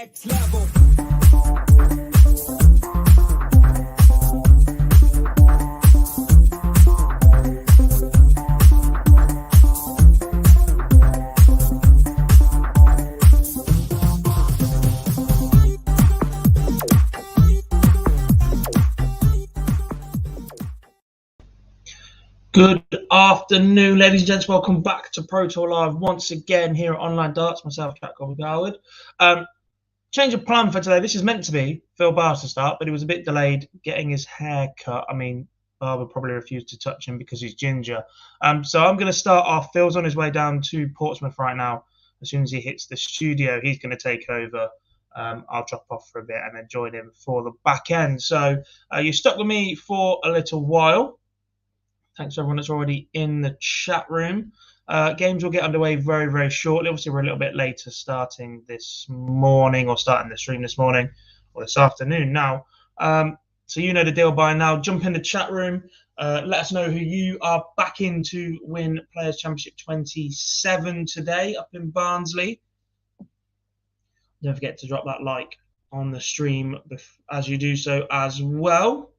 next level. Good afternoon, ladies and gents. Welcome back to Pro Tour Live once again here at Online Darts. Myself, Jack Howard. Change of plan for today. This is meant to be Phil Barr to start, but he was a bit delayed getting his hair cut. I mean, Barr would probably refuse to touch him because he's ginger. So I'm going to start off. Phil's on his way down to Portsmouth right now. As soon as he hits the studio, he's going to take over. I'll drop off for a bit and then join him for the back end. So you're stuck with me for a little while. Thanks to everyone that's already in the chat room. Games will get underway very, very shortly. Obviously, we're a little bit later starting this morning, or starting the stream this morning, or this afternoon now. So you know the deal by now. Jump in the chat room. Let us know who you are backing to win Players' Championship 27 today up in Barnsley. Don't forget to drop that like on the stream as you do so as well.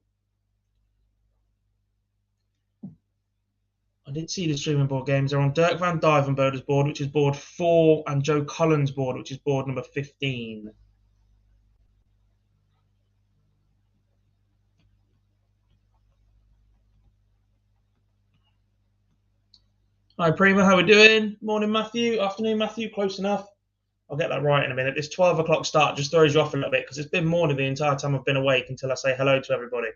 I did see the streaming board games. They're on Dirk van Duijvenbode's board, which is board 4, and Joe Collins' board, which is board number 15. Hi, Prima. How we doing? Morning, Matthew. Afternoon, Matthew. Close enough. I'll get that right in a minute. This 12 o'clock start just throws you off a little bit because it's been morning the entire time I've been awake until I say hello to everybody.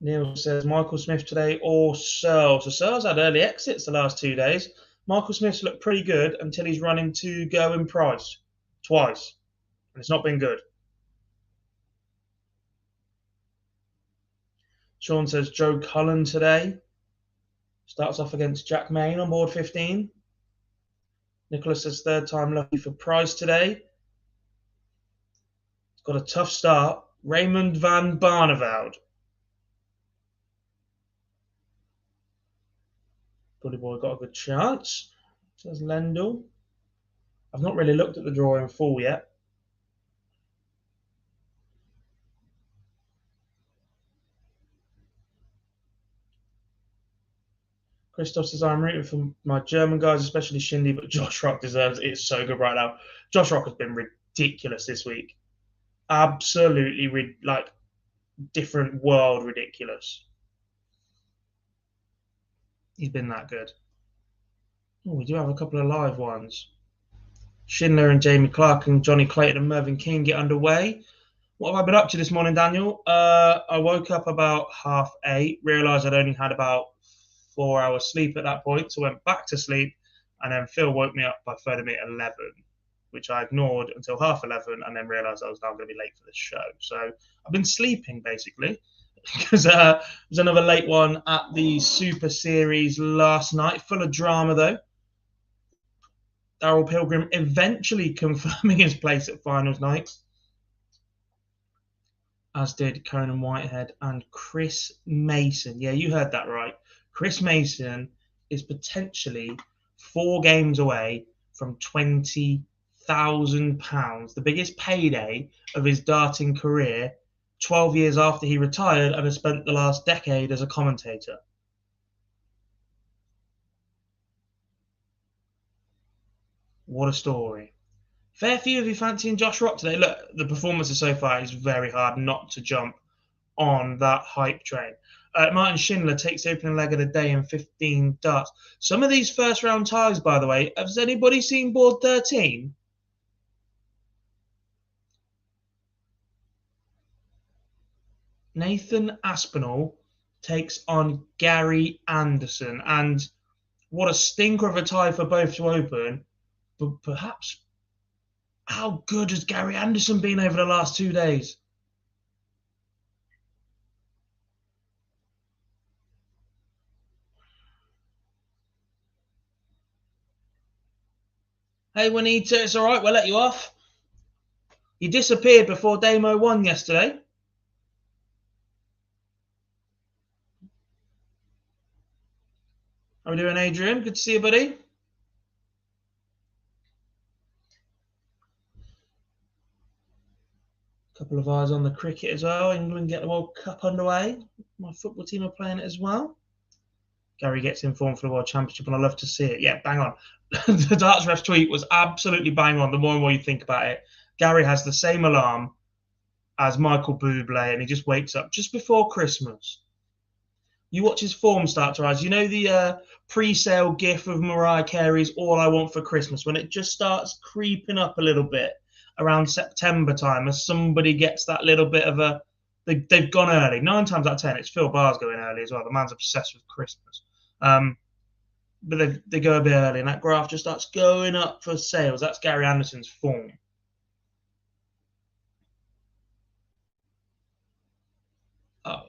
Neil says Michael Smith today or Searle. So Searle's had early exits the last 2 days. Michael Smith's looked pretty good until he's run into Go in Price twice. And it's not been good. Sean says Joe Cullen today. Starts off against Jack Main on board 15. Nicholas says third time lucky for Price today. He's got a tough start. Raymond van Barneveld. Goody boy got a good chance, says Lendl. I've not really looked at the draw in full yet. Christoph says, I'm rooting for my German guys, especially Shindy, but Josh Rock deserves it. It's so good right now. Josh Rock has been ridiculous this week. Absolutely, different world ridiculous. He's been that good. Oh, we do have a couple of live ones. Schindler and Jamie Clark and Johnny Clayton and Mervyn King get underway. What have I been up to this morning, Daniel? I woke up about 8:30, realised I'd only had about 4 hours sleep at that point, so went back to sleep, and then Phil woke me up by phoning me at 11, which I ignored until 11:30, and then realised I was now going to be late for the show. So I've been sleeping, basically, because there was another late one at the Super Series last night, full of drama, though. Darrell Pilgrim eventually confirming his place at finals night, as did Conan Whitehead and Chris Mason. Yeah, you heard that right. Chris Mason is potentially 4 games away from £20,000, the biggest payday of his darting career, 12 years after he retired and has spent the last decade as a commentator. What a story. Fair few of you fancying Josh Rock today. Look, the performances so far is very hard not to jump on that hype train. Martin Schindler takes the opening leg of the day in 15 darts. Some of these first round ties, by the way, has anybody seen board 13? Nathan Aspinall takes on Gary Anderson. And what a stinker of a tie for both to open. But perhaps, how good has Gary Anderson been over the last 2 days? Hey, Juanita, it's all right. We'll let you off. You disappeared before Damo won yesterday. How are we doing, Adrian? Good to see you, buddy. Couple of eyes on the cricket as well. England get the World Cup underway. My football team are playing it as well. Gary gets informed for the World Championship, and I love to see it. Yeah, bang on. The darts ref tweet was absolutely bang on. The more and more you think about it, Gary has the same alarm as Michael Bublé, and he just wakes up just before Christmas. You watch his form start to rise. You know the pre-sale gif of Mariah Carey's "All I Want for Christmas" when it just starts creeping up a little bit around September time, as somebody gets that little bit of a they've gone early. 9 times out of 10, it's Phil Barr's going early as well. The man's obsessed with Christmas. But they go a bit early, and that graph just starts going up for sales. That's Gary Anderson's form.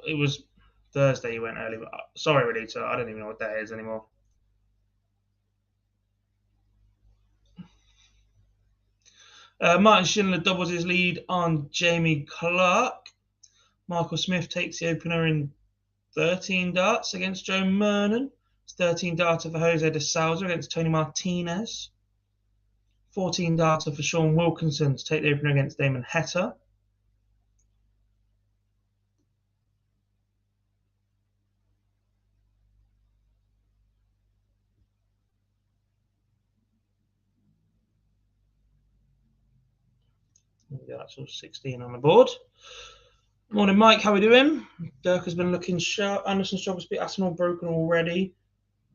It was Thursday he went early. But sorry, Renita, I don't even know what day it is anymore. Martin Schindler doubles his lead on Jamie Clark. Michael Smith takes the opener in 13 darts against Joe Mernon. It's 13 darter for Jose de Souza against Tony Martinez. 14 darter for Sean Wilkinson to take the opener against Damon Heta. The actual 16 on the board. Morning, Mike. How are we doing? Dirk has been looking sharp. Anderson struggles to beat Arsenal, broken already.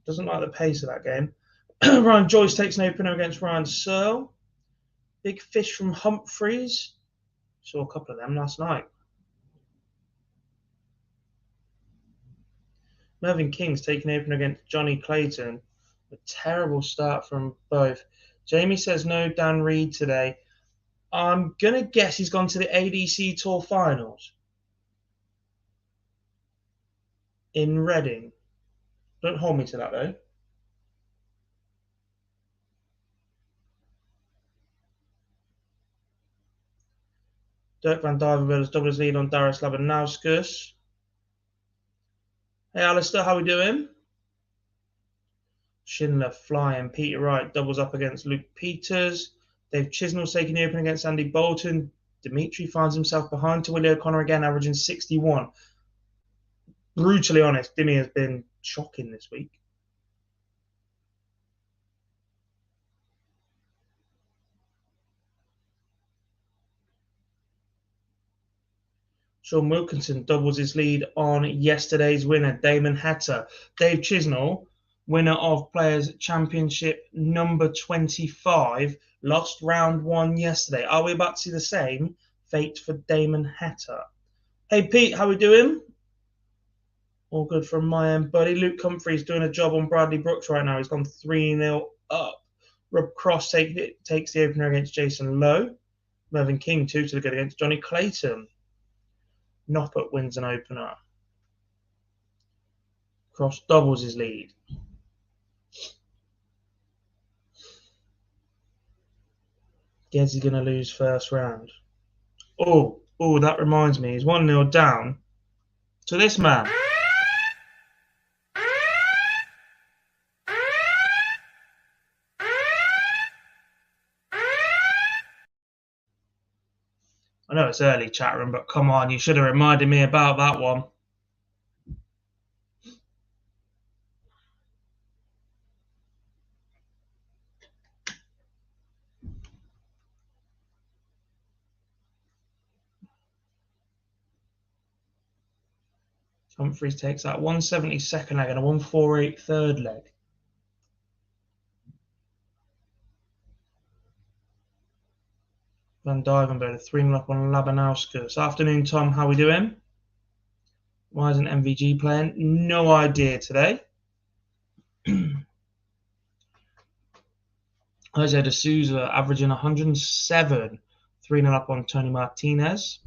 Doesn't like the pace of that game. Ryan Joyce takes an opener against Ryan Searle. Big Fish from Humphreys. Saw a couple of them last night. Mervyn King's taking opener against Johnny Clayton. A terrible start from both. Jamie says no Dan Reed today. I'm going to guess he's gone to the ADC Tour Finals in Reading. Don't hold me to that, though. Dirk van Dijvenbode has doubled his lead on Darius Labanauskas. Hey, Alistair, how we doing? Schindler flying. Peter Wright doubles up against Luke Peters. Dave Chisnell's taking the open against Andy Bolton. Dimitri finds himself behind to Willie O'Connor again, averaging 61. Brutally honest, Dimmy has been shocking this week. Sean Wilkinson doubles his lead on yesterday's winner, Damon Heta. Dave Chisnell, winner of Players' Championship number 25, lost round 1 yesterday. Are we about to see the same fate for Damon Heta? Hey, Pete, how we doing? All good from my end, buddy. Luke Humphrey's doing a job on Bradley Brooks right now. He's gone 3-0 up. Rob Cross takes the opener against Jason Lowe. Mervyn King, 2 to the good against Johnny Clayton. Noppert wins an opener. Cross doubles his lead. Guess he's going to lose first round. Oh, that reminds me. He's 1-0 down to this man. I know it's early, chat room, but come on, you should have reminded me about that one. Humphreys takes that 170 second leg and a 148 third leg. Van Dijvenbode 3-0 up on Labanauskas. Afternoon, Tom. How we doing? Why isn't MVG playing? No idea today. Jose de Souza averaging 107. 3-0 up on Tony Martinez.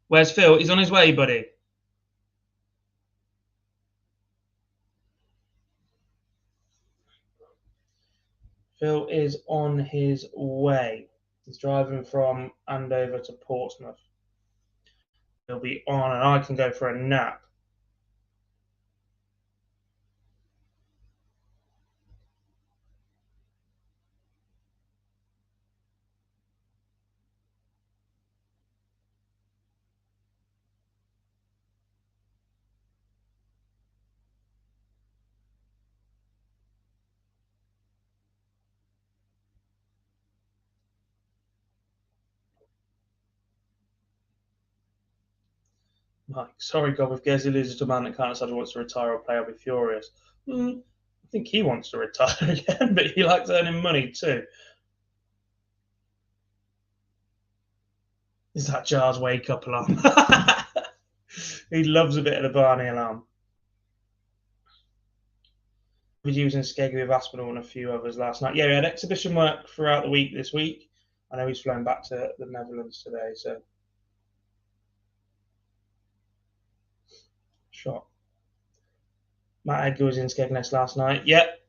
Where's Phil? He's on his way, buddy. Phil is on his way. He's driving from Andover to Portsmouth. He'll be on, and I can go for a nap. Mike, sorry, God, if Gezi loses to a man that can't decide wants to retire or play, I'll be furious. I think he wants to retire again, but he likes earning money too. Is that Jar's wake-up alarm? He loves a bit of the Barney alarm. He was using Skeggy with Aspinall and a few others last night. Yeah, we had exhibition work throughout the week this week. I know he's flown back to the Netherlands today, so shot. Matt Edgar was in Skegness last night. Yep,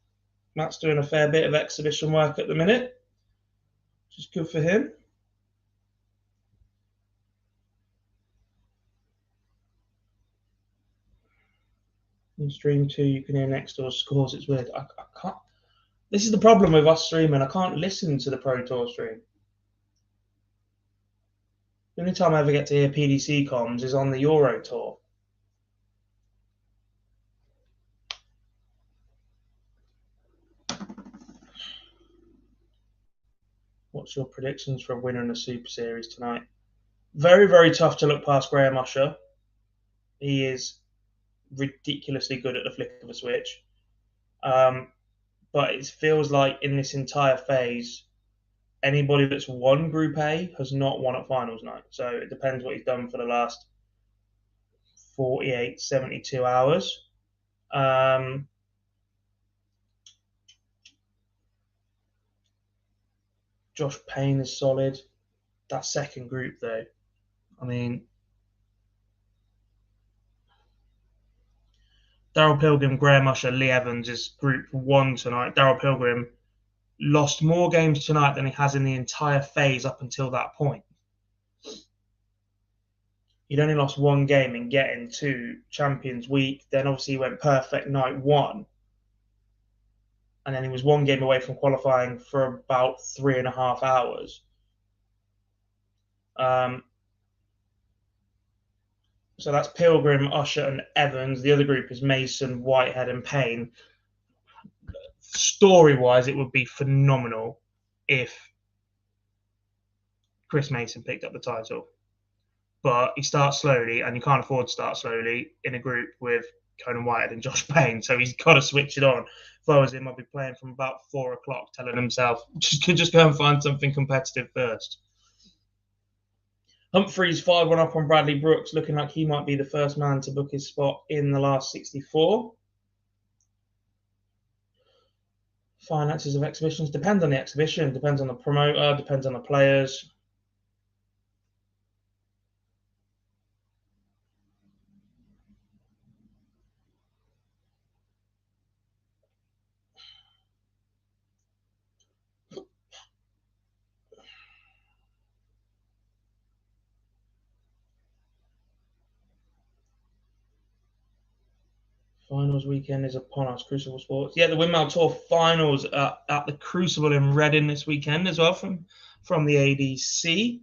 Matt's doing a fair bit of exhibition work at the minute, which is good for him. In stream 2, you can hear next door scores. It's weird. I can't. This is the problem with us streaming. I can't listen to the Pro Tour stream. The only time I ever get to hear PDC comms is on the Euro Tour. What's your predictions for a winner in the Super Series tonight? Very, very tough to look past Graham Usher. He is ridiculously good at the flick of a switch. But it feels like in this entire phase, anybody that's won Group A has not won at finals night. So it depends what he's done for the last 48, 72 hours. Josh Payne is solid. That second group, though, I mean, Daryl Pilgrim, Graham Usher, Lee Evans is Group 1 tonight. Daryl Pilgrim lost more games tonight than he has in the entire phase up until that point. He'd only lost one game in getting to Champions Week. Then obviously he went perfect night 1. And then he was one game away from qualifying for about 3.5 hours. So that's Pilgrim, Usher, and Evans. The other group is Mason, Whitehead, and Payne. Story-wise, it would be phenomenal if Chris Mason picked up the title. But he starts slowly, and you can't afford to start slowly in a group with Conan Whitehead and Josh Payne. So he's got to switch it on. If I was him, I'd be playing from about 4 o'clock, telling himself, just go and find something competitive first. Humphreys 5-1 up on Bradley Brooks, looking like he might be the first man to book his spot in the last 64. Finances of exhibitions depend on the exhibition, depends on the promoter, depends on the players. Finals weekend is upon us. Crucible Sports. Yeah, the Windmill Tour finals at the Crucible in Reading this weekend as well from the ADC.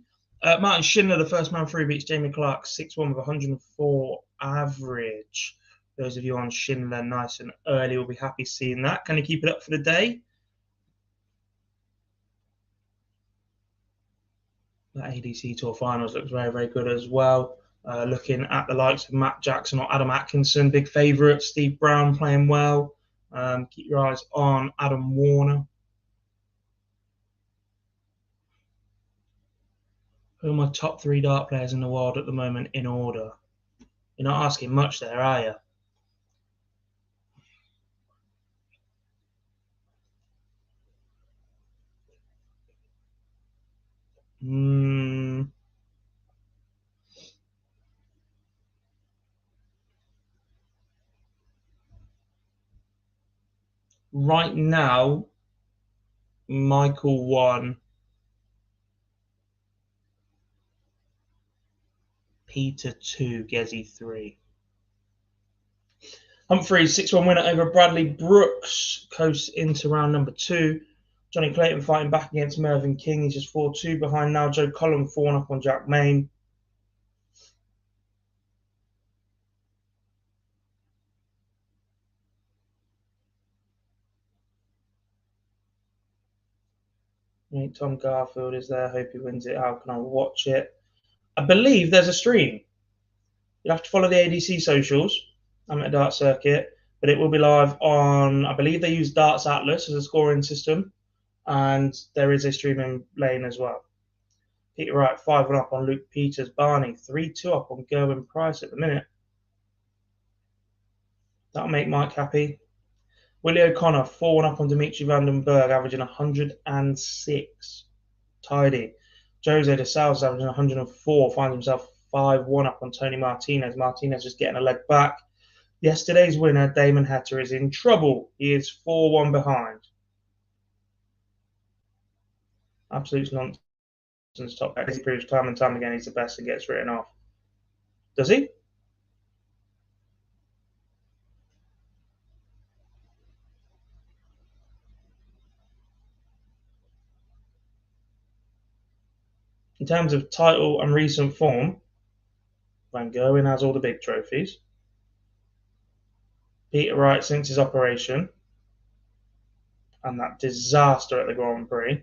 Martin Schindler, the first man through, beats Jamie Clark 6-1 with 104 average. Those of you on Schindler nice and early will be happy seeing that. Can you keep it up for the day? That ADC Tour finals looks very, very good as well. Looking at the likes of Matt Jackson or Adam Atkinson, big favourite. Steve Brown playing well. Keep your eyes on Adam Warner. Who are my top 3 dart players in the world at the moment in order? You're not asking much there, are you? Right now, Michael 1, Peter 2, Gezi 3. Humphreys 6-1 winner over Bradley Brooks, coasts into round number 2. Johnny Clayton fighting back against Mervyn King. He's just 4-2 behind now. Joe Collum 4-1 up on Jack Main. Tom Garfield is there. Hope he wins it. How can I watch it? I believe there's a stream. You'll have to follow the ADC socials, Amateur Dart Circuit, but it will be live on, I believe they use Darts Atlas as a scoring system, and there is a streaming lane as well. Peter Wright 5-1 up on Luke Peters. Barney 3-2 up on Gerwin Price at the minute. That'll make Mike happy. Willie O'Connor 4-1 up on Dimitri Vandenberg, averaging 106. Tidy. Jose de Sal's averaging 104, finds himself 5-1 up on Tony Martinez. Martinez just getting a leg back. Yesterday's winner, Damon Hatter, is in trouble. He is 4-1 behind. Absolute nonsense. Top back. He proves time and time again he's the best and gets written off. Does he? In terms of title and recent form, Van Gerwen has all the big trophies. Peter Wright since his operation and that disaster at the Grand Prix.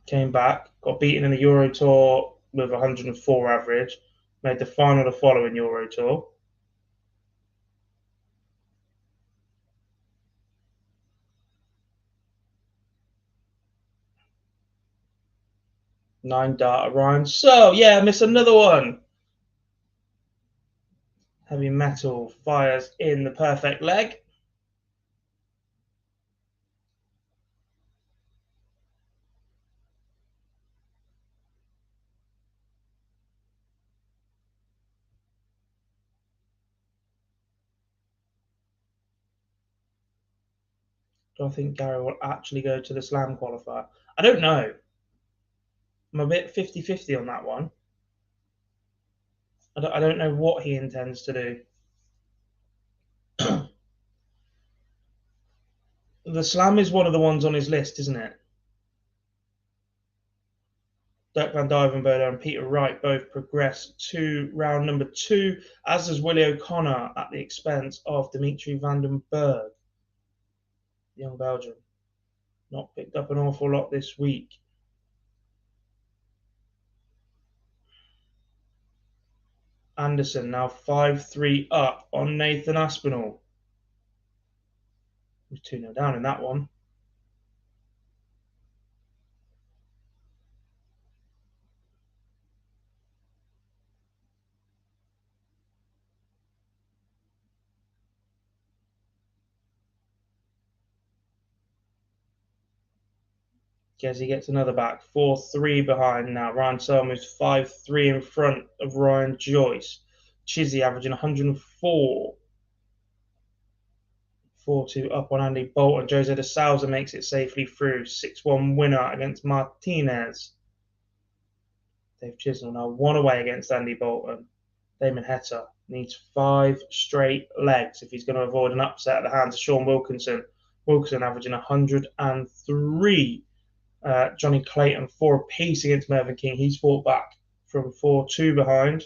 Came back, got beaten in the Euro Tour with 104 average, made the final the following Euro Tour. Nine data Ryan. So, yeah, miss another one. Heavy Metal fires in the perfect leg. Do I think Gary will actually go to the Slam qualifier? I don't know. I'm a bit 50-50 on that one. I don't know what he intends to do. The Slam is one of the ones on his list, isn't it? Dirk van Dijvenbode and Peter Wright both progress to round number 2, as does Willie O'Connor at the expense of Dimitri Vandenberg, young Belgian. Not picked up an awful lot this week. Anderson now 5-3 up on Nathan Aspinall. He was 2-0 down in that one. Gezi gets another back. 4-3 behind now. Ryan Selm is 5-3 in front of Ryan Joyce. Chizzy averaging 104. 4-2 up on Andy Bolton. Jose de Souza makes it safely through. 6-1 winner against Martinez. Dave Chisnell now 1 away against Andy Bolton. Damon Heta needs 5 straight legs if he's going to avoid an upset at the hands of Sean Wilkinson. Wilkinson averaging 103. Johnny Clayton 4 apiece against Mervyn King. He's fought back from 4-2 behind.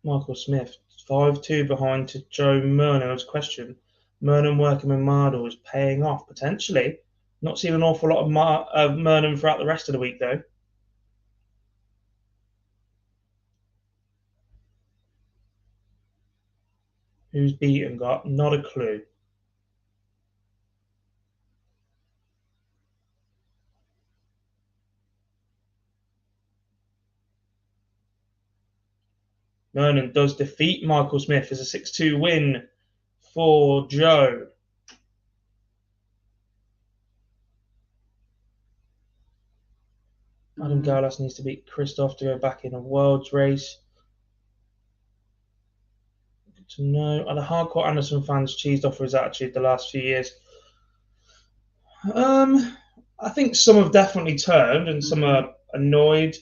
Michael Smith 5-2 behind to Joe Murnan. As question, Murnan working with Mardle is paying off potentially. Not seeing an awful lot of Murnan throughout the rest of the week though. Who's beaten? Got not a clue. Murnan does defeat Michael Smith as a 6-2 win for Joe. Adam Gaulas needs to beat Christoph to go back in a world's race. Good to know. Are the hardcore Anderson fans cheesed off for his attitude the last few years? I think some have definitely turned and some are annoyed.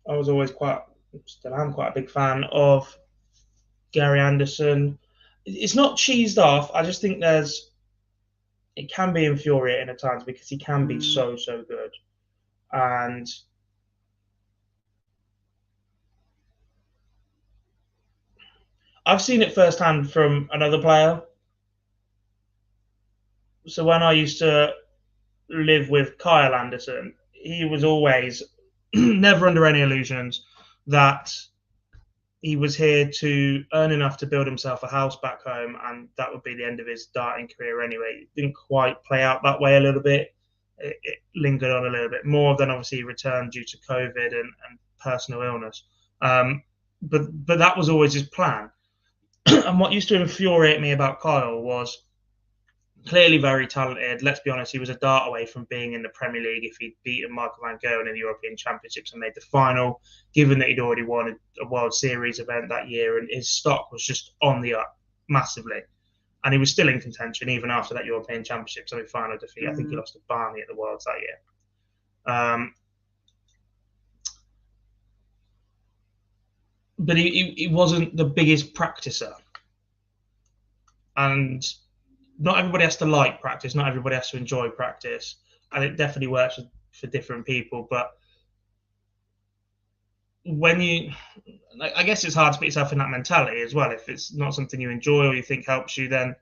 I was always still am quite a big fan of Gary Anderson. It's not cheesed off. I just think it can be infuriating at times because he can be so good. And I've seen it firsthand from another player. So when I used to live with Kyle Anderson, he was always never under any illusions that he was here to earn enough to build himself a house back home, and that would be the end of his darting career anyway. It didn't quite play out that way a little bit. It lingered on a little bit more. Then obviously he returned due to COVID and personal illness. But that was always his plan. And what used to infuriate me about Kyle was clearly very talented. Let's be honest, he was a dart away from being in the Premier League if he'd beaten Michael Van Gerwen in the European Championships and made the final, given that he'd already won a World Series event that year, and his stock was just on the up massively. And he was still in contention even after that European Championship semi-final defeat. I think he lost to Barney at the Worlds that year. But he wasn't the biggest practicer. And not everybody has to like practice. Not everybody has to enjoy practice. And it definitely works for different people. But when I guess it's hard to put yourself in that mentality as well. If it's not something you enjoy or you think helps you, then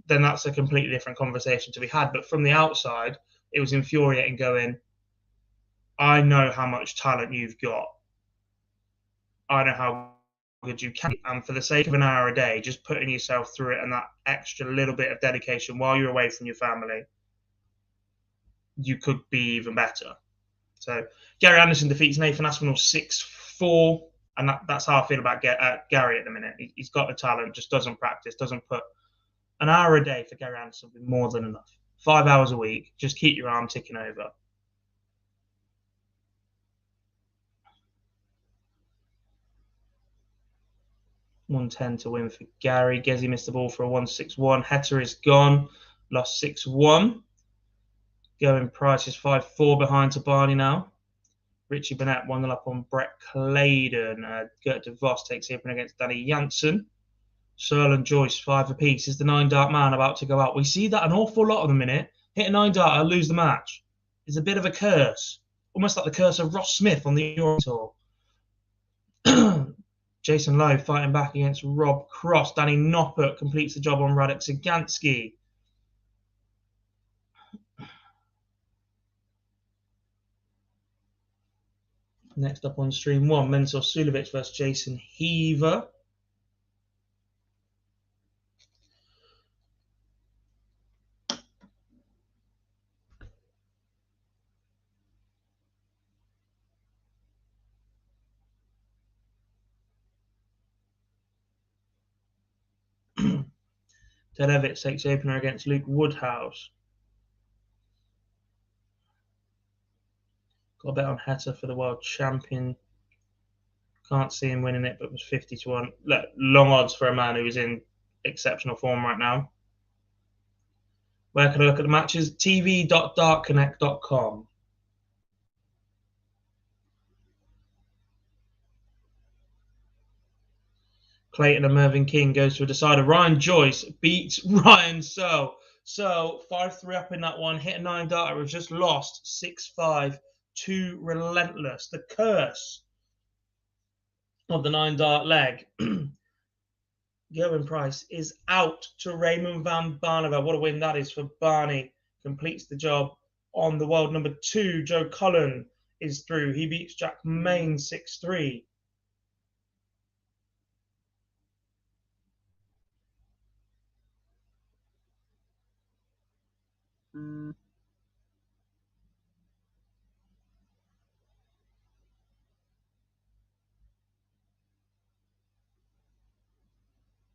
that's a completely different conversation to be had. But from the outside, it was infuriating going, I know how much talent you've got. I know how good you can. And for the sake of an hour a day, just putting yourself through it and that extra little bit of dedication while you're away from your family, you could be even better. So Gary Anderson defeats Nathan Aspinall 6-4. And that's how I feel about Gary at the minute. He's got the talent, just doesn't practice, doesn't put an hour a day for Gary Anderson would be more than enough. 5 hours a week, just keep your arm ticking over. $110 to win for Gary. Gezi missed the ball for a 161. Hetter is gone, lost 6-1. Going Price is 5-4 behind to Barney now. Richie Burnett 1-0 up on Brett Claydon. Gert de Vos takes the opener against Danny Janssen. Searle and Joyce 5 apiece. Is the 9-dart man about to go out? We see that an awful lot at the minute. Hit a 9-darter, lose the match. It's a bit of a curse. Almost like the curse of Ross Smith on the Euro Tour. Jason Lowe fighting back against Rob Cross. Danny Noppert completes the job on Radek Zagansky. Next up on stream 1, Mensur Suljovic versus Jason Heaver. Tedevitz takes the opener against Luke Woodhouse. Got a bet on Hetter for the world champion. Can't see him winning it, but it was 50-1. Long odds for a man who is in exceptional form right now. Where can I look at the matches? tv.dartconnect.com. Clayton and Mervyn King goes to a decider. Ryan Joyce beats Ryan Searle. So 5-3 up in that one. Hit a 9-darter. We've just lost 6-5. Too relentless. The curse of the 9-dart leg. Gerwin Price is out to Raymond van Barneveld. What a win that is for Barney. Completes the job on the world number 2. Joe Cullen is through. He beats Jack Main 6-3.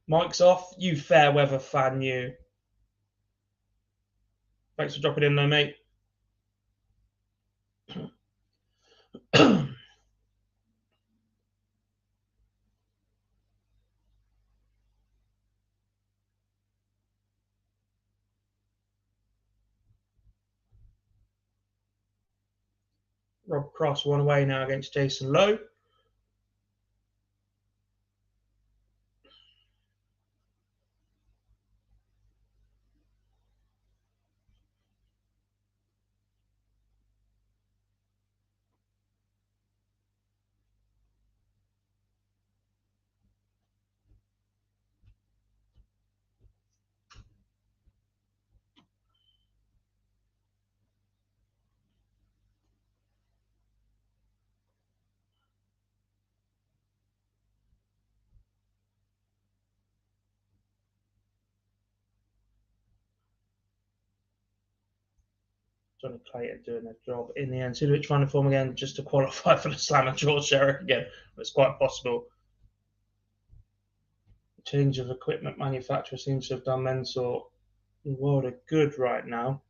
Mike's off. You fair weather fan, you. Thanks for dropping in, though, mate. Rob Cross one away now against Jason Lowe. Johnny Clayton doing their job in the end. Sudovic trying to form again just to qualify for the Slam and George Sherrick again. It's quite possible. Change of equipment manufacturer seems to have done Mensor the world of good right now.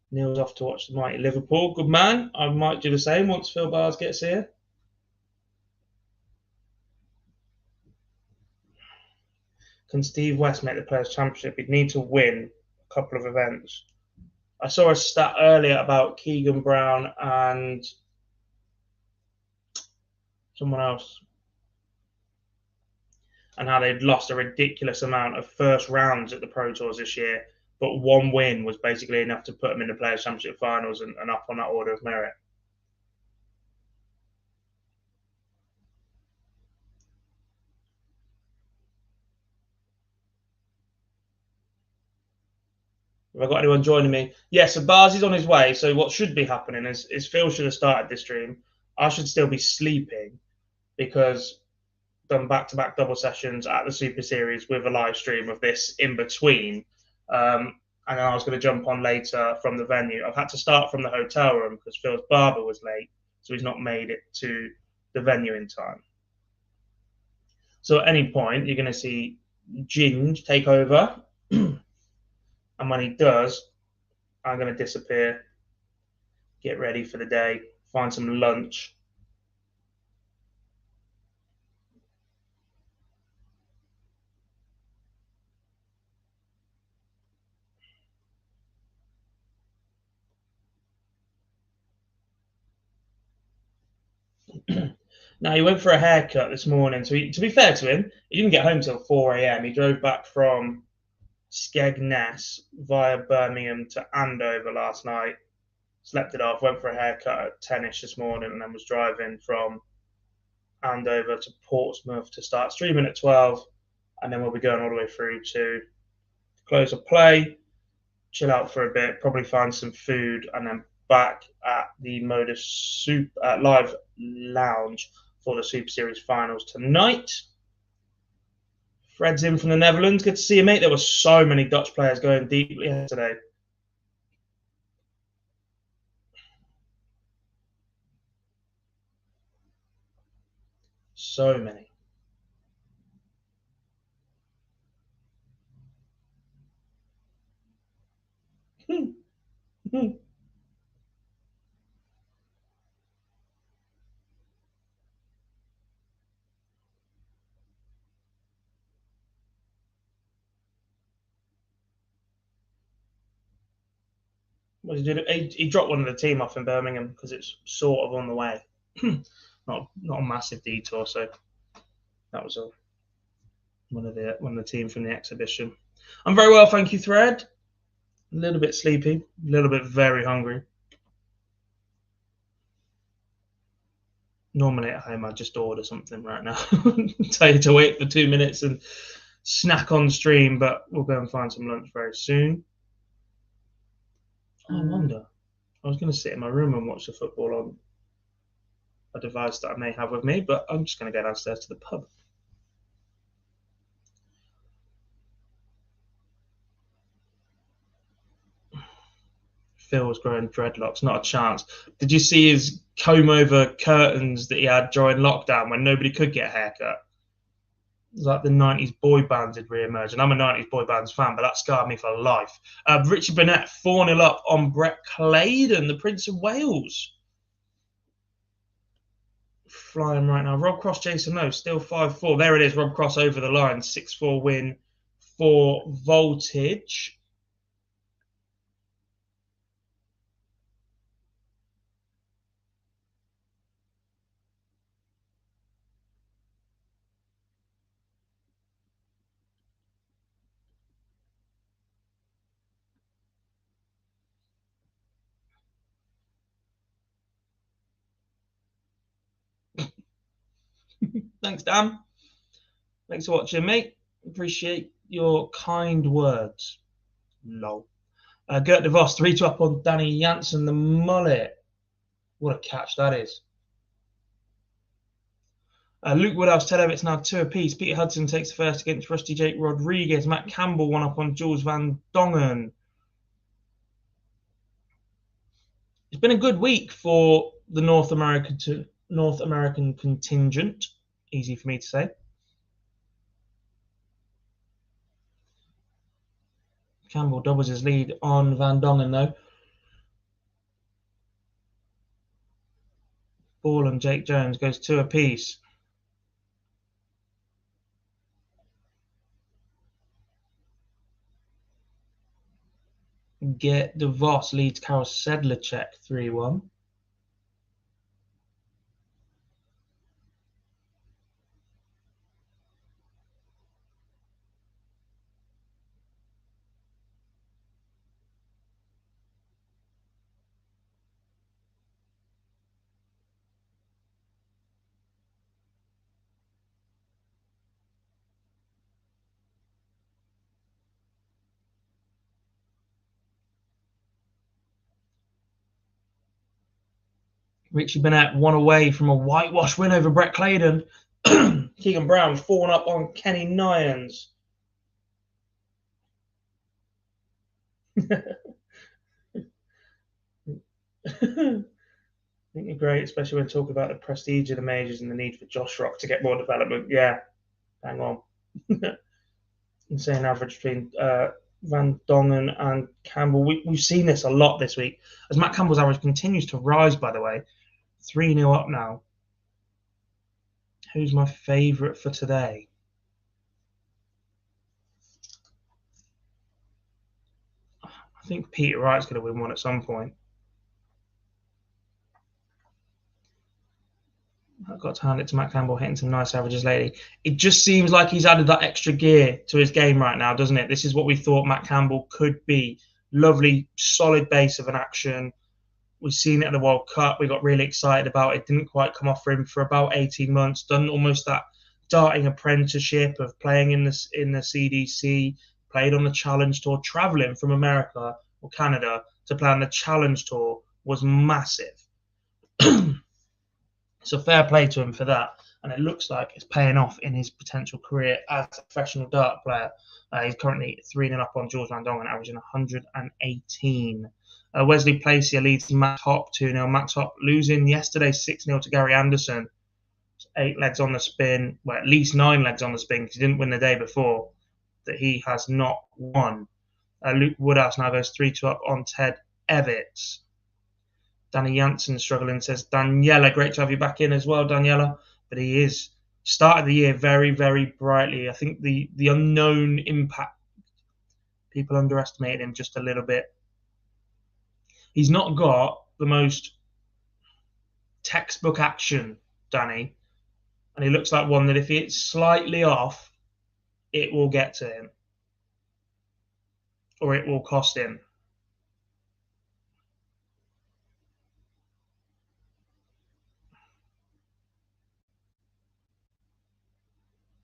Neil's off to watch the mighty Liverpool. Good man. I might do the same once Phil Bars gets here. Can Steve West make the Players' Championship? He'd need to win a couple of events. I saw a stat earlier about Keegan Brown and someone else, and how they'd lost a ridiculous amount of first rounds at the Pro Tours this year, but one win was basically enough to put them in the Players' Championship finals and up on that order of merit. Have I got anyone joining me? Yes, so Bars is on his way. So what should be happening is Phil should have started this stream. I should still be sleeping because done back-to-back double sessions at the Super Series with a live stream of this in between. And then I was going to jump on later from the venue. I've had to start from the hotel room because Phil's barber was late, so he's not made it to the venue in time. So at any point, you're going to see Ginge take over. And when he does, I'm going to disappear, get ready for the day, find some lunch. Now, he went for a haircut this morning. So to be fair to him, he didn't get home till 4 a.m. He drove back from Skegness via Birmingham to Andover last night, slept it off, went for a haircut at 10ish this morning, and then was driving from Andover to Portsmouth to start streaming at 12, and then we'll be going all the way through to close of play, chill out for a bit, probably find some food, and then back at the MODUS live lounge for the Super Series finals tonight. Fred's in from the Netherlands. Good to see you, mate. There were so many Dutch players going deeply today. So many. What did he do? He dropped one of the team off in Birmingham because it's sort of on the way. not a massive detour, so that was one of the team from the exhibition. I'm very well, thank you, Thread. A little bit sleepy, a little bit very hungry. Normally at home, I'd just order something right now. Tell you to wait for 2 minutes and snack on stream, but we'll go and find some lunch very soon. I wonder. I was going to sit in my room and watch the football on a device that I may have with me, but I'm just going to go downstairs to the pub. Phil's growing dreadlocks, not a chance. Did you see his comb over curtains that he had during lockdown when nobody could get a haircut? It was like the 90s boy bands had re-emerged, and I'm a 90s boy bands fan, but that scarred me for life. Richard Burnett 4-0 up on Brett Claydon, the Prince of Wales. Flying right now. Rob Cross, Jason Lowe, still 5-4. There it is, Rob Cross over the line. 6-4 win for Voltage. Thanks, Dan. Thanks for watching, mate. Appreciate your kind words. Lol. Gert de Vos, 3-2 up on Danny Jansen, the mullet. What a catch that is. Luke Woodhouse, Ted Evans now 2 apiece. Peter Hudson takes the first against Rusty Jake Rodriguez. Matt Campbell 1 up on Jules Van Dongen. It's been a good week for the North American contingent. Easy for me to say. Campbell doubles his lead on Van Dongen though. Ball and Jake Jones goes 2 apiece. Get De Vos leads Karel Sedlacek 3-1. Richie Burnett 1 away from a whitewash win over Brett Claydon. Keegan Brown 4 up on Kenny Nyans. I think you're great, especially when talking about the prestige of the majors and the need for Josh Rock to get more development. Yeah, hang on. Insane average between Van Dongen and Campbell. We've seen this a lot this week. As Matt Campbell's average continues to rise, by the way. 3-0 up now. Who's my favourite for today? I think Peter Wright's going to win one at some point. I've got to hand it to Matt Campbell, hitting some nice averages lately. It just seems like he's added that extra gear to his game right now, doesn't it? This is what we thought Matt Campbell could be. Lovely, solid base of an action. We've seen it at the World Cup. We got really excited about it. Didn't quite come off for him for about 18 months. Done almost that darting apprenticeship of playing in the CDC, played on the Challenge Tour, traveling from America or Canada to play on the Challenge Tour was massive. So fair play to him for that. And it looks like it's paying off in his potential career as a professional dart player. He's currently 3-0 up on Jules Van Dongen, averaging 118. Wesley Placier leads Max Hopp 2-0. Max Hopp losing yesterday 6-0 to Gary Anderson. 8 legs on the spin, well, at least 9 legs on the spin because he didn't win the day before, that he has not won. Luke Woodhouse now goes 3-2 up on Ted Evitts. Danny Jansen struggling, says Daniela. Great to have you back in as well, Daniela. But he is started the year very, very brightly. I think the unknown impact, people underestimated him just a little bit. He's not got the most textbook action, Danny. And he looks like one that if it's slightly off, it will get to him. Or it will cost him.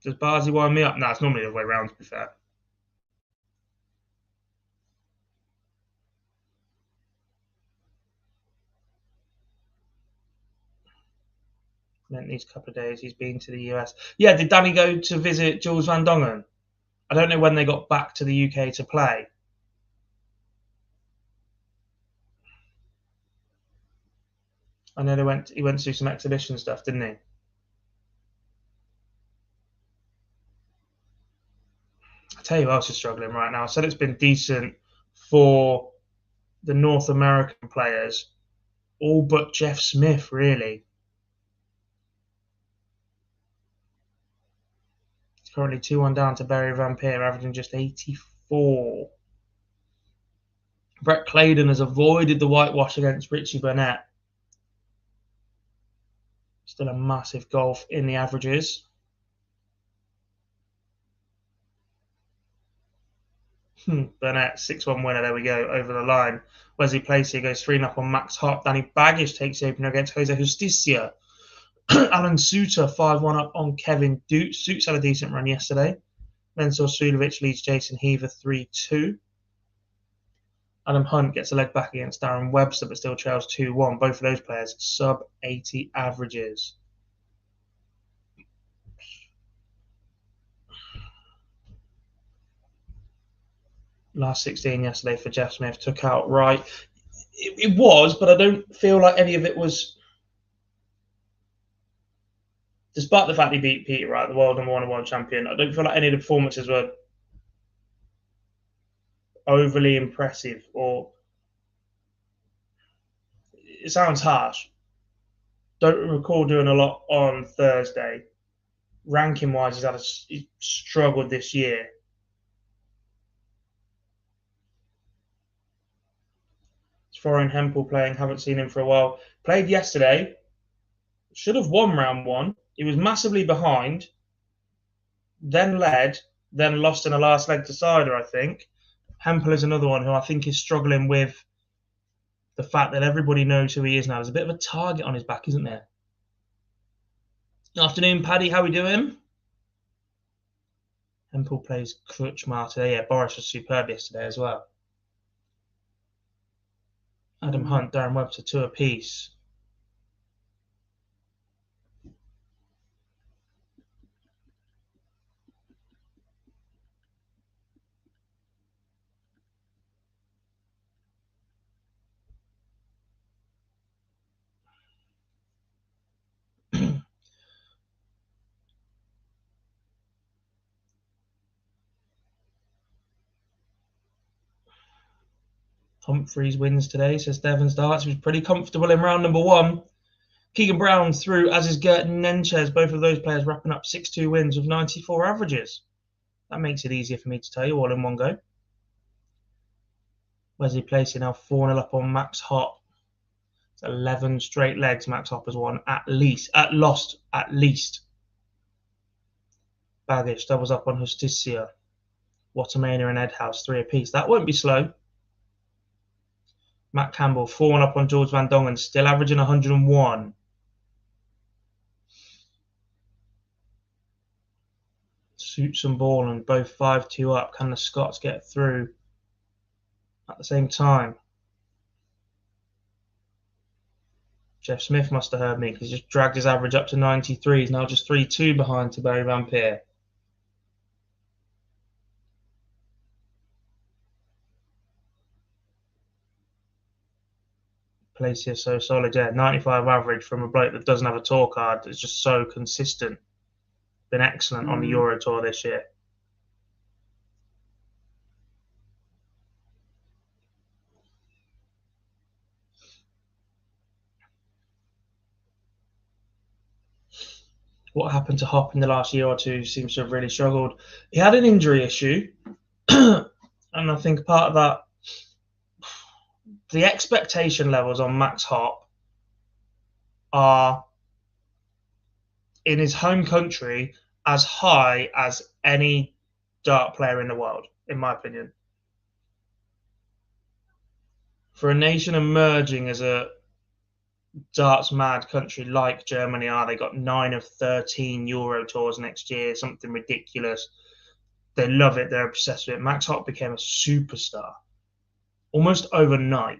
Does Barzy wind me up? No, it's normally the other way around, to be fair. These couple of days he's been to the US. Yeah, did Danny go to visit Jules Van Dongen? I don't know when they got back to the UK to play. I know he went to do some exhibition stuff, didn't he? I tell you who else is struggling right now. I said it's been decent for the North American players, all but Jeff Smith, really. He's currently 2-1 down to Barry Van Peer, averaging just 84. Brett Claydon has avoided the whitewash against Richie Burnett. Still a massive gulf in the averages. Burnett, 6-1 winner. There we go, over the line. Wesley Placier goes 3-0 on Max Hopp. Danny Baggish takes the opener against Jose Justicia. Alan Suter, 5-1 up on Kevin Dukes. Suits had a decent run yesterday. Mensur Suljovic leads Jason Heaver 3-2. Adam Hunt gets a leg back against Darren Webster, but still trails 2-1. Both of those players sub-80 averages. Last 16 yesterday for Jeff Smith. Took out Wright. It was, but I don't feel like any of it was. Despite the fact he beat Peter Wright, the world #1 and world champion, I don't feel like any of the performances were overly impressive, or it sounds harsh. Don't recall doing a lot on Thursday. Ranking wise, he's struggled this year. It's Florian Hempel playing, haven't seen him for a while. Played yesterday, should have won round 1. He was massively behind, then led, then lost in the last leg decider, I think. Hempel is another one who I think is struggling with the fact that everybody knows who he is now. There's a bit of a target on his back, isn't there? Afternoon, Paddy. How we doing? Hempel plays Krutchmar today. Yeah, Boris was superb yesterday as well. Adam Hunt, Darren Webster, 2 apiece. Humphreys wins today, says Devon's Darts. He was pretty comfortable in round number 1. Keegan Brown through, as is Gert Nenchez. Both of those players wrapping up 6-2 wins with 94 averages. That makes it easier for me to tell you all in one go. Wesley Placey now 4-0 up on Max Hop. It's 11 straight legs Max Hop has won lost at least. Baggage doubles up on Justicia. Watermania and Edhouse 3 apiece. That won't be slow. Matt Campbell 4-1 up on George Van Dongen, still averaging 101. Suits and Ball and both 5-2 up. Can the Scots get through at the same time? Jeff Smith must have heard me because he just dragged his average up to 93. He's now just 3-2 behind to Barry Van Peer. Place here so solid, yeah. 95 average from a bloke that doesn't have a tour card. It's just so consistent. Been excellent on the Euro Tour this year. What happened to Hop in the last year or two? Seems to have really struggled. He had an injury issue, and I think part of that, the expectation levels on Max Hop are, in his home country, as high as any dart player in the world, in my opinion. For a nation emerging as a darts mad country like Germany are, they got 9 of 13 Euro Tours next year, something ridiculous. They love it, they're obsessed with it. Max Hop became a superstar almost overnight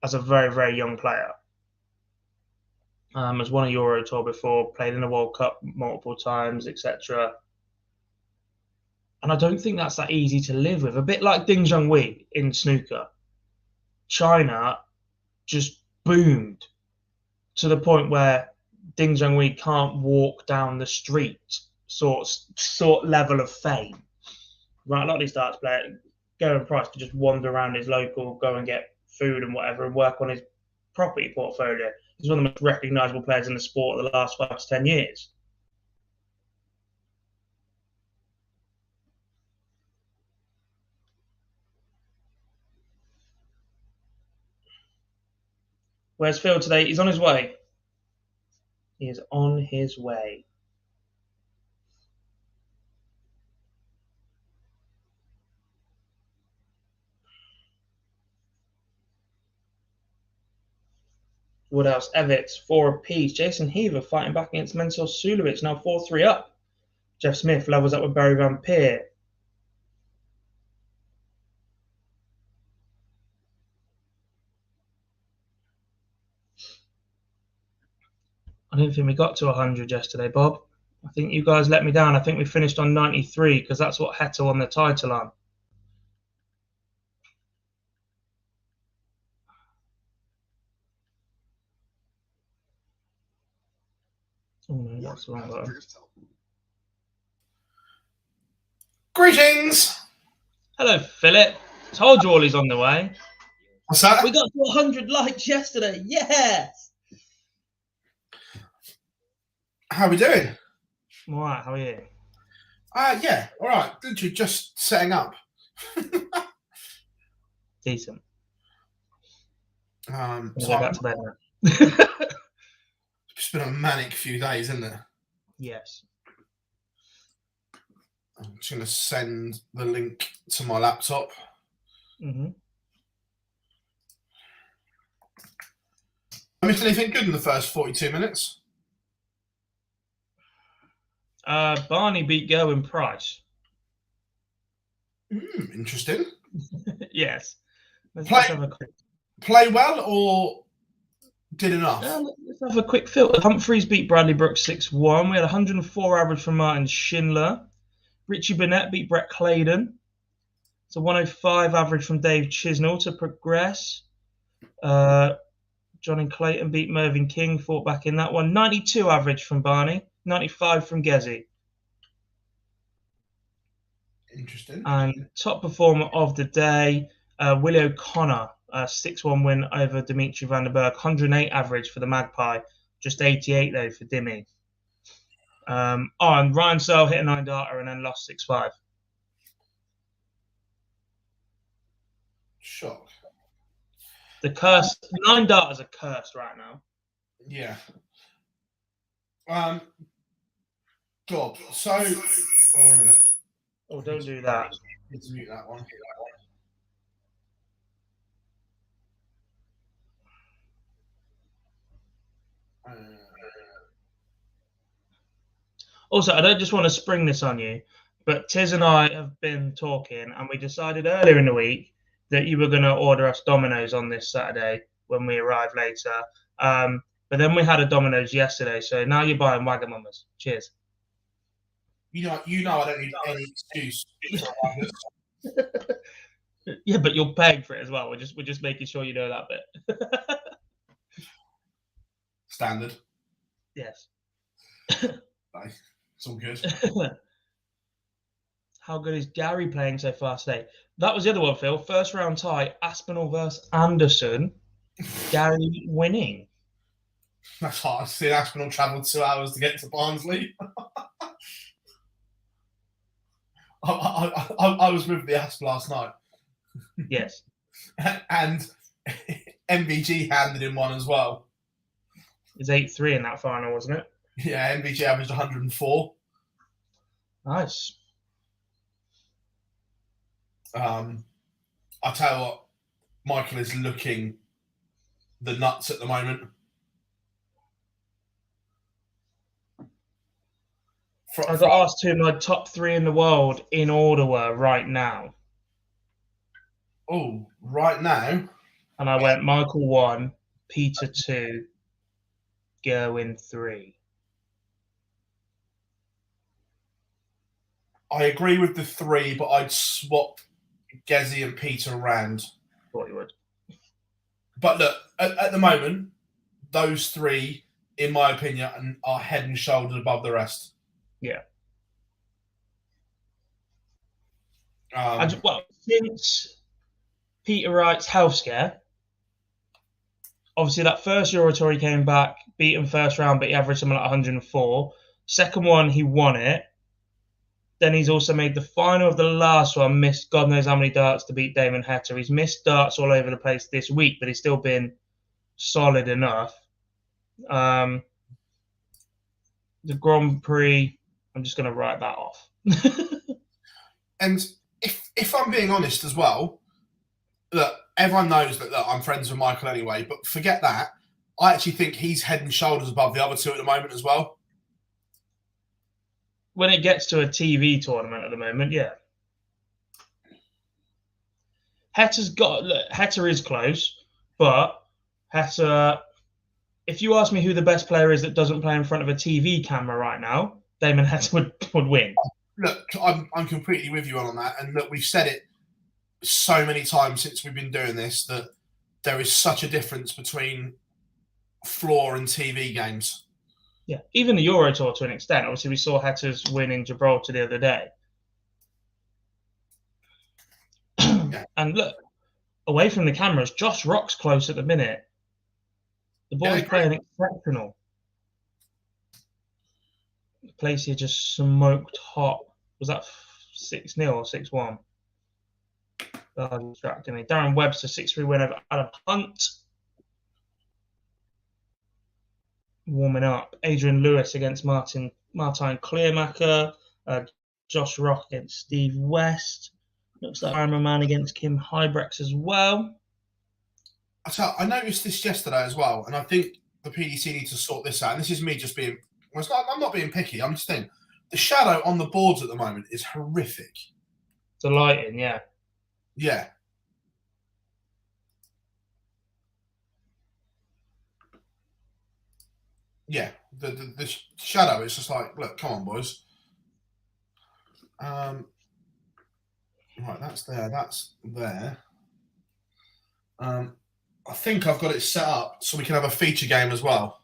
as a very, very young player. Has won a Euro Tour before, played in the World Cup multiple times, etc. And I don't think that's that easy to live with. A bit like Ding Junhui in snooker. China just boomed to the point where Ding Junhui can't walk down the street sort level of fame. Right, a lot of these darts players, Geraint Price could just wander around his local, go and get food and whatever, and work on his property portfolio. He's one of the most recognisable players in the sport of the last 5 to 10 years. Where's Phil today? He's on his way. He is on his way. Woodhouse, Evitz, 4 apiece. Jason Heaver fighting back against Mensur Suljovic, now 4-3 up. Jeff Smith levels up with Barry Van Peer. I didn't think we got to 100 yesterday, Bob. I think you guys let me down. I think we finished on 93 because that's what Heta won the title on. Oh no, that's the wrong button. Greetings! Hello, Philip. Told you all he's on the way. What's that? We got to 100 likes yesterday. Yes! How are we doing? All right, how are you? Yeah, all right. Literally just setting up. Decent. So go back to bed now. It's been a manic few days, isn't it? Yes. I'm just going to send the link to my laptop. Mm-hmm. I missed anything good in the first 42 minutes? Barney beat Gerwin Price. Interesting. Yes. Let's have a quick... Play well or did enough? Let's have a quick filter. Humphreys beat Bradley Brooks 6-1. We had 104 average from Martin Schindler. Richie Burnett beat Brett Clayton. It's a 105 average from Dave Chisnell to progress. Johnny Clayton beat Mervyn King, fought back in that one. 92 average from Barney. 95 from Gezi. Interesting. And top performer of the day, Willie O'Connor, 6-1 win over Dimitri van der Berg. 108 average for the Magpie, just 88 though for Dimmy. And Ryan Searle hit a 9-darter and then lost 6-5. Shock. The curse, 9-darters are cursed right now. Yeah. God. So, wait a minute. Oh, don't do that. Let's mute that one. Also, I don't just want to spring this on you, but Tiz and I have been talking, and we decided earlier in the week that you were going to order us Domino's on this Saturday when we arrive later. But then we had a Domino's yesterday, so now you're buying Wagamamas. Cheers. You know, I don't need any excuse. Yeah, but you're paying for it as well. We're just making sure you know that bit. Standard. Yes. It's all good. How good is Gary playing so far today? That was the other one, Phil. First round tie, Aspinall versus Anderson. Gary winning. That's hard. See, Aspinall travelled 2 hours to get to Barnsley. I was with the Asp last night. Yes. And MVG handed him one as well. It's 8-3 in that final, wasn't it? Yeah, MVG averaged 104. Nice. I tell you what, Michael is looking the nuts at the moment. I got asked who my top 3 in the world in order were right now. Oh, right now? And I went Michael 1, Peter 2, Gerwin 3. I agree with the 3, but I'd swap Gezi and Peter around. Thought you would. But look, at the moment, those 3, in my opinion, are head and shoulders above the rest. Yeah. Since Peter Wright's health scare, obviously that first Euro Tour he came back, beat him first round, but he averaged something like 104. Second one, he won it. Then he's also made the final of the last one, missed God knows how many darts to beat Damon Heta. He's missed darts all over the place this week, but he's still been solid enough. The Grand Prix, I'm just going to write that off. And if I'm being honest as well, look, everyone knows that I'm friends with Michael anyway, but forget that. I actually think he's head and shoulders above the other 2 at the moment as well. When it gets to a TV tournament at the moment, yeah. Heta is close, but Heta, if you ask me who the best player is that doesn't play in front of a TV camera right now, Damon Heta would win. Look, I'm completely with you on that. And look, we've said it so many times since we've been doing this that there is such a difference between floor and TV games. Yeah, even the Euro Tour to an extent. Obviously, we saw Hetter's win in Gibraltar the other day. Yeah. And look, away from the cameras, Josh Rock's close at the minute. The boy's playing exceptional. The place here just smoked hot. Was that 6-0 or 6-1? Distracting me. Darren Webster 6-3 win over Adam Hunt. Warming up. Adrian Lewis against Martin Clearmacher. Josh Rock against Steve West. Looks like Iron Man against Kim Hybrex as well. I noticed this yesterday as well, and I think the PDC need to sort this out. And this is me just being, I'm not being picky. I'm just saying the shadow on the boards at the moment is horrific. The lighting, yeah. Yeah. Yeah. The shadow is just like, look, come on, boys. Right, that's there. That's there. I think I've got it set up so we can have a feature game as well.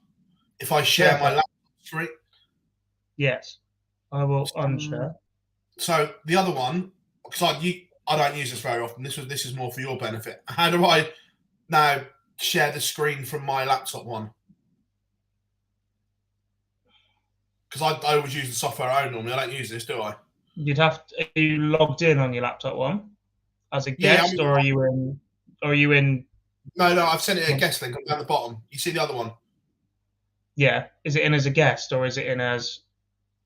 If I share my laptop screen. Yes, I will unshare. So the other one, because I don't use this very often. This is more for your benefit. How do I now share the screen from my laptop one? Because I always use the software I own normally. I don't use this, do I? You'd have to. Are you logged in on your laptop one as a guest, yeah, or are you in? Are you in? No, I've sent it a guest link down the bottom. You see the other one? Yeah. Is it in as a guest, or is it in as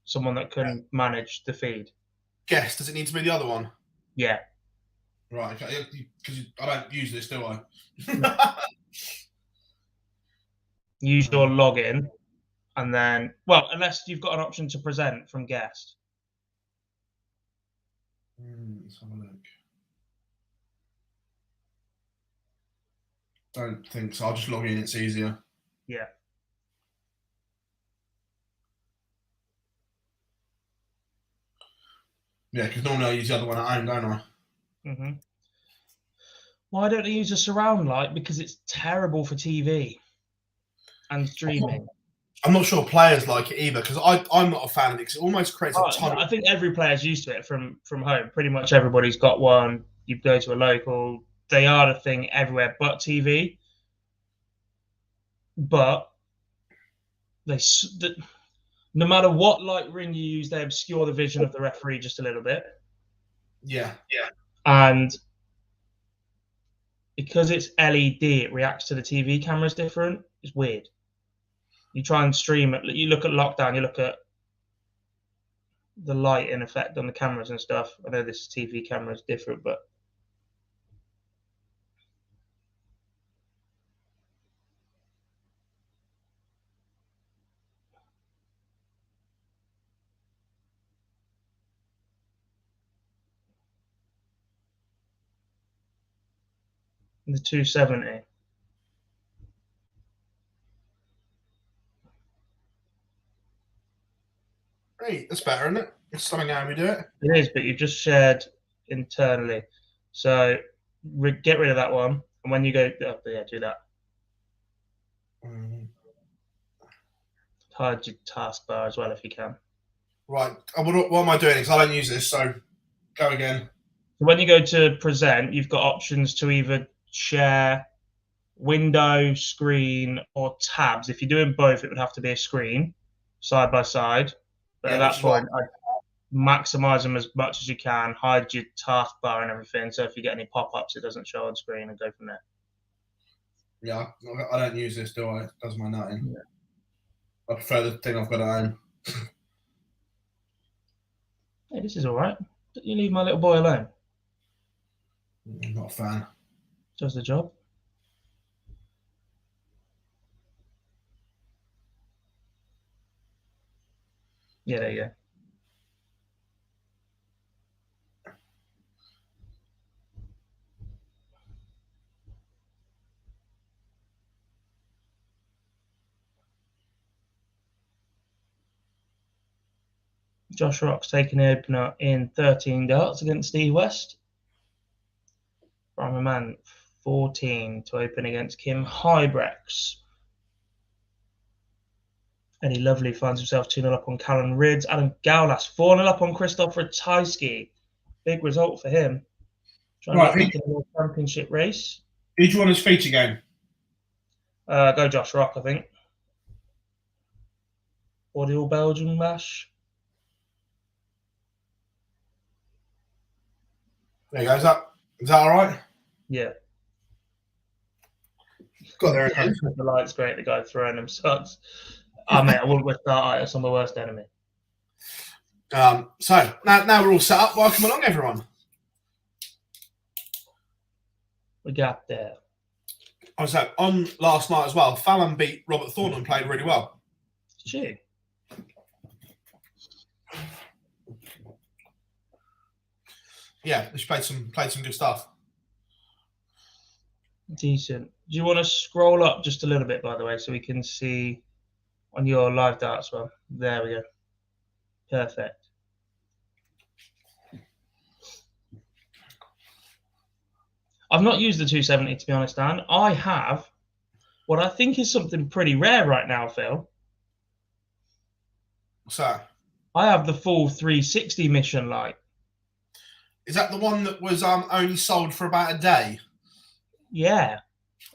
someone that can manage the feed? Guest. Does it need to be the other one? Yeah. Right. Okay. Because I don't use this, do I? Use your login, and then, well, unless you've got an option to present from guest. Let's have a look. Don't think so. I'll just log in. It's easier. Yeah. Yeah, because normally I use the other one at home, don't I? Mm-hmm. Why don't I use a surround light? Because it's terrible for TV and streaming. I'm not sure players like it either, because I'm not a fan of it, because it almost creates a ton. I think every player's used to it from home. Pretty much everybody's got one. You go to a local. They are the thing everywhere but TV. But no matter what light ring you use, they obscure the vision of the referee just a little bit. Yeah. And because it's LED, it reacts to the TV cameras different. It's weird. You try and stream it. You look at lockdown. You look at the light in effect on the cameras and stuff. I know this TV camera is different, but the 270. Hey, that's better, isn't it? It's something how we do it. It is, but you've just shared internally. So get rid of that one. And when you go, do that. Hide your taskbar as well if you can. Right. What am I doing? Because I don't use this, so go again. So when you go to present, you've got options to either share window, screen, or tabs. If you're doing both, it would have to be a screen side by side. But at that point, I'd maximize them as much as you can, hide your taskbar and everything. So if you get any pop-ups, it doesn't show on screen, and go from there. Yeah, I don't use this, do I? It does my nutting. Yeah. I prefer the thing I've got at home. Hey, this is all right. You leave my little boy alone. I'm not a fan. Does the job. Yeah, there you go. Josh Rock's taking the opener in 13 darts against Steve West. From man 14 to open against Kim Hybrex. Eddie Lovely finds himself 2-0 up on Callan Ridds. Adam Gowlas 4-0 up on Christoph Ratajski. Big result for him. Trying to get back in the World Championship race. Who do you want as feature game? Go Josh Rock, I think. Or the All Belgian Bash. There you go. Is that all right? Yeah. Got there again. The light's great. The guy throwing them sucks. Oh, mate, I wouldn't wish that Itis on my worst enemy. So now we're all set up. Welcome along, everyone. We got there. I was on last night as well. Fallon beat Robert Thornton and played really well. Gee. Yeah, she played some good stuff. Decent. Do you want to scroll up just a little bit, by the way, so we can see on your live darts one? There we go. Perfect. I've not used the 270, to be honest, Dan. I have what I think is something pretty rare right now, Phil. What's that? I have the full 360 mission light. Is that the one that was only sold for about a day? Yeah.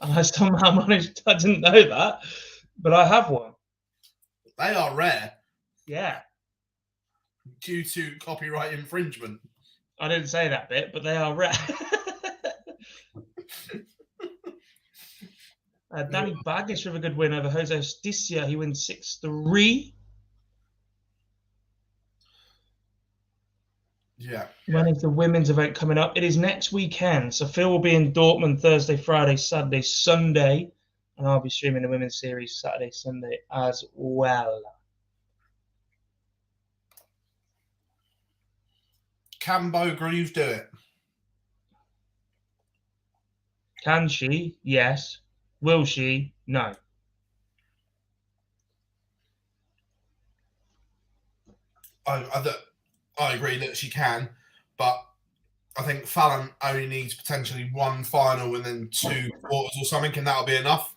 And I somehow managed, I didn't know that, but I have one. They are rare. Yeah. Due to copyright infringement. I didn't say that bit, but they are rare. Danny Baggish with a good win over Jose Sticia. He wins 6-3. Yeah. When is the women's event coming up? It is next weekend. So Phil will be in Dortmund Thursday, Friday, Saturday, Sunday. And I'll be streaming the women's series Saturday, Sunday as well. Can Bo Groove do it? Can she? Yes. Will she? No. I agree that she can, but I think Fallon only needs potentially one final and then 2 quarters or something, and that'll be enough.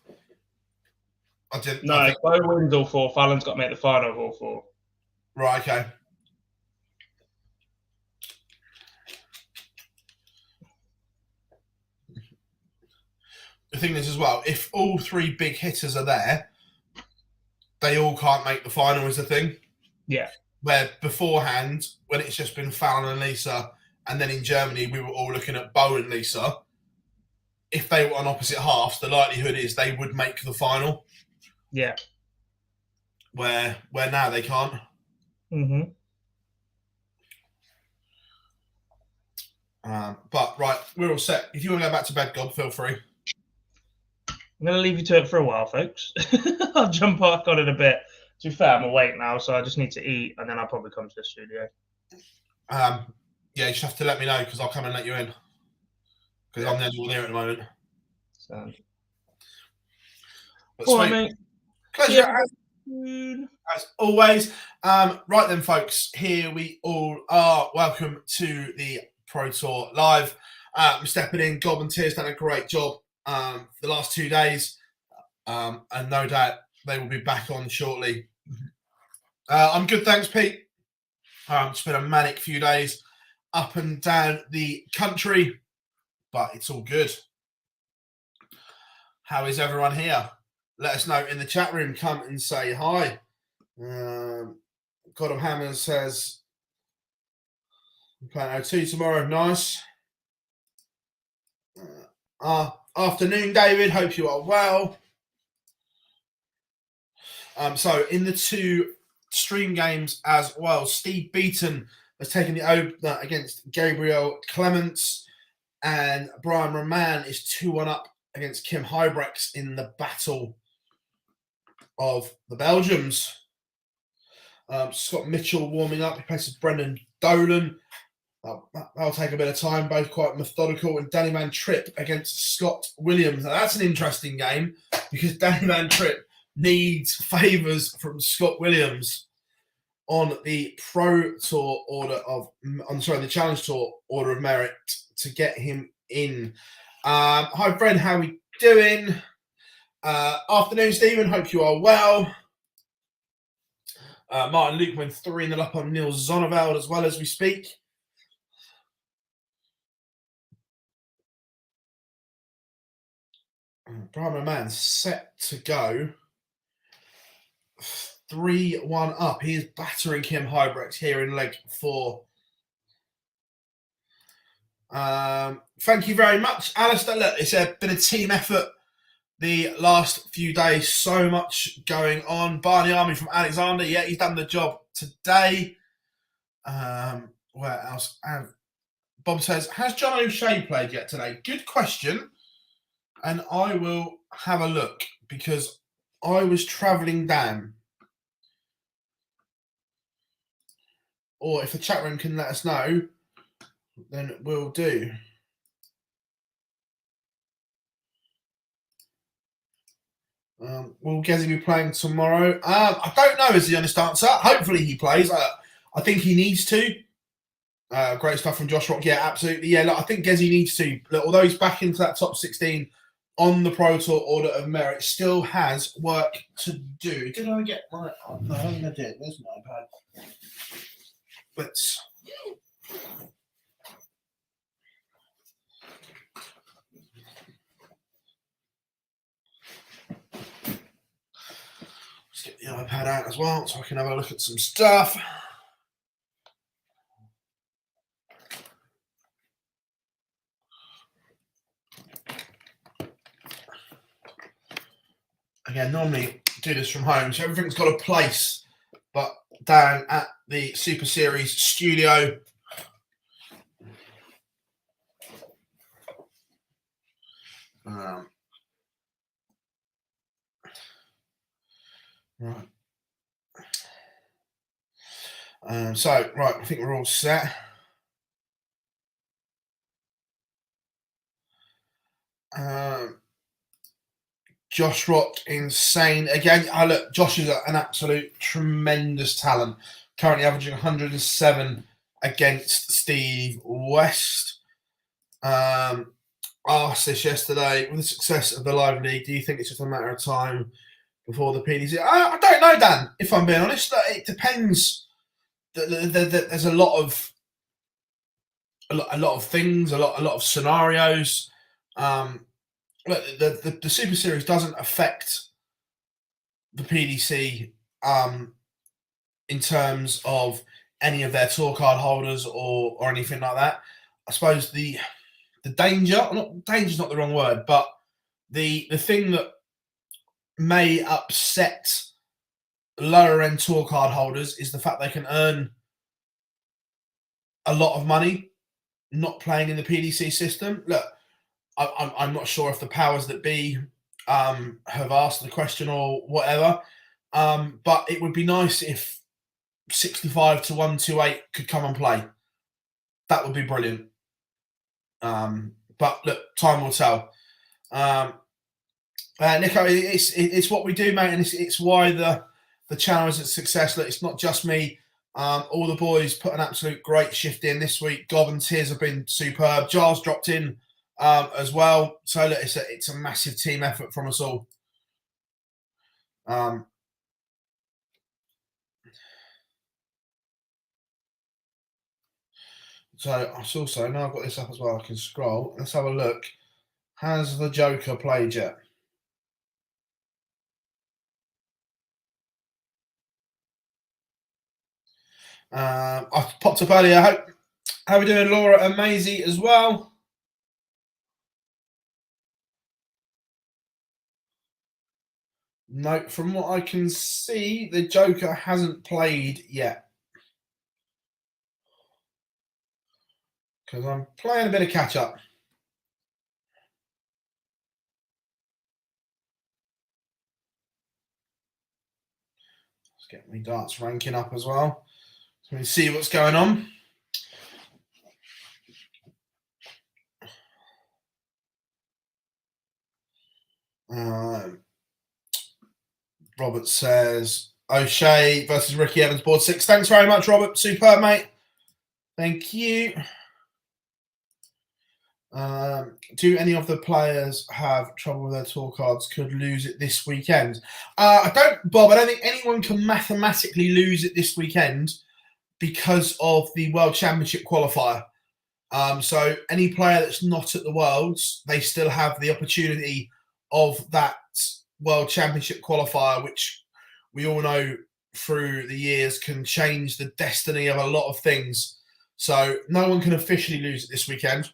No, Bo wins all 4. Fallon's got to make the final of all 4. Right, okay. The thing is as well, if all 3 big hitters are there, they all can't make the final is the thing. Yeah. Where beforehand, when it's just been Fallon and Lisa, and then in Germany we were all looking at Bo and Lisa, if they were on opposite halves, the likelihood is they would make the final. Yeah. Where now they can't. Mm-hmm. But right, we're all set. If you want to go back to bed, God, feel free. I'm going to leave you to it for a while, folks. I'll jump back on in a bit. To be fair, I'm awake now, so I just need to eat, and then I'll probably come to the studio. Yeah, you just have to let me know, because I'll come and let you in. Because I'm the only one here at the moment. Sound. But sweet. Mate. Pleasure, as always. Right then, folks, here we all are. Welcome to the Pro Tour Live. I'm stepping in. Gob and Tears done a great job for the last 2 days, and no doubt they will be back on shortly. I'm good, thanks, Pete. It's been a manic few days up and down the country, but it's all good. How is everyone here? Let us know in the chat room. Come and say hi. Godham Hammers says, I'm playing O2 tomorrow. Nice. Afternoon, David. Hope you are well. So in the 2 stream games as well, Steve Beaton has taken the opener against Gabriel Clements, and Brian Roman is 2-1 up against Kim Hybrex in the Battle of the Belgiums. Scott Mitchell warming up. He places Brendan Dolan. That'll take a bit of time, both quite methodical. And Danny Van Tripp against Scott Williams. Now, that's an interesting game, because Danny Van Tripp needs favours from Scott Williams on the Pro Tour order of, the Challenge Tour order of merit to get him in. Hi, friend. How are we doing? Afternoon, Stephen. Hope you are well. Martin Lukeman 3-0 up on Niels Zonneveld as well as we speak. Brian Man set to go 3-1 up. He is battering Kim Hybrex here in leg 4. Thank you very much, Alistair. Look, it's been a team effort the last few days. So much going on. Barney Army from Alexander. Yeah, he's done the job today. Where else? Bob says, has John O'Shea played yet today? Good question. And I will have a look because I was travelling down. Or if the chat room can let us know, then we'll do. Will Gezi be playing tomorrow? I don't know is the honest answer. Hopefully he plays. I think he needs to. Great stuff from Josh Rock. Yeah, absolutely. Yeah, look, I think Gezi needs to. Look, although he's back into that top 16 on the Pro Tour Order of Merit, still has work to do. Did I get my... Oh, no, I did. There's my iPad. Let's get the iPad out as well so I can have a look at some stuff. Again, normally do this from home, so everything's got a place, but down at the Super Series studio. Right. Right, I think we're all set. Josh Rock, insane. Again, look, Josh is an absolute tremendous talent. Currently averaging 107 against Steve West. Asked this yesterday, with the success of the live league, do you think it's just a matter of time before the PDC? I don't know, Dan, if I'm being honest. It depends. There's a lot of things, a lot of scenarios. The Super Series doesn't affect the PDC in terms of any of their tour card holders or anything like that. I suppose the danger, danger's not the wrong word, but the thing that may upset lower end tour card holders is the fact they can earn a lot of money not playing in the PDC system. Look, I'm not sure if the powers that be have asked the question or whatever, but it would be nice if 65 to 128 could come and play. That would be brilliant. But look, time will tell. Nico, it's what we do, mate, and it's why the channel is a success. Look, it's not just me. All the boys put an absolute great shift in this week. Gob and Tiz have been superb. Giles dropped in as well. So look, it's a massive team effort from us all. So I also, now I've got this up as well, I can scroll. Let's have a look. Has the Joker played yet? I popped up earlier. How are we doing, Laura and Maisie as well? No, from what I can see, the Joker hasn't played yet. Because I'm playing a bit of catch up. Let's get my darts ranking up as well. So we see what's going on. Robert says O'Shea versus Ricky Evans, board 6. Thanks very much, Robert. Superb, mate. Thank you. Do any of the players have trouble with their tour cards? Could lose it this weekend? I don't, Bob. I don't think anyone can mathematically lose it this weekend because of the World Championship qualifier. So any player that's not at the Worlds, they still have the opportunity of that World Championship qualifier, which we all know through the years can change the destiny of a lot of things. So no one can officially lose it this weekend.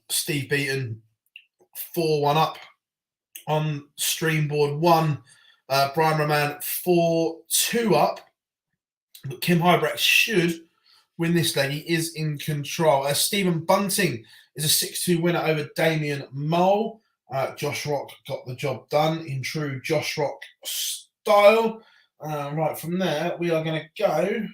Steve Beaton 4-1 up on Streamboard 1. Brian Roman 4-2 up. But Kim Hybrecht should win this leg. He is in control. Stephen Bunting is a 6-2 winner over Damien Mole. Josh Rock got the job done in true Josh Rock style. Right, from there, we are going to go.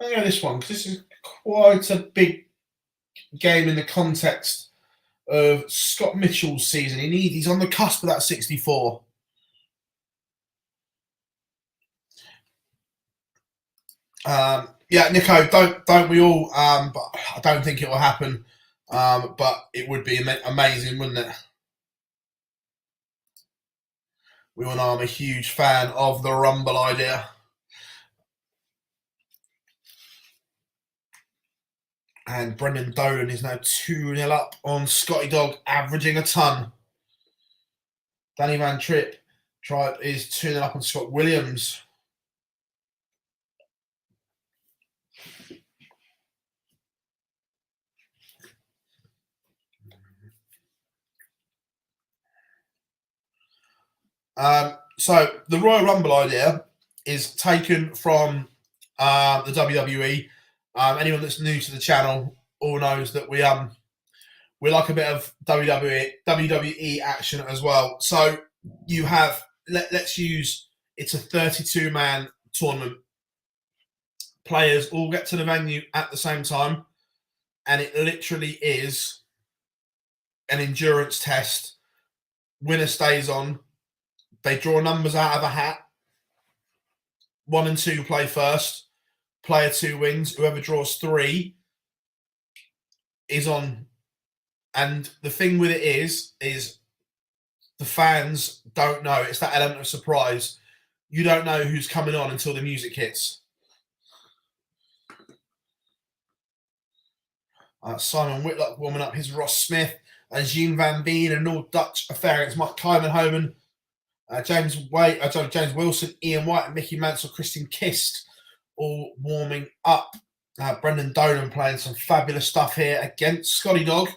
I'm going to go this one because this is quite a big game in the context of Scott Mitchell's season. He's on the cusp of that 64. Yeah, Nico, don't we all? But I don't think it will happen. But it would be amazing, wouldn't it? We all know I'm a huge fan of the Rumble idea. And Brendan Dolan is now 2-0 up on Scotty Dog, averaging a ton. Danny Van Tripp is 2-0 up on Scott Williams. So the Royal Rumble idea is taken from the WWE. Anyone that's new to the channel all knows that we like a bit of WWE action as well. So you have let's use it's a 32-man tournament. Players all get to the venue at the same time, and it literally is an endurance test. Winner stays on. They draw numbers out of a hat. 1 and 2 play first. Player 2 wins. Whoever draws 3 is on. And the thing with it is the fans don't know. It's that element of surprise. You don't know who's coming on until the music hits. Simon Whitlock warming up his Ross Smith. Jean Van Veen, an all Dutch affair against Mike Kleimanhoven. James Wilson, Ian White, and Mickey Mansell, Christian Kist all warming up. Brendan Dolan playing some fabulous stuff here against Scotty Dog.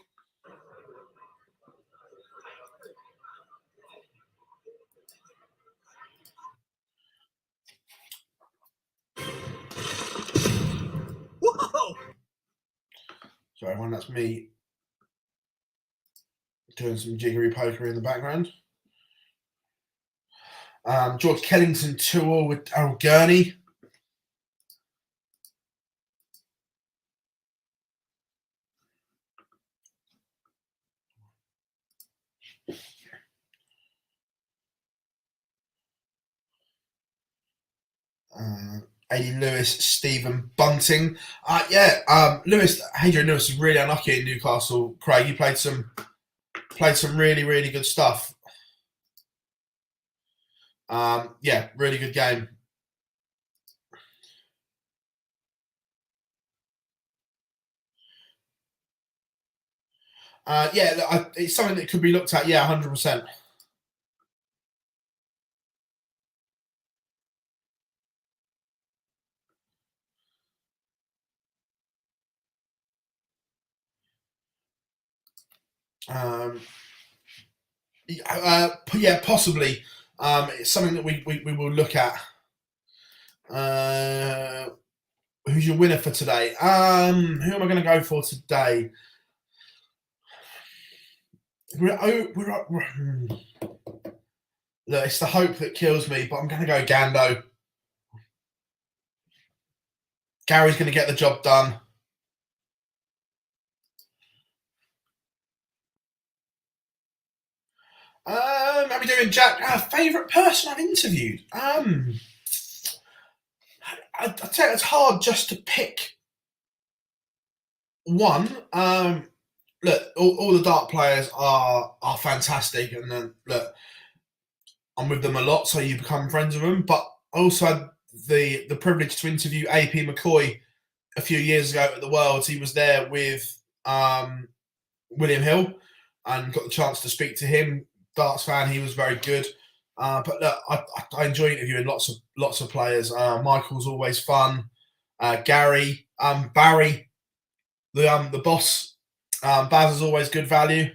Whoa! So everyone, that's me doing some jiggery pokery in the background. George Kellington 2-all with Errol Gurney. Adrian Lewis, Stephen Bunting. Lewis, Adrian Lewis is really unlucky in Newcastle. Craig, he played some really, really good stuff. Really good game. It's something that could be looked at. 100%. Possibly. It's something that we will look at. Who's your winner for today? Who am I going to go for today? Look, it's the hope that kills me, but I'm going to go Gando. Gary's going to get the job done. How are we doing, Jack? Favourite person I've interviewed? I tell you, it's hard just to pick one. Look, all the dart players are fantastic, and then look, I'm with them a lot, so you become friends with them. But I also had the privilege to interview AP McCoy a few years ago at the Worlds. He was there with William Hill, and got the chance to speak to him. Darts fan, he was very good. But look, I enjoy interviewing lots of players. Michael's always fun. Gary, Barry, the boss. Baz is always good value.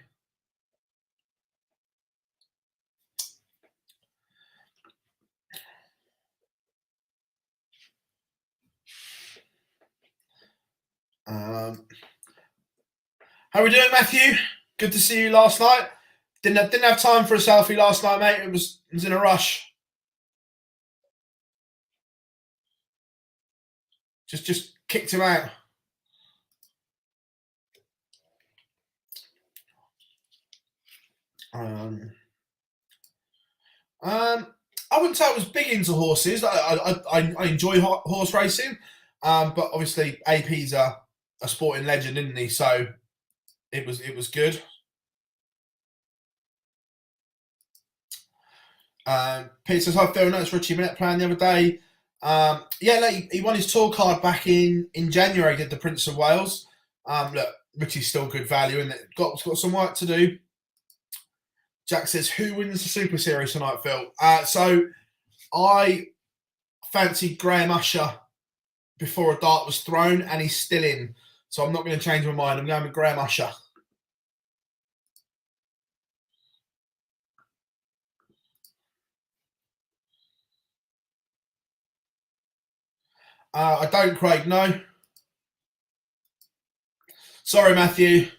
How are we doing, Matthew? Good to see you last night. Didn't have time for a selfie last night, mate. It was in a rush. Just kicked him out. I wouldn't say I was big into horses. I enjoy horse racing, but obviously AP's a sporting legend, isn't he? So it was good. Peter says, "Hi Phil, noticed Richie Bennett playing the other day. Yeah, like, he won his tour card back in January. Did the Prince of Wales? Look, Richie's still good value, and got some work to do." Jack says, "Who wins the Super Series tonight, Phil?" So I fancied Graham Usher before a dart was thrown, and he's still in. So I'm not going to change my mind. I'm going with Graham Usher. I don't, Craig. No. Sorry, Matthew.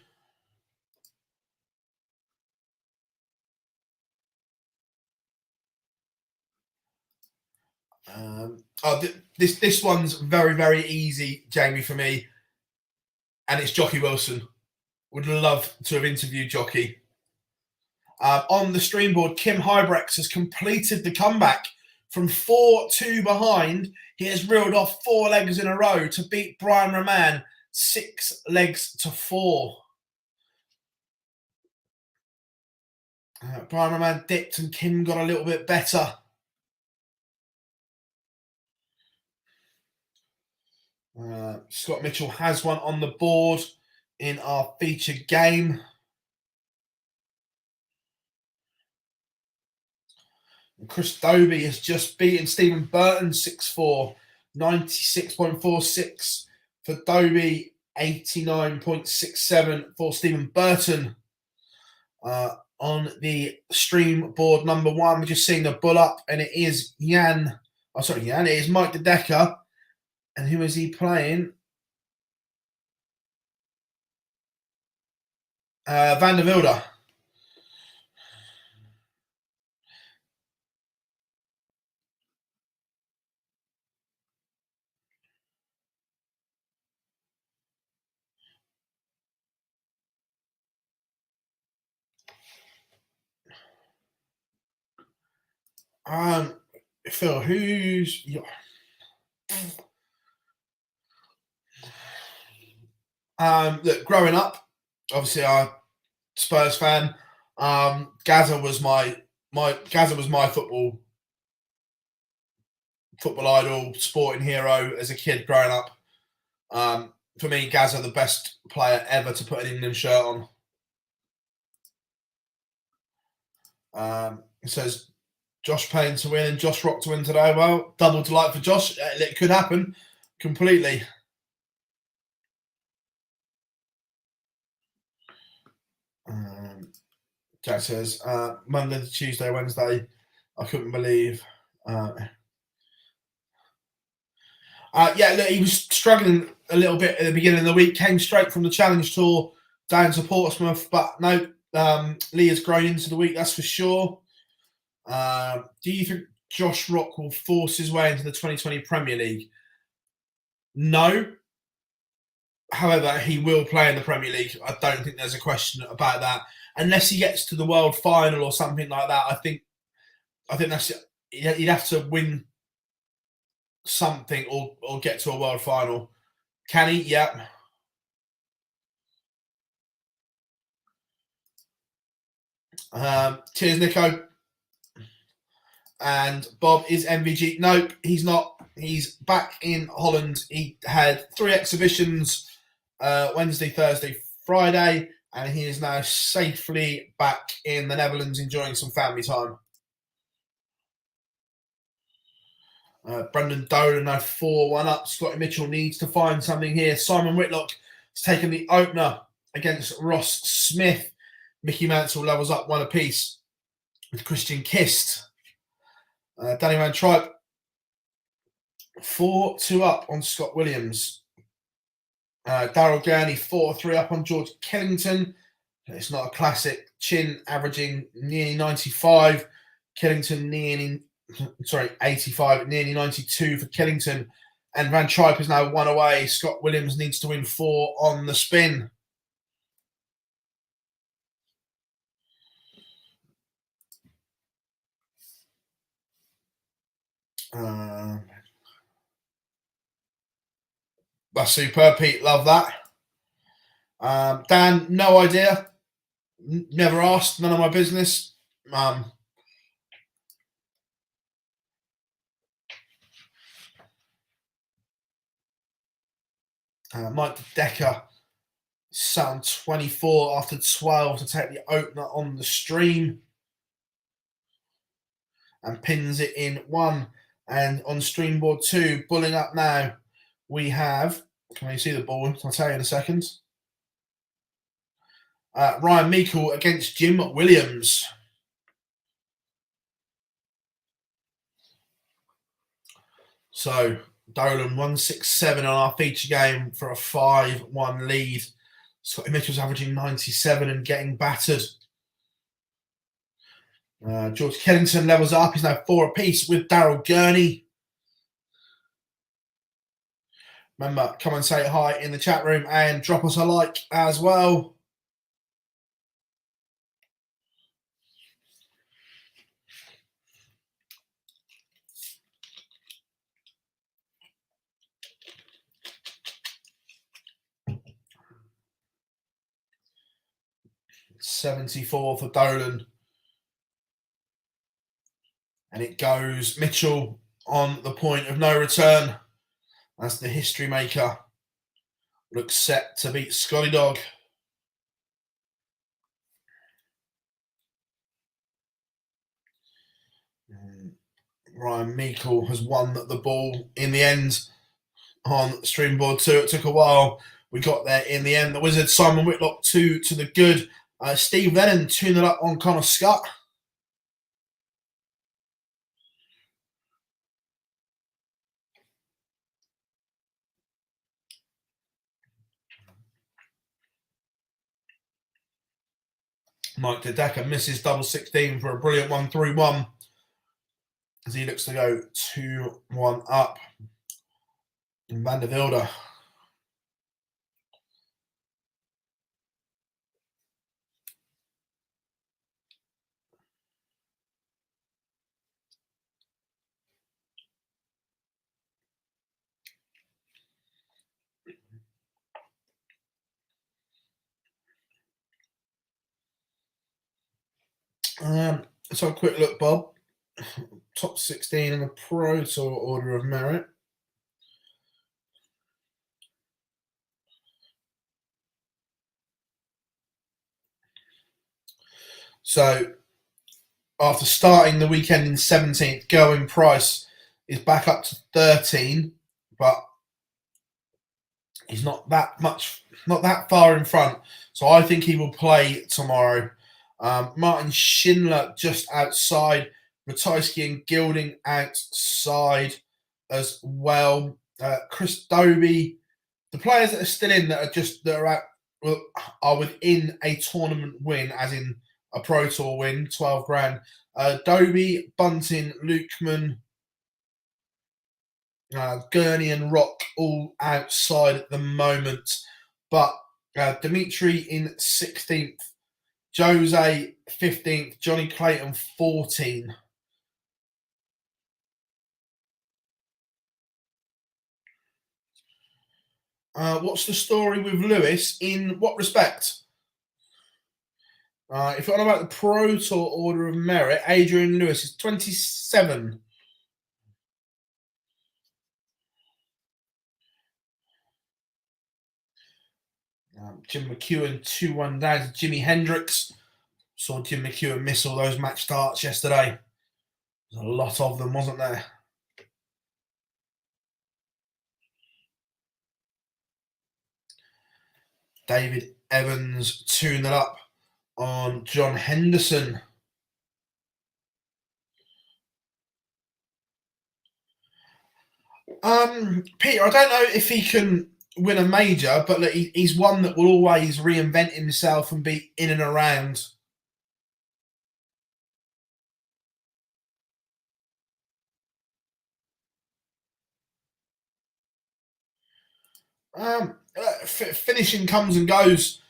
This one's very, very easy, Jamie, for me, and it's Jockey Wilson. Would love to have interviewed Jockey. On the stream board, Kim Hybrex has completed the comeback from 4-2 behind. He has reeled off 4 legs in a row to beat Brian Raman 6 legs to 4. Brian Raman dipped and Kim got a little bit better. Scott Mitchell has one on the board in our featured game. And Chris Dobie has just beaten Stephen Burton 6-4, 96.46 for Dobie, 89.67 for Stephen Burton. On the stream board number 1, we're just seeing the bull up, and it is Jan. Oh, sorry, Jan. It is Mike De Decker. And who is he playing? Van der Wilde. Phil, who's look, growing up, obviously I'm a Spurs fan. Gazza was my football idol, sporting hero as a kid growing up. For me, Gazza the best player ever to put an England shirt on. It says Josh Payne to win and Josh Rock to win today. Well, double delight for Josh. It could happen completely. Jack says Monday, Tuesday, Wednesday. I couldn't believe. Yeah, look, he was struggling a little bit at the beginning of the week. Came straight from the Challenge Tour down to Portsmouth, but no, Lee has grown into the week. That's for sure. Do you think Josh Rock will force his way into the 2020 Premier League? No. However, he will play in the Premier League. I don't think there's a question about that. Unless he gets to the World Final or something like that, I think that's he'd have to win something or get to a world final. Can he? Yep. Cheers, Nico. And Bob is MVG. Nope, he's not. He's back in Holland. He had 3 exhibitions Wednesday, Thursday, Friday, and he is now safely back in the Netherlands enjoying some family time. Brendan Dolan now 4-1 up. Scotty Mitchell needs to find something here. Simon Whitlock has taken the opener against Ross Smith. Mickey Mansell levels up 1 apiece with Christian Kist. Danny Van Tripe 4-2 up on Scott Williams. Daryl Gurney 4-3 up on George Killington. It's not a classic. Chin averaging nearly 95. Killington nearly 85, nearly 92 for Killington. And Van Tripe is now 1 away. Scott Williams needs to win 4 on the spin. That's superb, Pete. Love that. Dan, no idea. Never asked. None of my business. Mike Decker sat on 24 after 12 to take the opener on the stream and pins it in 1. And on stream board 2, bulling up now, we have, can you see the ball? I'll tell you in a second. Ryan Meikle against Jim Williams. So Dolan 167 on our feature game for a 5-1 lead. Scotty Mitchell's averaging 97 and getting battered. George Killington levels up. He's now 4 apiece with Daryl Gurney. Remember, come and say hi in the chat room and drop us a like as well. $74 for Dolan. And it goes Mitchell on the point of no return as the history maker looks set to beat Scotty Dog. Ryan Meikle has won the ball in the end on stream board 2. It took a while. We got there in the end. The Wizard, Simon Whitlock 2 to the good. Steve Lennon 2-0 up on Connor Scott. Mike DeDecker misses double 16 for a brilliant 1-3-1 as he looks to go 2-1 up. And Van der Wilde. Let's have a quick look, Bob. Top 16 in the Pro Tour order of merit. So, after starting the weekend in 17th, Gerwin Price is back up to 13, but he's not that far in front. So I think he will play tomorrow. Martin Schindler just outside. Ratajski and Gilding outside as well. Chris Dobie. The players that are still in that are within a tournament win, as in a Pro Tour win, 12 grand. Dobie, Bunting, Lukeman, Gurney and Rock all outside at the moment. But Dimitri in 16th, Jose 15th, Johnny Clayton 14th. What's the story with Lewis? In what respect? If you're on about the Pro Tour Order of Merit, Adrian Lewis is 27. Jim McEwen 2-1 down to Jimi Hendrix. Saw Jim McEwen miss all those match starts yesterday. There's a lot of them, wasn't there? David Evans 2-0 up on John Henderson. Peter, I don't know if he can win a major, but look, he's one that will always reinvent himself and be in and around. Finishing comes and goes.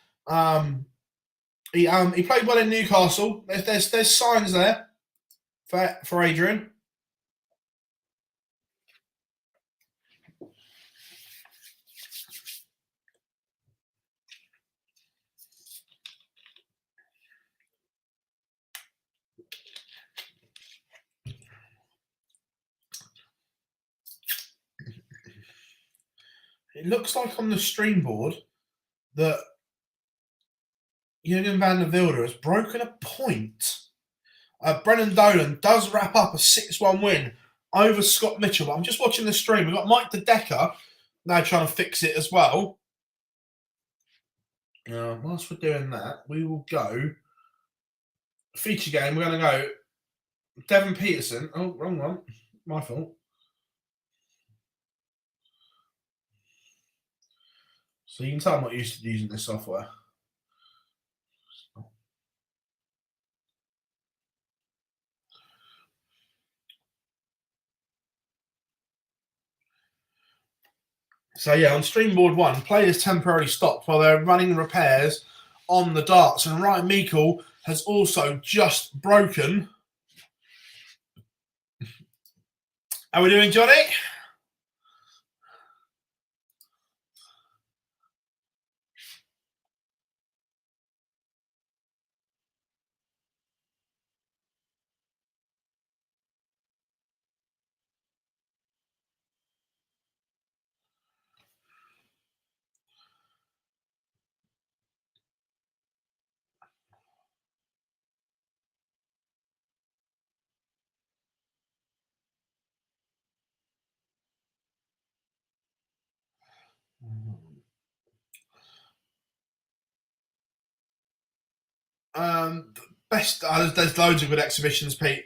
He played well in Newcastle. There's signs there for Adrian. It looks like on the stream board that Jurgen van der Wilde has broken a point. Brennan Dolan does wrap up a 6-1 win over Scott Mitchell. But I'm just watching the stream. We've got Mike De Decker now trying to fix it as well. Whilst we're doing that, we will go feature game. We're going to go Devon Peterson. Oh, wrong one. My fault. So you can tell I'm not used to using this software. So yeah, on stream board 1, players temporarily stopped while they're running repairs on the darts. And Ryan Meikle has also just broken. How are we doing, Johnny? Best. There's loads of good exhibitions, Pete.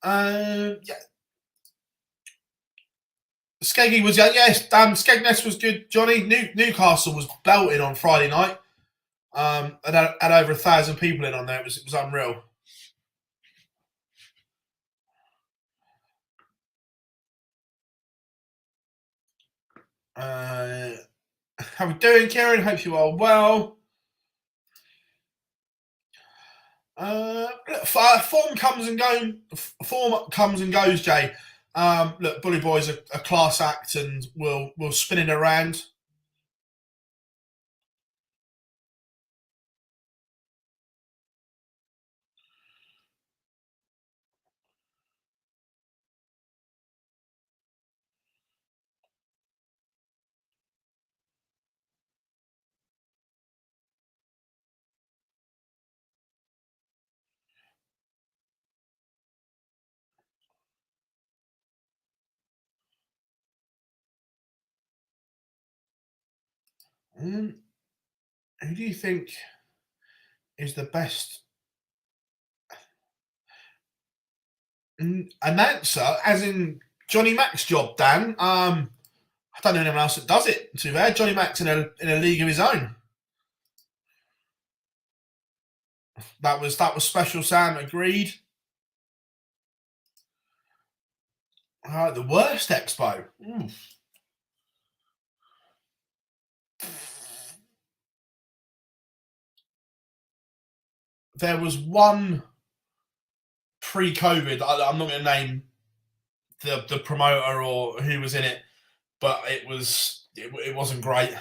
Yeah. Skeggy was yes. Skegness was good. Johnny Newcastle was belting on Friday night. Had over 1,000 people in on there. It was unreal. How we doing, Kieran? Hope you are well. Form comes and goes, Jay. Look, Bully Boy's a class act, and we'll spin it around. Who do you think is the best announcer, as in Johnny Mac's job, Dan? I don't know anyone else that does it. Too bad. Johnny Mac's in a league of his own. That was special, Sam. Agreed. The worst expo. There was one pre-COVID. I'm not going to name the promoter or who was in it, but it wasn't great.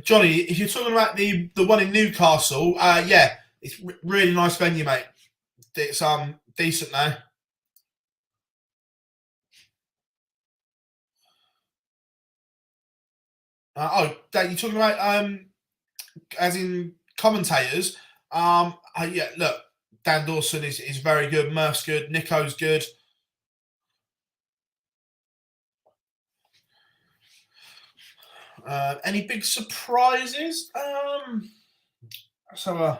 Johnny, if you're talking about the one in Newcastle, yeah, it's really nice venue, mate. It's decent now. You're talking about as in commentators. Yeah, look, Dan Dawson is very good. Murph's good. Nico's good. Any big surprises? So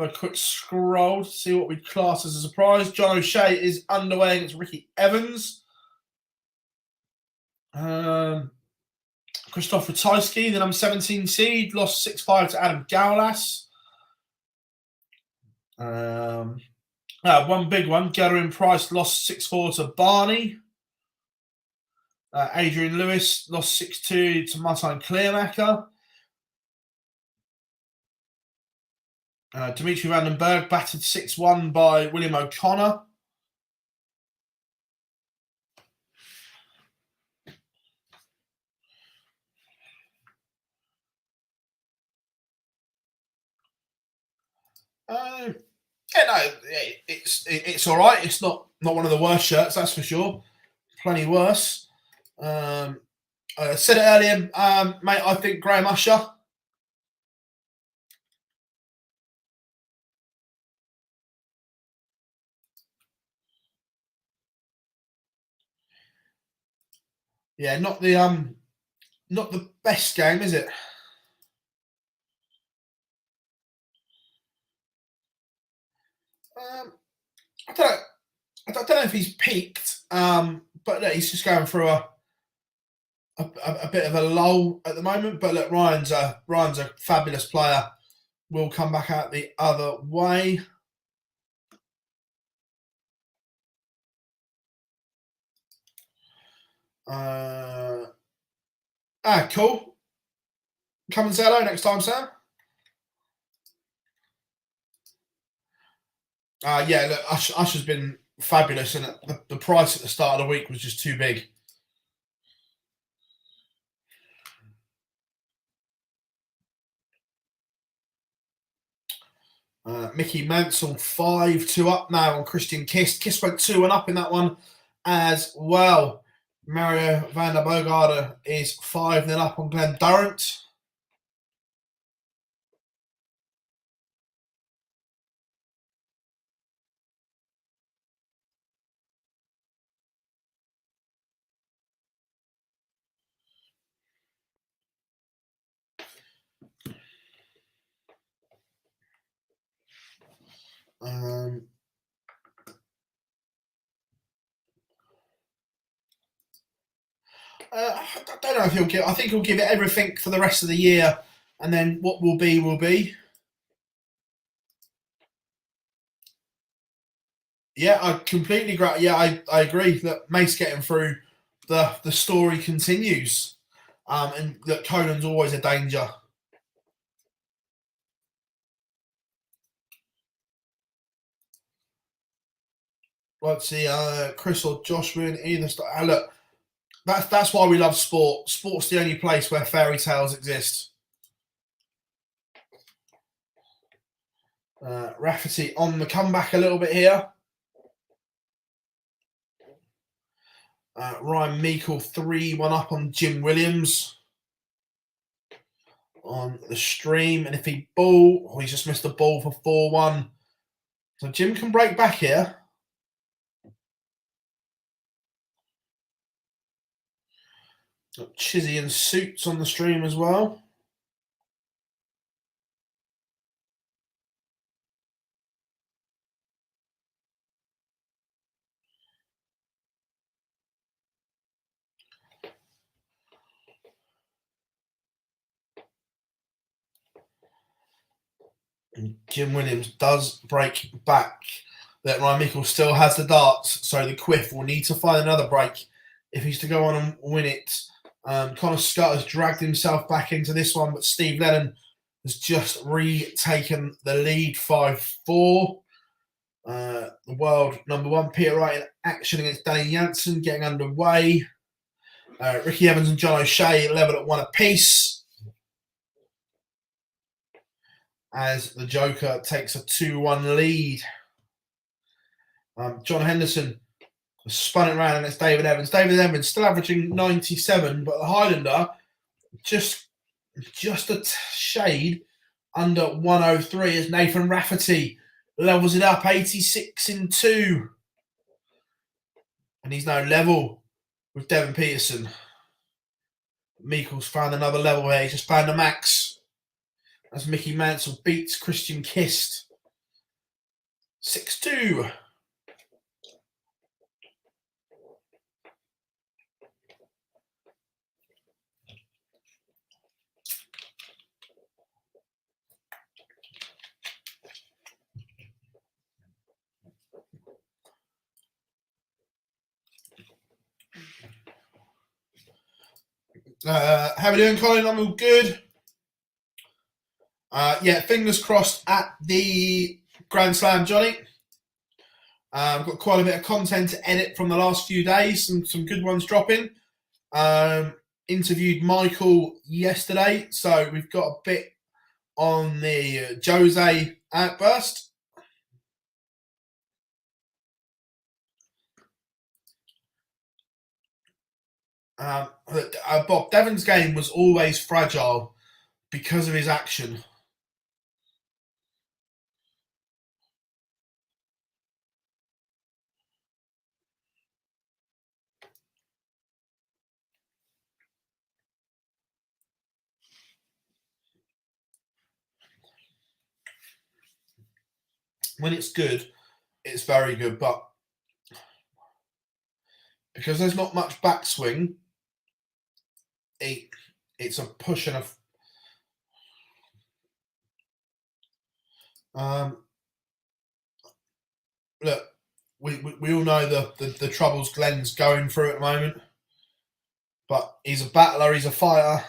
a quick scroll to see what we'd class as a surprise. John O'Shea is underway against Ricky Evans. Christoph Ratajski, the number 17 seed, lost 6-5 to Adam Gaulas. One big one, Geraint Price lost 6-4 to Barney. Adrian Lewis lost 6-2 to Martin Kleermacher. Dimitri Vandenberg battered 6-1 by William O'Connor. Yeah, no, it's all right. It's not one of the worst shirts, that's for sure. Plenty worse. I said it earlier, mate. I think Graham Usher. Yeah, not the best game, is it? I don't know if he's peaked, but look, he's just going through a bit of a lull at the moment. But look, Ryan's a fabulous player. Will come back out the other way. Cool. Come and say hello next time, Sam. Yeah, look, Usher's been fabulous, and the price at the start of the week was just too big. Mickey Mansell 5-2 up now on Christian Kiss. Kiss went 2-1 up in that one as well. Mario van der Bogarde is 5-0 up on Glenn Durrant. I don't know if he'll give. I think he'll give it everything for the rest of the year, and then what will be will be. Yeah, I completely agree. Yeah, I agree that Mace getting through, the story continues, and that Conan's always a danger. Let's see, Chris or Josh win either. Look, that's why we love sport. Sport's the only place where fairy tales exist. Rafferty on the comeback a little bit here. Ryan Meikle 3-1 up on Jim Williams on the stream. And if he he's just missed the ball for 4-1. So Jim can break back here. Got Chizzy and Suits on the stream as well. And Jim Williams does break back. That Ryan Michael still has the darts, so the Quiff will need to find another break if he's to go on and win it. Connor Scott has dragged himself back into this one, but Steve Lennon has just retaken the lead 5-4. The world number one, Peter Wright, in action against Danny Jansen, getting underway. Ricky Evans and John O'Shea level at 1 apiece, as the Joker takes a 2-1 lead. John Henderson spun it around against David Evans. David Evans still averaging 97, but the Highlander just a shade under 103 as Nathan Rafferty levels it up 86 in 2. And he's now level with Devin Peterson. Meikle's found another level here. He's just found a max as Mickey Mansell beats Christian Kist 6-2. How we doing, Colin? I'm all good. Yeah, fingers crossed at the Grand Slam, Johnny. I've got quite a bit of content to edit from the last few days, some good ones dropping. Interviewed Michael yesterday, so we've got a bit on the Jose outburst. Bob, Devon's game was always fragile because of his action. When it's good, it's very good, but because there's not much backswing, it's a push and a look. We all know the troubles Glenn's going through at the moment, but he's a battler, he's a fighter.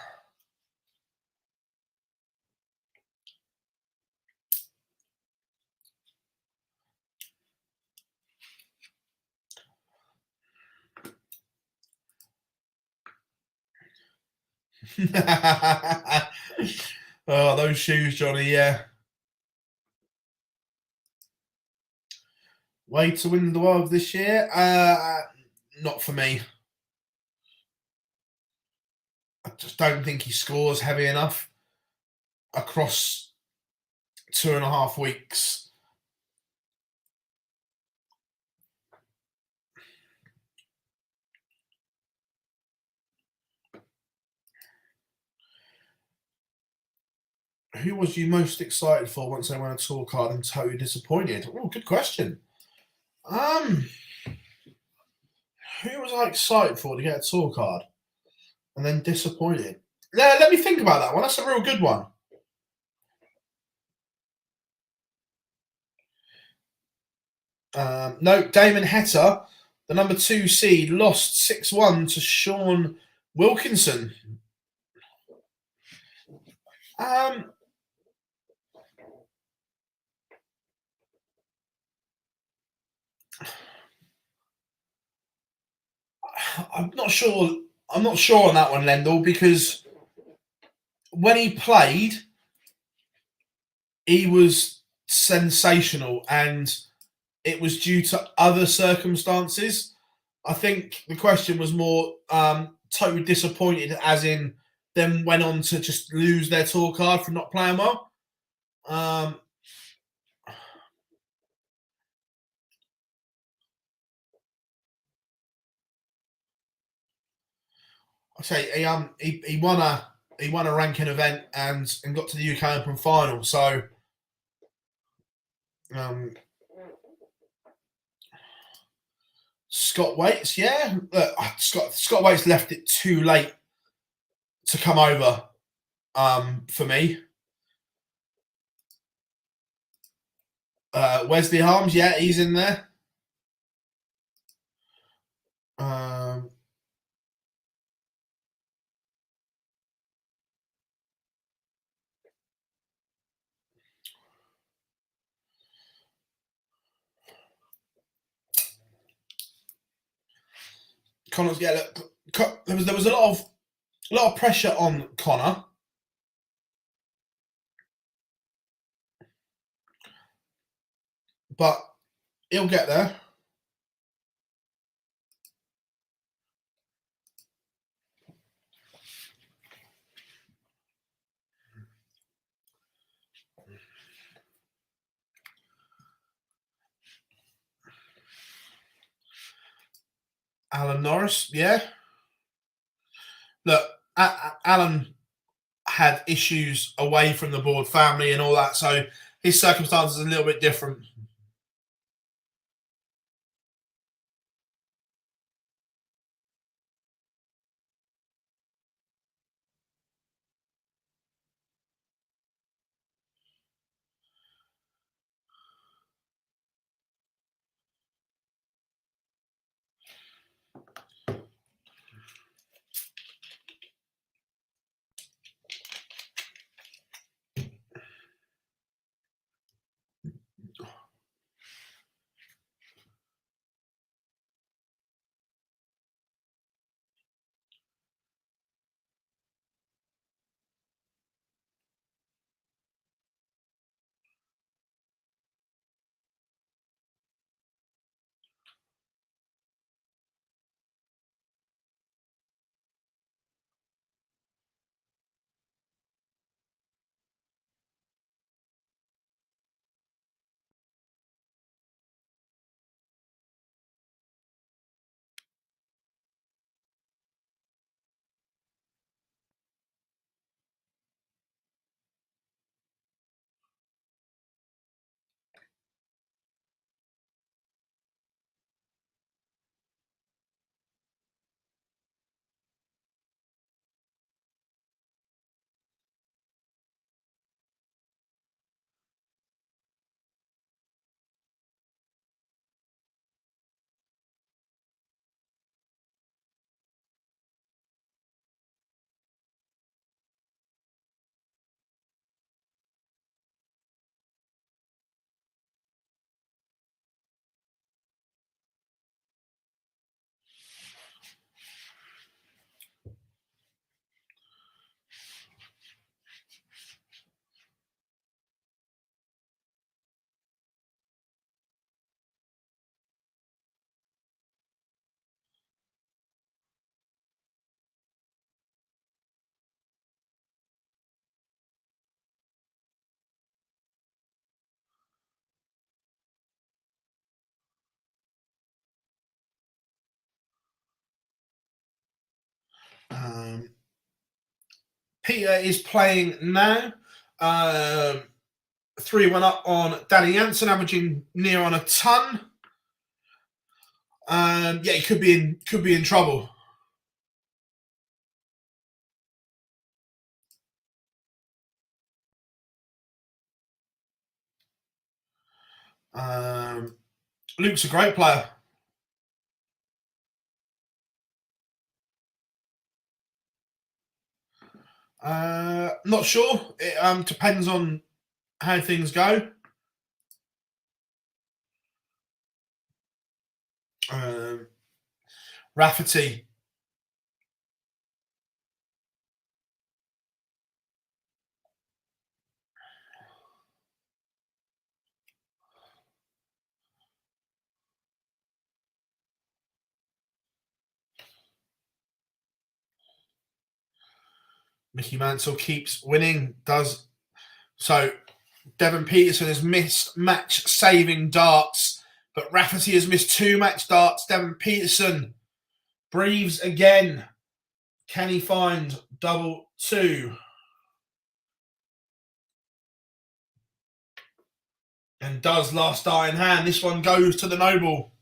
Oh, those shoes, Johnny, yeah. Way to win the world this year? Not for me. I just don't think he scores heavy enough across 2.5 weeks. Who was you most excited for once they won a tour card and totally disappointed? Oh, good question. Who was I excited for to get a tour card and then disappointed? Let me think about that one. That's a real good one. No, Damon Heta, the number 2 seed, lost 6-1 to Sean Wilkinson. I'm not sure on that one, Lendl, because when he played, he was sensational, and it was due to other circumstances. I think the question was more totally disappointed, as in them went on to just lose their tour card for not playing well. I say he won a ranking event and got to the UK Open final. So Scott Waits, yeah, Scott Waits left it too late to come over for me. Wesley Harms, yeah, he's in there. Connor's, yeah, look, there was a lot of pressure on Connor. But he'll get there. Alan Norris, yeah. Look, Alan had issues away from the board, family and all that, so his circumstances are a little bit different. Peter is playing now. 3-1 up on Danny Jansen, averaging near on a ton. Yeah, he could be in trouble. Luke's a great player. Not sure. It depends on how things go. Rafferty. Mickey Mansell keeps winning. Does so. Devon Peterson has missed match-saving darts, but Rafferty has missed 2 match darts. Devon Peterson breathes again. Can he find double 2? And does last dart in hand. This one goes to the Noble.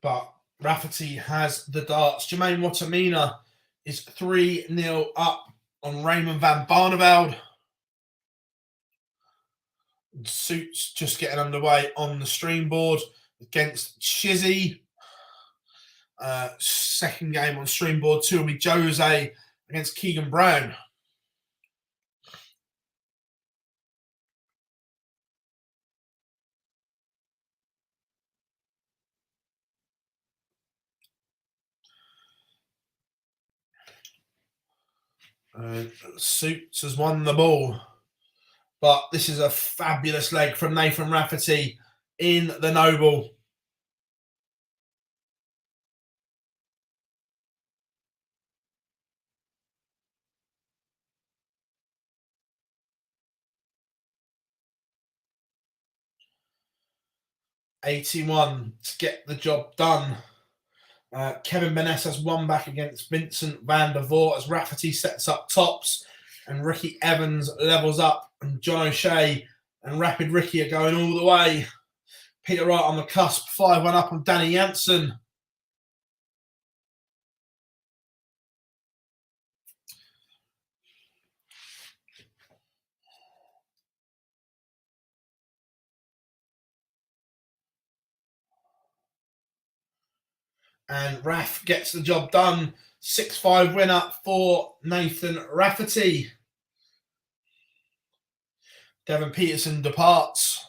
But Rafferty has the darts. Jermaine Watamina is 3-0 up on Raymond van Barneveld. Suits just getting underway on the stream board against Chizzy. Second game on stream board 2 will be Jose against Keegan Brown. Suits has won the ball. But this is a fabulous leg from Nathan Rafferty in the Noble. $81 to get the job done. Kevin Benes has won back against Vincent van der Voort as Rafferty sets up tops and Ricky Evans levels up, and John O'Shea and Rapid Ricky are going all the way. Peter Wright on the cusp, 5-1 up on Danny Janssen. And Raf gets the job done. 6-5 winner for Nathan Rafferty. Devon Peterson departs.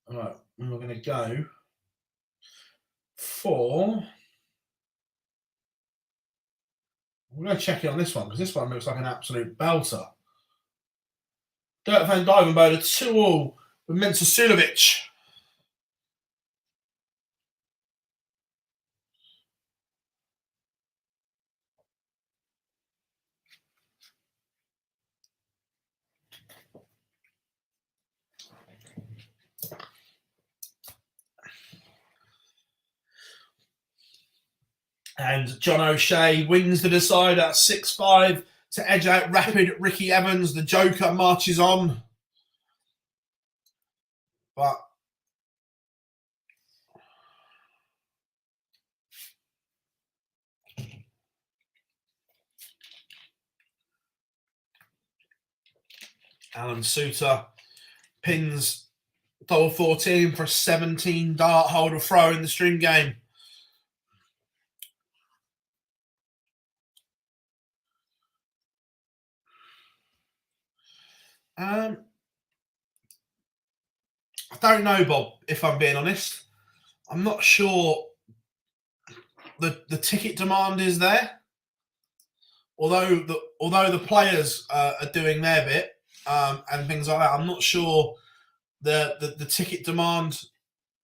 All right, we're going to go for... We're going to check it on this one because this one looks like an absolute belter. Dirk van Dijvenbode 2-2 with Mensa Sulovic. And John O'Shea wins the decider 6-5 to edge out Rapid Ricky Evans. The Joker marches on. But Alan Suter pins double 14 for a 17 dart holder throw in the stream game. I don't know, Bob, if I'm being honest. I'm not sure the ticket demand is there. Although the players are doing their bit and things like that, I'm not sure the ticket demand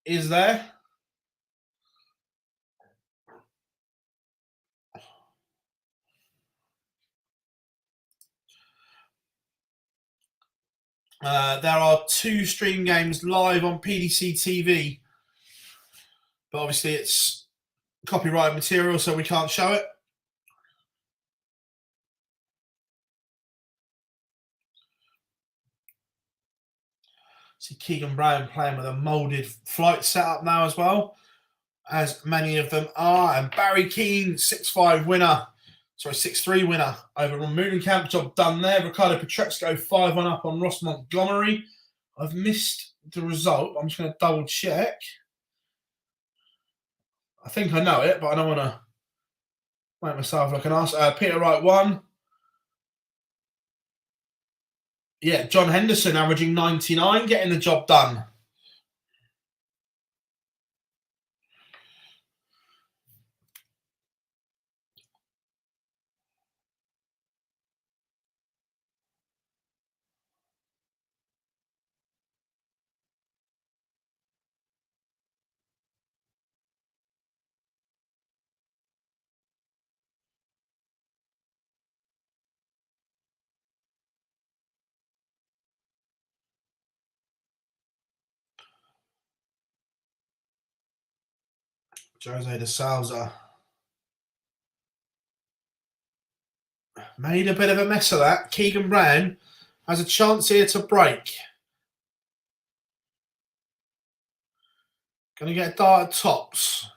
is there. There are 2 stream games live on PDC TV, but obviously it's copyrighted material, so we can't show it. See Keegan Brown playing with a moulded flight setup now as well, as many of them are. And Barry Keane, 6-5 winner. Sorry, 6-3 winner over on Moonencamp. Job done there. Ricardo Petrexco 5-1 up on Ross Montgomery. I've missed the result. I'm just going to double check. I think I know it, but I don't want to make myself look an arse. Peter Wright 1. Yeah, John Henderson averaging 99, getting the job done. Jose de Souza made a bit of a mess of that. Keegan Brown has a chance here to break. Going to get a dart at tops.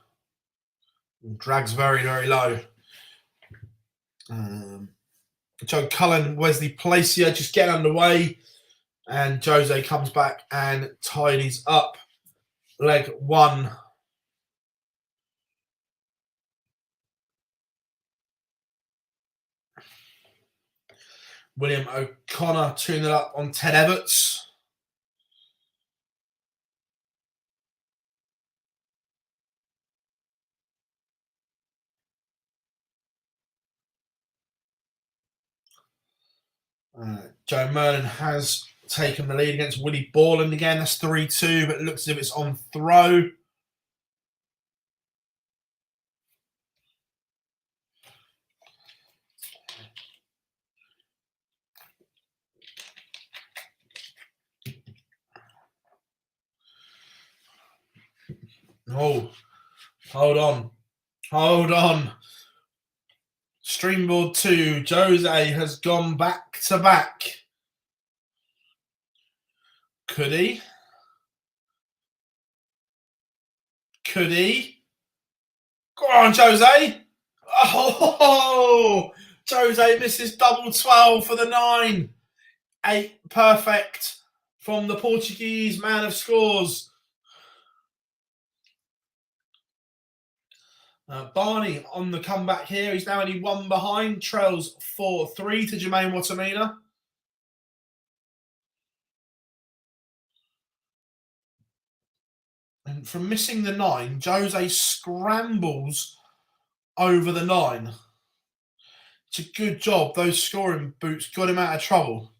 Drags very, very low. Joe Cullen, Wesley Placier just getting underway. And Jose comes back and tidies up leg one. William O'Connor tuning it up on Ted Everts. Joe Merlin has taken the lead against Willie Borland again. That's 3-2, but it looks as if it's on throw. Oh, hold on. Hold on. Streamboard 2, Jose has gone back to back. Could he? Could he? Go on, Jose. Oh, Jose misses double 12 for the 9. 8 perfect from the Portuguese man of scores. Barney on the comeback here. He's now only 1 behind. Trails 4-3 to Jermaine Watamina. And from missing the 9, Jose scrambles over the 9. It's a good job. Those scoring boots got him out of trouble.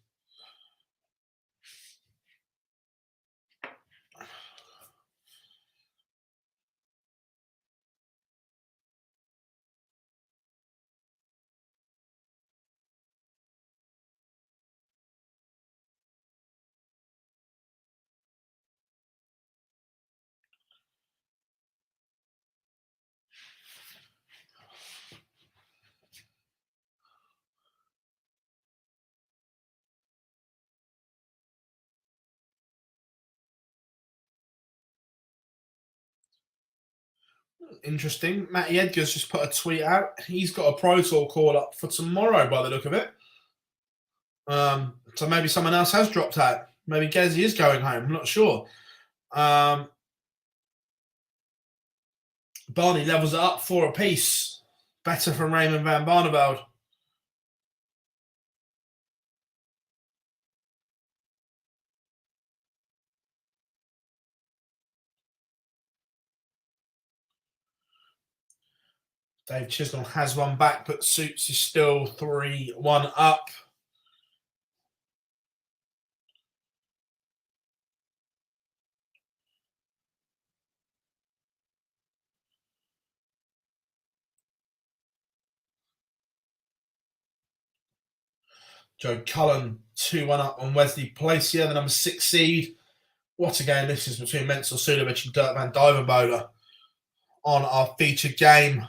Interesting. Matty Edgar's just put a tweet out. He's got a Pro Tour call up for tomorrow by the look of it. So maybe someone else has dropped out. Maybe Gezi is going home. I'm not sure. Barney levels it up 4 apiece. Better from Raymond van Barneveld. Dave Chisnell has one back, but Suits is still 3-1 up. Joe Cullen 2-1 up on Wesley Placier, the number 6 seed. What a game this is between Mensel Sudovic and Dirk van Duivenbode on our featured game.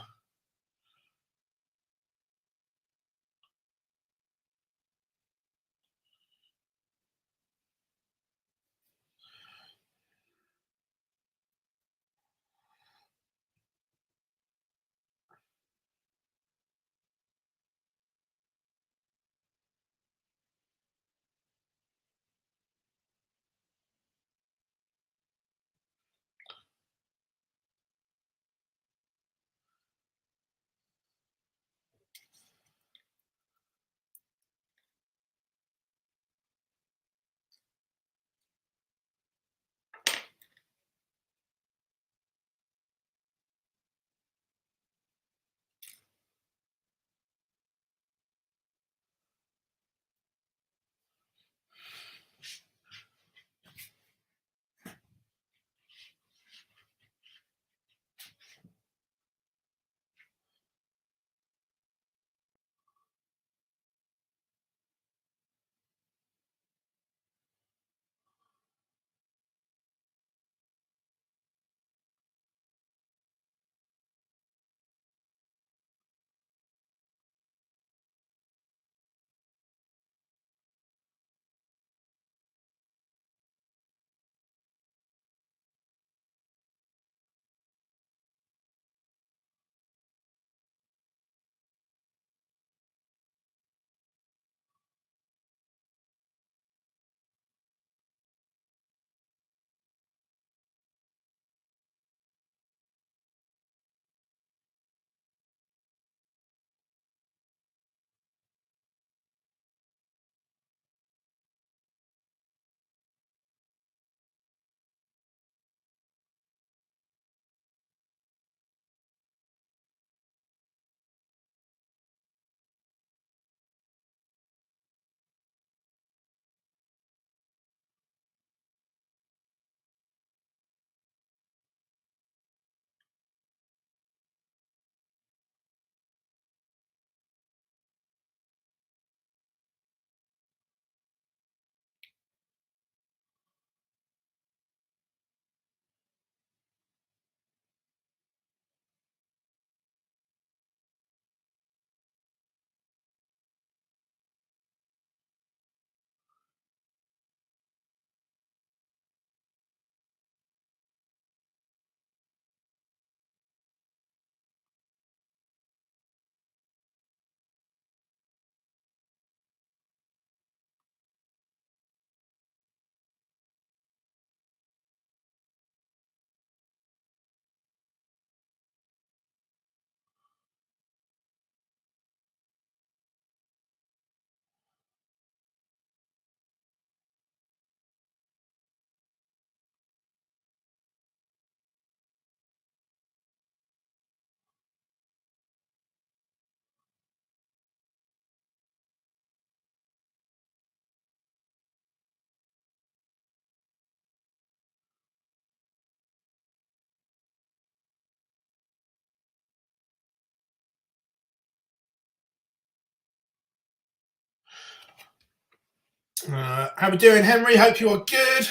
How we doing, Henry? Hope you are good.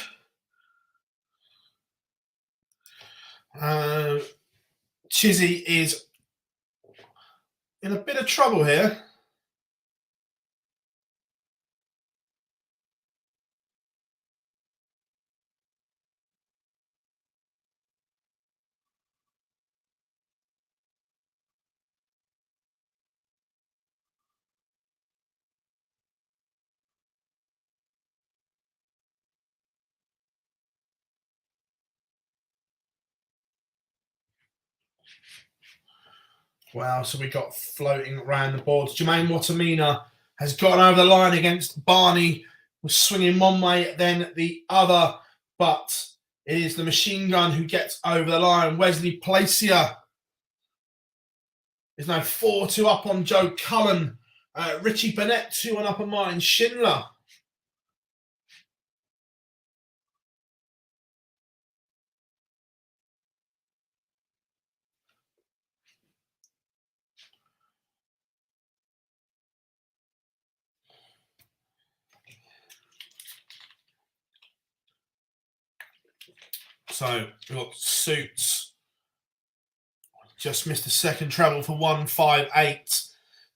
Chizzy is in a bit of trouble here. Wow, so we got floating around the boards. Jermaine Watamina has gone over the line against Barney. Was swinging one way, then the other, but it is the machine gun who gets over the line. Wesley Placier is now 4-2 up on Joe Cullen. Richie Burnett 2-1 up on Martin Schindler. So we've got Suits. Just missed the second treble for 158.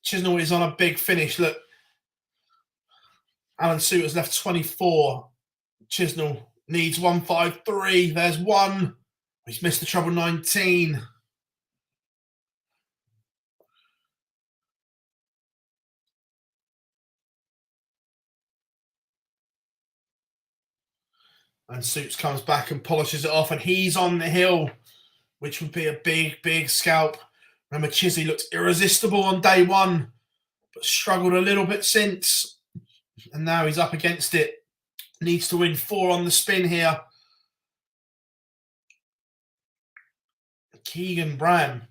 Chisnell is on a big finish. Look, Alan Suit has left 24. Chisnell needs 153. There's one. He's missed the treble 19. And Suits comes back and polishes it off, and he's on the hill, which would be a big, big scalp. Remember, Chizzy looked irresistible on day one, but struggled a little bit since. And now he's up against it. Needs to win 4 on the spin here. Keegan Brown.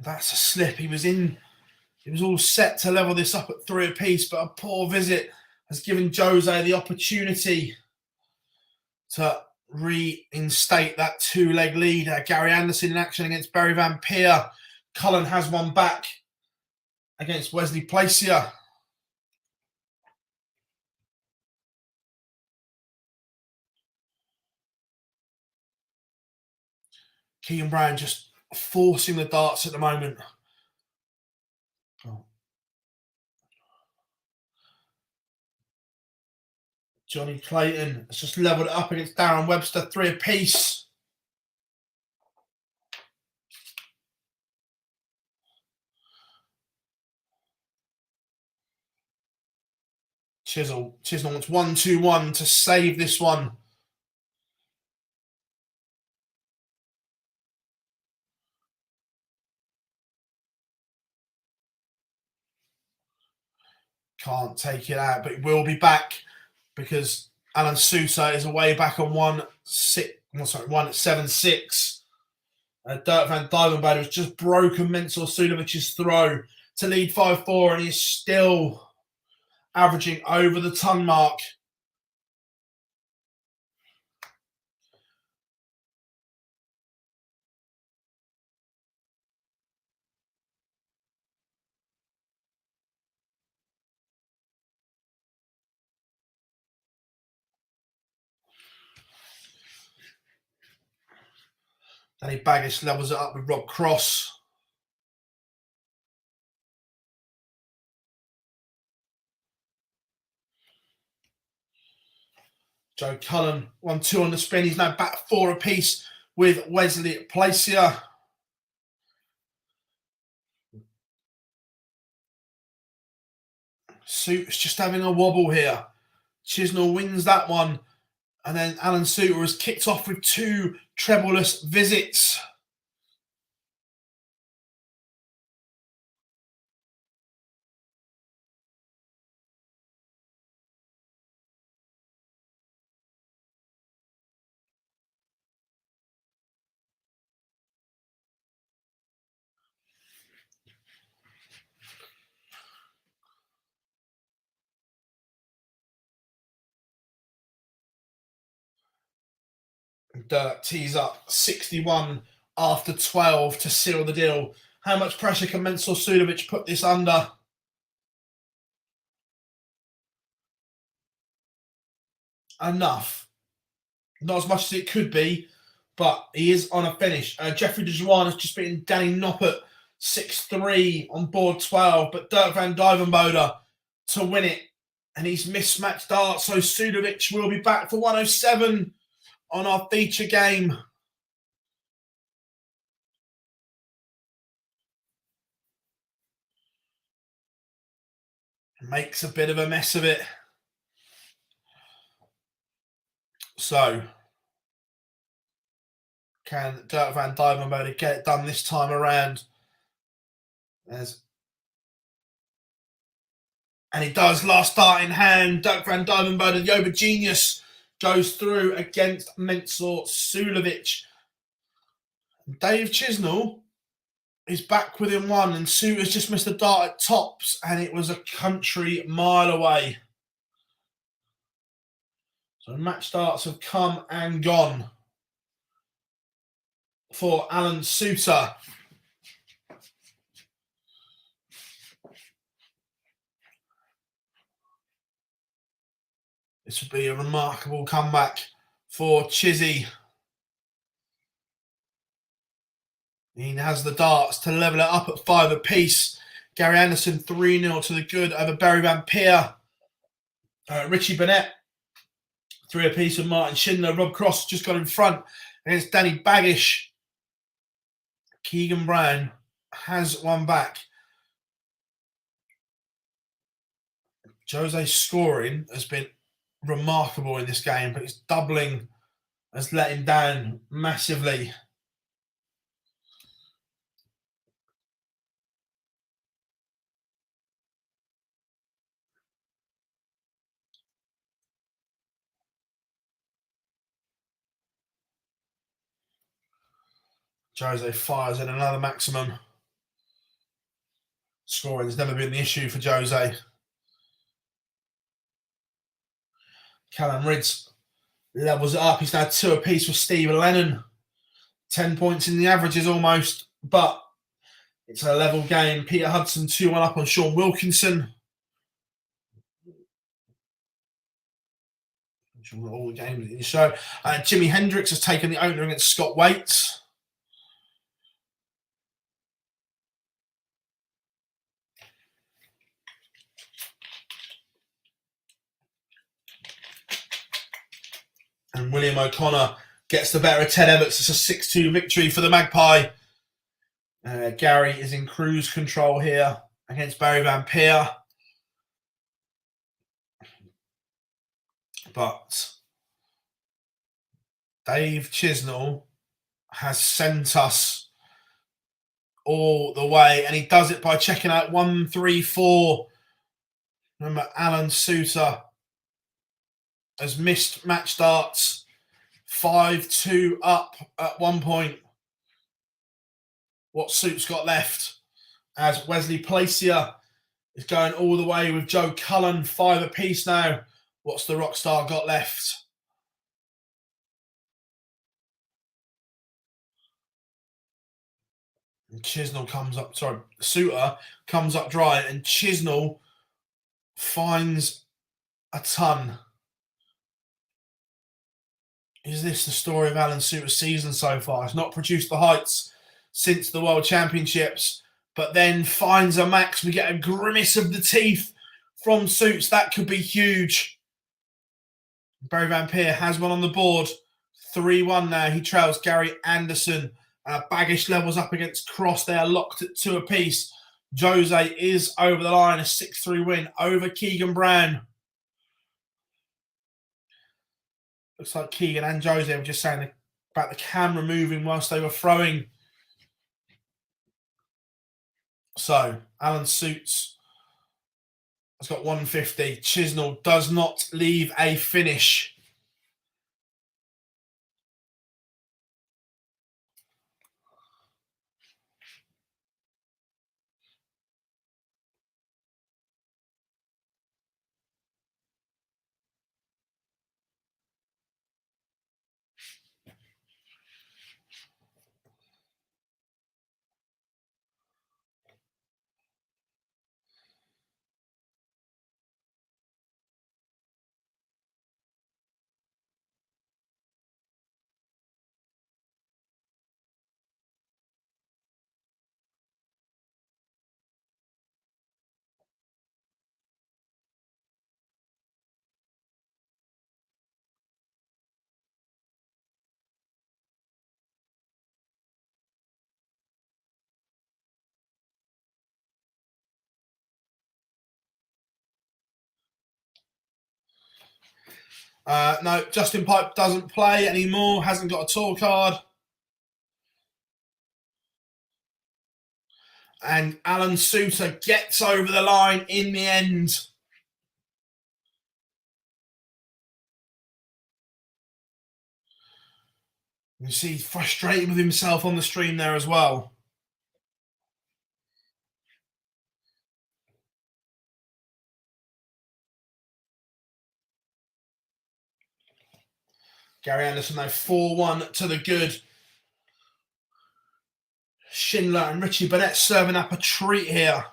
That's a slip. He was all set to level this up at 3 apiece, but a poor visit has given Jose the opportunity to reinstate that 2-leg lead. Gary Anderson in action against Barry Van Peer. Cullen has one back against Wesley Placier. Keegan Brown just forcing the darts at the moment. Johnny Clayton has just levelled it up against Darren Webster, 3 apiece. Chisnell wants 1-2-1 to save this one. Can't take it out, but it will be back because Alan Sousa is away back on 1-7-6. Dirk van Dijvenbode has just broken Mensur Suljović's throw to lead 5-4, and he's still averaging over the ton mark. Danny Baggish levels it up with Rob Cross. Joe Cullen, 1-2 on the spin. He's now back 4 apiece with Wesley Placier. Suit's just having a wobble here. Chisnell wins that one. And then Alan Suter has kicked off with 2 trebleless visits. Dirk tees up 61 after 12 to seal the deal. How much pressure can Mensur Suljović put this under? enough. Not as much as it could be, but he is on a finish. Jeffrey DeJuan has just beaten Danny Noppert 6-3 on board 12, but Dirk van Dijvenbode to win it. And he's mismatched darts, so Sudovic will be back for 107 on our feature game. Makes a bit of a mess of it. So, can Dirk van Dijvenbode get it done this time around? And he does. Last start in hand. Dirk van Dijvenbode, the Yoba genius, goes through against Mensur Suljovic. Dave Chisnall is back within one, and Sue has just missed a dart at tops, and it was a country mile away. So match darts have come and gone for Alan Suter. This would be a remarkable comeback for Chizzy. He has the darts to level it up at 5 apiece. Gary Anderson 3-0 to the good over Barry Van Peer. Richie Burnett 3 apiece with Martin Schindler. Rob Cross just got in front against Danny Baggish. Keegan Brown has one back. Jose's scoring has been remarkable in this game, but his doubling has let him down massively. Jose fires in another maximum. Scoring has never been the issue for Jose. Callum Ridds levels it up. He's now 2 apiece with Steve Lennon. 10 points in the averages almost, but it's a level game. Peter Hudson 2-1 up on Sean Wilkinson. All the games in the show. Jimi Hendrix has taken the opener against Scott Waits. And William O'Connor gets the better of Ted Everts. It's a 6-2 victory for the Magpie. Gary is in cruise control here against Barry Van Peer. But Dave Chisnall has sent us all the way, and he does it by checking out 1, 3, 4. Remember, Alan Suter has missed match darts. 5-2 up at one point. What Suit's got left, as Wesley Placier is going all the way with Joe Cullen, 5 apiece now. What's the Rockstar got left? And Chisnall comes up, Suter comes up dry, and Chisnall finds a ton. Is this the story of Alan Suter's season so far? He's not produced the heights since the World Championships, but then finds a max. We get a grimace of the teeth from Suits. That could be huge. Barry Van Peer has one on the board. 3-1 now. He trails Gary Anderson. Baggish levels up against Cross. They are locked at 2 apiece. Jose is over the line. A 6-3 win over Keegan Brown. Looks like Keegan and Jose were just saying about the camera moving whilst they were throwing. So, Alan Suits has got 150. Chisnall does not leave a finish. No, Justin Pipe doesn't play anymore, hasn't got a tour card. And Alan Suter gets over the line in the end. You see he's frustrated with himself on the stream there as well. Gary Anderson though 4-1 to the good. Schindler and Richie Burnett serving up a treat here.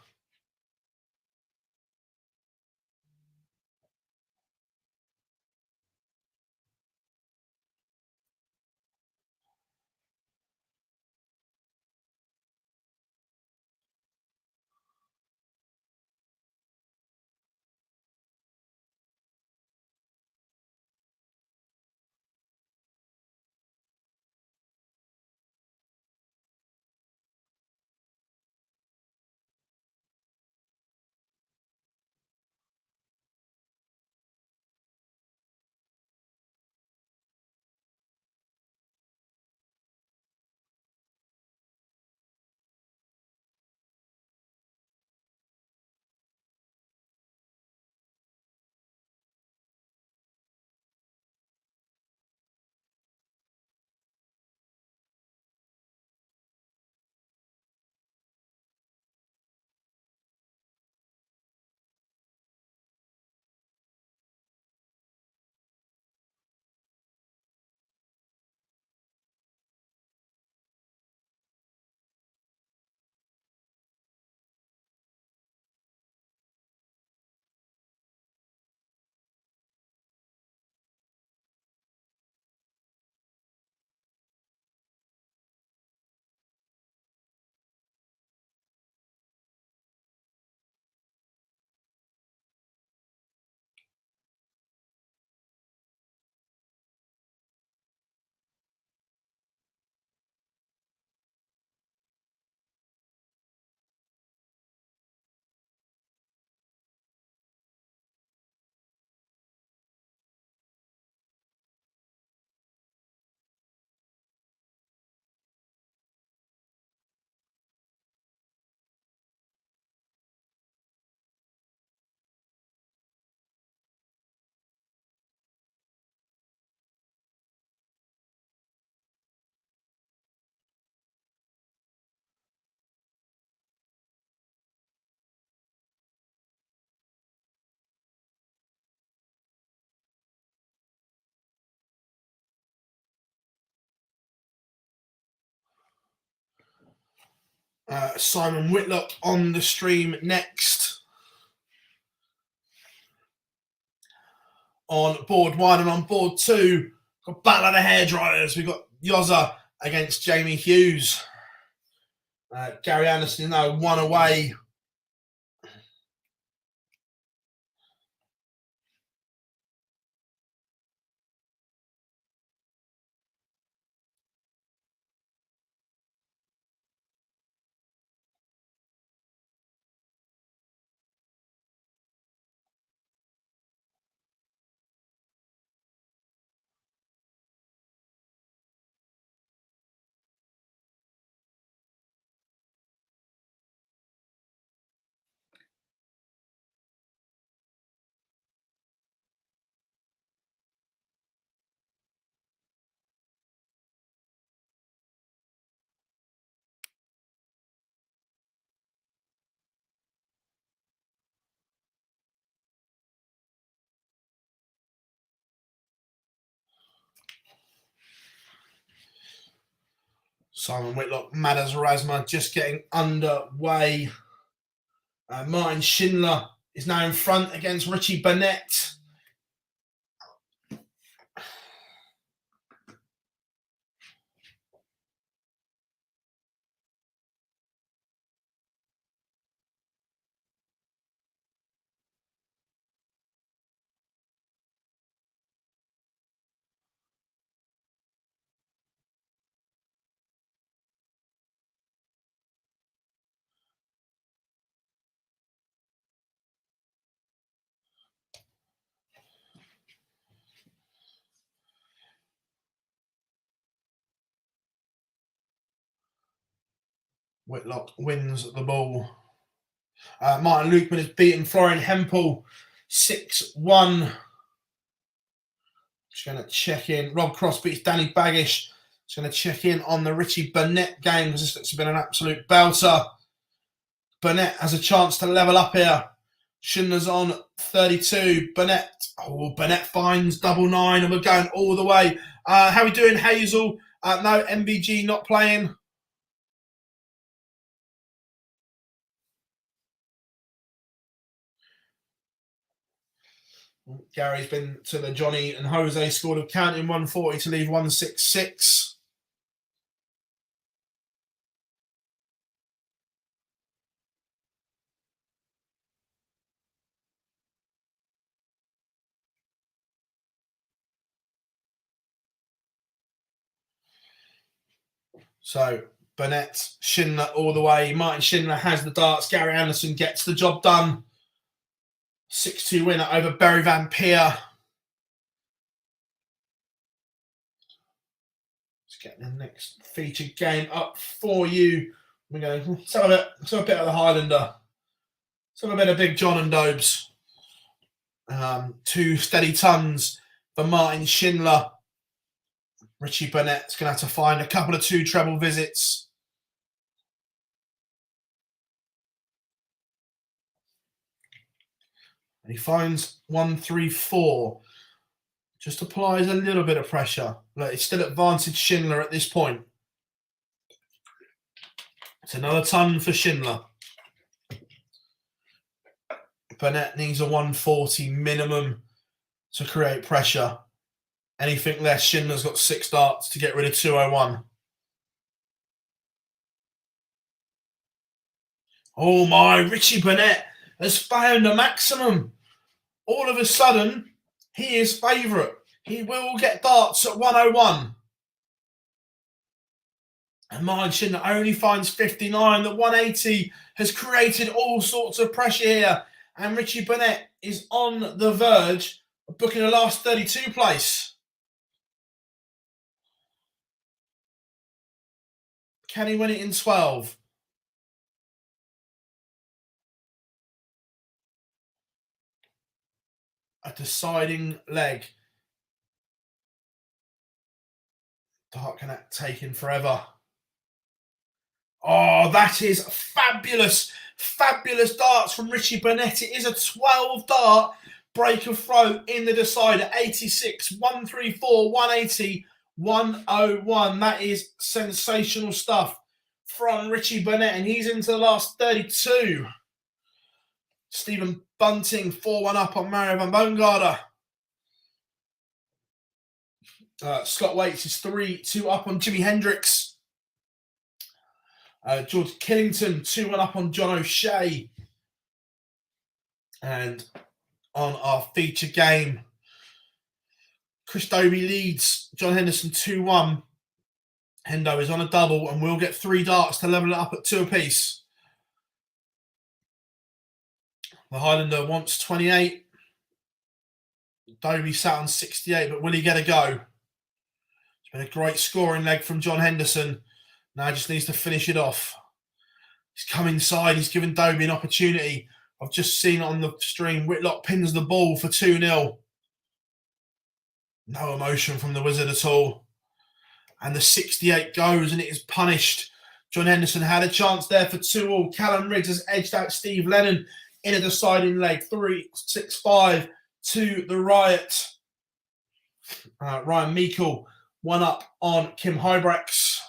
Simon Whitlock on the stream next. On board 1 and on board 2, got battle of the hairdryers. We've got Yozza against Jamie Hughes. Gary Anderson now 1 away. Simon Whitlock, Madas Razma just getting underway. Martin Schindler is now in front against Richie Burnett. Whitlock wins the ball. Martin Lukeman has beaten Florian Hempel 6-1. Just going to check in. Rob Cross beats Danny Baggish. Just going to check in on the Richie Burnett game because this looks to have been an absolute belter. Burnett has a chance to level up here. Schindler's on 32. Burnett finds double nine and we're going all the way. How are we doing, Hazel? No, MVG not playing. Gary's been to the Johnny and Jose scored of counting 140 to leave 166. So Burnett, Schindler all the way. Martin Schindler has the darts. Gary Anderson gets the job done. 6-2 winner over Barry Van Peer. Let's get the next featured game up for you. We're going to have a bit of the Highlander. Some a bit of Big John and Dobes. 2 steady tons for Martin Schindler. Richie Burnett's going to have to find a couple of 2 treble visits. And he finds 134. Just applies a little bit of pressure. Look, it's still advantage Schindler at this point. It's another ton for Schindler. Burnett needs a 140 minimum to create pressure. Anything less, Schindler's got 6 darts to get rid of 201. Oh my, Richie Burnett has found a maximum. All of a sudden, he is favourite. He will get darts at 101. And Martin Schindler only finds 59. The 180 has created all sorts of pressure here. And Richie Burnett is on the verge of booking a last 32 place. Can he win it in 12? A deciding leg. Dart Connect taking forever. Oh, that is fabulous. Fabulous darts from Richie Burnett. It is a 12 dart break of throw in the decider. 86, 134, 180, 101. That is sensational stuff from Richie Burnett, and he's into the last 32. Stephen Bunting 4-1 up on Mario van Boongarde. Scott Waits is 3-2 up on Jimi Hendrix. George Killington 2-1 up on John O'Shea. And on our feature game, Chris Dobie leads John Henderson 2-1. Hendo is on a double and will get 3 darts to level it up at 2 apiece. The Highlander wants 28. Dobie sat on 68, but will he get a go? It's been a great scoring leg from John Henderson. Now just needs to finish it off. He's come inside. He's given Dobie an opportunity. I've just seen on the stream, Whitlock pins the ball for 2-0. No emotion from the Wizard at all. And the 68 goes and it is punished. John Henderson had a chance there for 2-2. Callum Riggs has edged out Steve Lennon in a deciding leg. 3-6-5 to the Riot. Ryan Meikle 1 up on Kim Hybrex.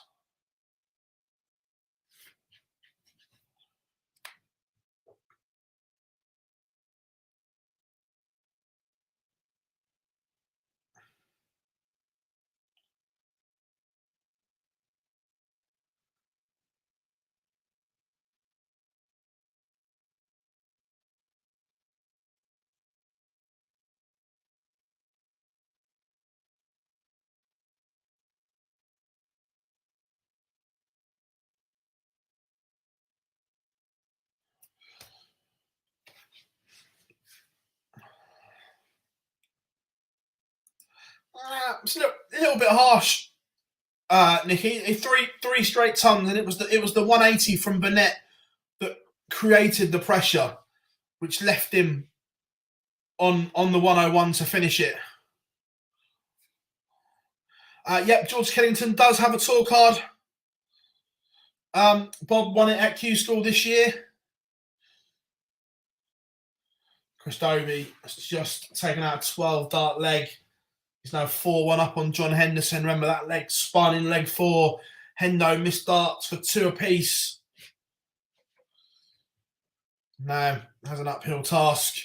It's a little bit harsh Nicky, three straight tons, and it was the 180 from Burnett that created the pressure, which left him on the 101 to finish it. Yep, George Kennington does have a tour card. Bob won it at Q School this year. Chris Dovey has just taken out a 12 dart leg. He's now 4-1 up on John Henderson. Remember that leg spun in leg 4. Hendo missed darts for 2 apiece. Now has an uphill task.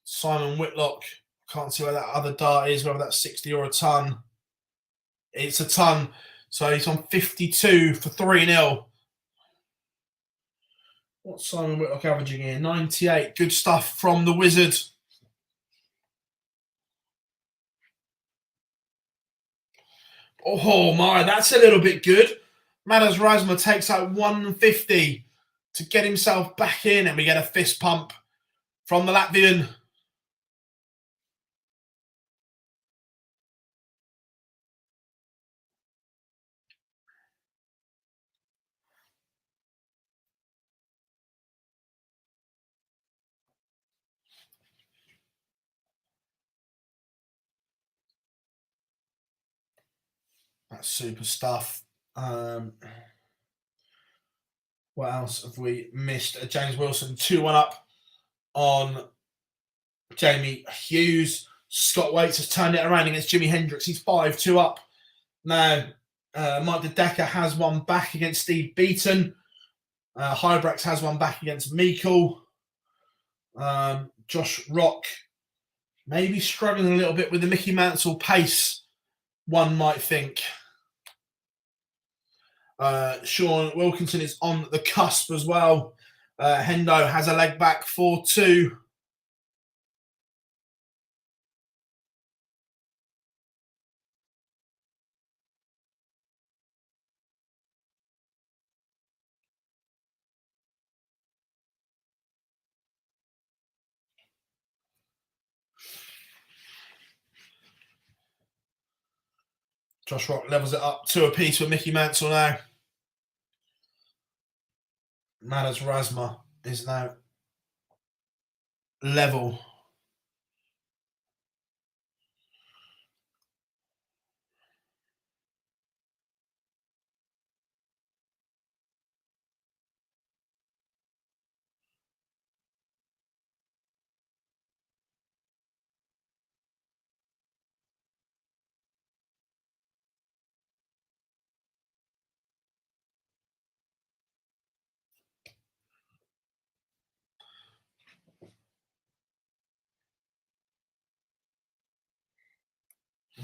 Simon Whitlock, can't see where that other dart is, whether that's 60 or a ton. It's a ton, so he's on 52 for 3-0. What's Simon Whitlock averaging here? 98. Good stuff from the Wizard. Oh my, that's a little bit good. Madas Razma takes out 150 to get himself back in, and we get a fist pump from the Latvian. That's super stuff. What else have we missed? James Wilson 2-1 up on Jamie Hughes. Scott Waits has turned it around against Jimi Hendrix. He's 5-2 up. Now, Mike De Decker has one back against Steve Beaton. Hybrax has one back against Meikle. Josh Rock maybe struggling a little bit with the Mickey Mansell pace, one might think. Sean Wilkinson is on the cusp as well. Hendo has a leg back 4-2. Josh Rock levels it up 2 apiece with Mickey Mansell now. Madas Razma is now level.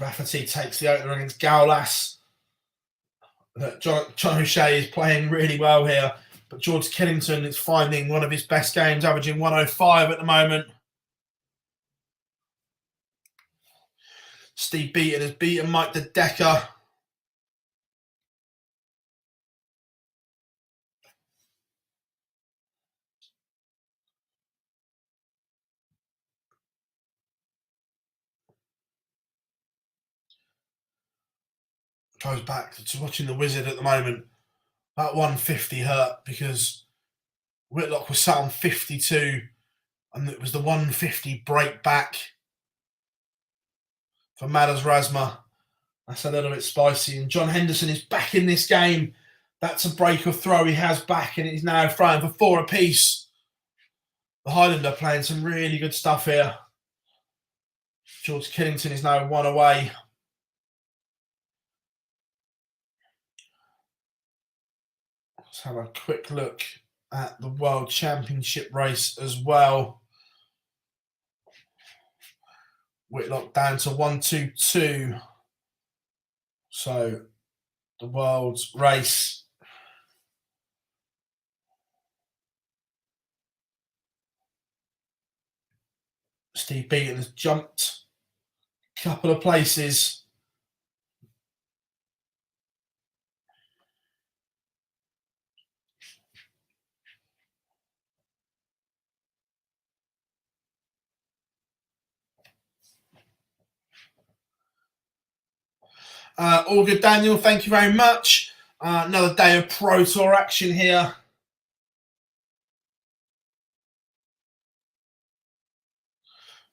Rafferty takes the opener against Gowlas. John O'Shea is playing really well here, but George Kennington is finding one of his best games, averaging 105 at the moment. Steve Beaton has beaten Mike De Decker. Goes back to watching the Wizard at the moment. That 150 hurt because Whitlock was sat on 52, and it was the 150 break back for Madas Razma. That's a little bit spicy. And John Henderson is back in this game. That's a break or throw he has back, and he's now throwing for 4 apiece. The Highlander playing some really good stuff here. George Kennington is now 1 away. Let's have a quick look at the World Championship race as well. Whitlock down to 1-2-2. So the World's race. Steve Beaton has jumped a couple of places. All good, Daniel. Thank you very much. Another day of Pro Tour action here.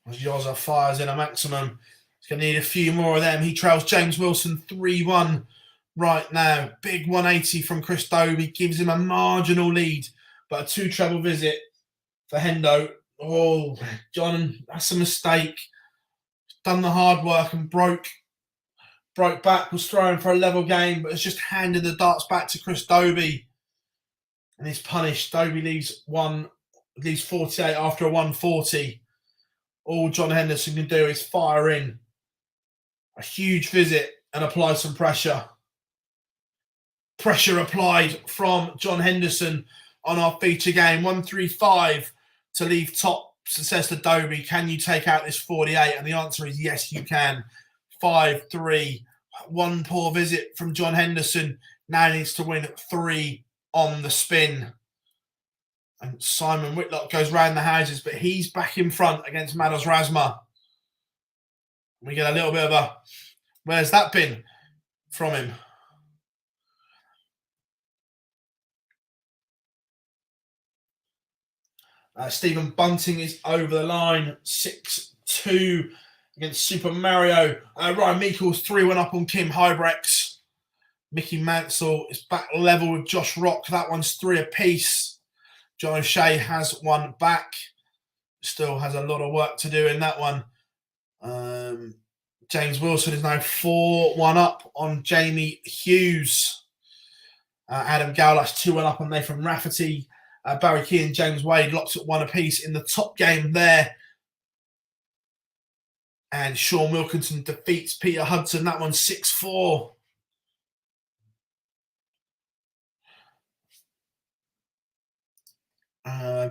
As Yoza fires in a maximum. He's going to need a few more of them. He trails James Wilson 3-1 right now. Big 180 from Chris Dobie gives him a marginal lead, but a 2 treble visit for Hendo. Oh, John, that's a mistake. Done the hard work and broke back, was throwing for a level game, but has just handed the darts back to Chris Dobie. And he's punished. Dobie leaves 48 after a 140. All John Henderson can do is fire in a huge visit and apply some pressure. Pressure applied from John Henderson on our feature game. 135 to leave top. Says to Dobie, can you take out this 48? And the answer is yes, you can. 5-3. One poor visit from John Henderson. Now needs to win 3 on the spin. And Simon Whitlock goes round the houses, but he's back in front against MODUS Razma. We get a little bit of a, where's that been from him? Stephen Bunting is over the line, 6-2 against Super Mario. Ryan Meikle's 3-1 up on Kim Hybrex. Mickey Mansell is back level with Josh Rock. That one's 3 apiece. John O'Shea has 1 back. Still has a lot of work to do in that one. James Wilson is now 4-1 up on Jamie Hughes. Adam Gowlash 2-1 up on Nathan Rafferty. Barry Key and James Wade locked at 1 apiece in the top game there. And Sean Wilkinson defeats Peter Hudson. That one's 6-4.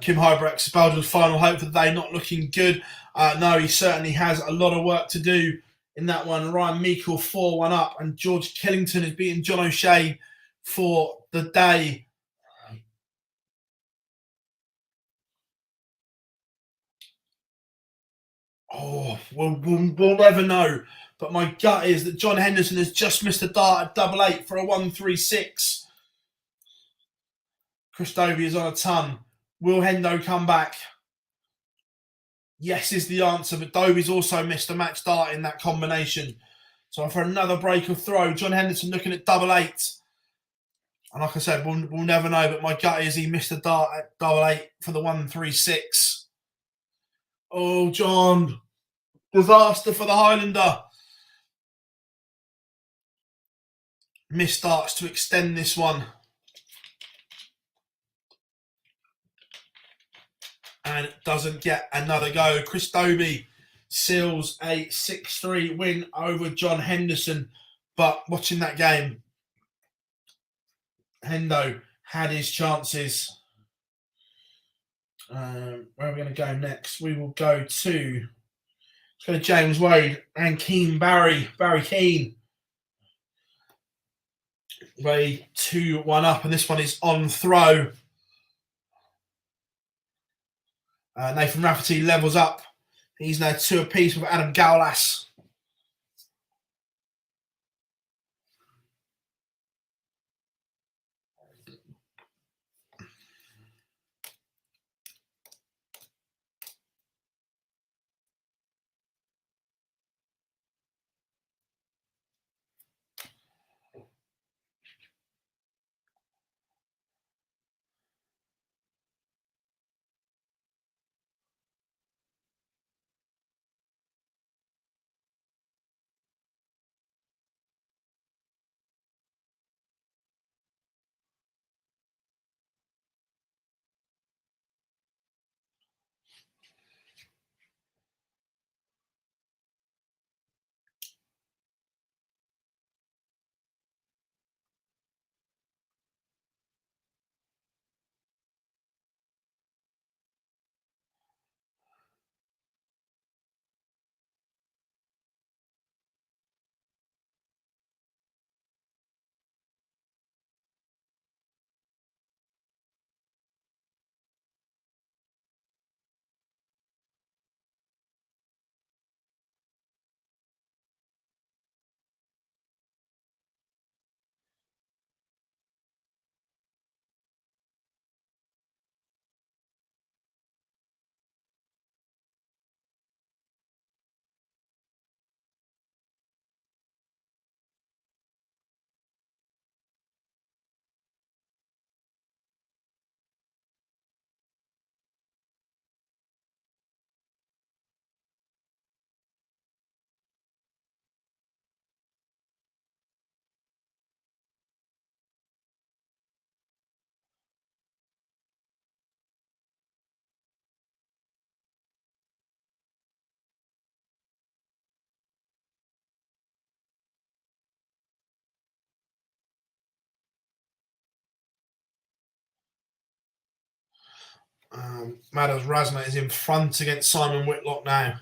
Kim Hybrex, Belgium's final hope for the day, not looking good. No, he certainly has a lot of work to do in that one. Ryan Meikle 4-1 up, and George Killington has beaten John O'Shea for the day. Oh, we'll never know. But my gut is that John Henderson has just missed a dart at 8-8 for a 136. Chris Dobie is on a ton. Will Hendo come back? Yes is the answer, but Dobie's also missed a match dart in that combination. So for another break of throw, John Henderson looking at 8-8. And like I said, we'll never know, but my gut is he missed a dart at 8-8 for the 136. Oh, John. Disaster for the Highlander. Missed darts to extend this one. And doesn't get another go. Chris Dobie seals a 6-3 win over John Henderson. But watching that game, Hendo had his chances. Where are we going to go next? We will go to James Wade and Barry Keane. Wade 2-1 up, and this one is on throw. Nathan Rafferty levels up. He's now 2 apiece with Adam Gowlash. MODUS Razma is in front against Simon Whitlock now.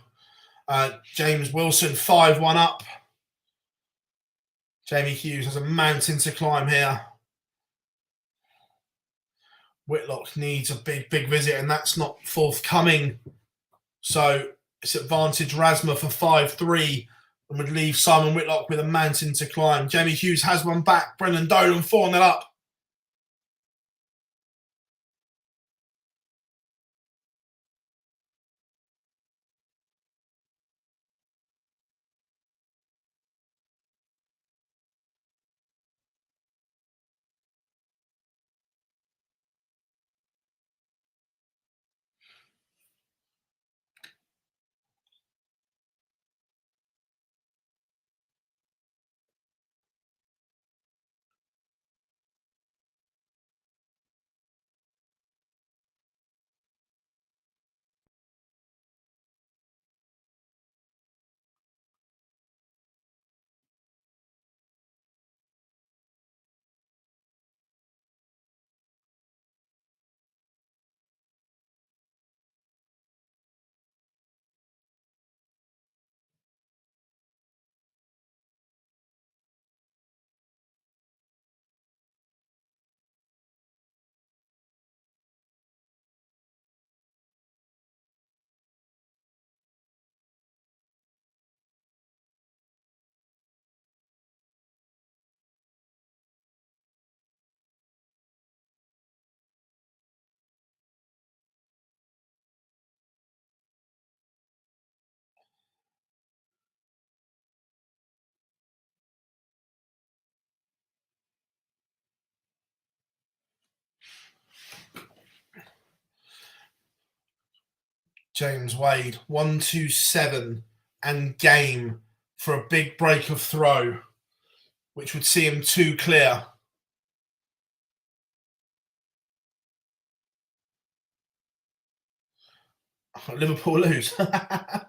James Wilson 5-1 up. Jamie Hughes has a mountain to climb here. Whitlock needs a big visit, and that's not forthcoming. So it's advantage Razma for 5-3 and would leave Simon Whitlock with a mountain to climb. Jamie Hughes has one back. Brendan Dolan 4-0 up. James Wade 1-2-7 and game for a big break of throw, which would see him 2 clear. Liverpool lose. I've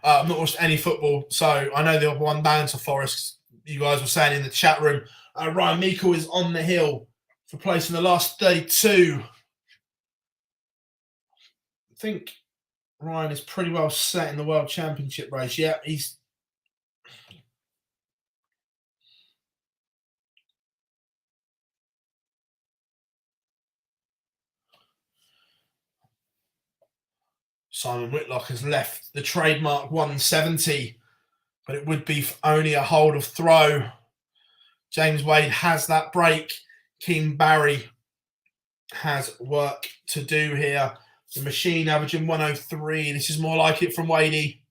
not watched any football, so I know they've won down to Forest. You guys were saying in the chat room. Ryan Meikle is on the hill for placing the last 32. I think Ryan is pretty well set in the World Championship race. Yeah, he's... Simon Whitlock has left the trademark 170, but it would be only a hold of throw. James Wade has that break. Keane Barry has work to do here. The machine averaging 103. This is more like it from Wadey.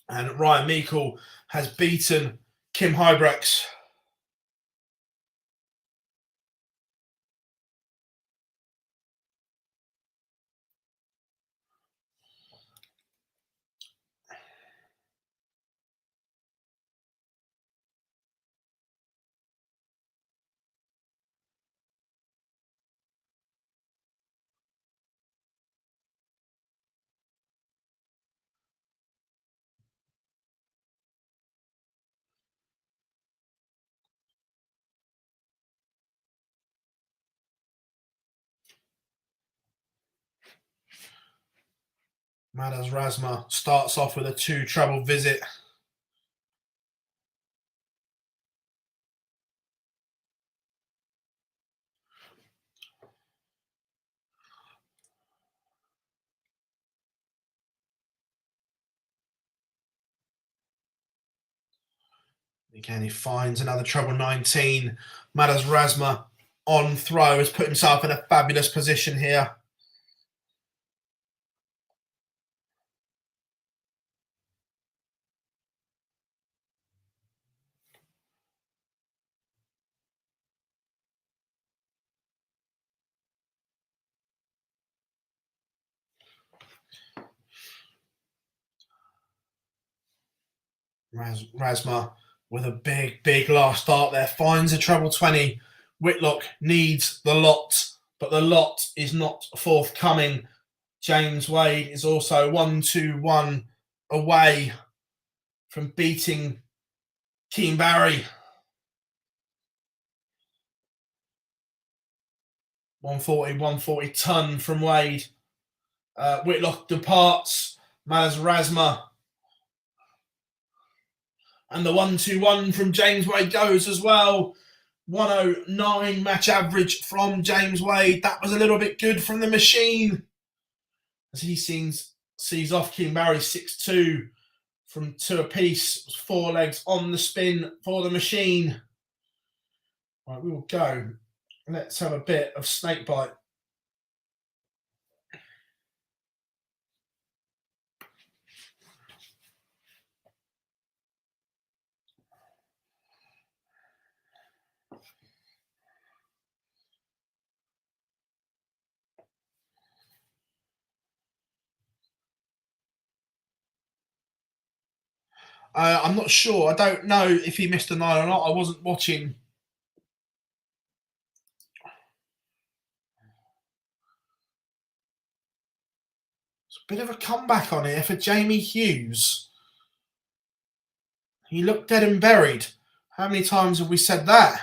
And Ryan Meikle has beaten Kim Hybrex. MODUS Razma starts off with a 2 treble visit. Again, he finds another treble 19. MODUS Razma on throw has put himself in a fabulous position here. Razma with a big last start there. Finds a treble 20. Whitlock needs the lot, but the lot is not forthcoming. James Wade is also 1-2-1 away from beating Keane Barry. 140 ton from Wade. Whitlock departs. Malaz Razma. And the 1-2-1 from James Wade goes as well. 109 match average from James Wade. That was a little bit good from the machine. As he sees off Keane Barry 6-2 from 2 apiece. 4 legs on the spin for the machine. Right, we will go. Let's have a bit of snakebite. I'm not sure. I don't know if he missed a 9 or not. I wasn't watching. It's a bit of a comeback on here for Jamie Hughes. He looked dead and buried. How many times have we said that?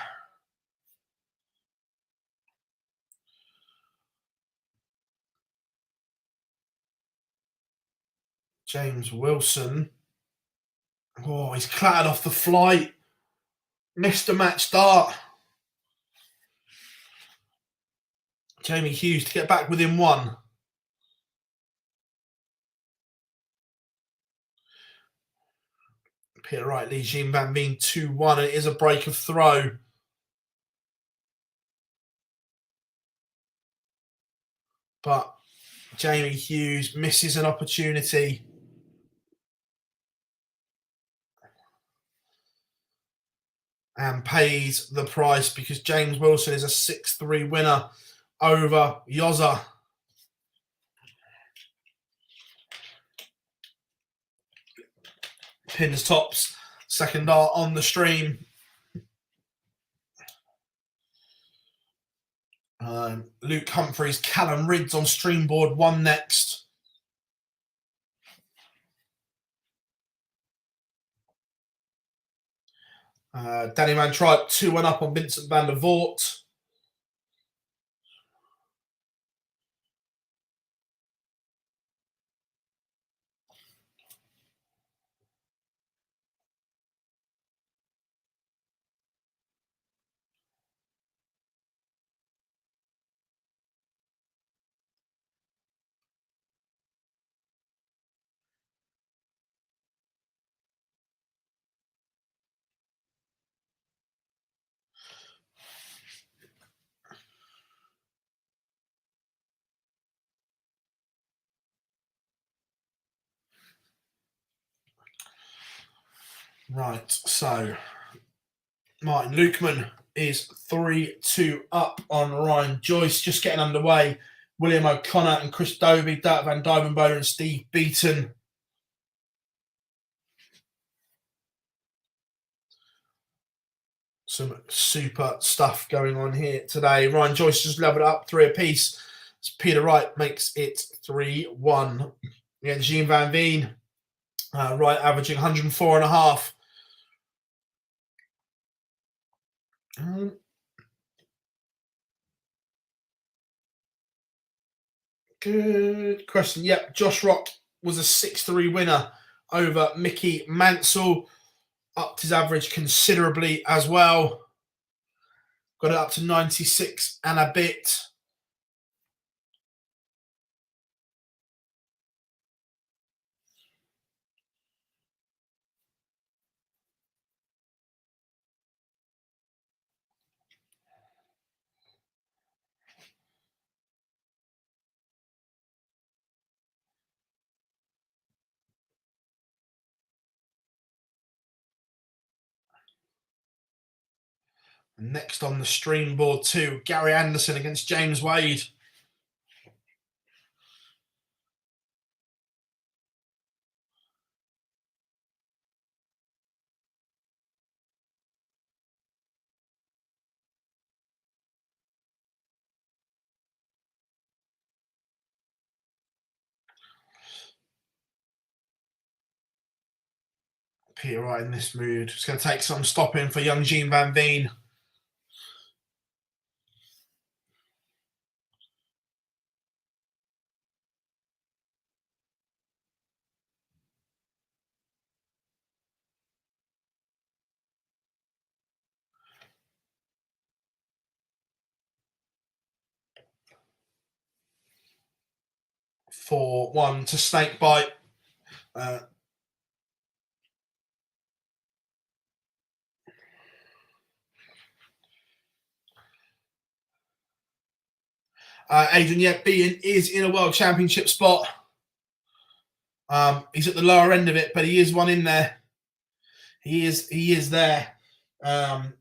James Wilson. Oh, he's clattered off the flight. Missed a match start. Jamie Hughes to get back within 1. Peter Wright, Lee Jean Van Veen 2-1, and it is a break of throw. But Jamie Hughes misses an opportunity. And pays the price because James Wilson is a 6-3 winner over Yoza. Pins tops, second dart on the stream. Luke Humphreys, Callum Ridds on stream board 1 next. Danny Van Tripe 2-1 up on Vincent van der Voort. Right, so Martin Lukeman is 3-2 up on Ryan Joyce, just getting underway. William O'Connor and Chris Dobie, Dirk van Dijvenbode and Steve Beaton. Some super stuff going on here today. Ryan Joyce just leveled up 3 apiece. Peter Wright makes it 3-1. Yeah, Jean Van Veen, Wright averaging 104.5. Good question. Yep, Josh Rock was a 6-3 winner over Mickey Mansell. Upped his average considerably as well. Got it up to 96 and a bit. Next on the stream board too, Gary Anderson against James Wade. Peter Wright in this mood. It's going to take some stopping for young Jean Van Veen. For 1 to snake bite. Adrian Beaton is in a world championship spot. He's at the lower end of it, but he is one in there. He is there. Peter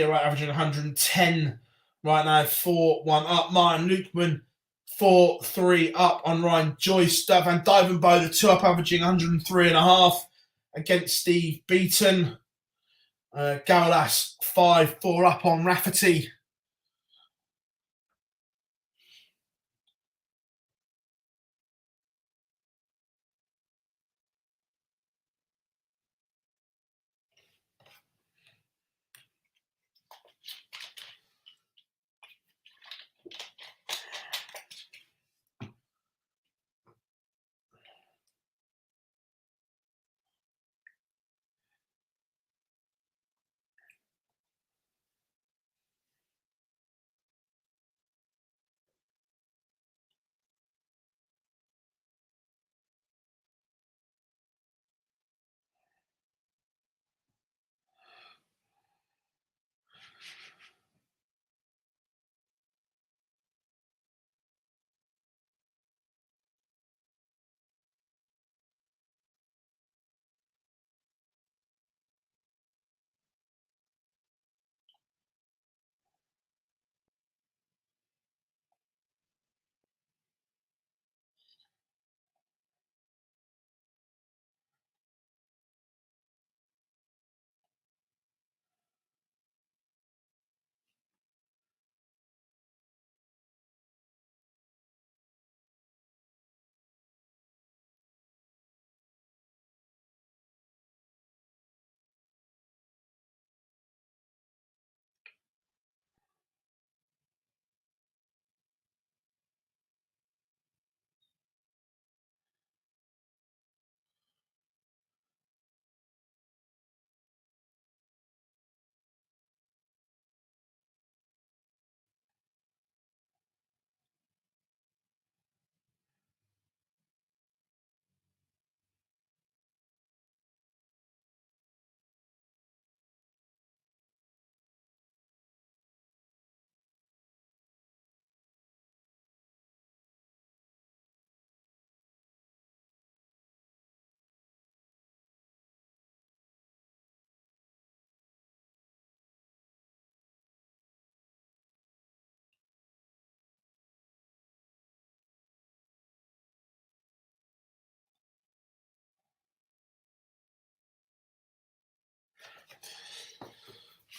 Wright averaging 110 right now. 4-1 up. Martin Lukeman 4-3 up on Ryan Joyce. Van Dyvenbo, the 2 up, averaging 103.5 against Steve Beaton. Gaulas 5-4 up on Rafferty.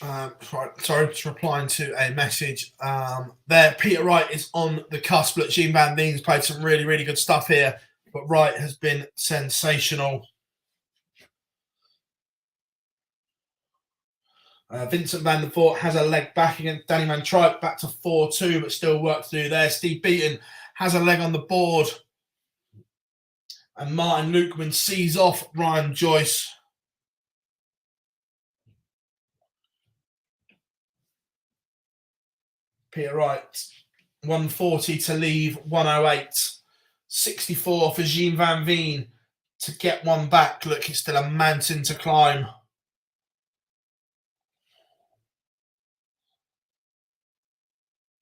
Sorry, just replying to a message. There, Peter Wright is on the cusp. Look, Jean Van Veen's played some really, really good stuff here, but Wright has been sensational. Vincent van der Voort has a leg back against Danny Van Tripe, back to 4-2, but still work to do there. Steve Beaton has a leg on the board. And Martin Lukeman sees off Ryan Joyce. Peter Wright, 140 to leave, 108. 64 for Jean Van Veen to get one back. Look, it's still a mountain to climb.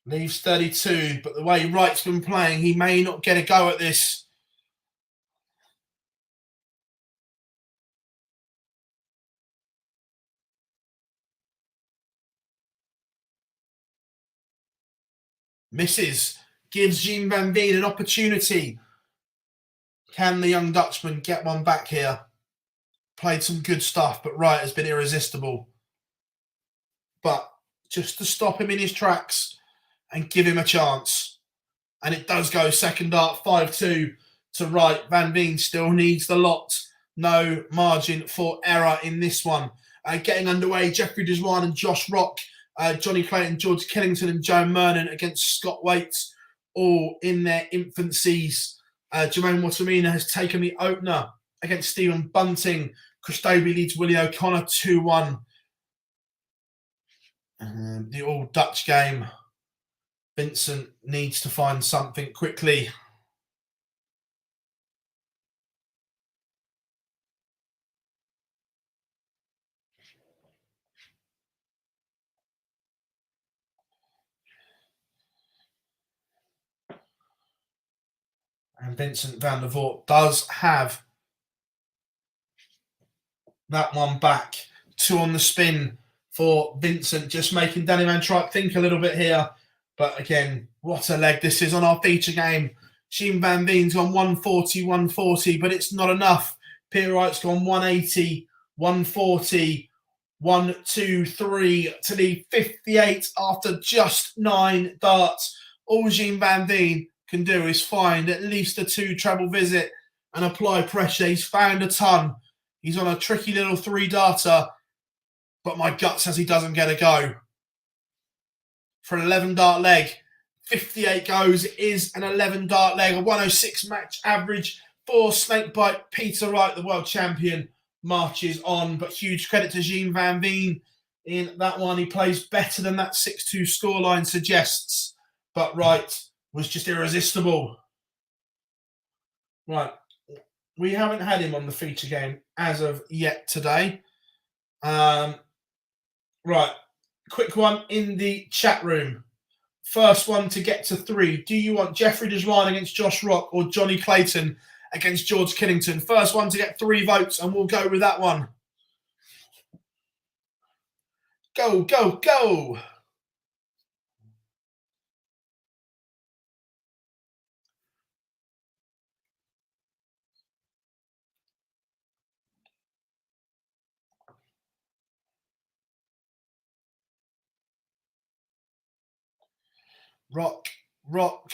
Leaves 32, but the way Wright's been playing, he may not get a go at this. Misses. Gives Jean Van Veen an opportunity. Can the young Dutchman get one back here? Played some good stuff, but Wright has been irresistible. But just to stop him in his tracks and give him a chance. And it does go second dart, 5-2 to Wright. Van Veen still needs the lot no margin for error in this one. Getting underway, Jeffrey Deswan and Josh Rock, Johnny Clayton, George Killington and Joe Mernon against Scott Waits, all in their infancies. Jermaine Watamina has taken the opener against Stephen Bunting. Christobi leads Willie O'Connor 2-1. The all-Dutch game. Vincent needs to find something quickly. And Vincent van der Voort does have that one back. 2 on the spin for Vincent, just making Danny Van Tryke think a little bit here. But again, what a leg this is on our feature game. Sheen Van Veen's gone 140, 140, but it's not enough. Peter Wright's gone 180, 140, 1, 2, 3 to leave 58 after just 9 darts. All Jean Van Veen can do is find at least a 2 treble visit and apply pressure. He's found a ton. He's on a tricky little 3-darter, but my gut says he doesn't get a go. For an 11-dart leg, 58 goes is an 11-dart leg, a 106 match average for Snakebite. Peter Wright, the world champion, marches on, but huge credit to Jean Van Veen in that one. He plays better than that 6-2 scoreline suggests, but Wright was just irresistible. Right, we haven't had him on the feature game as of yet today. Right, quick one in the chat room. First one to get to 3. Do you want Jeffrey Deswan against Josh Rock or Johnny Clayton against George Killington? First one to get 3 votes, and we'll go with that one. Go, go, go. Rock, rock.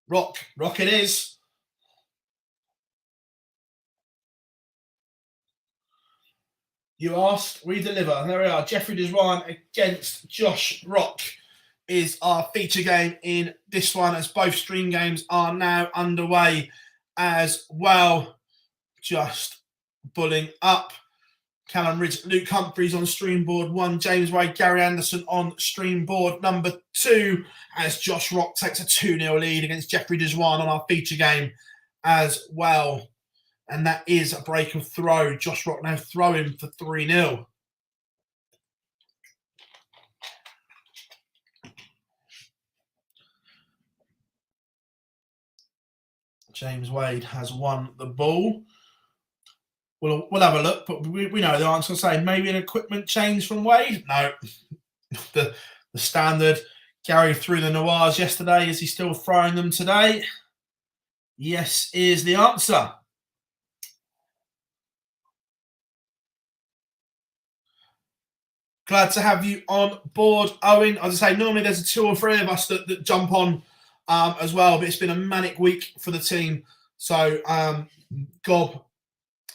Rock, rock it is. You asked, we deliver. There we are. Jeffrey Deswan against Josh Rock is our feature game in this one, as both stream games are now underway as well. Just bulling up. Callum Ridge, Luke Humphreys on stream board 1, James Wade, Gary Anderson on stream board number 2, as Josh Rock takes a 2-0 lead against Jeffrey Deswan on our feature game as well. And that is a break of throw. Josh Rock now throwing for 3-0. James Wade has won the ball. We'll have a look, but we know the answer. Say maybe an equipment change from Wade. No, the standard. Gary threw the Noirs yesterday. Is he still throwing them today? Yes, is the answer. Glad to have you on board, Owen. As I say, normally there's 2 or 3 of us that jump on as well, but it's been a manic week for the team. So Gob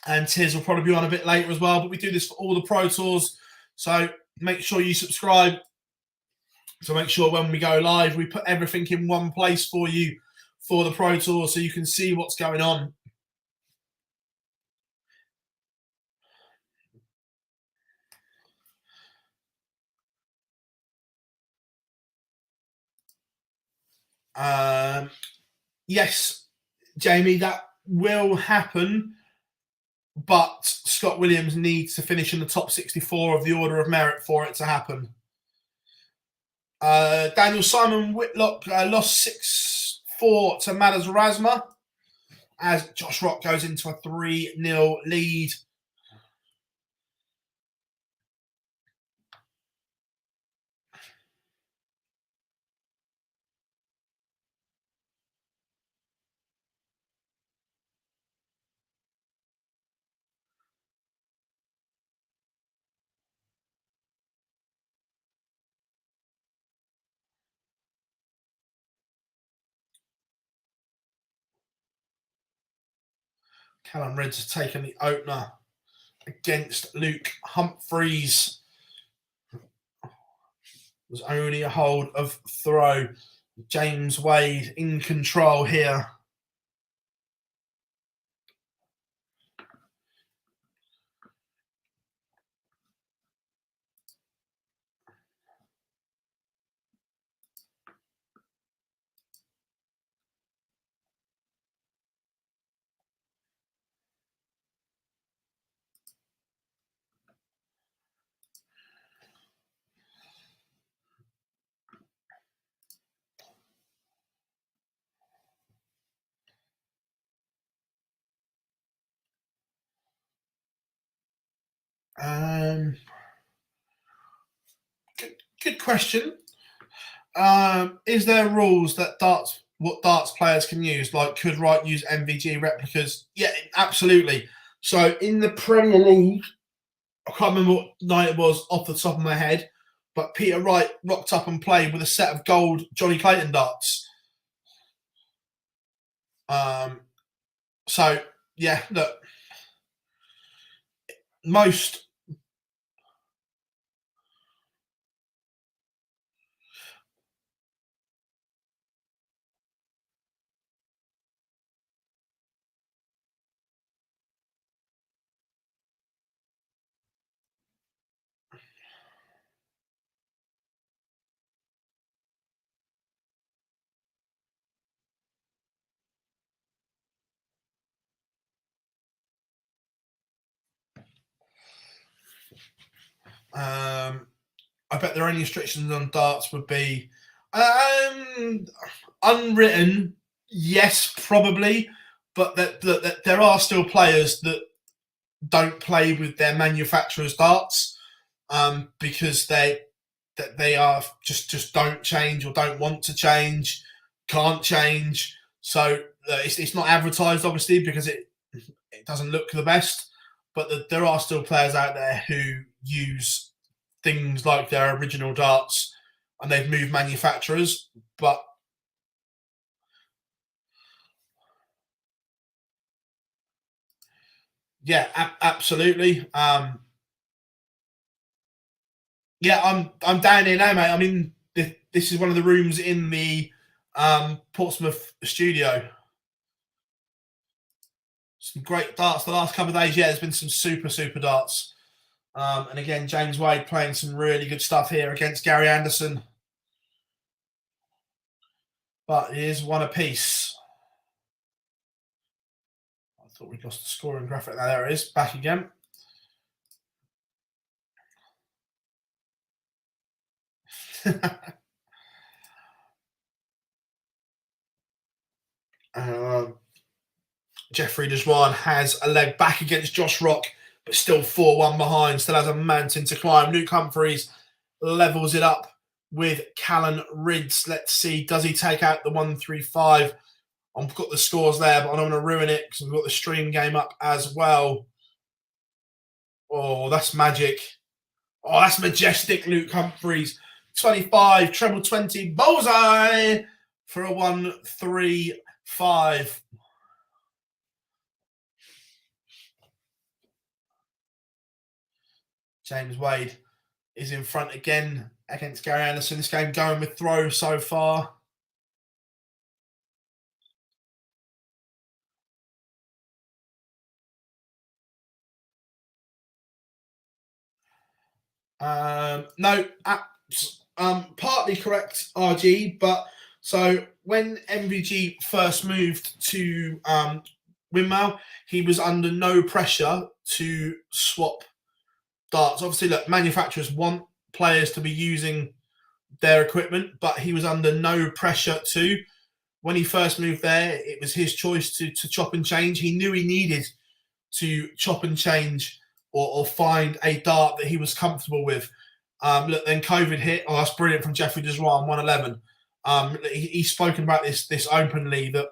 and Tiz will probably be on a bit later as well, but we do this for all the Pro Tours. So make sure you subscribe to make sure when we go live, we put everything in one place for you for the Pro Tour so you can see what's going on. Yes, Jamie, that will happen, but Scott Williams needs to finish in the top 64 of the order of merit for it to happen. Daniel Simon Whitlock lost 6-4 to Madas Razma as Josh Rock goes into a 3-0 lead. Callum Reds has taken the opener against Luke Humphreys. It was only a hold of throw. James Wade in control here. Good question. Is there rules that what darts players can use? Like, could Wright use MVG replicas? Yeah, absolutely. So in the Premier League, I can't remember what night it was off the top of my head, but Peter Wright rocked up and played with a set of gold Johnny Clayton darts. So yeah, look, most. I bet their only restrictions on darts would be unwritten. Yes, probably, but that there are still players that don't play with their manufacturer's darts because they are just don't change or don't want to change, can't change. So it's not advertised, obviously, because it doesn't look the best. But there are still players out there who use things like their original darts, and they've moved manufacturers. But yeah, absolutely. Yeah, I'm down here now, mate. I'm in. This is one of the rooms in the Portsmouth studio. Some great darts the last couple of days. Yeah, there's been some super darts. And again, James Wade playing some really good stuff here against Gary Anderson. But it is one apiece. I thought we'd lost the scoring graphic. Now there it is. Back again. Jeffrey Deswan has a leg back against Josh Rock, but still 4-1 behind. Still has a mountain to climb. Luke Humphreys levels it up with Callan Rids. Let's see, does he take out the 135? I've got the scores there, but I don't want to ruin it because we've got the stream game up as well. Oh, that's magic. Oh, that's majestic, Luke Humphreys. 25, treble 20, bullseye for a 135. James Wade is in front again against Gary Anderson. This game going with throw so far. No, partly correct, RG, but so when MVG first moved to Windmill, he was under no pressure to swap darts. Obviously, look, manufacturers want players to be using their equipment, but he was under no pressure to. When he first moved there, it was his choice to chop and change. He knew he needed to chop and change or find a dart that he was comfortable with. Look, then COVID hit. Oh, that's brilliant from Jeffrey Deswan, 111. He's spoken about this openly, that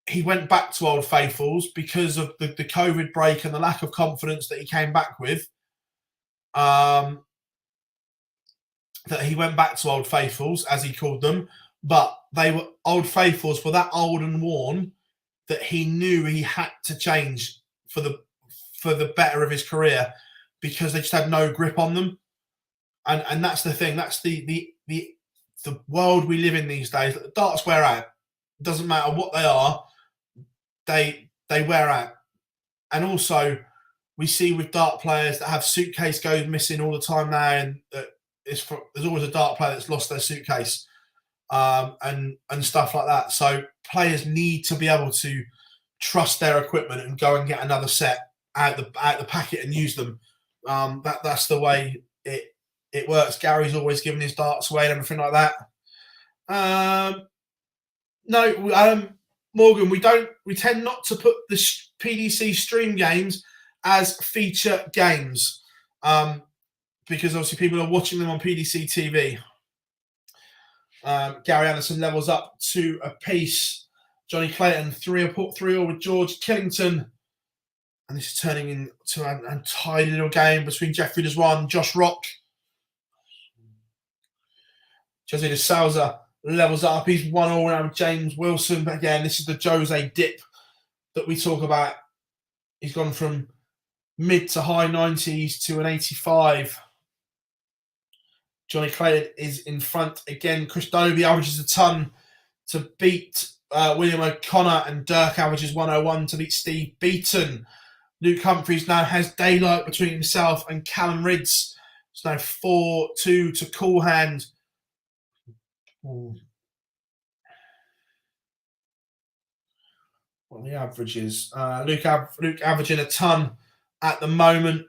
he went back to Old Faithfuls because of the COVID break and the lack of confidence that he came back with. That he went back to Old Faithfuls, as he called them, but they were Old Faithfuls were that old and worn that he knew he had to change for the better of his career, because they just had no grip on them. And that's the thing. That's the world we live in these days. The darts wear out. It doesn't matter what they are. They wear out. And also, we see with dart players that have suitcase goes missing all the time now, and there's always a dart player that's lost their suitcase, and stuff like that. So players need to be able to trust their equipment and go and get another set out the packet and use them. That's the way it works. Gary's always giving his darts away and everything like that. Morgan, we tend not to put the PDC stream games as feature games, because obviously people are watching them on PDC TV. Gary Anderson levels up 2 apiece. Johnny Clayton 3-all with George Killington. And this is turning into a tidy little game between Jeffrey Deswan and Josh Rock. Jose de Souza levels up. He's 1-all now with James Wilson. But again, this is the Jose dip that we talk about. He's gone from mid to high 90s to an 85. Johnny Clayton is in front again. Chris Dobie averages a ton to beat William O'Connor, and Dirk averages 101 to beat Steve Beaton. Luke Humphries now has daylight between himself and Callum Ridds. It's now 4-2 to Cool Hand. What are the averages? Luke averaging a ton at the moment.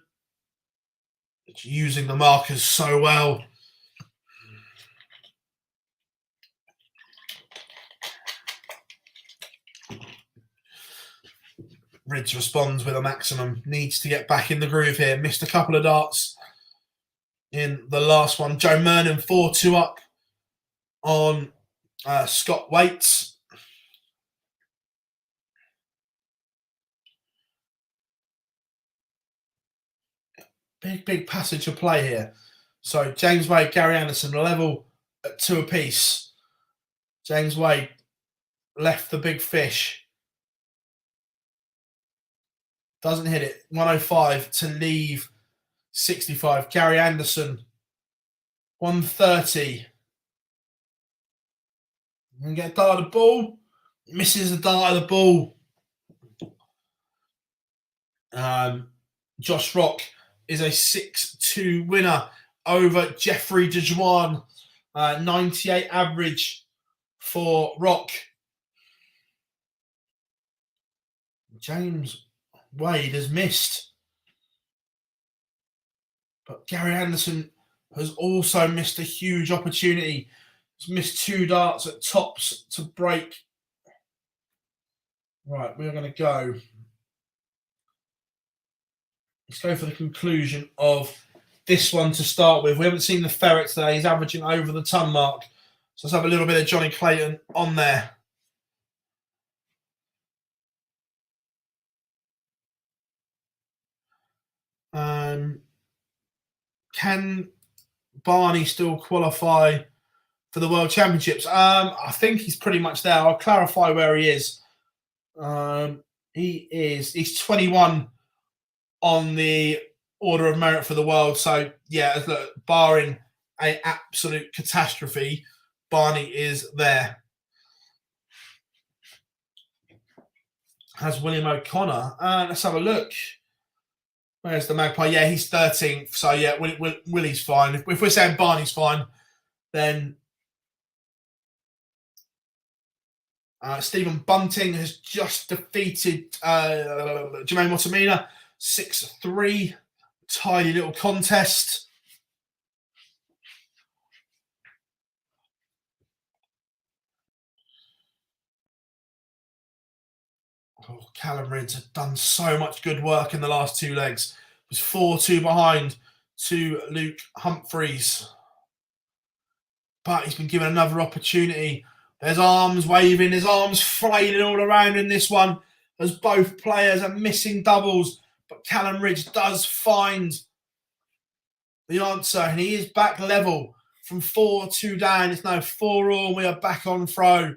It's using the markers so well. Ridds responds with a maximum. Needs to get back in the groove here. Missed a couple of darts in the last one. Joe Mernon 4-2 up on Scott Waits. Big passage of play here. So James Wade, Gary Anderson level at 2 apiece. James Wade left the big fish. Doesn't hit it. 105 to leave 65. Gary Anderson 130. And get a dart of the ball. Misses the dart of the ball. Josh Rock is a 6-2 winner over Jeffrey Dejuan. 98 average for Rock. James Wade has missed. But Gary Anderson has also missed a huge opportunity. He's missed 2 darts at tops to break. Right, we're going to go. Let's go for the conclusion of this one to start with. We haven't seen the ferret today. He's averaging over the ton mark. So let's have a little bit of Johnny Clayton on there. Can Barney still qualify for the World Championships? I think he's pretty much there. I'll clarify where he is. He's 21 on the order of merit for the world. So yeah, look, barring an absolute catastrophe, Barney is there. Has William O'Connor. Let's have a look. Where's the Magpie? Yeah, he's 13th. So yeah, Willie's fine. If we're saying Barney's fine, then Stephen Bunting has just defeated Jermaine Motamina 6-3. Tiny little contest. Oh, Callum Ridds had done so much good work in the last 2 legs. He was 4-2 behind to Luke Humphries. But he's been given another opportunity. There's arms waving, there's arms flailing all around in this one as both players are missing doubles. But Callum Ridds does find the answer, and he is back level from 4-2 down. It's now 4-all. We are back on throw.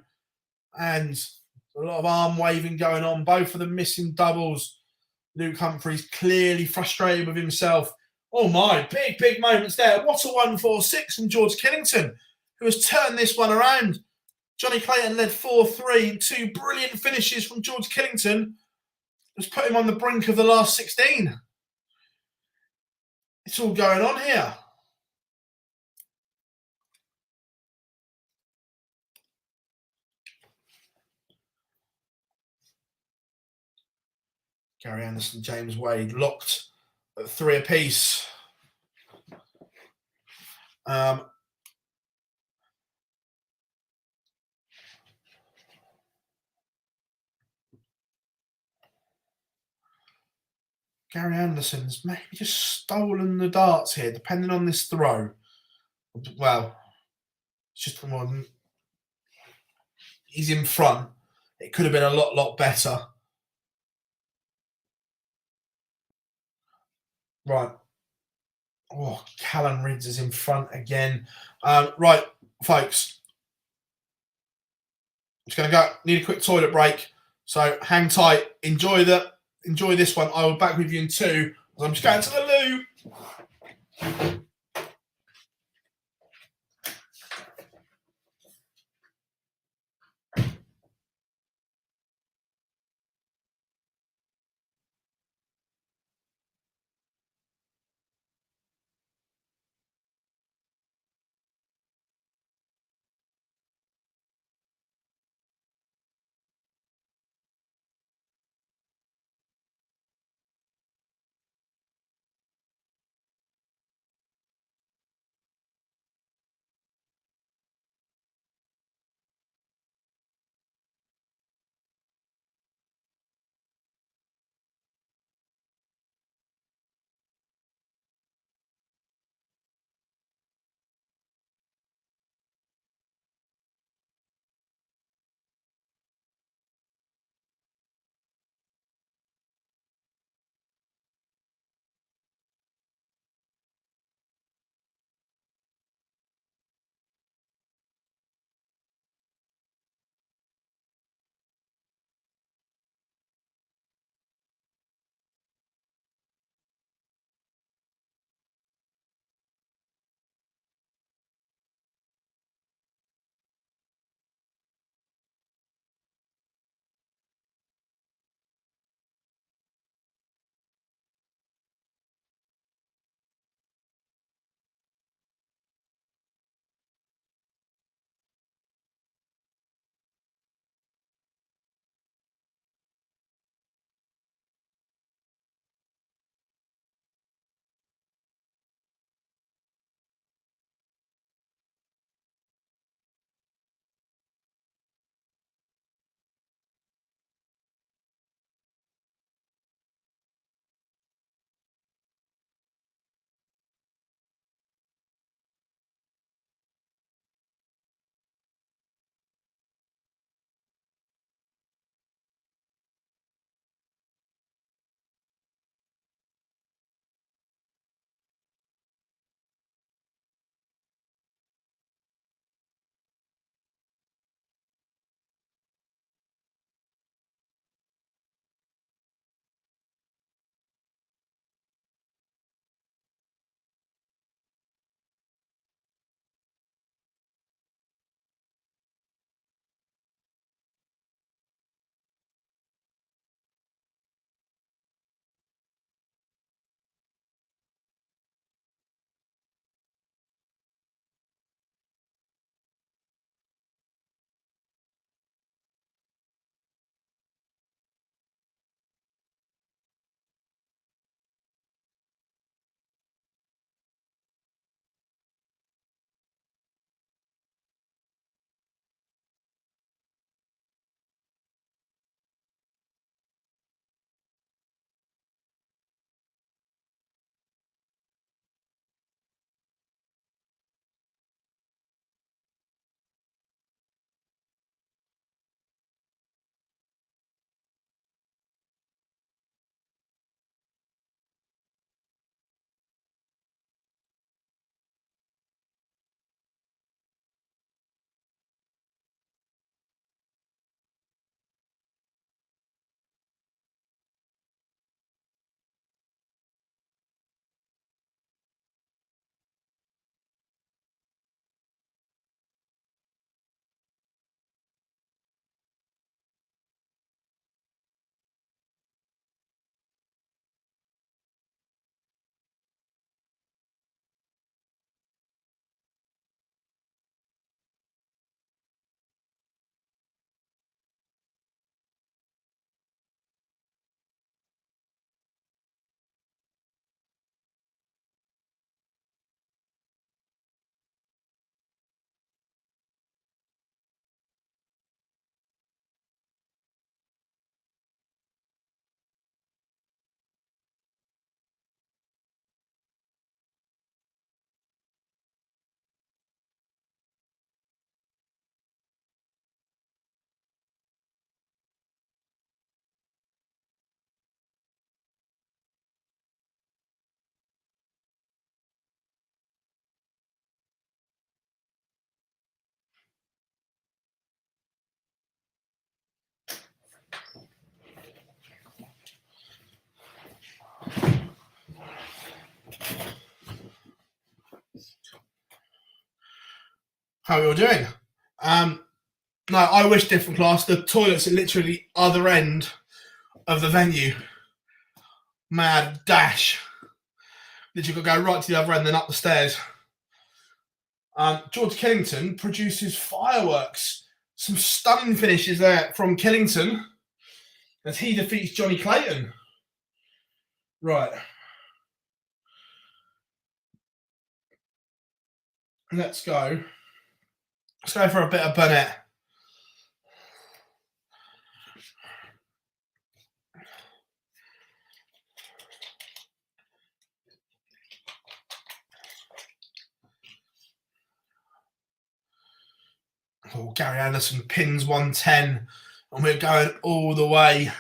And A lot of arm waving going on. Both of them missing doubles. Luke Humphries clearly frustrated with himself. Oh my, big moments there. What a 1-4-6 from George Killington, who has turned this one around. Johnny Clayton led 4-3. Two brilliant finishes from George Killington has put him on the brink of the last 16. It's all going on here. Gary Anderson, James Wade locked at 3 apiece. Gary Anderson's maybe just stolen the darts here, depending on this throw. Well, it's just one. He's in front. It could have been a lot better. Right. Oh, Callan Ridds is in front again. Right, folks. I'm just going to go. Need a quick toilet break. So hang tight. Enjoy this one. I will be back with you in 2. I'm just going to the loo. how you're doing. No, I wish different class. The toilets are literally other end of the venue. Mad dash. Literally got to go right to the other end, then up the stairs. George Killington produces fireworks. Some stunning finishes there from Killington as he defeats Johnny Clayton. Right. Let's go. Let's go for a bit of Burnett. Oh, Gary Anderson pins 110, and we're going all the way.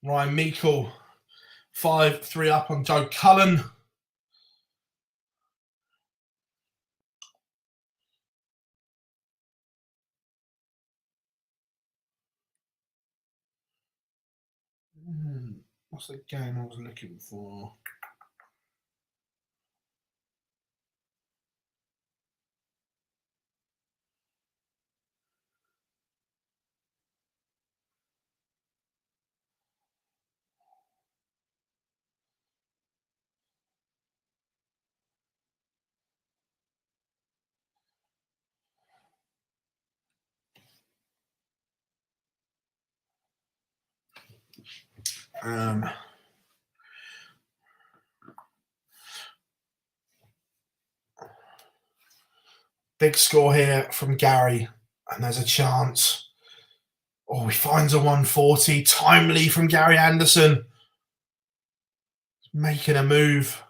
Ryan Meikle, 5-3 up on Joe Cullen. What's the game I was looking for? Big score here from Gary, and there's a chance. Oh, he finds a 140. Timely from Gary Anderson. Making a move.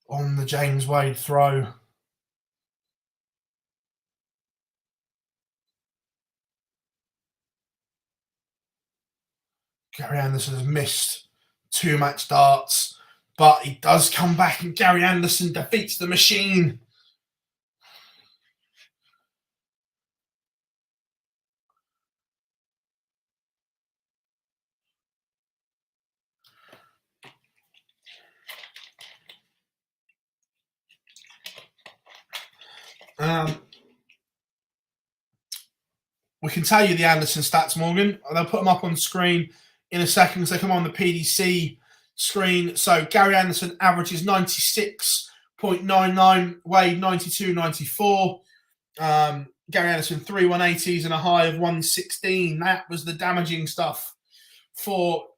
On the James Wade throw. Gary Anderson has missed 2 match darts, but he does come back, and Gary Anderson defeats the machine. We can tell you the Anderson stats, Morgan. They'll put them up on screen in a second because they come on the PDC screen. So Gary Anderson averages 96.99, Wade 92.94. Gary Anderson 3 180s and a high of 116. That was the damaging stuff for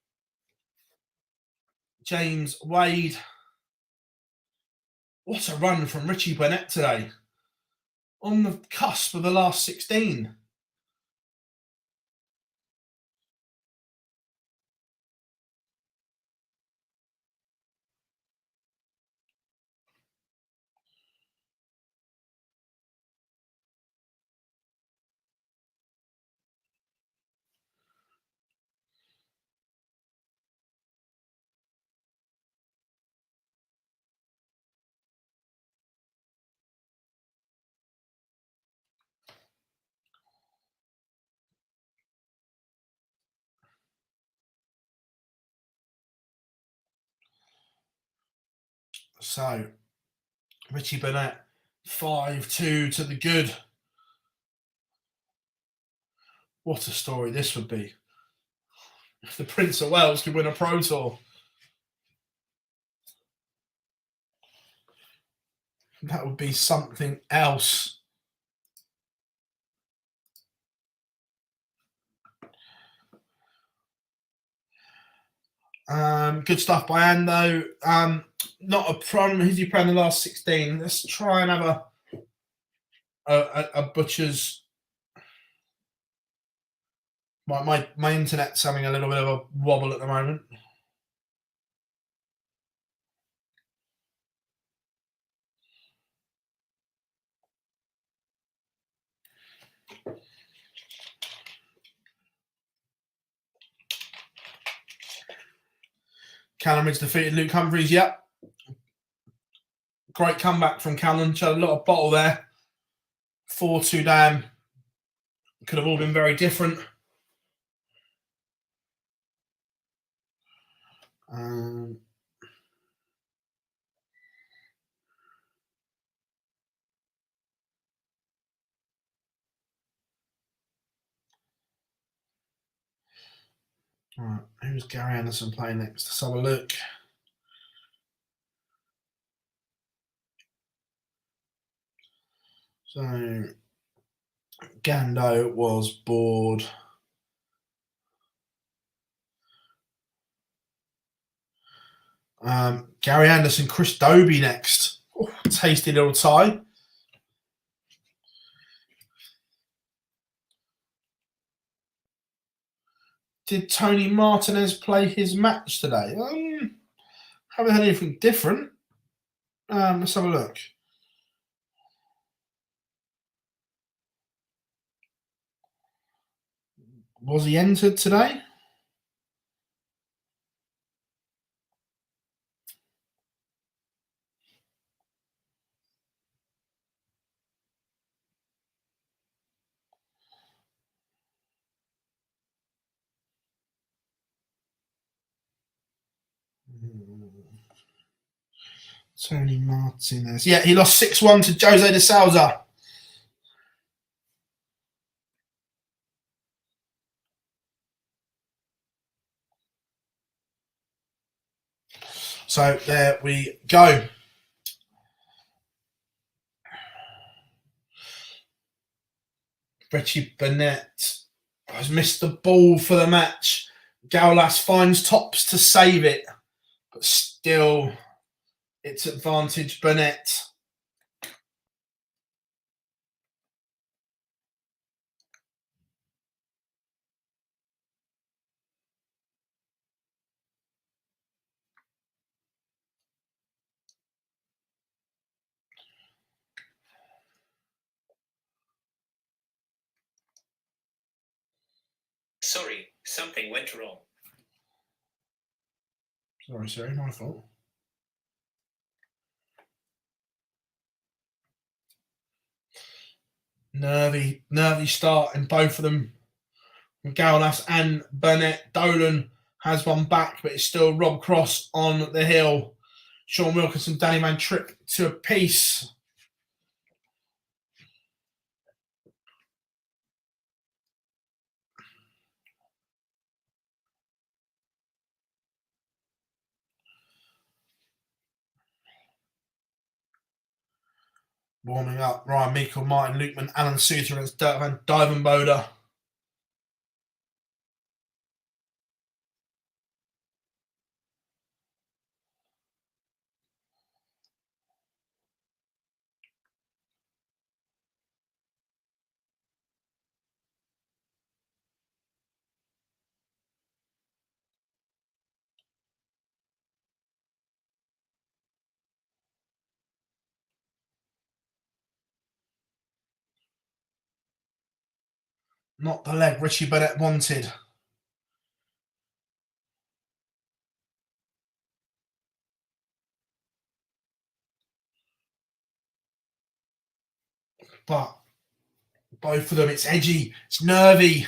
James Wade. What a run from Richie Burnett today. On the cusp of the last 16. So, Richie Burnett, 5-2 to the good. What a story this would be. If the Prince of Wales could win a Pro Tour. That would be something else. Good stuff by Ando. Not a problem. Who's he playing the last 16? Let's try and have a butcher's. My internet's having a little bit of a wobble at the moment. Callum Ridge defeated Luke Humphries. Yep. Great comeback from Callan. Showed a lot of bottle there. 4-2 down. Could have all been very different. All right, who's Gary Anderson playing next? Let's have a look. So Gando was bored. Gary Anderson, Chris Dobie next. Oh, tasty little tie. Did Tony Martinez play his match today? Haven't had anything different. Let's have a look. Was he entered today? Tony Martinez. Yeah, he lost 6-1 to Jose de Souza. So there we go. Richie Burnett has missed the ball for the match. Gaulas finds Tops to save it, but still it's advantage Burnett. Sorry, something went wrong. Sorry, my fault. Nervy start in both of them. Gaulas and Burnett. Dolan has one back, but it's still Rob Cross on the hill. Sean Wilkinson, Danny Mann trip to a piece. Warming up, Ryan Meikle, Martin Lukeman, Alan Suter against Dirk van Dijvenbode. Not the leg Richie Burnett wanted. But both of them, it's edgy, it's nervy.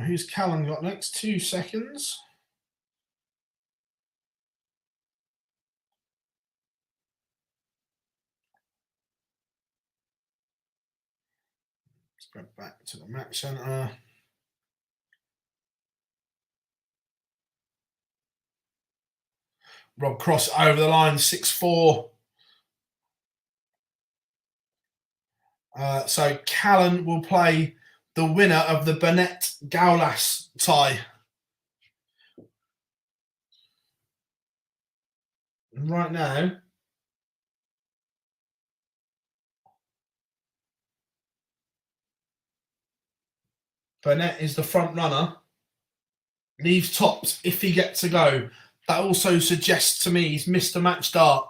Who's Callan got next? 2 seconds. Let's go back to the match centre. Rob Cross over the line, 6-4. So Callan will play the winner of the Burnett-Gaulas tie. And right now, Burnett is the front runner. Leaves topped if he gets a go. That also suggests to me he's missed a match start.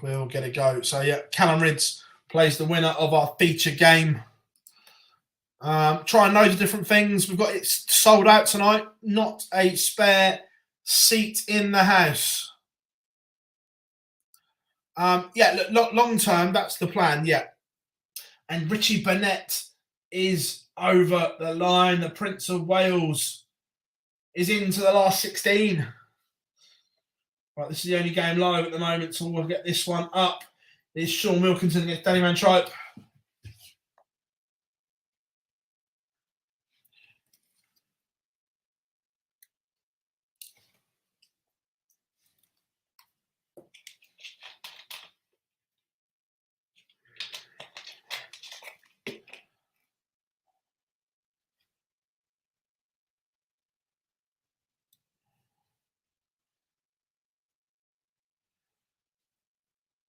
We'll get a go. So, yeah, Callum Ridds plays the winner of our feature game. Trying loads of different things. We've got it sold out tonight. Not a spare seat in the house. Yeah, look, long term, that's the plan, yeah. And Richie Burnett is over the line. The Prince of Wales is into the last 16. Right, this is the only game live at the moment, so we'll get this one up. It's Sean Wilkinson against Danny Van Tripe.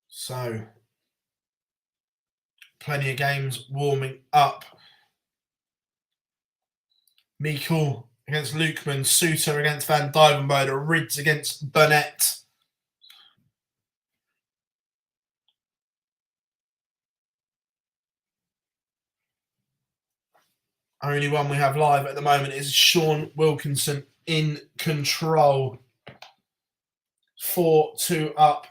So, plenty of games warming up. Meikle against Lukeman, Suter against Van Dyvenbode, Ridds against Burnett. Only one we have live at the moment is Sean Wilkinson in control. 4-2 up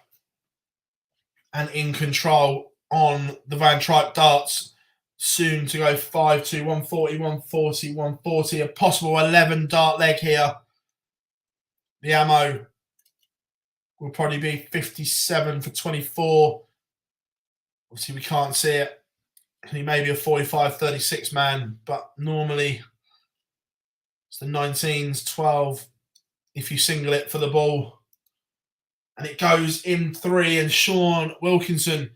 and in control on the Van Tripe darts. Soon to go 5-2, 140, 140, 140. A possible 11 dart leg here. The ammo will probably be 57 for 24. Obviously, we can't see it. He may be a 45-36 man, but normally it's the 19s, 12 if you single it for the ball. And it goes in 3, and Sean Wilkinson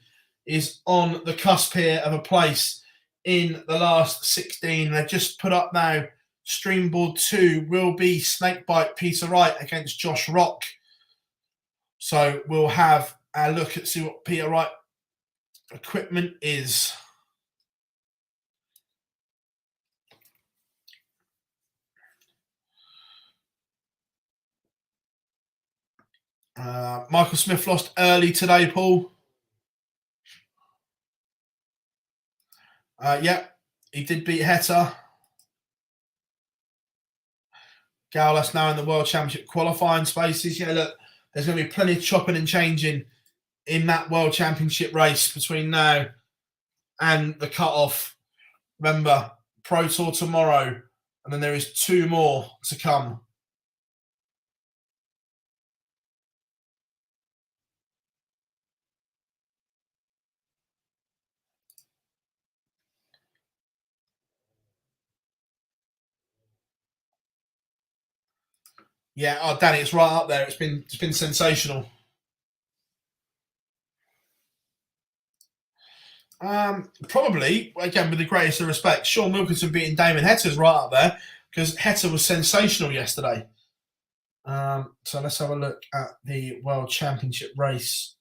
is on the cusp here of a place in the last 16. They've just put up now, Streamboard 2 will be Snakebite Peter Wright against Josh Rock. So we'll have a look at see what Peter Wright equipment is. Michael Smith lost early today, Paul. Yeah, he did beat Heta. Gaulas now in the World Championship qualifying spaces. Yeah, look, there's going to be plenty of chopping and changing in that World Championship race between now and the cut-off. Remember, Pro Tour tomorrow, and then there is 2 more to come. Yeah, oh, Danny, it's right up there. It's been sensational. Probably, again, with the greatest of respect, Sean Wilkinson beating Damon Hetter's right up there because Hetter was sensational yesterday. So let's have a look at the World Championship race.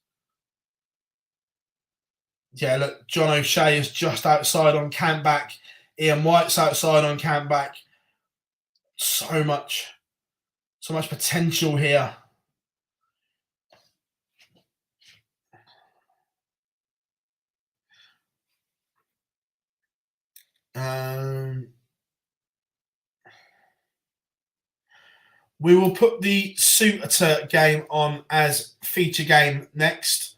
Yeah, look, John O'Shea is just outside on Campback. Ian White's outside on Campback. So much potential here. We will put the Suter game on as feature game next.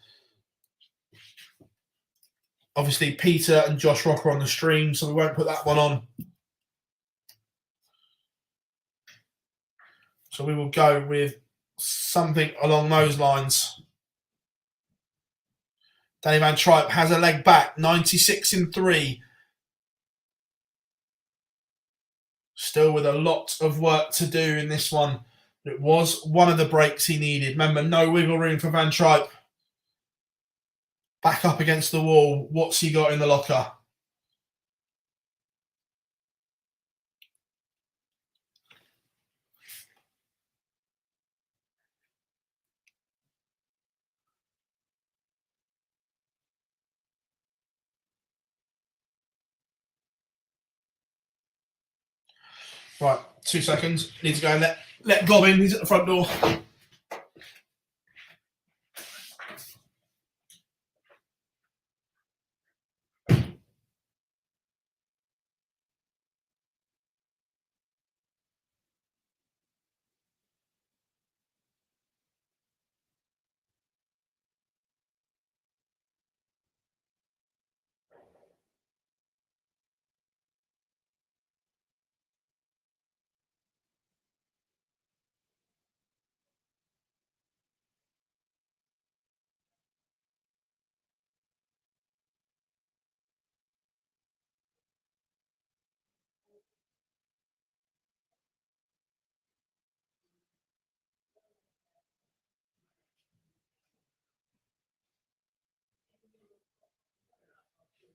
Obviously, Peter and Josh Rock are on the stream, so we won't put that one on. So we will go with something along those lines. Danny Van Tripe has a leg back, 96 in 3. Still with a lot of work to do in this one. It was one of the breaks he needed. Remember, no wiggle room for Van Tripe. back up against the wall. What's he got in the locker? Right, 2 seconds. Need to go and let Gob in. He's at the front door.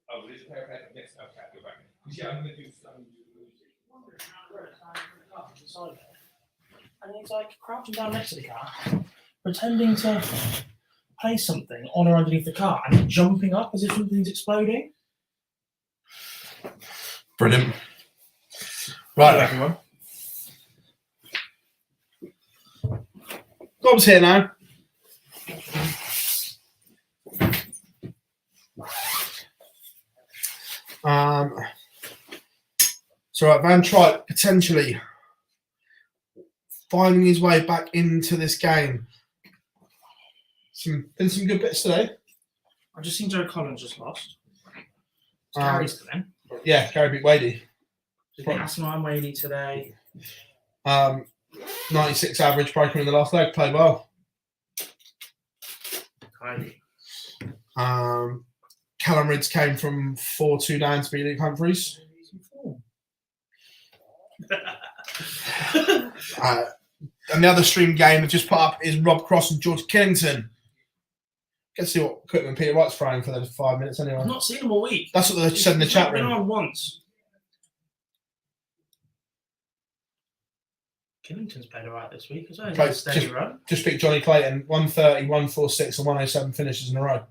Oh, this pair of yes, okay, go back. Yeah, I'm gonna do some music. And he's like crouching down next to the car, pretending to play something on or underneath the car, and then jumping up as if something's exploding. Brilliant. Right, everyone. Gob's here now. So right, Van Tripe potentially finding his way back into this game. Been some good bits today. I've just seen Joe Collins just lost. Gary's come in. Yeah, Gary beat Wadey. Arsenal and Wadey today. 96 average breaker in the last leg, played well. Callum Ridds came from 4-2 down to beat Luke Humphreys. And the other stream game I've just put up is Rob Cross and George Killington. Get to see what equipment Peter Wright's throwing for those 5 minutes anyway. I've not seen him all week. That's what they said in the chat room. room. Been on once. Killington's played alright this week as well. He's had a steady run. Just beat Johnny Clayton, 130, 146 and 107 finishes in a row.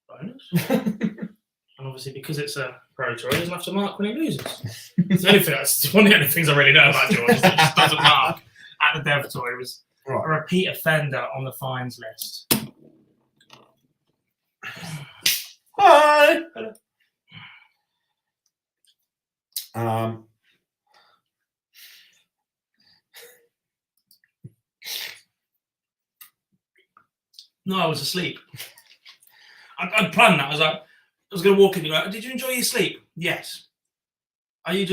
Bonus. And obviously because it's a Pro Tour, he doesn't have to mark when he loses. That's one of the only things I really know about George. Is that he just doesn't mark at the Dev Tour. He was a repeat offender on the fines list. Hi. No, I was asleep. I'd planned that. I was going to walk in. You're like, did you enjoy your sleep? Yes. Are you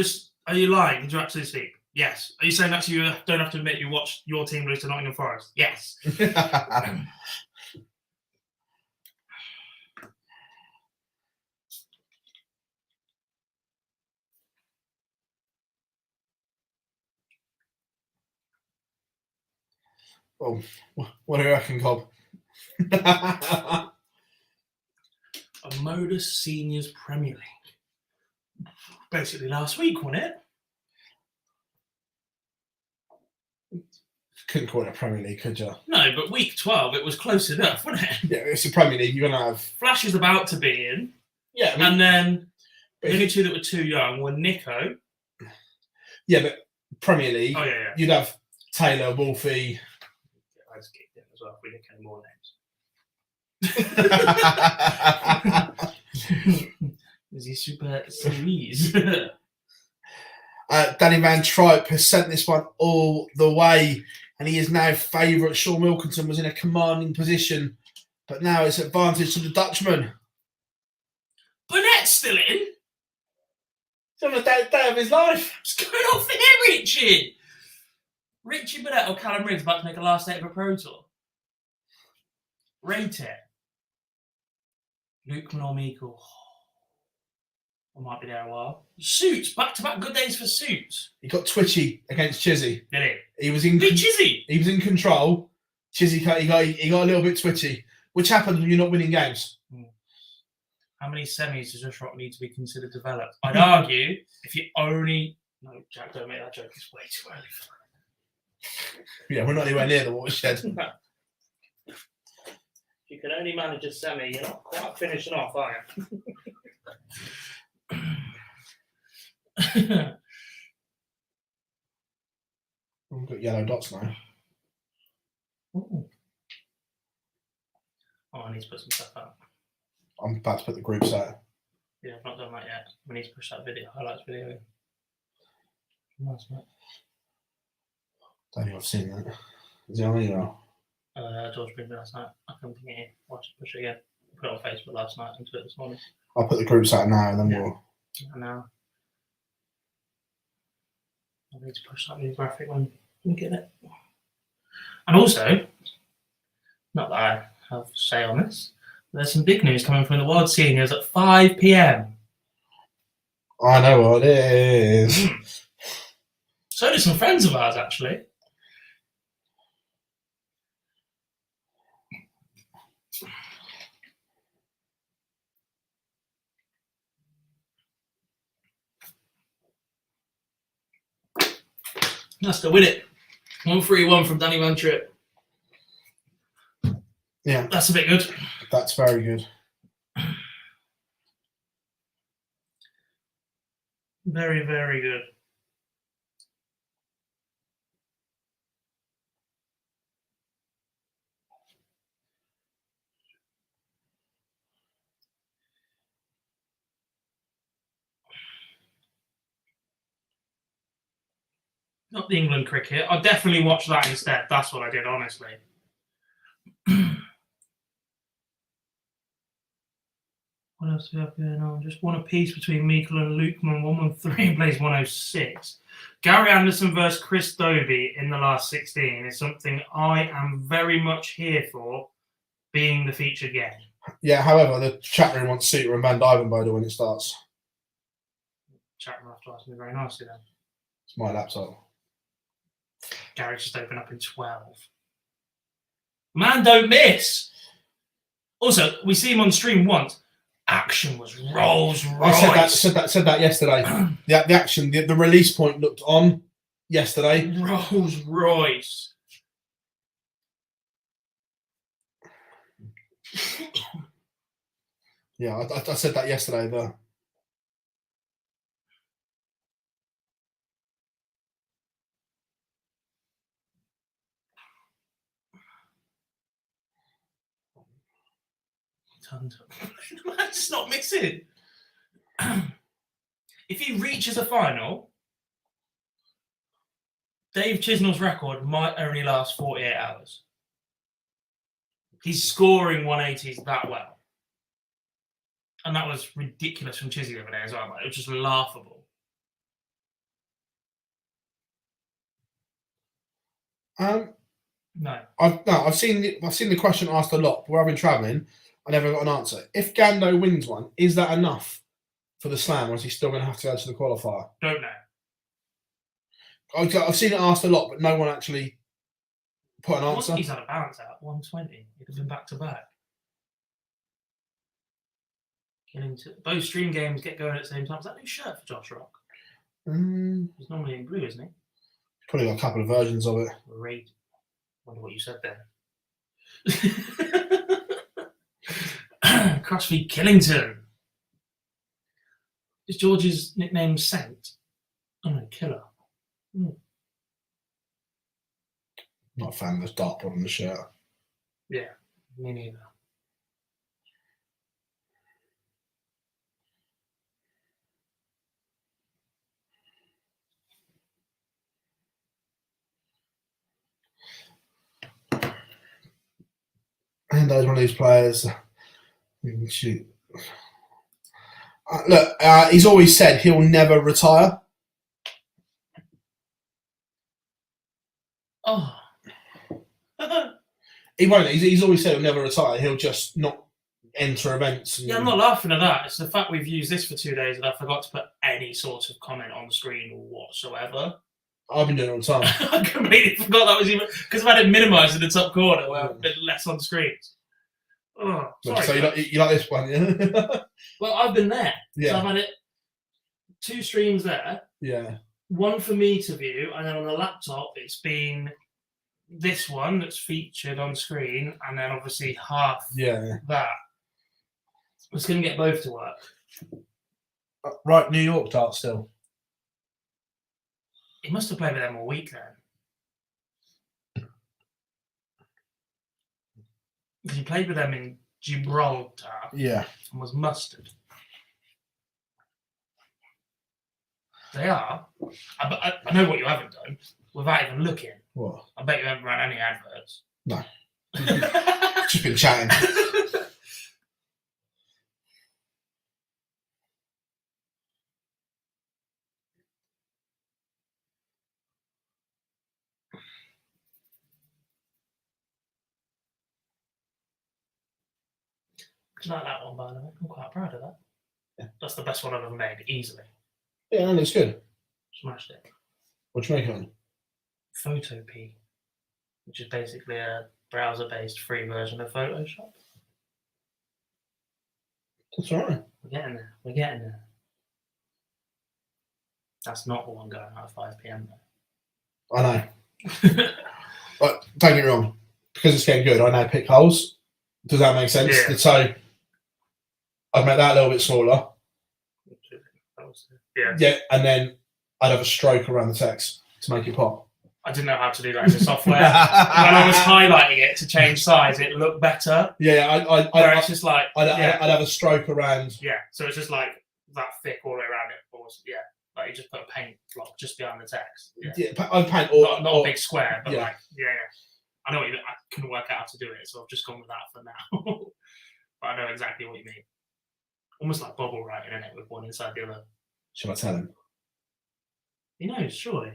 lying? Did you actually sleep? Yes. Are you saying that you don't have to admit you watched your team lose to Nottingham Forest? Yes. Well, what do you reckon, Cobb? A MODUS Seniors Premier League. Basically last week, wasn't it? Couldn't call it a Premier League, could you? No, but week 12, it was close enough, wasn't it? Yeah, it's a Premier League. You're going to have... Flash is about to be in. Yeah. I mean, and then the only two that were too young were Nico. Yeah, but Premier League, Oh, yeah. You'd have Taylor, Wolfie... I just kicked in as well if we didn't get any more names. Is he Super Series? Danny Van Tripe has sent this one all the way, and he is now favourite. Sean Wilkinson was in a commanding position, but now it's advantage to the Dutchman. Burnett's still in. He's on the day of his life. What's going on for him, Richie? Richie Burnett or Callum Ridds about to make a last day of a Pro Tour. Rate it. Luke Meikle. I might be there a while. Suits, back-to-back good days for Suits. He got twitchy against Chizzy. Did he? He was in. Big Chizzy. He was in control. Chizzy, he got a little bit twitchy. which happens when you're not winning games. How many semis does Josh Rock need to be considered developed? I'd argue if you only... No, Jack, don't make that joke. It's way too early for that. Yeah, we're not anywhere near the watershed. If you can only manage a semi, you're not quite finishing off, are you? We've got yellow dots now. Ooh. Oh, I need to put some stuff up. I'm about to put the groups out. Yeah, I've not done that yet. We need to push that video, highlights video in. Nice, mate. Don't think I've seen that. Is it on email? George pinged me last night. I couldn't ping it in. I'll just push it again. Put it on Facebook last night and do it this morning. I'll put the groups out now and then we'll... And now I need to push that new graphic when we get it. And also, not that I have say on this, but there's some big news coming from the World Seniors at 5 p.m. I know what it is. So do some friends of ours, actually. That's to win it. 1-3-1 from Danny Van Tripp. Yeah. That's a bit good. That's very good. Very, very good. Not the England cricket. I'll definitely watch that instead. That's what I did, honestly. What else do we have going on? Just one apiece between Meikle and Lukeman. 113 plays 106. Gary Anderson versus Chris Dobie in the last 16 is something I am very much here for, being the featured game. Yeah, however, the chat room wants Suter and Van Dyvenbode when it starts. Chat room have to ask me very nicely then. It's my laptop. Gary's just opened up in 12. Man, don't miss. Also, we see him on stream once. Action was Rolls Royce. I said that yesterday. the action, the release point looked on yesterday. Rolls Royce. Yeah, I said that yesterday. But Man's not missing. If he reaches a final, Dave Chisnell's record might only last 48 hours. He's scoring 180s that well. And that was ridiculous from Chizzy the other day as well. It was just laughable. No. I've seen the question asked a lot. Where I've been travelling, I never got an answer. If Gando wins one, is that enough for the slam, or is he still going to have to go to the qualifier? Don't know. I've seen it asked a lot, but no one actually put an answer. He's had a bounce out 120. He'd have been back to back. Both stream games get going at the same time. Is that a new shirt for Josh Rock? He's normally in blue, isn't he? Probably got a couple of versions of it. Great. Wonder what you said there. Crossfeed Killington. Is George's nickname Saint? Oh no, Killer. Not a fan of this dartboard on the shirt. Yeah, me neither. And one of these players. Shoot. Look, he's always said he'll never retire. Oh. He won't. He's always said he'll never retire. He'll just not enter events. Yeah, I'm not laughing at that. It's the fact we've used this for 2 days and I forgot to put any sort of comment on the screen whatsoever. I've been doing it all the time. I completely forgot that was even because I've had it minimised in the top corner where I've been less on screens. Oh, sorry. So you like this one, yeah? Well, I've been there. Yeah. So I've had it 2 streams there. Yeah. One for me to view, and then on the laptop, it's been this one that's featured on screen, and then obviously half that. It's going to get both to work. Right, New York dart still. He must have played with them all week then. He played with them in Gibraltar. Yeah. And was mustard. They are. I know what you haven't done without even looking. What? I bet you haven't run any adverts. No. Just been chatting. I like that one, by the way. I'm quite proud of that. Yeah. That's the best one I've ever made, easily. Yeah, that looks good. Smashed it. What do you make of it? Photopea, which is basically a browser-based free version of Photoshop. That's all right. We're getting there. We're getting there. That's not the one going out at 5 p.m. I know. But don't get me wrong. Because it's getting good, I now pick holes. Does that make sense? Yeah. So I'd make that a little bit smaller. Yeah. Yeah, and then I'd have a stroke around the text to make it pop. I didn't know how to do that in the software. When I was highlighting it to change size, it looked better. Yeah, It's just like I'd have a stroke around. Yeah, so it's just like that thick all the way around it. Almost, yeah, like you just put a paint block just behind the text. Yeah, I'd paint not a big square, but yeah. yeah. I know what you mean. I couldn't work out how to do it, so I've just gone with that for now. But I know exactly what you mean. Almost like bubble writing, isn't it, with one inside the other. Shall I tell him? He knows, surely.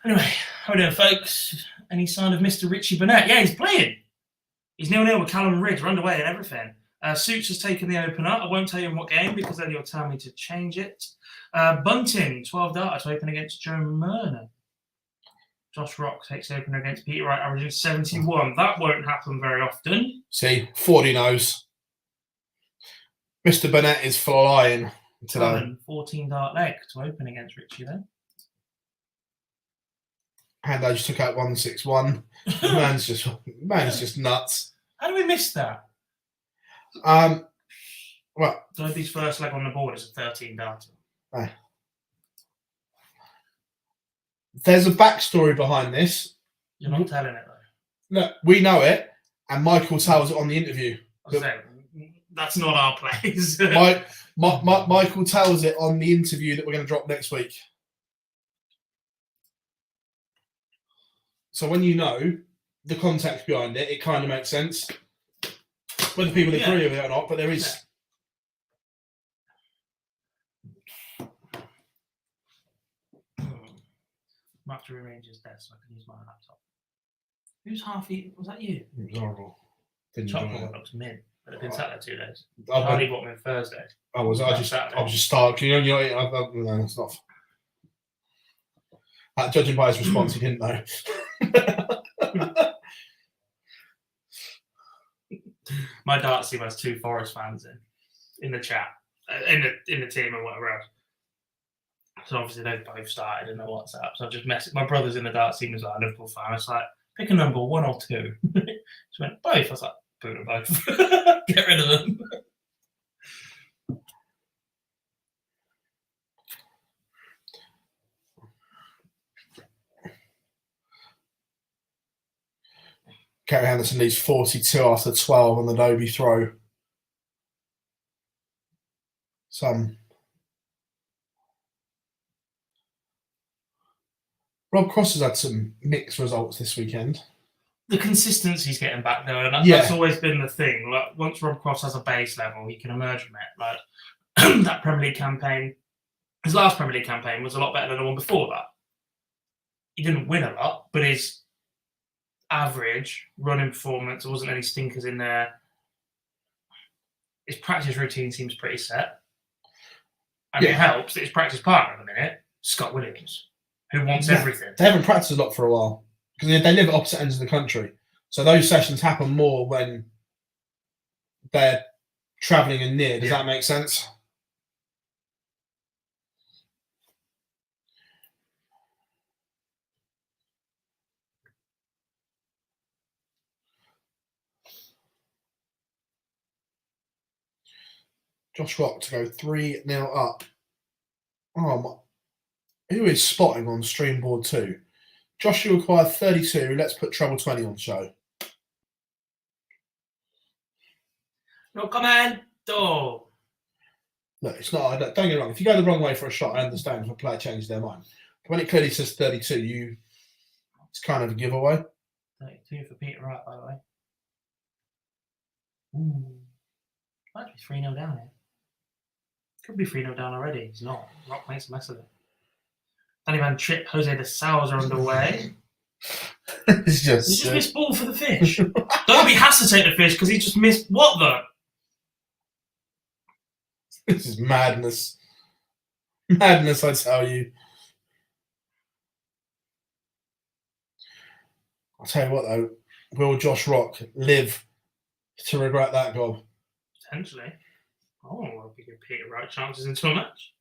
Anyway, how we doing, folks? Any sign of Mr. Richie Burnett? Yeah, he's playing. He's 0-0 with Callum Ridge. We're underway and everything. Suits has taken the opener. I won't tell you in what game because then you'll tell me to change it. Bunting, 12 darts to open against Joe Murner. Josh Rock takes the opener against Peter Wright, averaging 71. That won't happen very often. See, 40 knows. Mr. Burnett is flying today. 14 dart leg to open against Richie then. And I just took out 161. Man's just nuts. How do we miss that? Well, Dobie's first leg on the board is a 13 darter. There's a backstory behind this. You're not telling it though. No, we know it, and Michael tells it on the interview. That's not our place. Michael tells it on the interview that we're going to drop next week. So when you know the context behind it, it kind of makes sense. Whether people agree with it or not, but there is. I have to rearrange his desk so I can use my laptop. Who's half eaten? Was that you? It was horrible. Didn't Chocolate enjoy one looks mint, but I've been sat there 2 days. it. I only bought them on Thursday. I was just starting. No, it's not. Judging by his response, he didn't know. My darts team has 2 Forest fans in the chat, in the team and whatever else. So obviously they've both started in the WhatsApp. So I've just messaged my brother's in the darts team as like a Liverpool fan. It's like, pick a number, 1 or 2. She went, both. I was like, put them both. Get rid of them. Gary Anderson leads 42 after 12 on the Dobie throw. Rob Cross has had some mixed results this weekend. The consistency's getting back there, and that's always been the thing. Like once Rob Cross has a base level, he can emerge from it. Like that Premier League campaign, his last Premier League campaign was a lot better than the one before that. He didn't win a lot, but his average running performance, there wasn't any stinkers in there. His practice routine seems pretty set. And it helps that his practice partner at the minute, Scott Williams, who wants everything. They haven't practiced a lot for a while because they live at opposite ends of the country. So those sessions happen more when they're travelling and near. Does that make sense? Josh Rock to go 3-0 up. Oh, who is spotting on stream board 2? Joshua acquired 32. Let's put treble 20 on show. No commento. Look, it's not. Don't get me wrong. If you go the wrong way for a shot, I understand if a player changes their mind. But when it clearly says 32, it's kind of a giveaway. 32 for Peter Wright, by the way. Ooh. Might be 3-0 down here. Could be 3-0 down already. It's not. Rock makes a mess of it. Danny Van Tripp, Jose de Sal's are underway. It's He just missed ball for the fish. Derby has to take the fish because he just missed what the? This is madness. Madness, I tell you. I'll tell you what, though. Will Josh Rock live to regret that goal? Potentially. Oh, I'll be giving Peter Wright chances into a match.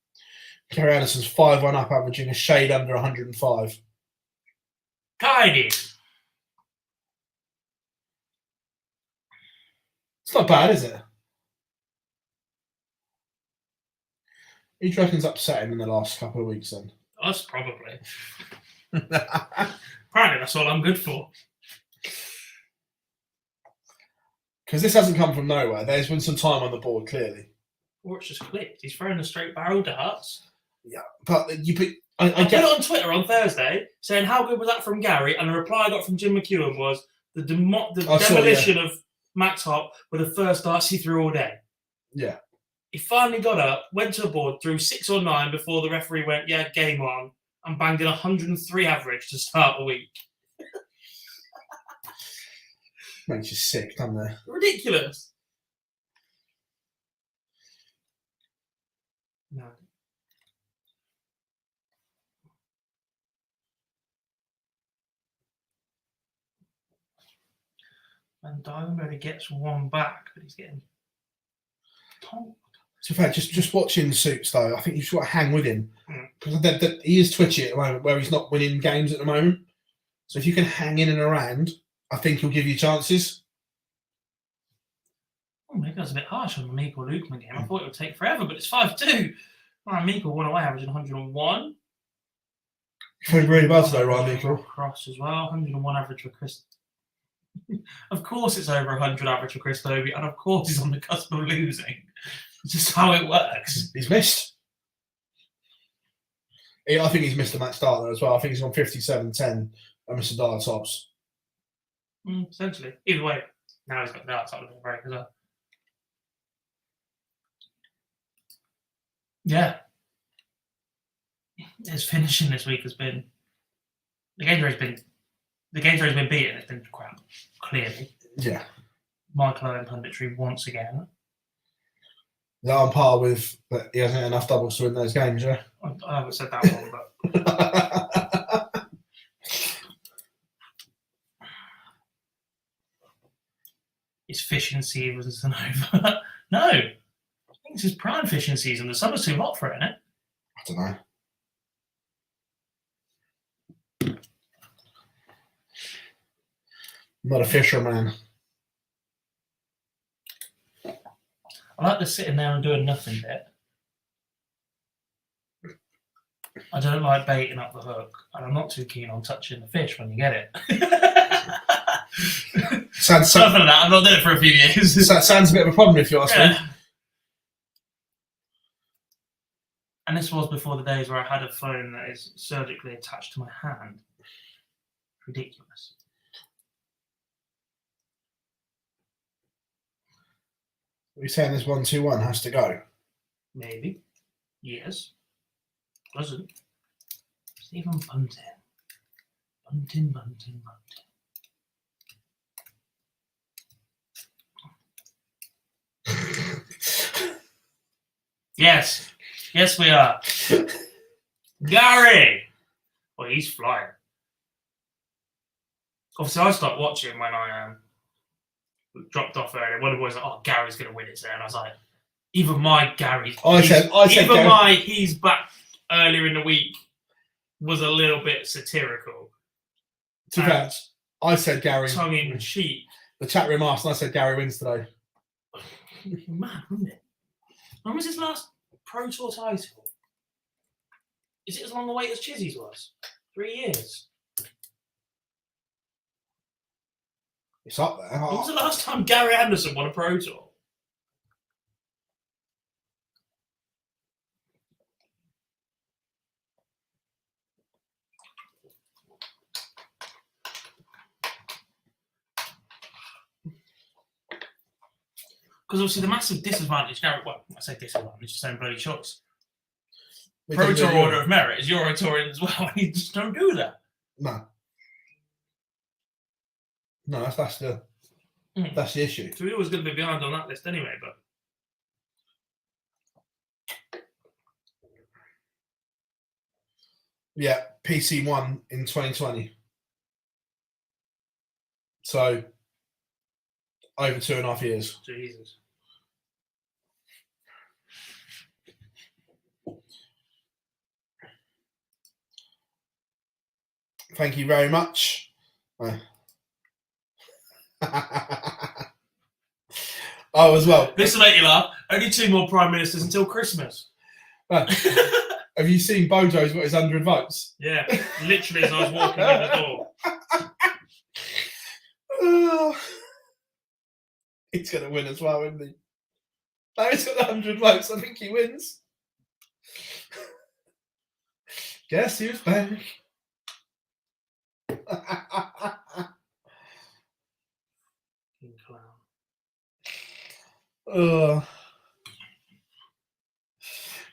Kerry Anderson's 5-1 up, averaging a shade under 105. Tidy. It's not bad, is it? Who do you reckon's upset him in the last couple of weeks then? Us, probably. Apparently, that's all I'm good for. Because this hasn't come from nowhere. There's been some time on the board, clearly. Or it's just clicked. He's throwing a straight barrel darts. Yeah, but you put. I I put get it on Twitter on Thursday saying how good was that from Gary, and the reply I got from Jim McEwen was the demolition of Max Hop were the first darts he threw all day. Yeah. He finally got up, went to a board, threw 6 or 9 before the referee went, yeah, game on, and banged in 103 average to start the week. Makes you sick, doesn't it? Ridiculous. No. And Diamond gets one back, but he's getting told. So, in fact, just watching Suits, though, I think you've got to hang with him. Because he is twitchy at the moment, where he's not winning games at the moment. So if you can hang in and around, I think he'll give you chances. Oh, maybe that's a bit harsh on the Meekle Lukeman game. I thought it would take forever, but it's 5-2. Ryan Meekle won away, averaging 101. He's playing really well today, Ryan Meekle. Cross as well, 101 average for Chris. Of course, it's over 100 average for Chris Dobie, and of course, he's on the cusp of losing. It's just how it works. He's missed. I think he's missed a match start there as well. I think he's on 57-10 and Mr. Dyer tops. Essentially. Either way, now he's got the darts up of the break as well. Yeah. His finishing this week has been the games where he's been beaten has been crap, clearly. Yeah. Michael Owen punditry once again. Is that on par with that he hasn't enough doubles to win those games, yeah? I haven't said that one, but his fishing season isn't over. No. I think it's his prime fishing season. The summer's too hot for it, isn't it? I don't know. I'm not a fisherman. I like the sitting there and doing nothing bit. I don't like baiting up the hook, and I'm not too keen on touching the fish when you get it. Sounds Other than that, I've not done it for a few years. That sounds a bit of a problem if you ask me. And this was before the days where I had a phone that is surgically attached to my hand. Ridiculous. Are we saying this 1-2-1 has to go? Maybe. Yes. Doesn't. Stephen Bunting. Bunting. Yes. Yes, we are. Gary! Well, he's flying. obviously I stopped watching when I dropped off earlier. One of the boys was like, "Oh, Gary's going to win it," and I was like, "Even my Gary, I said even Gary. my he's back earlier in the week was a little bit satirical." To that, I said Gary. Tongue in cheek. The chat room asked, and I said Gary wins today. Mad, wasn't it? When was his last Pro Tour title? Is it as long a wait as Chizzy's was? 3 years. It's up there. When was the last time Gary Anderson won a Pro Tour? Because obviously the massive disadvantage, Gary, well, I say disadvantage, it's the same bloody choice. Pro Tour order of merit is Euro Touring as well, and you just don't do that. No. No, that's the issue. So he was going to be behind on that list anyway, but yeah, PC won in 2020. So over 2.5 years. Jesus. Thank you very much. Oh, as well. This will make you laugh. Only 2 more prime ministers until Christmas. Have you seen Bojo's got his 100 votes? Yeah, literally as I was walking in the door. He's going to win as well, isn't he? No, he's got 100 votes. I think he wins. Guess who's back?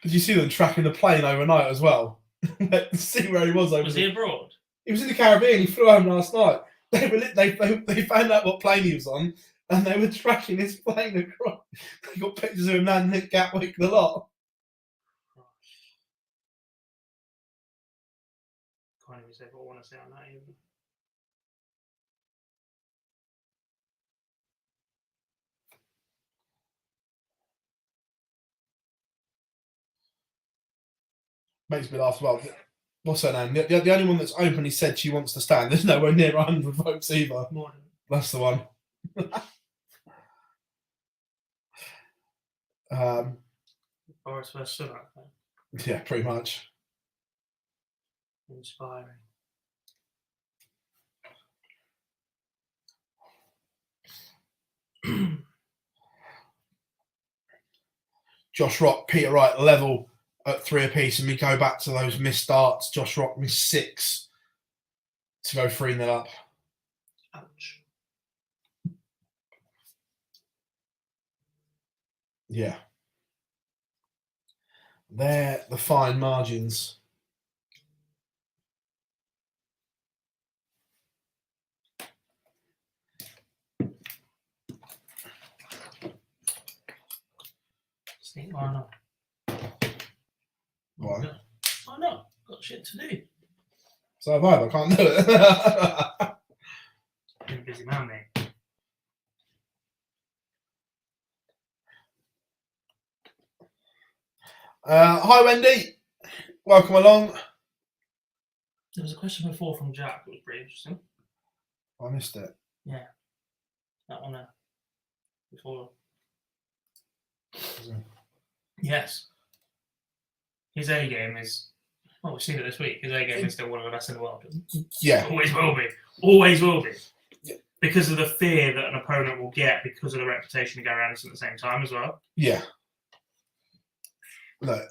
Did you see them tracking the plane overnight as well? See where he was over. Was he abroad? He was in the Caribbean. He flew home last night. They found out what plane he was on, and they were tracking his plane across. They got pictures of him landing at Gatwick, the lot. Can't even say what I want to say on that even. Makes me laugh as well. What's her name? The only one that's openly said she wants to stand. There's nowhere near 100 votes either. That's the one. Boris first Sunak. Yeah, pretty much. Inspiring. Josh Rock, Peter Wright level at 3 apiece, and we go back to those missed starts. Josh Rock missed 6 to go 3-0 up. Ouch. Yeah. They're the fine margins. Why not? Why? Why not? Got shit to do. So have I can't do it. Been a busy man, mate. Hi, Wendy. Welcome along. There was a question before from Jack that was pretty interesting. I missed it. Yeah. That one there. Before. Yes. His A game is, well, we've seen it this week. His A game is still one of the best in the world. Yeah. Always will be. Always will be. Yeah. Because of the fear that an opponent will get because of the reputation of Gary Anderson at the same time as well. Yeah. No.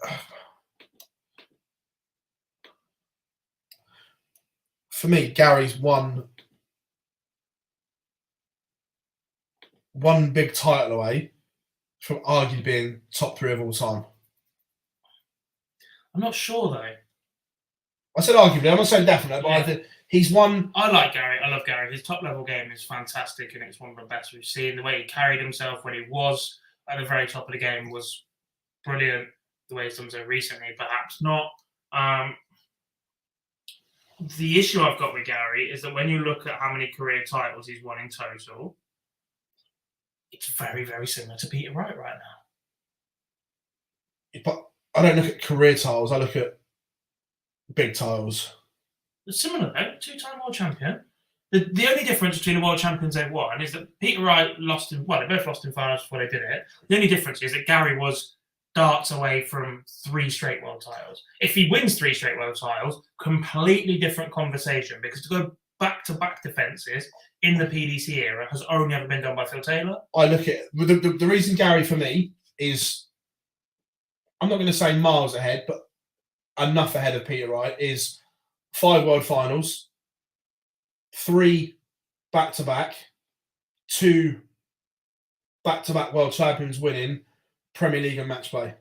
For me, Gary's one big title away from arguably being top 3 of all time. I'm not sure though. I said arguably, I'm not saying definite, but I think he's one. I like Gary. I love Gary. His top level game is fantastic, and it's one of the best we've seen. The way he carried himself when he was at the very top of the game was brilliant. The way he's done so recently, perhaps not. The issue I've got with Gary is that when you look at how many career titles he's won in total, it's very, very similar to Peter Wright right now. But I don't look at career titles. I look at big titles. It's similar though, 2-time world champion. The only difference between the world champions they've won is that Peter Wright lost in, well, they both lost in finals before they did it. The only difference is that Gary was darts away from 3 straight world titles. If he wins 3 straight world titles, completely different conversation, because to go back-to-back defences in the PDC era has only ever been done by Phil Taylor. I look at the reason Gary for me is, I'm not going to say miles ahead, but enough ahead of Peter Wright, is 5 world finals, 3 back-to-back, 2 back-to-back world champions winning, Premier League and match play.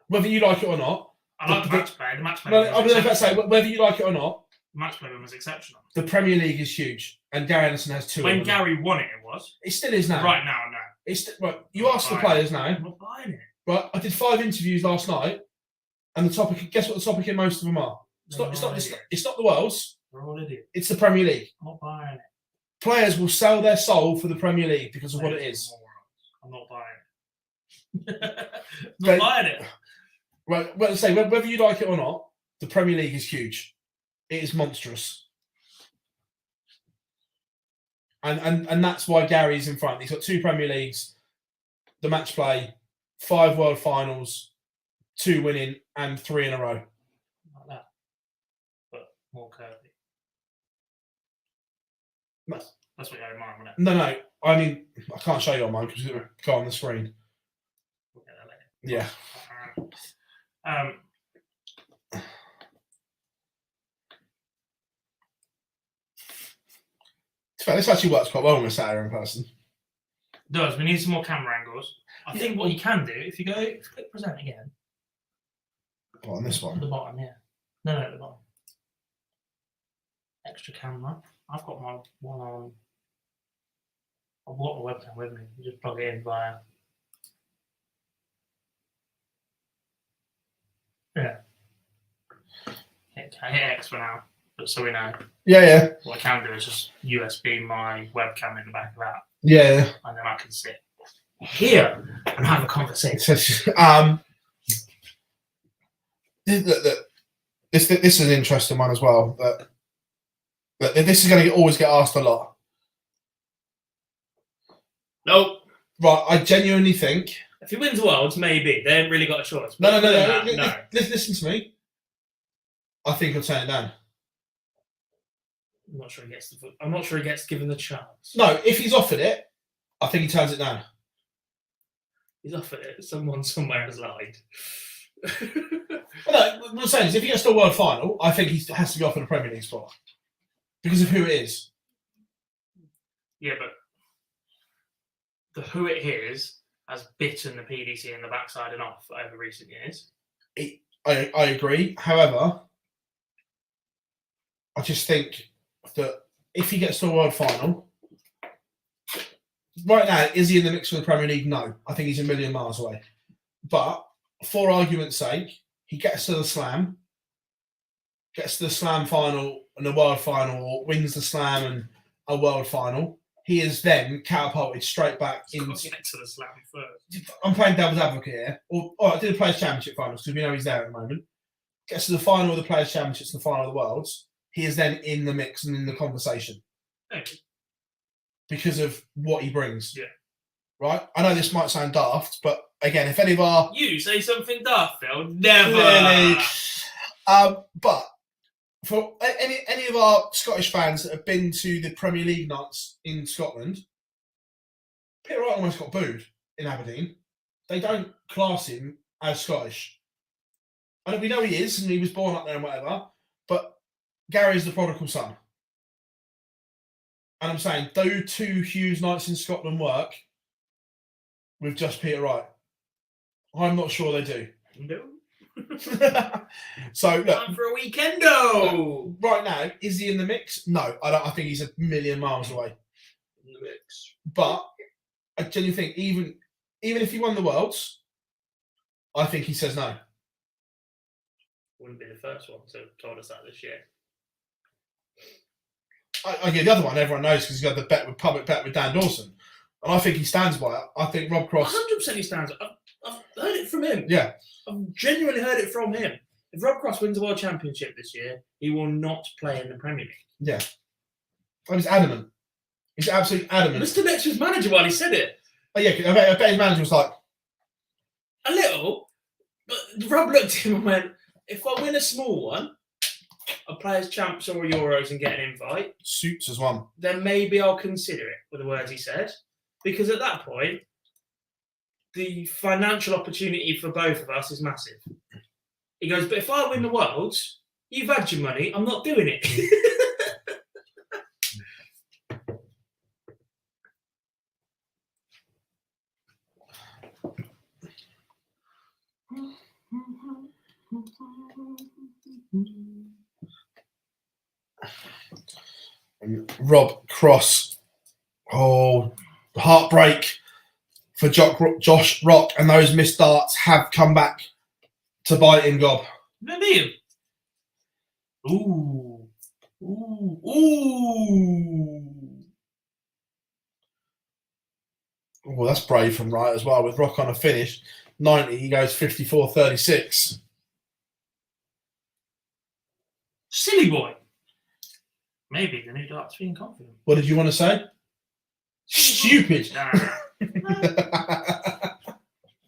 Whether you like it or not. I like the match play. The match play. No, I was about to say, whether you like it or not, the match play was exceptional. the Premier League is huge, and Gary Anderson has 2. When Gary won it, it was. It still is now. Right now, no. It's right. You ask the players now. I'm not buying it. Right, I did 5 interviews last night, and the topic. Guess what the topic in most of them are? It's not the Worlds. We're all idiots. It's the Premier League. I'm not buying it. Players will sell their soul for the Premier League because of what it is. I'm not buying it. Not buying it. Right, well, say whether you like it or not, the Premier League is huge. It is monstrous, and that's why Gary's in front. He's got 2 Premier Leagues, the match play, 5 world finals, 2 winning, and 3 in a row. Like that, but more curvy. That's what you had in mind, wasn't it? No. I mean, I can't show you on mine because it'll go on the screen. We'll get that later. Yeah. This actually works quite well when we're sat here in person. It does. We need some more camera angles. I think what you can do, if you click present again. Oh, on this At one. the bottom, yeah. No, at the bottom. Extra camera. I've got my one on. I've got my webcam with me. You just plug it in via. Yeah. I hit X for now, but so we know. Yeah. What I can do is just USB my webcam in the back of that, Yeah. and then I can sit here and have a conversation. This is an interesting one as well. That this is going to always get asked a lot. Nope. Right, I genuinely think. If he wins Worlds, maybe they haven't really got a choice. No. No. Listen to me. I think he'll turn it down. I'm not sure he gets given the chance. No, if he's offered it, I think he turns it down. He's offered it. Someone somewhere has lied. Well, no, what I'm saying is, if he gets to a world final, I think he has to be offered a Premier League spot because of who it is. Yeah, but the who it is has bitten the PDC in the backside and off over recent years. I agree. However, I just think that if he gets to a world final, right now, is he in the mix for the Premier League? No. I think he's a million miles away. But for argument's sake, he gets to the Slam final and a world final, or wins the Slam and a world final. He is then catapulted straight back into. Get to the Slam first. I'm playing devil's advocate here. I did the Players' Championship finals because we know he's there at the moment. Gets to the final of the Players' Championships and the final of the Worlds. He is then in the mix and in the conversation because of what he brings. Yeah. Right? I know this might sound daft, but again, if any of our... You say something daft, Phil. Never. Clearly. But for any of our Scottish fans that have been to the Premier League nights in Scotland, Peter Wright almost got booed in Aberdeen. They don't class him as Scottish. And we know he is, and he was born up there and whatever, but Gary's the prodigal son. And I'm saying, do 2 huge nights in Scotland work with just Peter Wright? I'm not sure they do. No. So, look. Time for a weekendo. Right now, is he in the mix? No, I don't. I think he's a million miles away. In the mix. But I genuinely think even if he won the Worlds, I think he says no. Wouldn't be the first one to have told us that this year. I get the other one. Everyone knows because he's got the public bet with Dan Dawson, and I think he stands by it. I think Rob Cross. 100% he stands. I've heard it from him. Yeah, I've genuinely heard it from him. If Rob Cross wins the World Championship this year, he will not play in the Premier League. yeah. He's adamant. He's absolutely adamant. Mr. Next was manager while he said it. Oh, yeah, I bet his manager was like, A little, but Rob looked at him and went, if I win a small one, a Players' Champs or Euros and get an invite, suits as one. then maybe I'll consider it, were the words he said. Because at that point, the financial opportunity for both of us is massive. He goes, but if I win the Worlds, you've had your money, I'm not doing it. And Rob Cross, heartbreak for Josh Rock, and those missed darts have come back to bite him, Gob. Maybe. Ooh. Oh, that's brave from Wright as well. With Rock on a finish, 90, he goes 54-36. Silly boy. Maybe the new dart's being confident. What did you want to say? Stupid. Nah.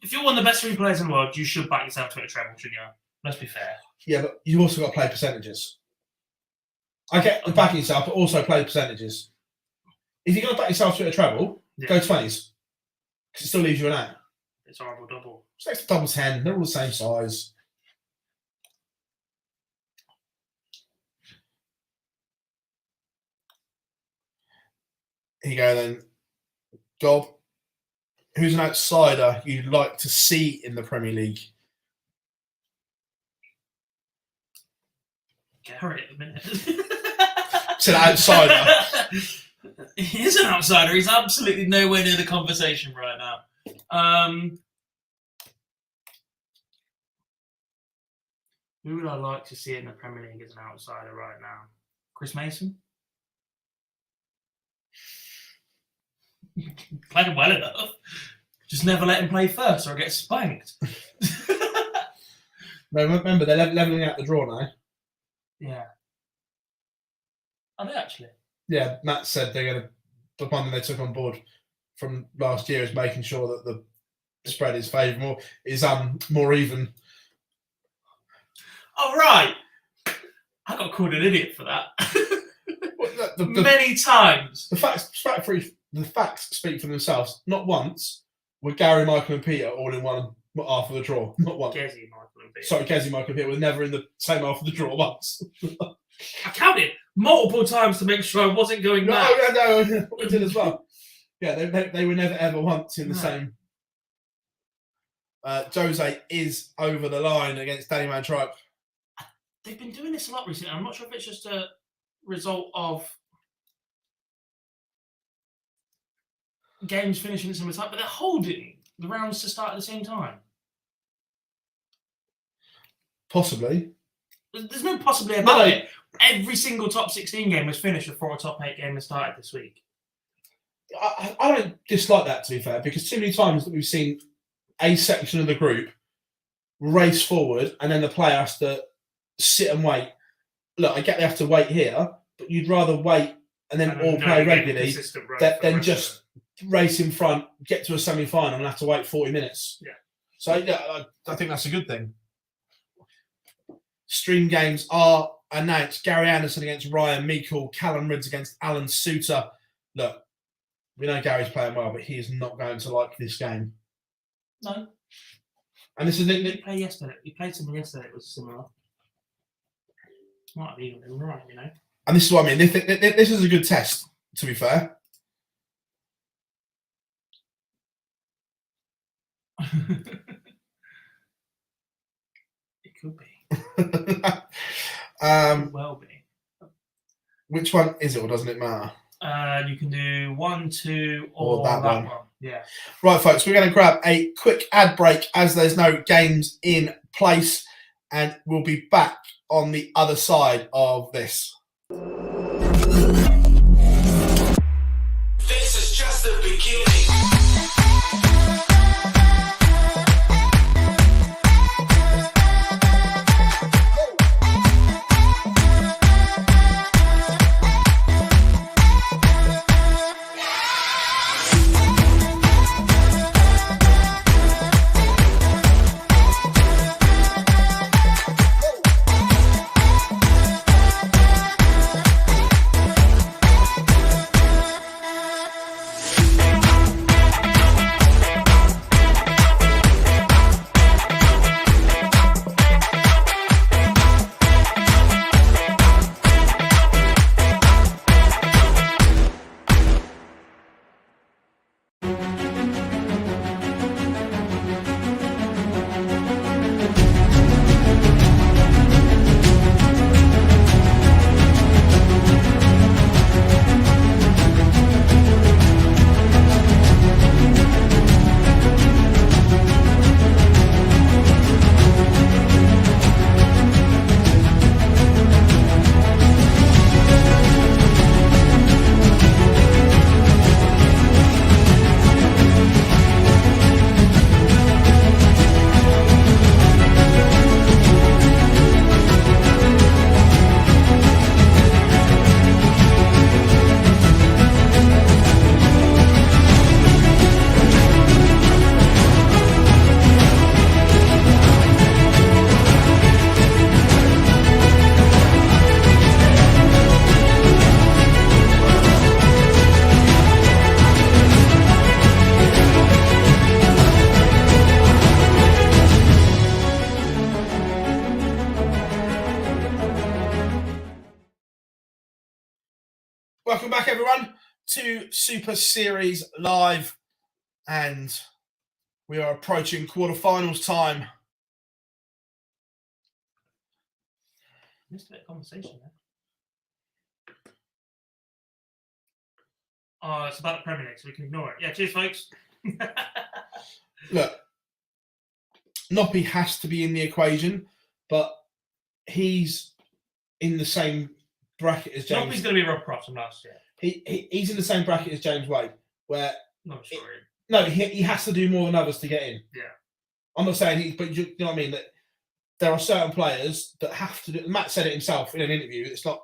If you're one of the best three players in the world, you should back yourself to a treble, shouldn't you? Let's be fair. Yeah, but you also got to play percentages. I get backing yourself, but also play percentages. If you're going to back yourself to a treble, go 20s. Because it still leaves you an out. It's a horrible double. It's like double 10. They're all the same size. Here you go then. Gob, who's an outsider you'd like to see in the Premier League? Garrett at the minute. It's an outsider. He is an outsider. He's absolutely nowhere near the conversation right now. Who would I like to see in the Premier League as an outsider right now? Chris Mason? Playing well enough. Just never let him play first or get spanked. No, remember, they're levelling out the draw now. Yeah. Are they actually? Yeah, Matt said they're going to, the one they took on board from last year is making sure that the spread is favourable, is more even. Oh, right. I got called an idiot for that. Many times. The facts speak for themselves. Not once were Gary, Michael, and Peter all in one half of the draw. Not once. Gezi, Michael, and Peter. Sorry, Gezi, Michael, and Peter were never in the same half of the draw once. I counted multiple times to make sure I wasn't going mad. No, we did as well. Yeah, they were never ever once in the same. Jose is over the line against Danny Van Tripe. They've been doing this a lot recently. I'm not sure if it's just a result of games finishing at similar time, but they're holding the rounds to start at the same time. Possibly. There's no possibly about it. Every single top 16 game was finished before a top 8 game has started this week. I don't dislike that, to be fair, because too many times that we've seen a section of the group race forward and then the player has to sit and wait. Look, I get they have to wait here, but you'd rather wait and then all play regularly than just race in front, get to a semi-final and have to wait 40 minutes. Yeah. So, yeah, I think that's a good thing. Stream games are announced. Gary Anderson against Ryan Meikle, Callum Ridds against Alan Suter. Look, we know Gary's playing well, but he is not going to like this game. No. And this is He played yesterday. He played something yesterday that was similar. Might have even been right, you know. And this is what I mean. This is a good test, to be fair. It could be. Could well be. Which one is it, or doesn't it matter? You can do 1, 2, or that one. Yeah. Right, folks, we're going to grab a quick ad break as there's no games in place. and we'll be back on the other side of this. This is just the beginning. Welcome back, everyone, to Super Series Live, and we are approaching quarterfinals time. Missed a bit of conversation there. Oh, it's about the Premier League, so we can ignore it. Yeah, cheers, folks. Look, Noppy has to be in the equation, but he's in the same bracket as James. Nobody's going to be Rob Cross from last year. He's in the same bracket as James Wade, where No, sorry. he has to do more than others to get in. Yeah. I'm not saying but you know what I mean, that there are certain players that have to do. Matt said it himself in an interview. It's not,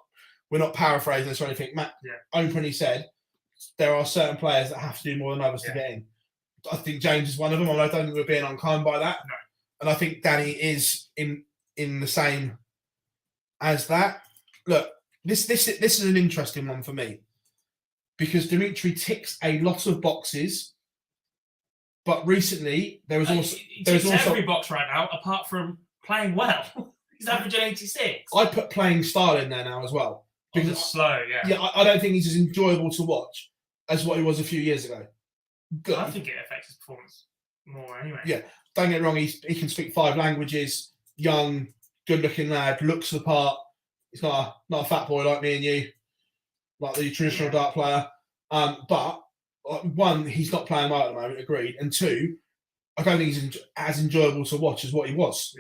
we're not paraphrasing this or anything. Matt openly said there are certain players that have to do more than others to get in. I think James is one of them. I don't think we're being unkind by that. No. And I think Danny is in the same as that. Look, this is an interesting one for me, because Dimitri ticks a lot of boxes, but recently there was also He ticks every box right now, apart from playing well. He's averaging 86. I put playing style in there now as well, Because because it's slow, yeah. yeah, I don't think he's as enjoyable to watch as what he was a few years ago. Good. I think it affects his performance more anyway. Yeah. Don't get me wrong, he can speak 5 languages, young, good-looking lad, looks the part. He's not a fat boy like me and you, like the traditional dart player. But one, he's not playing well at the moment, agreed. And two, I don't think he's as enjoyable to watch as what he was.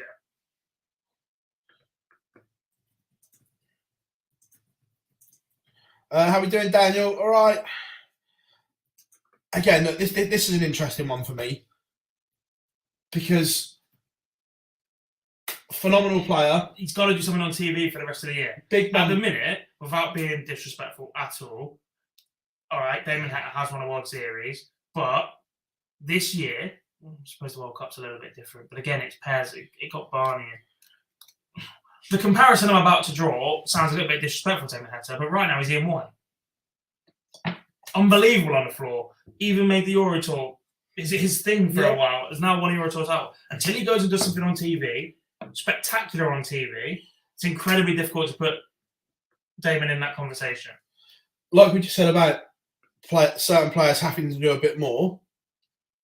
Yeah. How we doing, Daniel? All right. Again, look, this is an interesting one for me, because phenomenal player. He's got to do something on TV for the rest of the year. Big man. At the minute, without being disrespectful at all right, Damon has won a World Series, but this year, I suppose the World Cup's a little bit different, but again, it's pairs. It got Barney. The comparison I'm about to draw sounds a little bit disrespectful to Damon Hector, but right now he's Ian White. Unbelievable on the floor. Even made the Euro Tour his thing for a while. Has now won Euro Tours out. Until he goes and does something on TV, spectacular on TV, it's incredibly difficult to put Damon in that conversation. Like we just said about certain players having to do a bit more,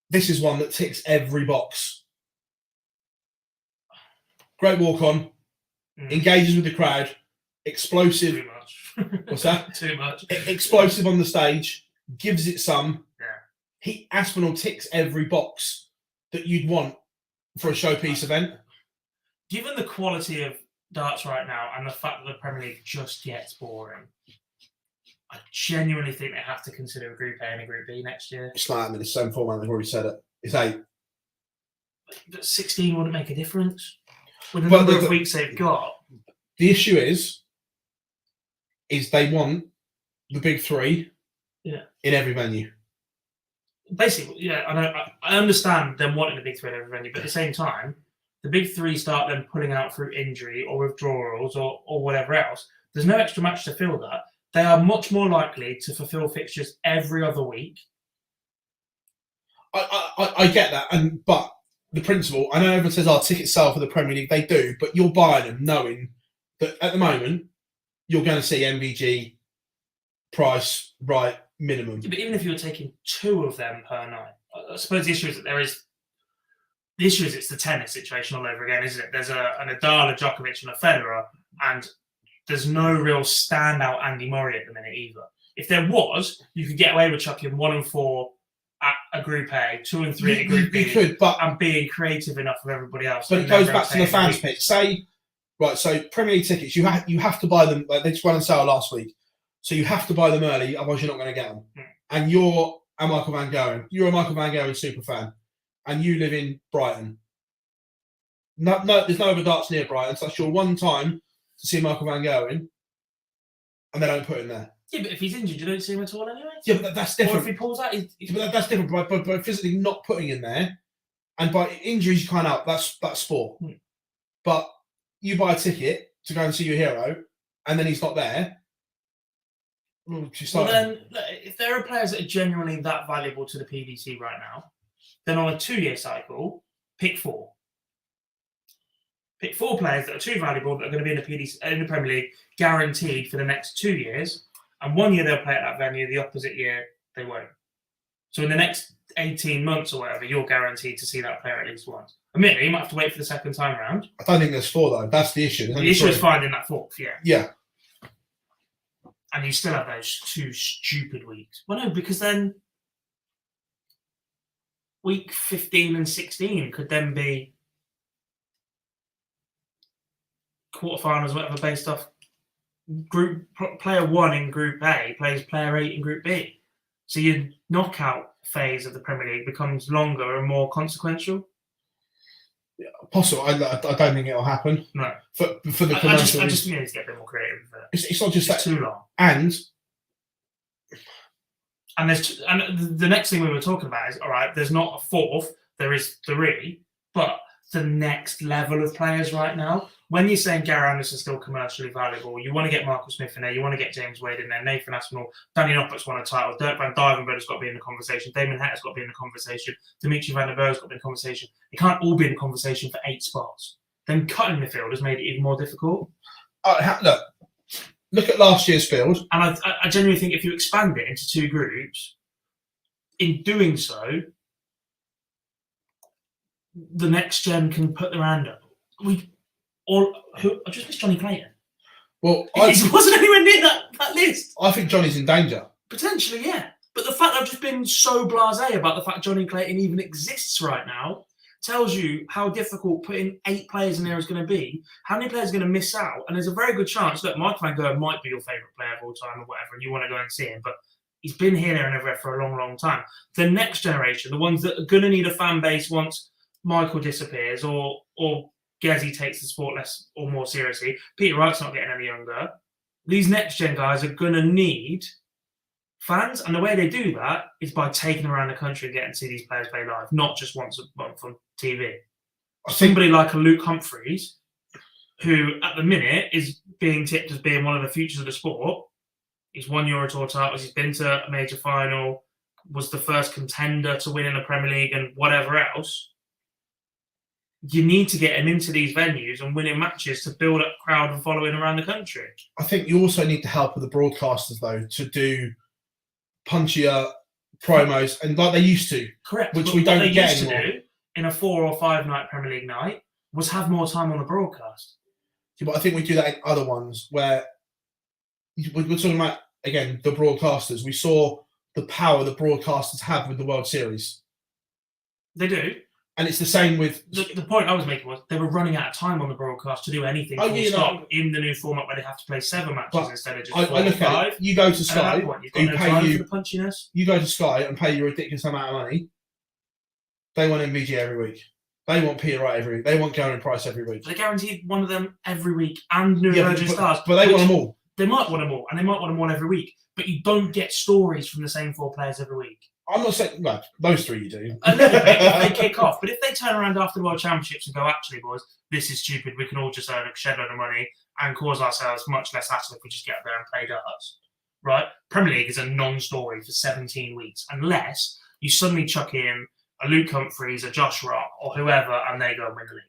this is one that ticks every box. Great walk on, engages with the crowd, explosive. Too much. What's that? Too much. Explosive on the stage, gives it some. Yeah. Aspinall ticks every box that you'd want for a showpiece event. given the quality of darts right now and the fact that the Premier League just gets boring, I genuinely think they have to consider a Group A and a Group B next year. It's like, I mean, it's the same format. They've already said it. It's 8. But 16 wouldn't make a difference with the But number of weeks they've got. The issue is they want the big 3 in every venue. Basically, yeah, I understand them wanting the big 3 in every venue, but at the same time, the big 3 start then pulling out through injury or withdrawals or whatever else. There's no extra match to fill that. They are much more likely to fulfill fixtures every other week. I get that, but the principle, I know everyone says, tickets sell for the Premier League. They do, but you're buying them knowing that at the moment you're going to see MVG price right minimum. Yeah, but even if you were taking 2 of them per night, I suppose the issue is that it's the tennis situation all over again, isn't it? There's a Nadal, a Djokovic, and a Federer, and there's no real standout Andy Murray at the minute either. If there was, you could get away with chucking 1 and 4 at a Group A, 2 and 3 at a Group B, you could, but and being creative enough with everybody else. But it goes back to the fans' pitch. Say, right, so Premier League tickets, you have to buy them. Like, they just went on sale last week, so you have to buy them early, otherwise you're not going to get them. And you're a Michael Van Gogh. You're a Michael Van Gogh super fan, and you live in Brighton. No, there's no other darts near Brighton, so that's your one time to see Michael Van Gogh in, and they don't put him there. Yeah, but if he's injured, you don't see him at all anyway. Yeah, but that's different. Or if he pulls out, that's different. By physically not putting him there, and by injuries you can't help. That's sport. But you buy a ticket to go and see your hero, and then he's not there. Well, then, if there are players that are genuinely that valuable to the PDC right now, then on a 2-year cycle, pick 4. Pick 4 players that are too valuable that are going to be in the PDC in the Premier League, guaranteed for the next 2 years. And 1 year they'll play at that venue, the opposite year they won't. So in the next 18 months or whatever, you're guaranteed to see that player at least once. Admittedly, you might have to wait for the second time round. I don't think there's 4 though. That's the issue. The issue is finding that 4th, yeah. Yeah. And you still have those 2 stupid weeks. Well, no, because then week 15 and 16 could then be quarterfinals, whatever, based off group player 1 in Group A plays player 8 in Group B. So your knockout phase of the Premier League becomes longer and more consequential. Yeah, possible. I don't think it'll happen. No. For the commercial, I just need to get a bit more creative with it. It's not just that too long. And the next thing we were talking about is, all right, there's not a 4th, there is 3, but the next level of players right now, when you're saying Gary Anderson's still commercially valuable, you want to get Michael Smith in there, you want to get James Wade in there, Nathan Aspinall, Danny Noppert's won a title, Dirk van Dijvenbode got to be in the conversation, Damon Hetter's got to be in the conversation, Dimitri van der Berg's got to be in the conversation. It can't all be in the conversation for 8 spots. Then cutting the field has made it even more difficult. Look at last year's field. And I genuinely think if you expand it into 2 groups, in doing so, the next gen can put their hand up. I just missed Johnny Clayton. Well, he wasn't anywhere near that list. I think Johnny's in danger. Potentially, yeah. But the fact that I've just been so blasé about the fact Johnny Clayton even exists right now tells you how difficult putting 8 players in there is going to be. How many players are going to miss out? And there's a very good chance that Michael Van Gogh might be your favourite player of all time or whatever, and you want to go and see him. But he's been here, there, and everywhere for a long, long time. The next generation, the ones that are going to need a fan base once Michael disappears or Gezi takes the sport less or more seriously. Peter Wright's not getting any younger. These next gen guys are going to need fans, and the way they do that is by taking them around the country and getting to see these players play live, not just once a month on TV. Somebody like a Luke Humphreys, who at the minute is being tipped as being one of the futures of the sport. He's won Euro Tour titles, he's been to a major final, was the first contender to win in the Premier League and whatever else. You need to get him into these venues and winning matches to build up crowd and following around the country. I think you also need the help of the broadcasters, though, to do punchier promos, and like they used to. Correct. Which but we don't what they get used anymore. to do in a 4 or 5 night Premier League night was have more time on the broadcast. Yeah, but I think we do that in other ones where we're talking about, again, the broadcasters. We saw the power the broadcasters have with the World Series. They do. And it's the same with The point I was making was they were running out of time on the broadcast to do anything full stop in the new format where they have to play 7 matches instead of just 4 I look or 5. at it, you go to Sky, And at that point, you've got no time for the punchiness. You go to Sky and pay your ridiculous amount of money. They want MVG every week. They want Peter Wright every week. They want Garen Price every week. They guaranteed one of them every week and new emerging stars. But they want them all. They might want them all, and they might want them all every week. But you don't get stories from the same 4 players every week. I'm not saying, no, those 3 you do. A little bit if they kick off. But if they turn around after the World Championships and go, actually, boys, this is stupid. We can all just earn a shed load of money and cause ourselves much less hassle if we just get up there and play darts. Right? Premier League is a non-story for 17 weeks, unless you suddenly chuck in a Luke Humphreys, a Josh Rock, or whoever, and they go and win the league.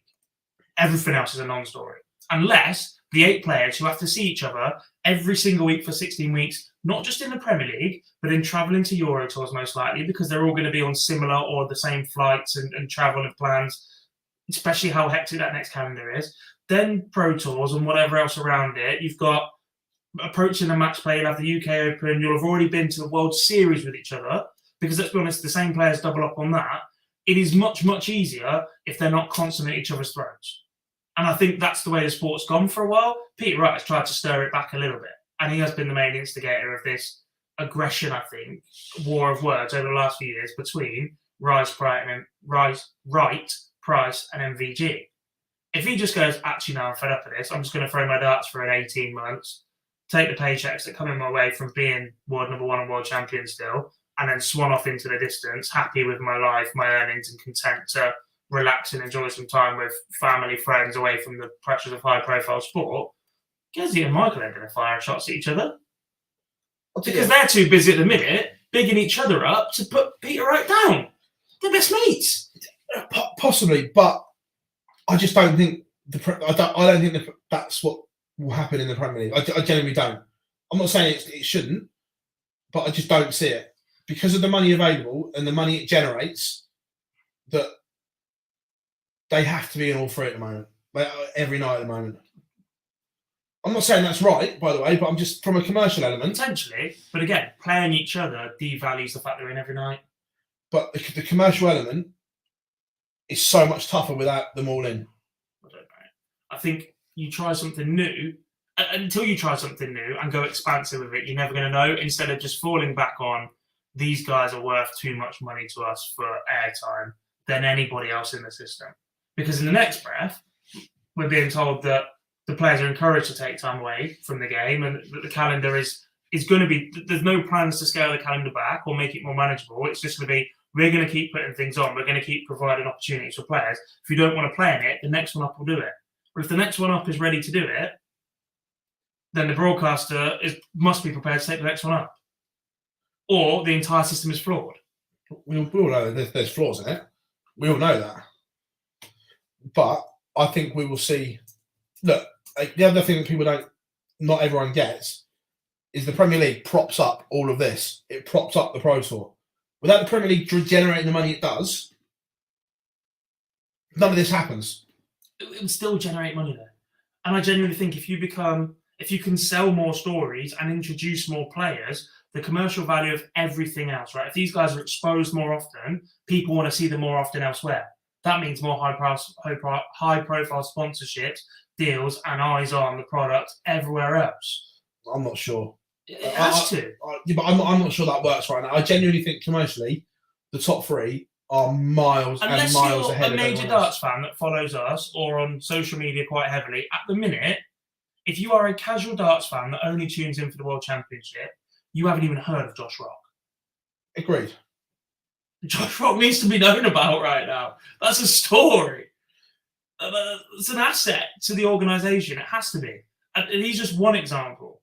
Everything else is a non-story. Unless the 8 players who have to see each other every single week for 16 weeks, not just in the Premier League, but in travelling to Euro tours most likely, because they're all going to be on similar or the same flights and travel and plans, especially how hectic that next calendar is. Then Pro Tours and whatever else around it. You've got approaching the match play, you'll have the UK Open, you'll have already been to the World Series with each other, because let's be honest, the same players double up on that. It is much, much easier if they're not constantly at each other's throats. And I think that's the way the sport's gone for a while. Peter Wright has tried to stir it back a little bit. And he has been the main instigator of this aggression, I think, war of words over the last few years between Wright, Price, and MVG. If he just goes, actually, no, I'm fed up of this, I'm just going to throw my darts for an 18 months, take the paychecks that come in my way from being world number 1 and world champion still, and then swan off into the distance, happy with my life, my earnings, and content to relax and enjoy some time with family, friends, away from the pressures of high-profile sport, Gezi and Michael are going to fire shots at each other. Because they're too busy at the minute, bigging each other up to put Peter Wright down. They're best mates. Possibly, but I just don't think I don't think that's what will happen in the Premier League. I genuinely don't. I'm not saying it shouldn't, but I just don't see it. Because of the money available and the money it generates, that they have to be in all 3 at the moment. Every night at the moment. I'm not saying that's right, by the way, but I'm just from a commercial element. Potentially, but again, playing each other devalues the fact they're in every night. But the commercial element is so much tougher without them all in. I don't know. I think you try something new. Until you try something new and go expansive with it, you're never going to know. Instead of just falling back on, these guys are worth too much money to us for airtime than anybody else in the system. Because in the next breath, we're being told that the players are encouraged to take time away from the game and that the calendar is going to be, there's no plans to scale the calendar back or make it more manageable. It's just going to be, we're going to keep putting things on. We're going to keep providing opportunities for players. If you don't want to play in it, the next one up will do it. But if the next one up is ready to do it, then the broadcaster must be prepared to take the next one up. Or the entire system is flawed. We all know there's flaws in it. We all know that. But I think we will see. Look, the other thing that not everyone gets, is the Premier League props up all of this. It props up the Pro Tour. Without the Premier League generating the money it does, none of this happens. It would still generate money there. And I genuinely think if you can sell more stories and introduce more players, the commercial value of everything else, right? If these guys are exposed more often, people want to see them more often elsewhere. That means more high-profile sponsorships, deals, and eyes on the product everywhere else. I'm not sure. It has to. But I'm not sure that works right now. I genuinely think commercially, the top 3 are miles Unless and miles you're ahead a of major everyone darts else. fan that follows us or on social media quite heavily, at the minute, if you are a casual darts fan that only tunes in for the World Championship, you haven't even heard of Josh Rock. Agreed. Josh Rock needs to be known about right now. That's a story. It's an asset to the organisation. It has to be. And he's just one example.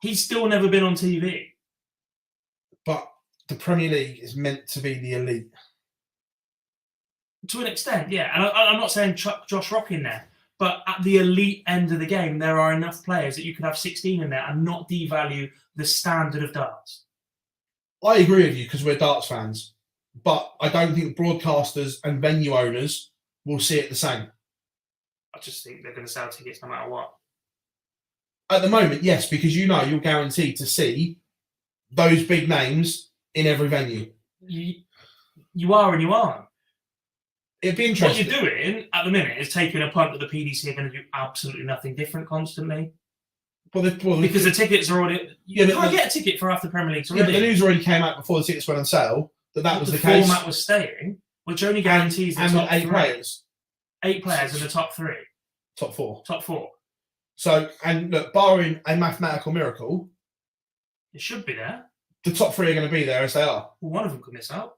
He's still never been on TV. But the Premier League is meant to be the elite. To an extent, yeah. And I'm not saying chuck Josh Rock in there. But at the elite end of the game, there are enough players that you could have 16 in there and not devalue the standard of darts. I agree with you because we're darts fans. But I don't think broadcasters and venue owners will see it the same. I just think they're going to sell tickets no matter what. At the moment, yes, because you're guaranteed to see those big names in every venue. You are and you aren't. It'd be What interesting. you're doing at the minute is taking a punt that the PDC are going to do absolutely nothing different constantly. Because the tickets are already. You can't get a ticket for half the Premier League Yeah, already. but the news already came out before the tickets went on sale that was the format case. was staying, which only guarantees the And top with 8 three. players. 8 players in the top 3. Top 4. Top 4. So, and look, barring a mathematical miracle, It should be there. the top 3 are going to be there as they are. Well, one of them could miss out.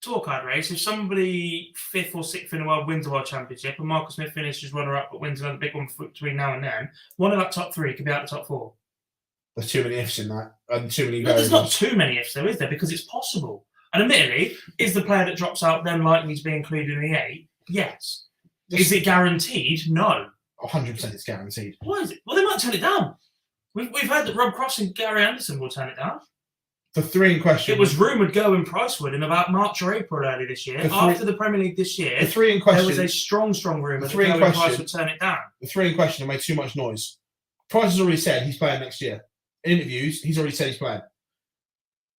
Tour card race. If somebody 5th or 6th in the world wins the World Championship and Marcus Smith finishes runner-up but wins another big one between now and then, one of that top 3 could be out the top 4. There's too many ifs in that. And too many No, there's not variables. too many ifs, though, is there? Because it's possible. And admittedly, is the player that drops out then likely to be included in the 8? Yes. Is it guaranteed? No. 100% it's guaranteed. Why is it? Well, they might turn it down. We've heard that Rob Cross and Gary Anderson will turn it down. The 3 in question. It was rumoured going Pricewood in about March or April early this year. After the Premier League this year, the 3 in there question. was a strong rumour that The 3 in Gary question. Price would turn it down. The 3 in question have made too much noise. Price has already said he's playing next year. In interviews, he's already said he's playing.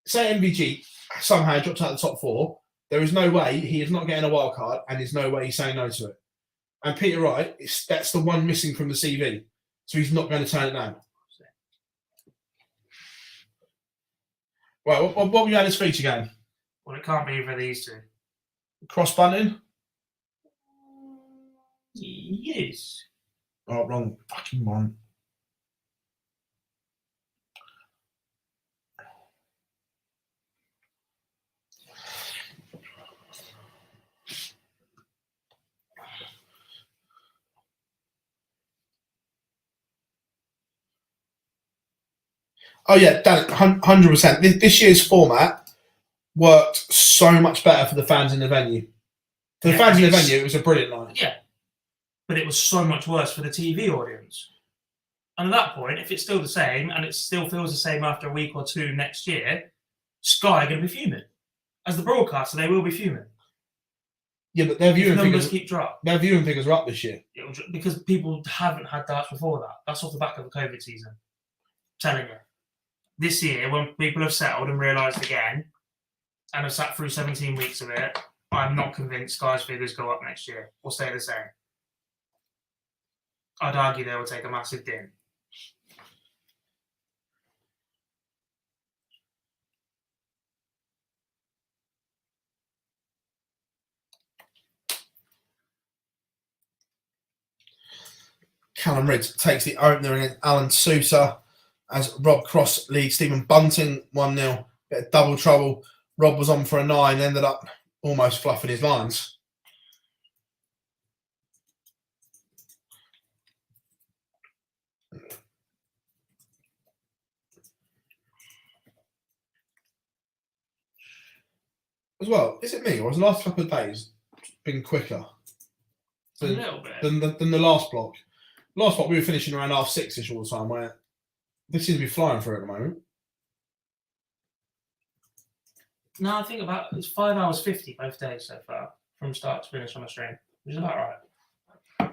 Say MVG somehow drops out of the top 4, there is no way he is not getting a wild card, and there's no way he's saying no to it. And Peter Wright, that's the one missing from the CV, so he's not going to turn it down. Right, what were you at this feature game? Well, it can't be either of these 2. Cross bunting? Yes. Oh, wrong fucking one. Oh yeah, 100%. This year's format worked so much better for the fans in the venue. For the fans in the venue, it was a brilliant night. Yeah. But it was so much worse for the TV audience. And at that point, if it's still the same, and it still feels the same after a week or 2 next year, Sky are going to be fuming. As the broadcaster, they will be fuming. Yeah, but their viewing Numbers figures, keep dropping. their viewing figures are up this year. Because people haven't had darts before that. That's off the back of the COVID season. I'm telling you. This year, when people have settled and realised again, and have sat through 17 weeks of it, I'm not convinced Sky's figures go up next year or stay the same. I'd argue they will take a massive dip. Callum Riggs takes the opener against Alan Sousa as Rob Cross leads Stephen Bunting 1-0. Bit of double trouble. Rob was on for a 9, ended up almost fluffing his lines. As well, is it me or has the last couple of days been quicker A little bit. than the last block? Last block we were finishing around 6:30ish all the time, where this seems to be flying through at the moment. No, I think it's 5 hours 50 both days so far, from start to finish on a stream, which is about right.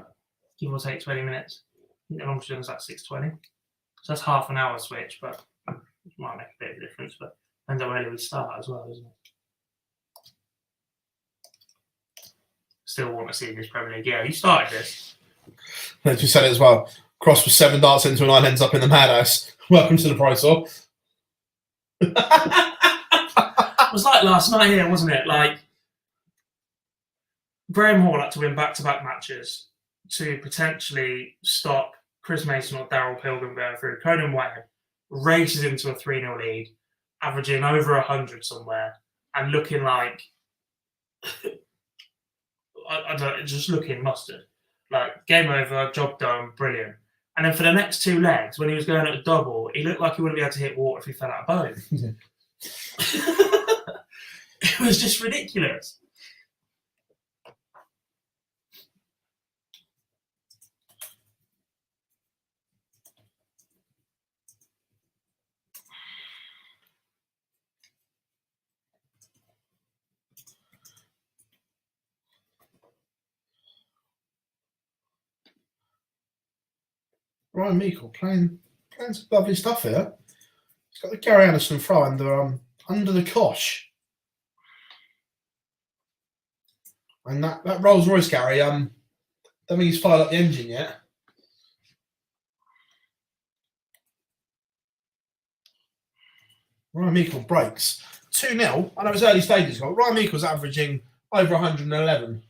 Give or take 20 minutes. I think the longest one is like 6:20. So that's half an hour switch, but it might make a bit of a difference. But depends how early we start as well, isn't it? Still want to see this Premier League. Yeah, you started this. As we said it as well. Cross was 7 darts into a 9, ends up in the madhouse. Welcome to the Pro Tour. It was like last night here, wasn't it? Like, Graham Hall had to win back-to-back matches to potentially stop Chris Mason or Darryl Pilgrim going through. Conan Whitehead races into a 3-0 lead, averaging over 100 somewhere, and looking like I don't know, just looking mustard. Like, game over, job done, brilliant. And then for the next 2 legs, when he was going at a double, he looked like he wouldn't be able to hit water if he fell out of boat. It was just ridiculous. Ryan Meikle playing some lovely stuff here. He's got the Gary Anderson throw under the cosh. And that Rolls Royce, Gary, don't think he's fired up the engine yet. Ryan Meikle breaks 2-0. I know it's early stages, but Ryan Meikle's averaging over 111.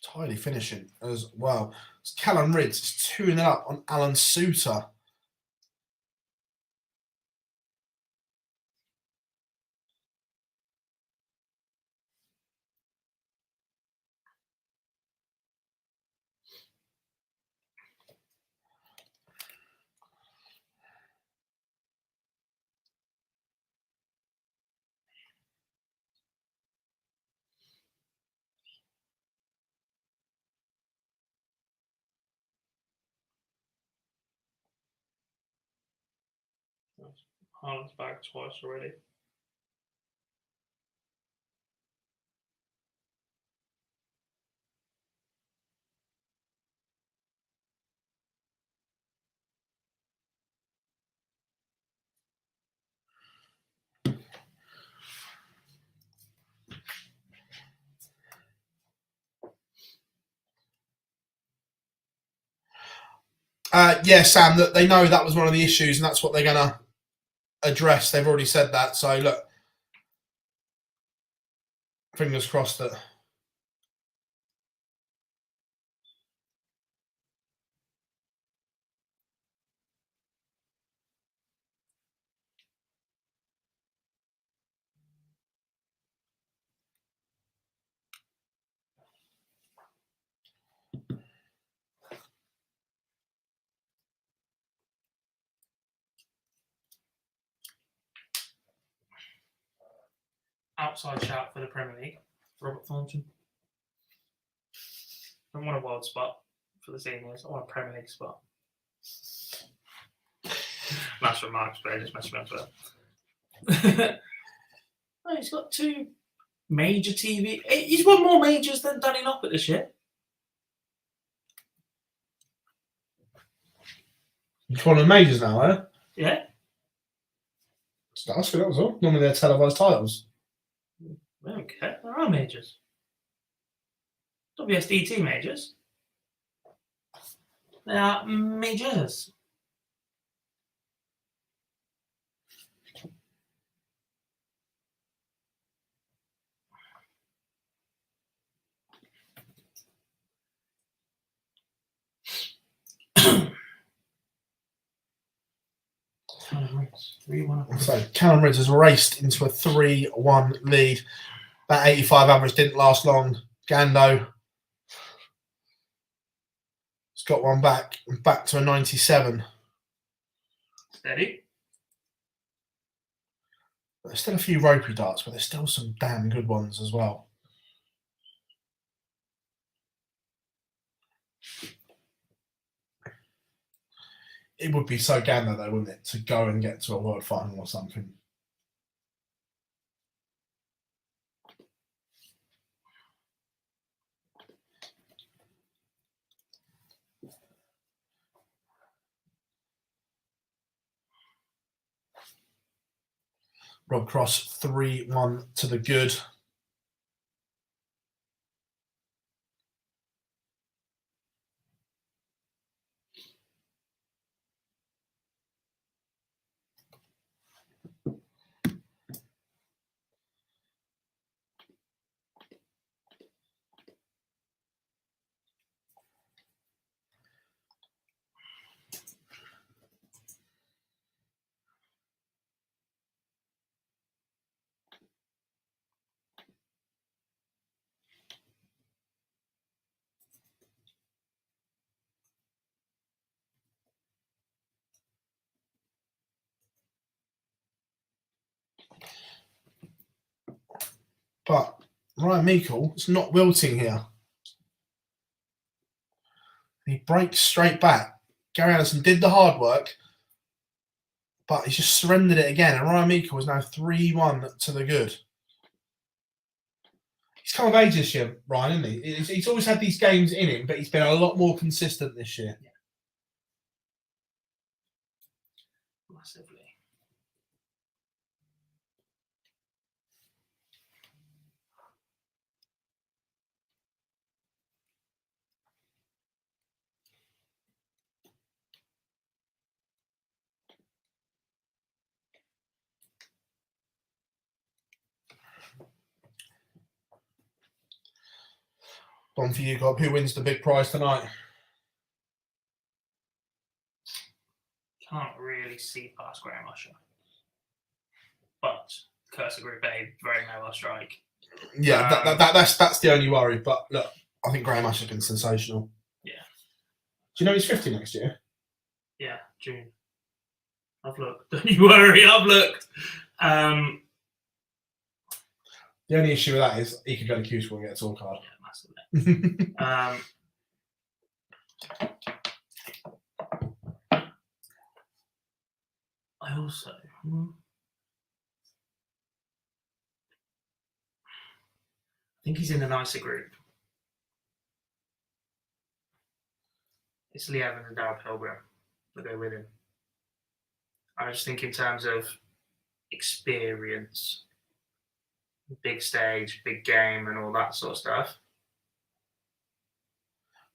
Tidy finishing as well. It's Callum Ridds 2-0 up on Alan Suter. Haaland's back twice already. Yeah, Sam, that they know that was one of the issues, and that's what they're going to address. They've already said that. So, look, fingers crossed that. Outside shout for the Premier League. Robert Thornton. I don't want a wild spot for the seniors. I want a Premier League spot. That's what Mark's played. Just messing around with that. Oh, he's got 2 major TV. He's won more majors than Danny Noppert this year. He's one of the majors now, eh? Yeah. That's good, that was all. Normally they're televised titles. Okay, there are majors. WSDT majors. They are majors. So Callum Ridds has raced into a 3-1 lead. That 85 average didn't last long. Gando has got one back to a 97. Steady. There's still a few ropey darts, but there's still some damn good ones as well. It would be so Gando though, wouldn't it, to go and get to a world final or something. Rob Cross 3-1 to the good. But Ryan Meikle is not wilting here. He breaks straight back. Gary Anderson did the hard work, but he's just surrendered it again. And Ryan Meikle is now 3-1 to the good. He's come of age this year, Ryan, isn't he? He's always had these games in him, but he's been a lot more consistent this year. Yeah. Massively. One for you, Gob. Who wins the big prize tonight? Can't really see past Graham Usher. But Curse of Group A, very may well strike. Yeah, that's the only worry. But look, I think Graham Usher's been sensational. Yeah. Do you know he's 50 next year? Yeah, June. I've looked. Don't you worry, I've looked. The only issue with that is he could go to Q-School and get a tour card. Yeah, massively. I also... I think he's in a nicer group. It's Lee Evans and Darrell Pilgrim that go with him. I just think in terms of experience, big stage, big game, and all that sort of stuff,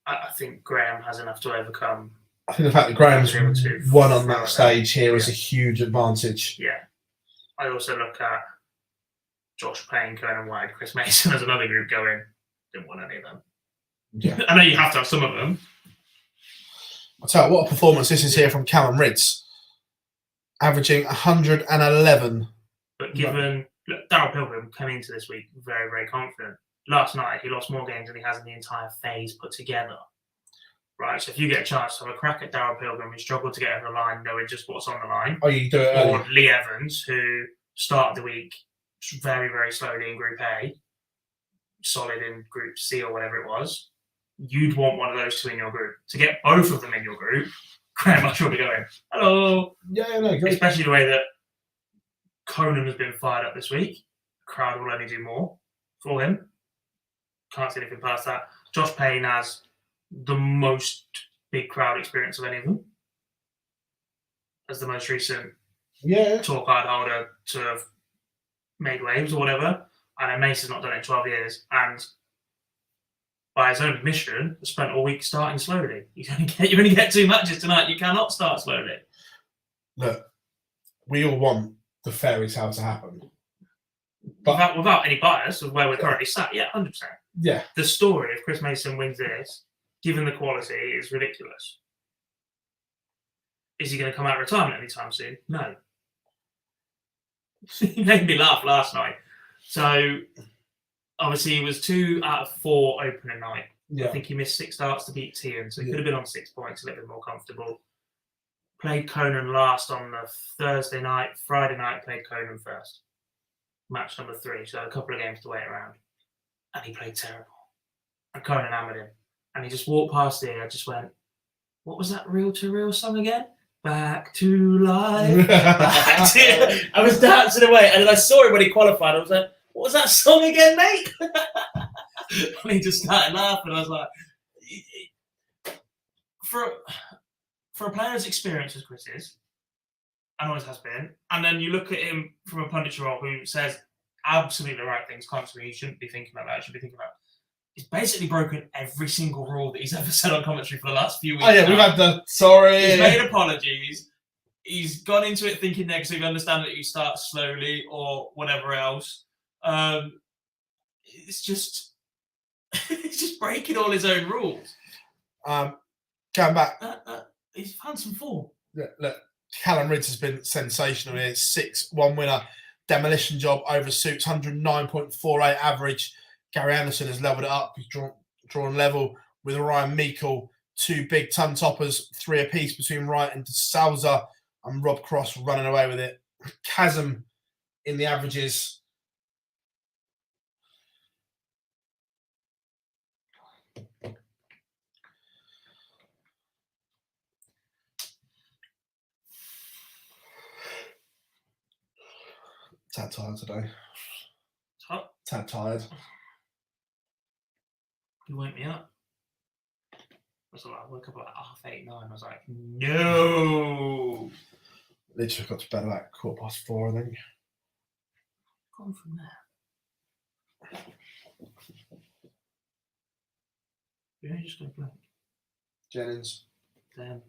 I think Graham has enough to overcome. I think the fact that Graham's Able to won on follow that stage here is Yeah. a huge advantage. Yeah. I also look at Josh Payne, Conan White, Chris Mason as another group going. Didn't want any of them. Yeah. I know you have to have some of them. I'll tell you what a performance this is here from Callum Ritz, averaging 111. But given look, Darrell Pilgrim came into this week very, very confident. Last night he lost more games than he has in the entire phase put together. Right, so if you get a chance to have a crack at Darrell Pilgrim, who struggled to get over the line, knowing just what's on the line, Oh, you do it or early. Lee Evans, who started the week very, very slowly in Group A, solid in Group C or whatever it was, you'd want one of those two in your group. To get both of them in your group, Graham Usher will be going, hello. Yeah, no, great. Especially the way that Conan has been fired up this week. The crowd will only do more for him. Can't see anything past that. Josh Payne has the most big crowd experience of any of them. As the most recent Yeah. tour card holder to have made waves or whatever. I know Mason's not done it in 12 years. And by his own admission, has spent all week starting slowly. You only get 2 matches tonight. You cannot start slowly. Look, we all want the fairy tale to happen. But Without any bias of where we're currently sat, yeah, 100%. yeah, The story if Chris Mason wins this, given the quality, is ridiculous. Is he going to come out of retirement anytime soon? No. He made me laugh last night. So, obviously, he was 2 out of 4 opening night. I yeah, think he missed 6 starts to beat Tian, so he Yeah. could have been on 6 points, a little bit more comfortable. Played Conan last on the Thursday night. Friday night, played Conan first. Match number 3, so a couple of games to wait around. And he played terrible. And Conan hammered him. And he just walked past here. I just went, what was that Real to Real song again? Back to life. Back to... I was dancing away. And then I saw him when he qualified. I was like, what was that song again, mate? And he just started laughing. I was like, for a player as experienced as Chris is, and always has been, and then you look at him from a punditry role who says absolutely the right things constantly, he shouldn't be thinking about that, he should be thinking about. He's basically broken every single rule that he's ever said on commentary for the last few weeks. Oh yeah, we've had the sorry. He's made apologies. He's gone into it thinking negative, understand that you start slowly or whatever else. It's just breaking all his own rules. Going back, He's found some form. look, Callum Ritz has been sensational here. 6-1 winner, demolition job over Suits, 109.48 average. Gary Anderson has leveled it up. He's drawn level with Ryan Meikle. 2 big ton toppers, 3 apiece between Wright and Salza, and Rob Cross running away with it. Chasm in the averages. Tad tired today. Top. Tad tired. You wake me up. I was like, I woke up at like 8:30, 9. I was like, no. Literally got to bed about 4:15, I think. Gone from there. Yeah, just go blank. Jennings, Them.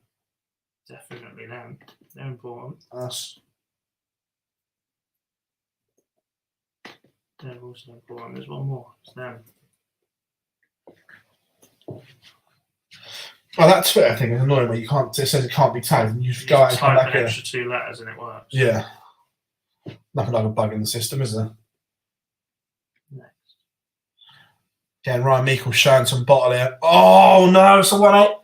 Definitely them. They're important. us. They're also important. There's one more. It's them. Oh, that Twitter thing is annoying. Where you can't. It says it can't be tagged, and you just go out and come type back an in. extra 2 letters and it works. Yeah. Nothing like a bug in the system, is there? Next. Again, Ryan Meikle showing some bottle here. Oh no, it's a 1-8.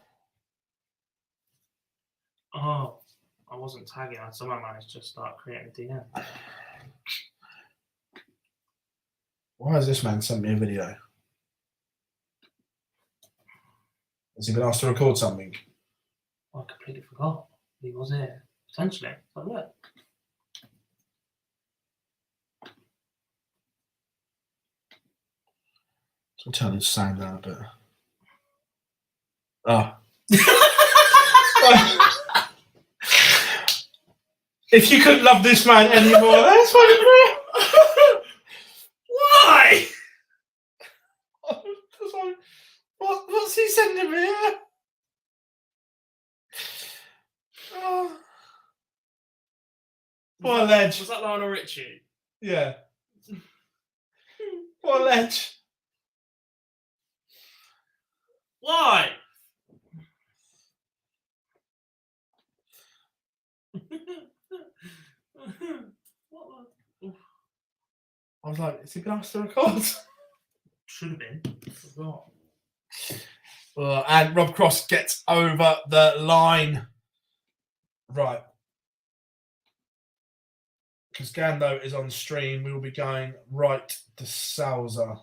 Oh, I wasn't tagging. I somehow managed to start creating a DM. Why has this man sent me a video? Has he been asked to record something? I completely forgot. He was here. Potentially. But look. So turn his sound down a bit. Ah. If you couldn't love this man anymore, that's what Why? What's he sending me here? Oh. What a ledge. Was that Lionel Richie? Yeah. What a ledge. Why? What the? I was like, is he been asked to record? Should have been. Forgot. And Rob Cross gets over the line. Right. Because Gando is on stream, we will be going right to Salza.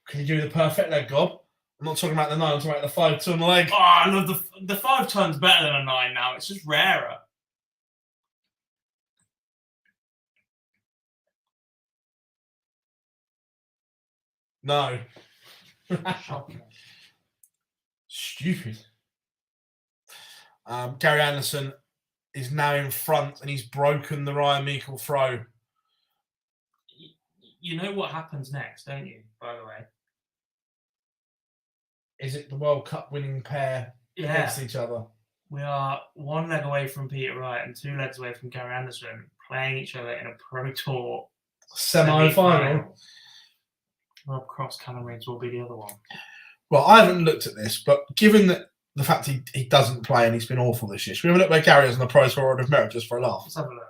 Can you do the perfect leg, Gob? I'm not talking about the 9, I'm talking about the 5 ton leg. Oh, I love the 5 ton's better than a 9 now. It's just rarer. No. Shocking. Stupid. Gary Anderson is now in front and he's broken the Ryan Meikle throw. You know what happens next, don't you, by the way? Is it the World Cup winning pair against each other? We are 1 leg away from Peter Wright and 2 legs away from Gary Anderson playing each other in a Pro Tour Semi-final. Rob Cross, Callum Reeves will be the other one. Well, I haven't looked at this, but given that the fact he doesn't play and he's been awful this year, should we have a look where Gary is on the Pro Tour Order of Merit just for a laugh? Let's have a look.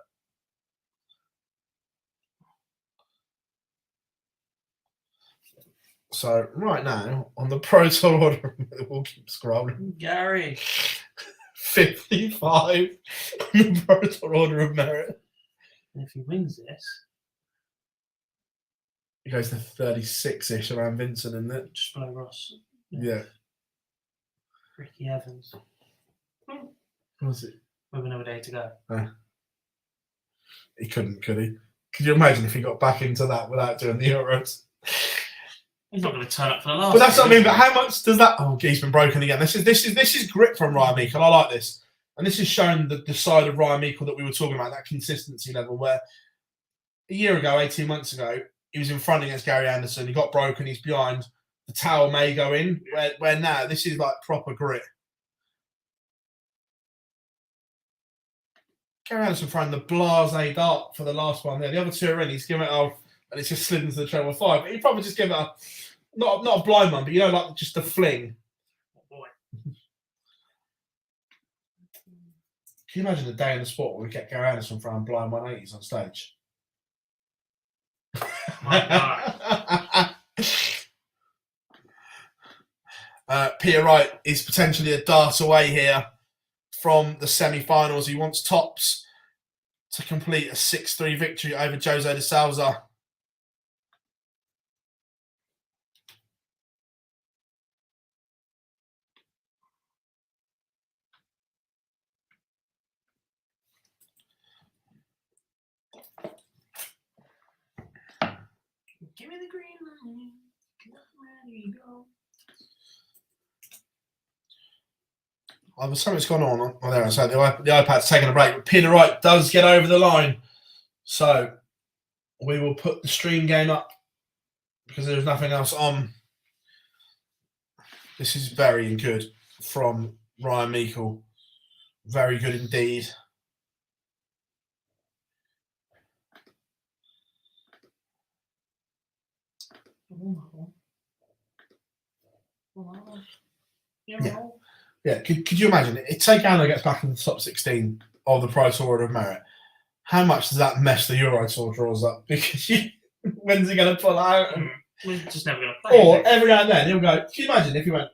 So right now on the Pro Tour Order of Merit, we'll keep scrolling. Gary. 55 on the Pro Tour Order of Merit. And if he wins this, He goes to 36-ish around Vincent, isn't it? just below Ross. Yeah. Ricky Evans. Was it? With another day to go. He couldn't, could he? Could you imagine if he got back into that without doing the Euros? He's not going to turn up for the last. But that's what I mean. But how much does that? Oh, he's been broken again. This is grip from Ryan Meikle. I like this, and this is showing the side of Ryan Meikle that we were talking about, that consistency level. Where a year ago, 18 months ago, he was in front against Gary Anderson. He got broken. He's behind. The towel may go in. Where now this is like proper grit. Gary Anderson throwing the blase dart for the last one there. The other 2 are in. He's given it off, and it's just slid into the treble 5. But he'd probably just give it a not a blind one, but like just a fling. Oh boy. Can you imagine the day in the sport where we get Gary Anderson throwing blind 180s on stage? My Peter Wright is potentially a dart away here from the semi-finals. He wants tops to complete a 6-3 victory over Jose de Souza. Give me the green light. Ready to go. Oh, something's gone on there. So the iPad's taking a break, but PDC does get over the line. So we will put the stream game up because there's nothing else on. This is very good from Ryan Meikle. Very good indeed. Yeah. Could you imagine if say Ghana gets back in the top 16 of the Pro Tour Order of Merit? How much does that mess the Euro Tour draws up? Because when's he going to pull out? We're just never going to play. Or every now and then he'll go. Can you imagine if he went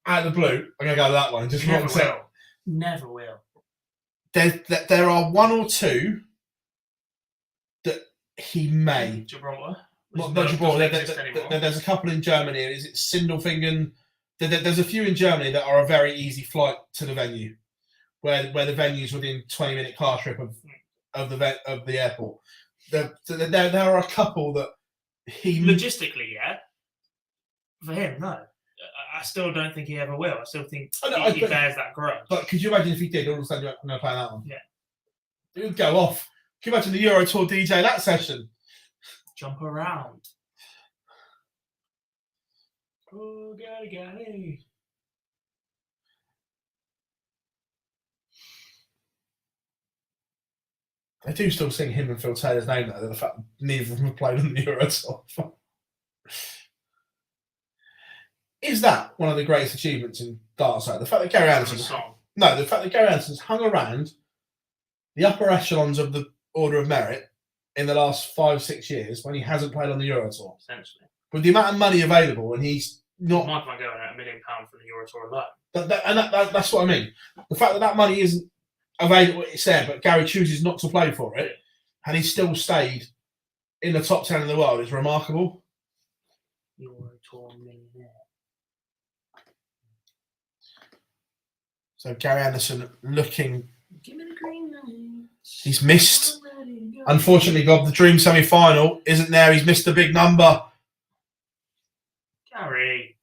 out of the blue? I'm going to go to that one. Just never will. Never will. There are one or two that he may. Gibraltar. Not Gibraltar. There's a couple in Germany. Is it Sindelfingen? There's a few in Germany that are a very easy flight to the venue, where the venue's within 20-minute car trip of the airport. There are a couple that he logistically, yeah. For him, no. I still don't think he ever will. I still think he bears that grudge. But could you imagine if he did? All of a sudden, I'm going to play that one. Yeah, it would go off. Can you imagine the Euro Tour DJ that session? Jump around. Oh, Gary. I do still sing him and Phil Taylor's name though. The fact that neither of them have played on the Euro Tour. Is that one of the greatest achievements in darts? The fact that Gary Anderson's hung around the upper echelons of the Order of Merit in the last 5-6 years when he hasn't played on the Euro Tour. Essentially. With the amount of money available, and he's not. Might go at £1 million for the Euro Tour alone. That's what I mean. The fact that money isn't available, it's there, but Gary chooses not to play for it, and he still stayed in the top 10 in the world is remarkable. Euro Tour millionaire. So Gary Anderson looking. Give me the green light. He's missed. Unfortunately, God, the dream semi-final isn't there. He's missed the big number. Gary.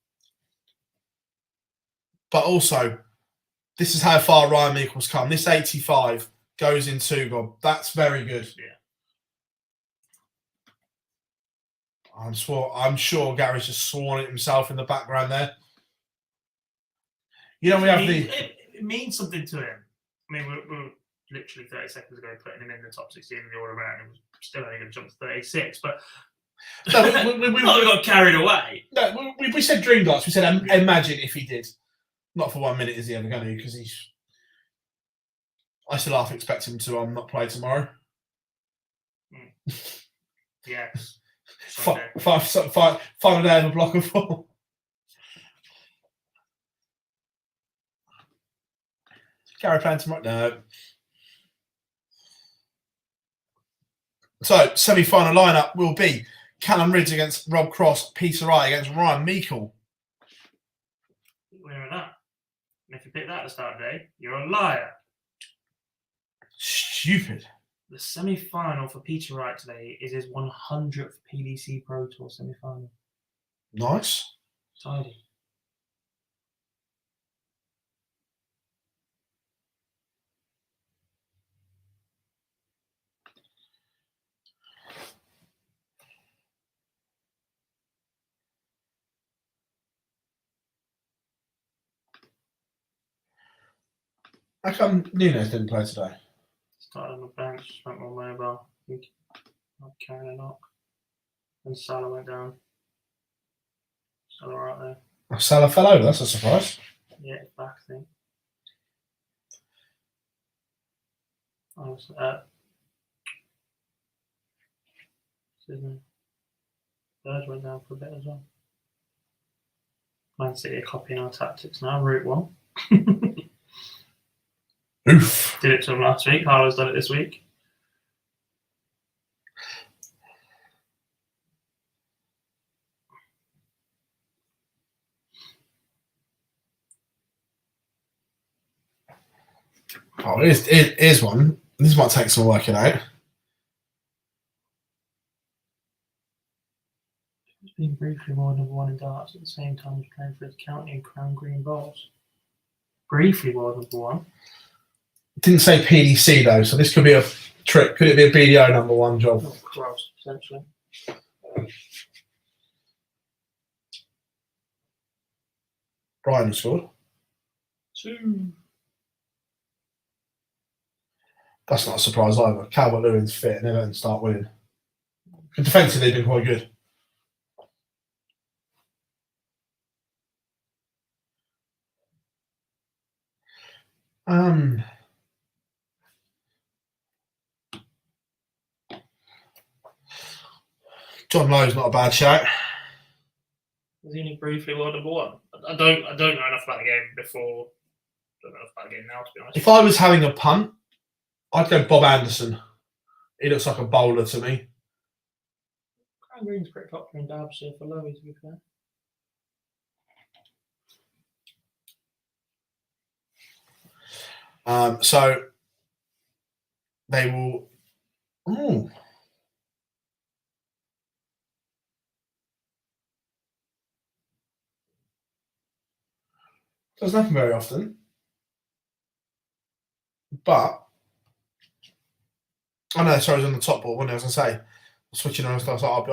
But also, this is how far Ryan Meikle's come. This 85 goes in 2, God. That's very good. Yeah. I'm sure Gary's just sworn it himself in the background there. You know, we have it means something to him. I mean, we're literally 30 seconds ago putting him in the top 16 in the Order of Merit, and we're still only going to jump to 36. But no, we got carried away. No, we said dream darts. We said imagine if he did. Not for 1 minute is he ever going to, because he's. I still half expect him to not play tomorrow. Yeah. Final day of a block of 4. Gary playing tomorrow? No. So, semi-final lineup will be Callum Ridge against Rob Cross, Peter Wright against Ryan Meikle. Winner of that. And if you pick that at the start of the day, you're a liar. Stupid. The semi-final for Peter Wright today is his 100th PDC Pro Tour semi-final. Nice. Tidy. How come Nunes didn't play today? Started on the bench, went on mobile. I think not carrying a knock. And Salah went down. Salah right there. Oh, Salah fell over, that's a surprise. Yeah, it's back, I think. Birds went down for a bit as well. Man City are copying our tactics now, route 1. Oof. Did it to him last week. Harlow's done it this week. Oh, here's one. This might take some working out. He's been briefly awarded number 1 in darts at the same time as playing for his county and Crown Green Bowls. Briefly awarded number 1. Didn't say PDC though, so this could be a trick. Could it be a BDO number 1 job? Oh, cross, essentially. Brian scored. 2. That's not a surprise either. Calvert Lewin's fit and Everton start winning. Defensively, they've been quite good. John Lowe's not a bad shout. Was he only briefly awarded number 1? I don't know enough about the game before. I don't know enough about the game now, to be honest. If I was having a punt, I'd go Bob Anderson. He looks like a bowler to me. Crown Green's pretty popular in Derbyshire for Lowy, to be fair. So they will. Ooh. Doesn't happen very often. But I know, sorry, it was on the top ball, wasn't it? I was going to say, switching on stuff, so I'll be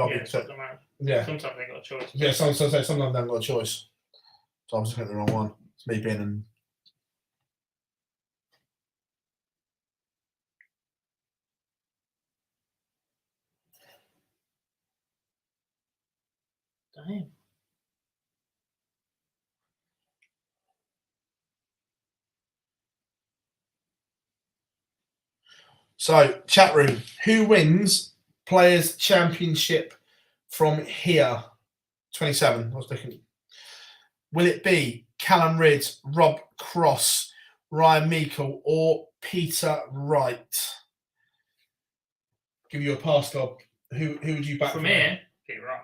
yeah. Sometimes they got a choice. Yeah, sometimes they haven't got a choice. So I was looking at the wrong one. It's me being and Damn. so, chat room, who wins Players' Championship from here? 27, I was thinking. Will it be Callum Ridd, Rob Cross, Ryan Meikle, or Peter Wright? Give you a pass, Bob. Who would you back From here, Peter Wright.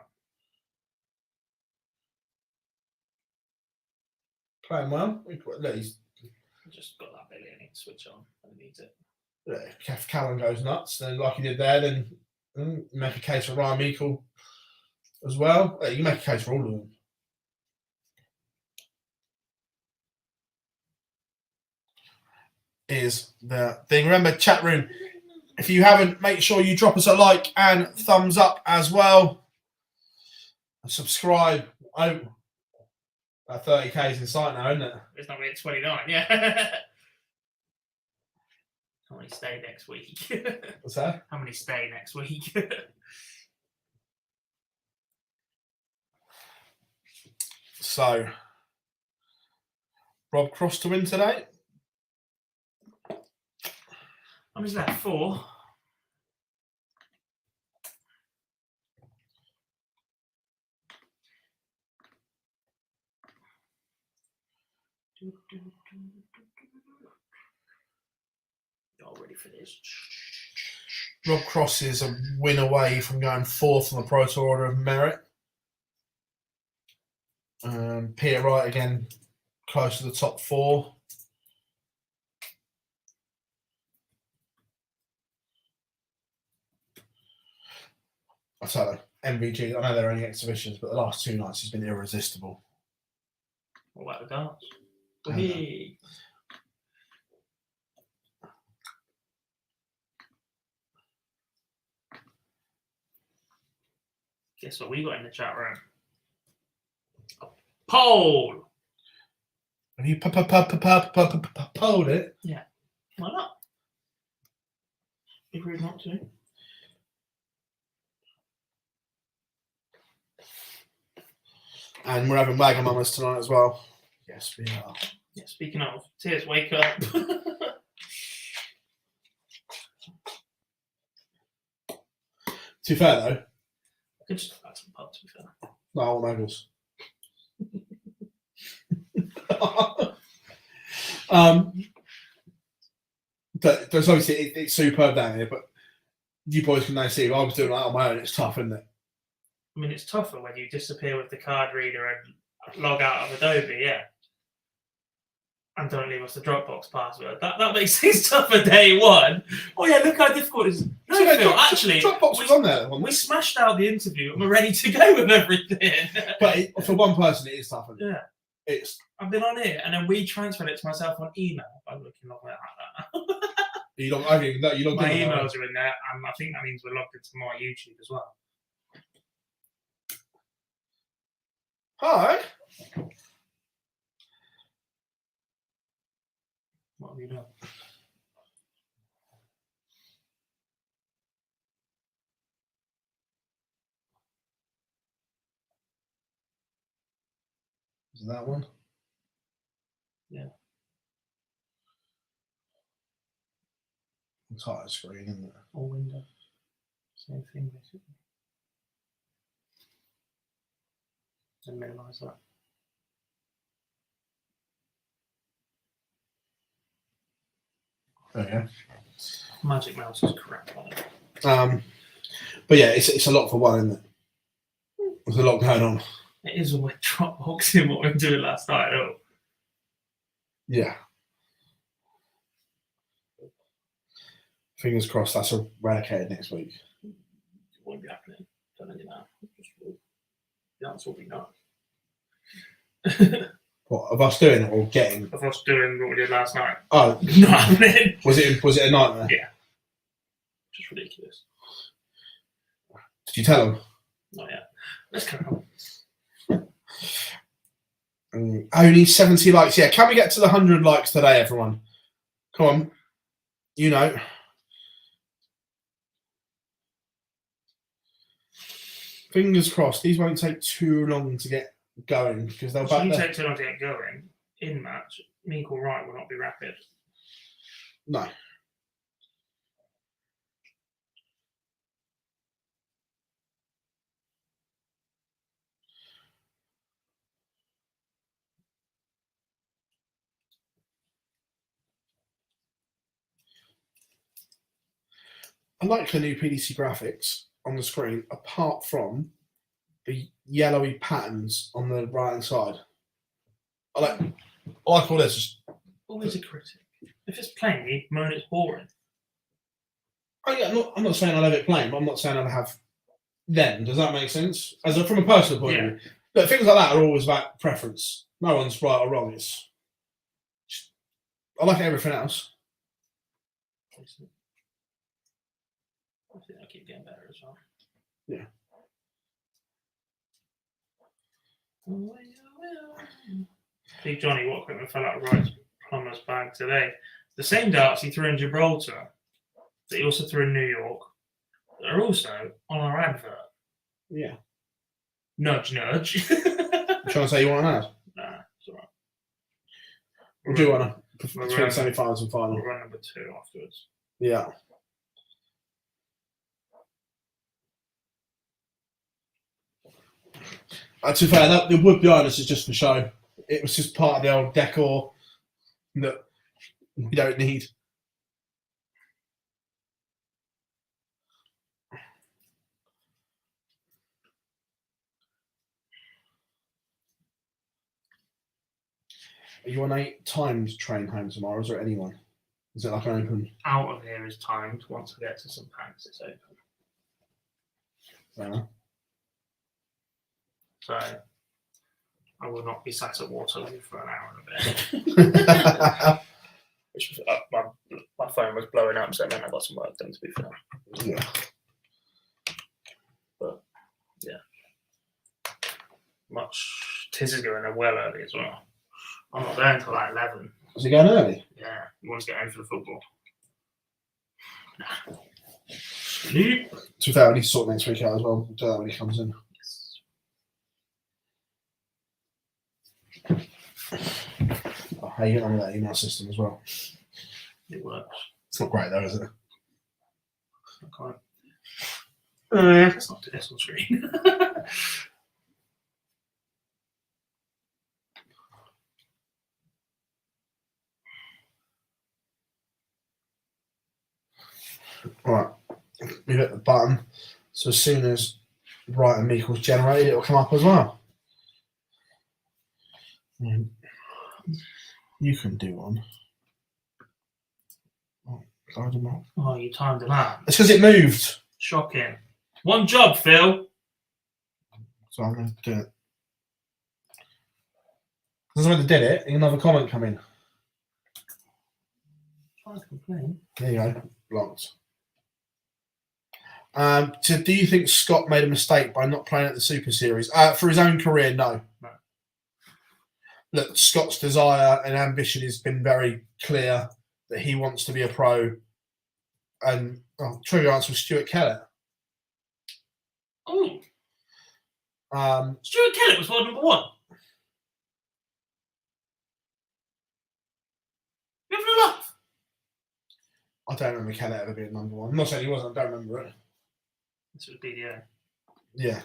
Playing well. Look, he's Just got that ability and he can switch on when he needs it. if Callum goes nuts, then like he did there, then make a case for Ryan Meikle as well. You can make a case for all of them. Is the thing. Remember, chat room, if you haven't, make sure you drop us a like and thumbs up as well. And subscribe. Oh, 30K is in sight now, isn't it? It's not really 29, yeah. How many stay next week? What's that? How many stay next week? So, Rob Cross to win today. How many's that? 4? Y'all ready for this? Rob Cross is a win away from going 4th on the Pro Tour Order of Merit. Peter Wright again, close to the top 4. I tell you, MVG, I know they're only exhibitions, but the last 2 nights he's been irresistible. What about the darts? Hey. Guess what we got in the chat room? A poll! Have you polled it? Yeah. Why not? Be rude not to. And we're having Wagamamas tonight as well. Yes, we are. Yeah, speaking of, Tears, wake up. To be fair though, I could just have some pub, to be fair. no, all Magals. But there's obviously it's superb down here, but you boys can now see if I was doing that on my own, it's tough, isn't it? I mean, it's tougher when you disappear with the card reader and log out of Adobe, yeah. and don't leave us the Dropbox password. That makes things tough for day one. Oh yeah, look how difficult it is. No, So, Phil, actually, Dropbox was on there. we smashed out the interview and we're ready to go with everything. But for one person, it is tough. Isn't it? Yeah. I've been on it, and then we transferred it to myself on email. I'm looking like that. You don't. I think no, you don't. My emails are in there, and I think that means we're logged into my YouTube as well. Hi. What have you done? Is that one? Yeah. Entire screen, isn't it? Or window. Same thing, basically. And minimize that. There you go. Magic Mouse is crap on it. But yeah, it's a lot for one, isn't it? There's a lot going on. It is all with Dropboxing what we were doing last night. Oh. Yeah. Fingers crossed that's eradicated next week. It won't be happening. Don't you know? The answer will be no. What, of us doing it or getting? Of us doing what we did last night. Oh, Not happening. was it a nightmare? Yeah. Just ridiculous. Did you tell them? Not yet. Let's carry on. Only 70 likes. Yeah, can we get to the 100 likes today, everyone? Come on. You know. Fingers crossed. These won't take too long to get going because they'll Shouldn't take too long to get going. In match, Meek or Wright will not be rapid. No. I like the new PDC graphics on the screen, apart from the yellowy patterns on the right hand side. I like all this. Always a critic. If it's plain, moan it's boring. Oh yeah, I'm not saying I love it plain, but I'm not saying I'd have them. Does that make sense? From a personal point of view. But things like that are always about preference. No one's right or wrong. It's just, I like everything else. I think I'll keep getting better as well. Yeah. Big Johnny, what equipment fell out of Wright's plumber's bag today? The same darts he threw in Gibraltar that he also threw in New York are also on our advert. Yeah. Nudge, nudge. You trying to say you want an ad? Nah, it's all right. We'll do one We'll between semi-finals and final. We'll run number 2 afterwards. Yeah. To be fair, the wood behind us is just for show. It was just part of the old decor that we don't need. Are you on a timed train home tomorrow? Is there anyone? Is it like an open? Out of here is timed. Once we get to some packs, it's open. So I will not be sat at Waterloo for an hour and a bit. Which was, my phone was blowing up, so it meant I got some work done, to be fair. Yeah. But yeah, Tiz is going there well early as well. I'm not there until like 11. Is it going early? Yeah, he wants to get home for the football. Sleep. To be fair, we need to sort next week out as well. We'll do that when he comes in. Oh, how you get on with that email system as well? It works. It's not great though, is it? I can't. Let's not do this on screen. Right, we hit the button. So as soon as Wright and Meekle's generated, it'll come up as well. You can do one. Oh, timed him out. Oh, you timed him out. It's because it moved. Shocking. One job, Phil. So I'm going to do it. Because I did it, another comment come in. Try to complain. There you go. Blocked. So do you think Scott made a mistake by not playing at the Super Series? For his own career, no. Look, Scott's desire and ambition has been very clear that he wants to be a pro. And true answer was Stuart Kellett. Oh. Stuart Kellett was world number 1. You having a laugh? I don't remember Kellett ever being number 1. I'm not saying he wasn't, I don't remember it. This was BDO. Yeah.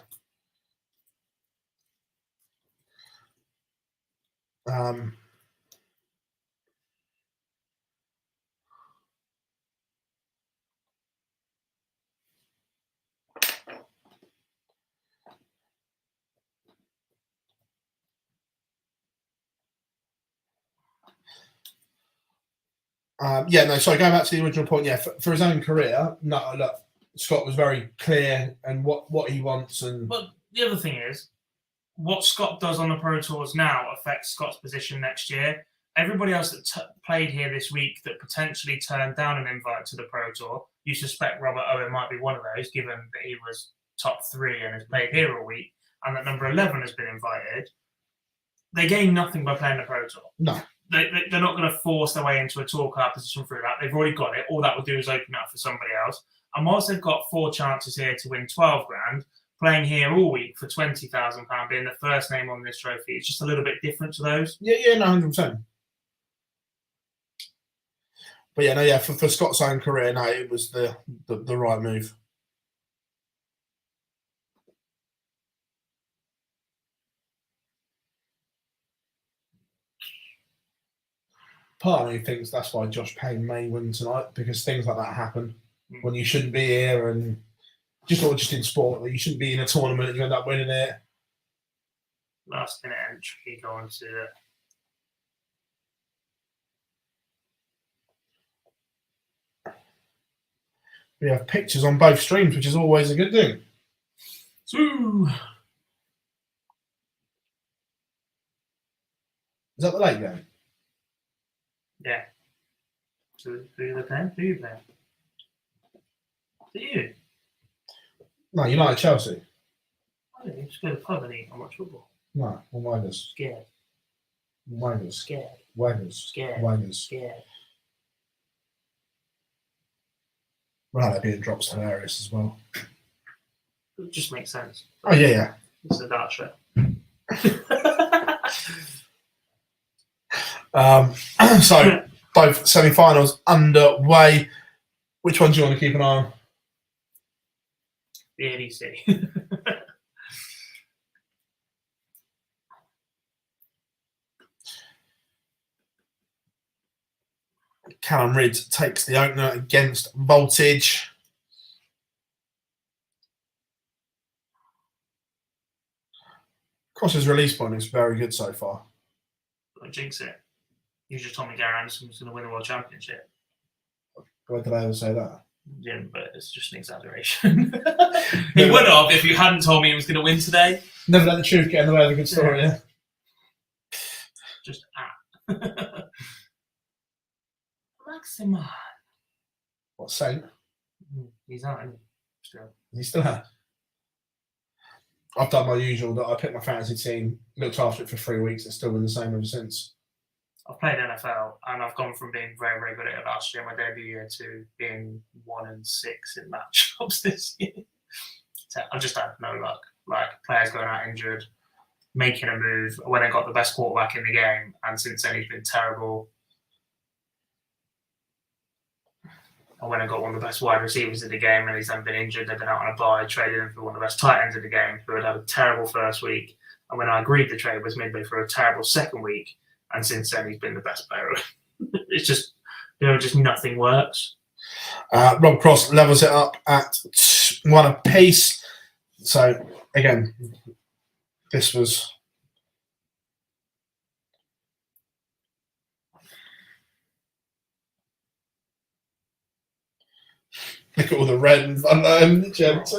Yeah, no, sorry, going back to the original point, yeah, for his own career, no, look, Scott was very clear and what he wants. And But the other thing is, what Scott does on the Pro Tours now affects Scott's position next year. Everybody else that played here this week that potentially turned down an invite to the Pro Tour, you suspect Robert Owen might be one of those, given that he was top 3 and has played here all week, and that number 11 has been invited. They gain nothing by playing the Pro Tour. No. They're not going to force their way into a tour card position through that. They've already got it. All that will do is open up for somebody else. And whilst they've got 4 chances here to win 12 grand, playing here all week for £20,000, being the first name on this trophy, it's just a little bit different to those. Yeah, no, 100%. But yeah, no, yeah, for Scott's own career, no, it was the right move. Part of me thinks that's why Josh Payne may win tonight, because things like that happen when you shouldn't be here, and just in sport, that you shouldn't be in a tournament and you end up winning it. Last minute entry going to We have pictures on both streams, which is always a good thing. Zoo. Is that the late game? Yeah. So who are they playing? Who are you playing? Is it you? No, United Chelsea. Oh, you just go to the pub and eat and watch football. No, Waggers. Scared. Waggers. Scared. Waggers. Scared. Waggers. Scared. Well, they're being drops hilarious as well. It just makes sense. Oh, yeah. It's a dart show. So, both semi-finals underway. Which one do you want to keep an eye on? The ADC. Callum Ridd takes the opener against Voltage. Cross's release point is very good so far. Don't jinx it. You just told me Gary Anderson was going to win the World Championship. Why did I ever say that? Yeah, but it's just an exaggeration. He would have if you hadn't told me he was going to win today. Never let the truth get in the way of a good story, yeah? Just Maximan. What, Saint? He's out, isn't he? Still. Is he still out? I've done my usual, that I picked my fantasy team, looked after it for 3 weeks, it's still been the same ever since. I've played NFL and I've gone from being very, very good at it last year, my debut year, to being 1-6 in matchups this year. So I've just had no luck. Like, players going out injured, making a move when I got the best quarterback in the game, and since then he's been terrible. And when I got one of the best wide receivers in the game and he's then been injured, they've been out on a bye, traded him for one of the best tight ends in the game, who had a terrible first week. And when I agreed the trade was midway for a terrible second week. And since then, he's been the best player. It's just, just nothing works. Rob Cross levels it up at 1 apiece. So, again, this was Look at all the red and the gems.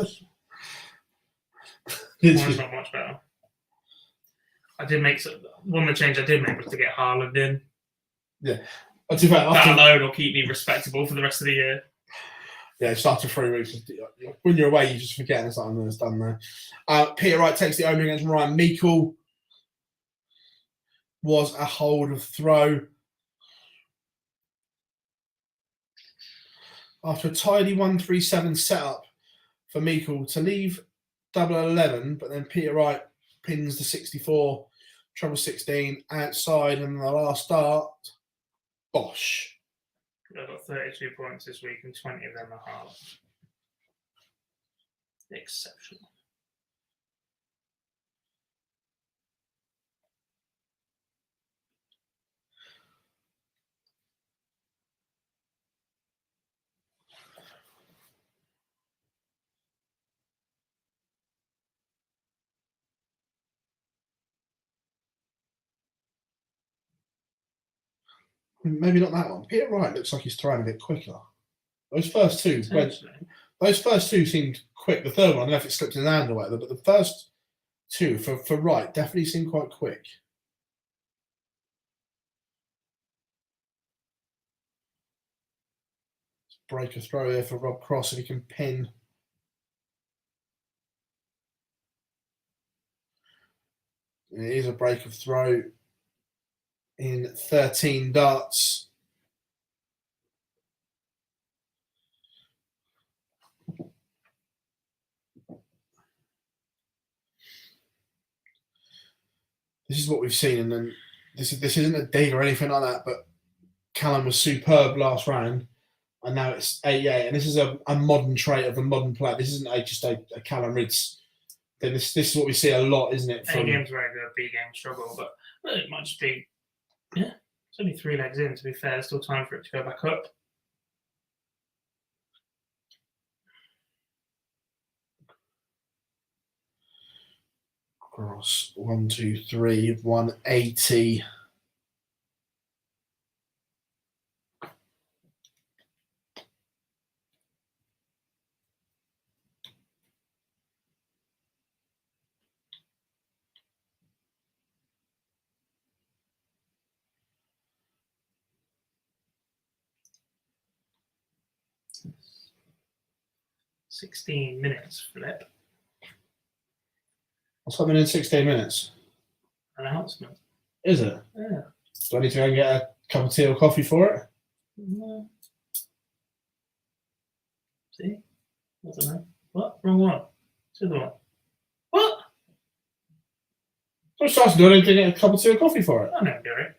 Mine's not much better. I did make one of the changes I did make was to get Haaland in. To be fair, That alone will keep me respectable for the rest of the year. yeah, it's after 3 weeks. When you're away, you just forget and it's like, it's done there. Peter Wright takes the owner against Ryan Meikle. Was a hold of throw. After a tidy 1-3-7 setup for Meikle to leave double 11, but then Peter Wright pins the 64, treble 16 outside, and the last start, Bosch. I've got 32 points this week and 20 of them are hard. Exceptional. Maybe not that one. Peter Wright looks like he's throwing a bit quicker. Those first two seemed quick. The third one, I don't know if it slipped his hand or whatever, but the first two for Wright definitely seemed quite quick. Let's break a throw there for Rob Cross if he can pin. It is a break of throw in 13 darts. This is what we've seen, and then this isn't a dig or anything like that, but Callum was superb last round, and now it's 8-8, and this is a modern trait of a modern player. This isn't just a Callum Ridds. Then this is what we see a lot, isn't it? A game's very good, B game struggle, but it might just be, yeah, it's only 3 legs in, to be fair. There's still time for it to go back up. Cross 1, 2, 3, 180. $16 flip. What's happening in 16 minutes? Announcement. Is it? Yeah. Do I need to go and get a cup of tea or coffee for it? No. See? I don't know. What? Wrong one. It's the other one. What? I was asking, do I need to get a cup of tea or coffee for it? I never do it.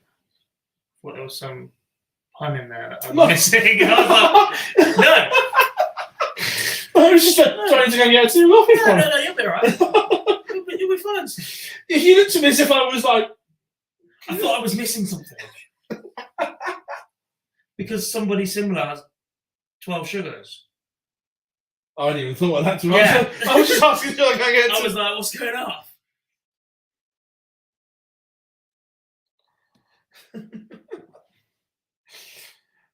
Thought there was some pun in there that I No. was missing. I was like, no. I was just trying to go and get a tea or coffee for it. No, you'll be alright. You'll be fine. You looked at me as if I was like... I thought I was missing something. Because somebody similar has 12 sugars. I hadn't even thought of that. Yeah. I was just asking you like I get I was like, what's going on?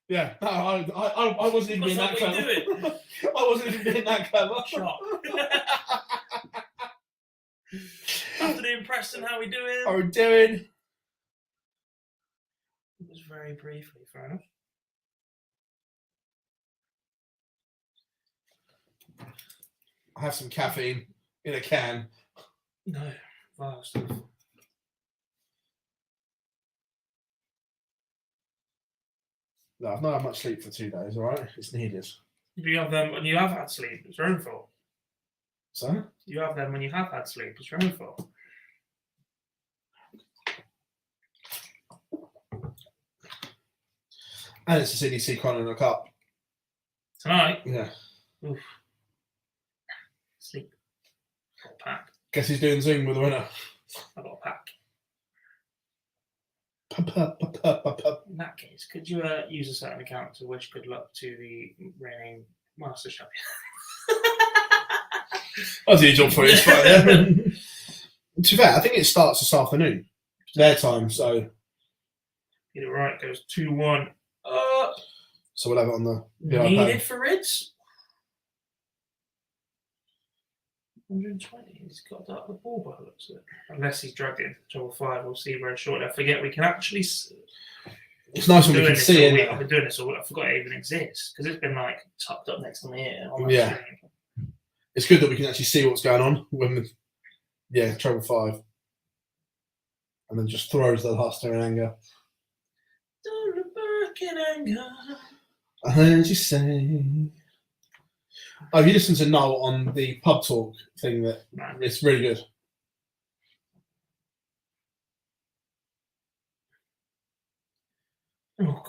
Yeah, no, I wasn't even being that What's that clever. what you doing? I wasn't even being that clever. Shock. Afternoon, Preston, how we doing? How are we doing? It was very briefly, fair enough. I have some caffeine in a can. No, vile stuff. No, I've not had much sleep for 2 days, all right? It's needed. You have them when you have had sleep, it's your own fault. So? You have them when you have had sleep, it's your own fault. And it's the CDC Continental Cup. Tonight, Yeah. oof. Sleep. Got a pack. Guess who's doing Zoom with the winner? I got a pack. In that case, could you use a certain account to wish good luck to the reigning Master Champion? That's your job for you. It's fine, yeah. To be fair, I think it starts this afternoon. Their time, so. Get it right, goes 2-1. So we'll have it on the. Needed for Rids? 120. He's got that the ball by the looks of it. Unless he's dragged it into treble 5, we'll see very shortly. I forget we can actually. It's nice when we can see it. I've been doing this all week. I forgot it even exists because it's been like tucked up next to me here. On Yeah. the screen. It's good that we can actually see what's going on when, treble 5. And then just throws the last two in anger. Don't look back in anger. I heard you say. Oh, have you listened to Noel on the pub talk thing? That it's really good. Oh,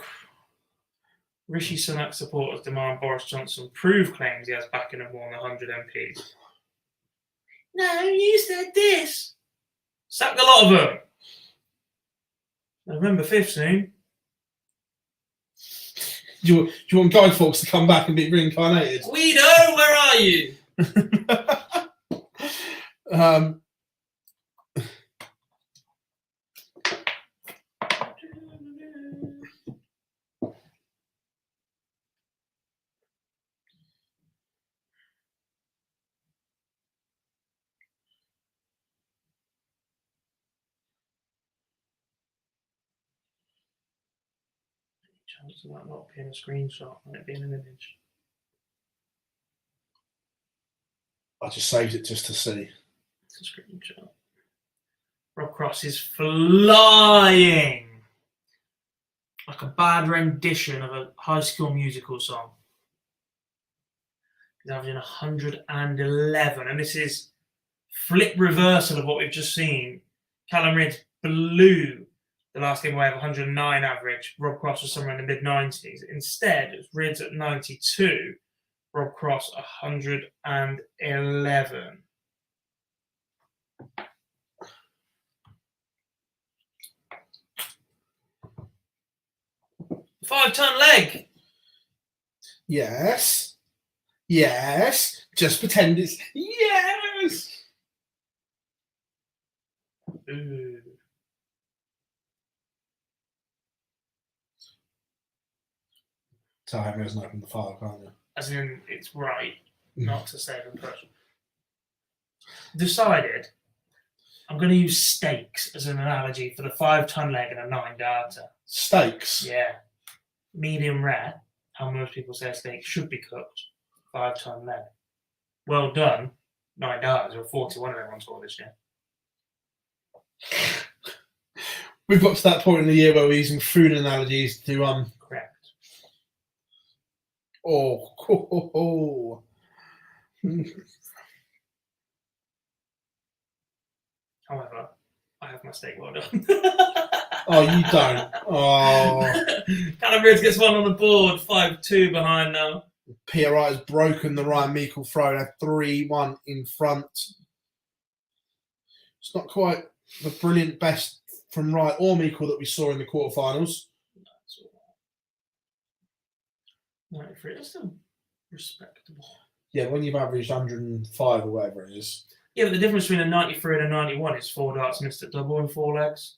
Rishi Sunak supporters demand Boris Johnson prove claims he has backing of more than 100 MPs. No, you said this. Sack a lot of them. November 5th soon. Do you want Guy Fawkes to come back and be reincarnated? Guido, where are you? Chance of that not being a screenshot and it being an image. I just saved it just to see. It's a screenshot. Rob Cross is flying like a bad rendition of a High School Musical song. He's averaging 111, and this is flip reversal of what we've just seen. Callum Ridge blew the last game away of 109 average. Rob Cross was somewhere in the mid-90s. Instead, it was Ridge at 92. Rob Cross 111. Five-ton leg. Yes. Yes. Just pretend it's yes. Ooh. So I haven't opened the file, can't you? As in, it's right not to save impression. Decided I'm going to use steaks as an analogy for the 5-ton leg and a 9 darter. Steaks. Yeah. Medium rare, how most people say a steak should be cooked. 5-ton leg. Well done. 9 darters, or 41 of them on tour this year. We've got to that point in the year where we're using food analogies to Correct. Oh. However, I have my steak well done. Oh, you don't. Oh. Callum Ridge gets one on the board, 5-2 behind now. PRI has broken the Ryan Meikle throw. They're 3-1 in front. It's not quite the brilliant best from Wright or Meikle that we saw in the quarterfinals. 93, that's still respectable. Yeah, when you've averaged 105 or whatever it is. Yeah, but the difference between a 93 and a 91 is 4 darts missed at double and 4 legs.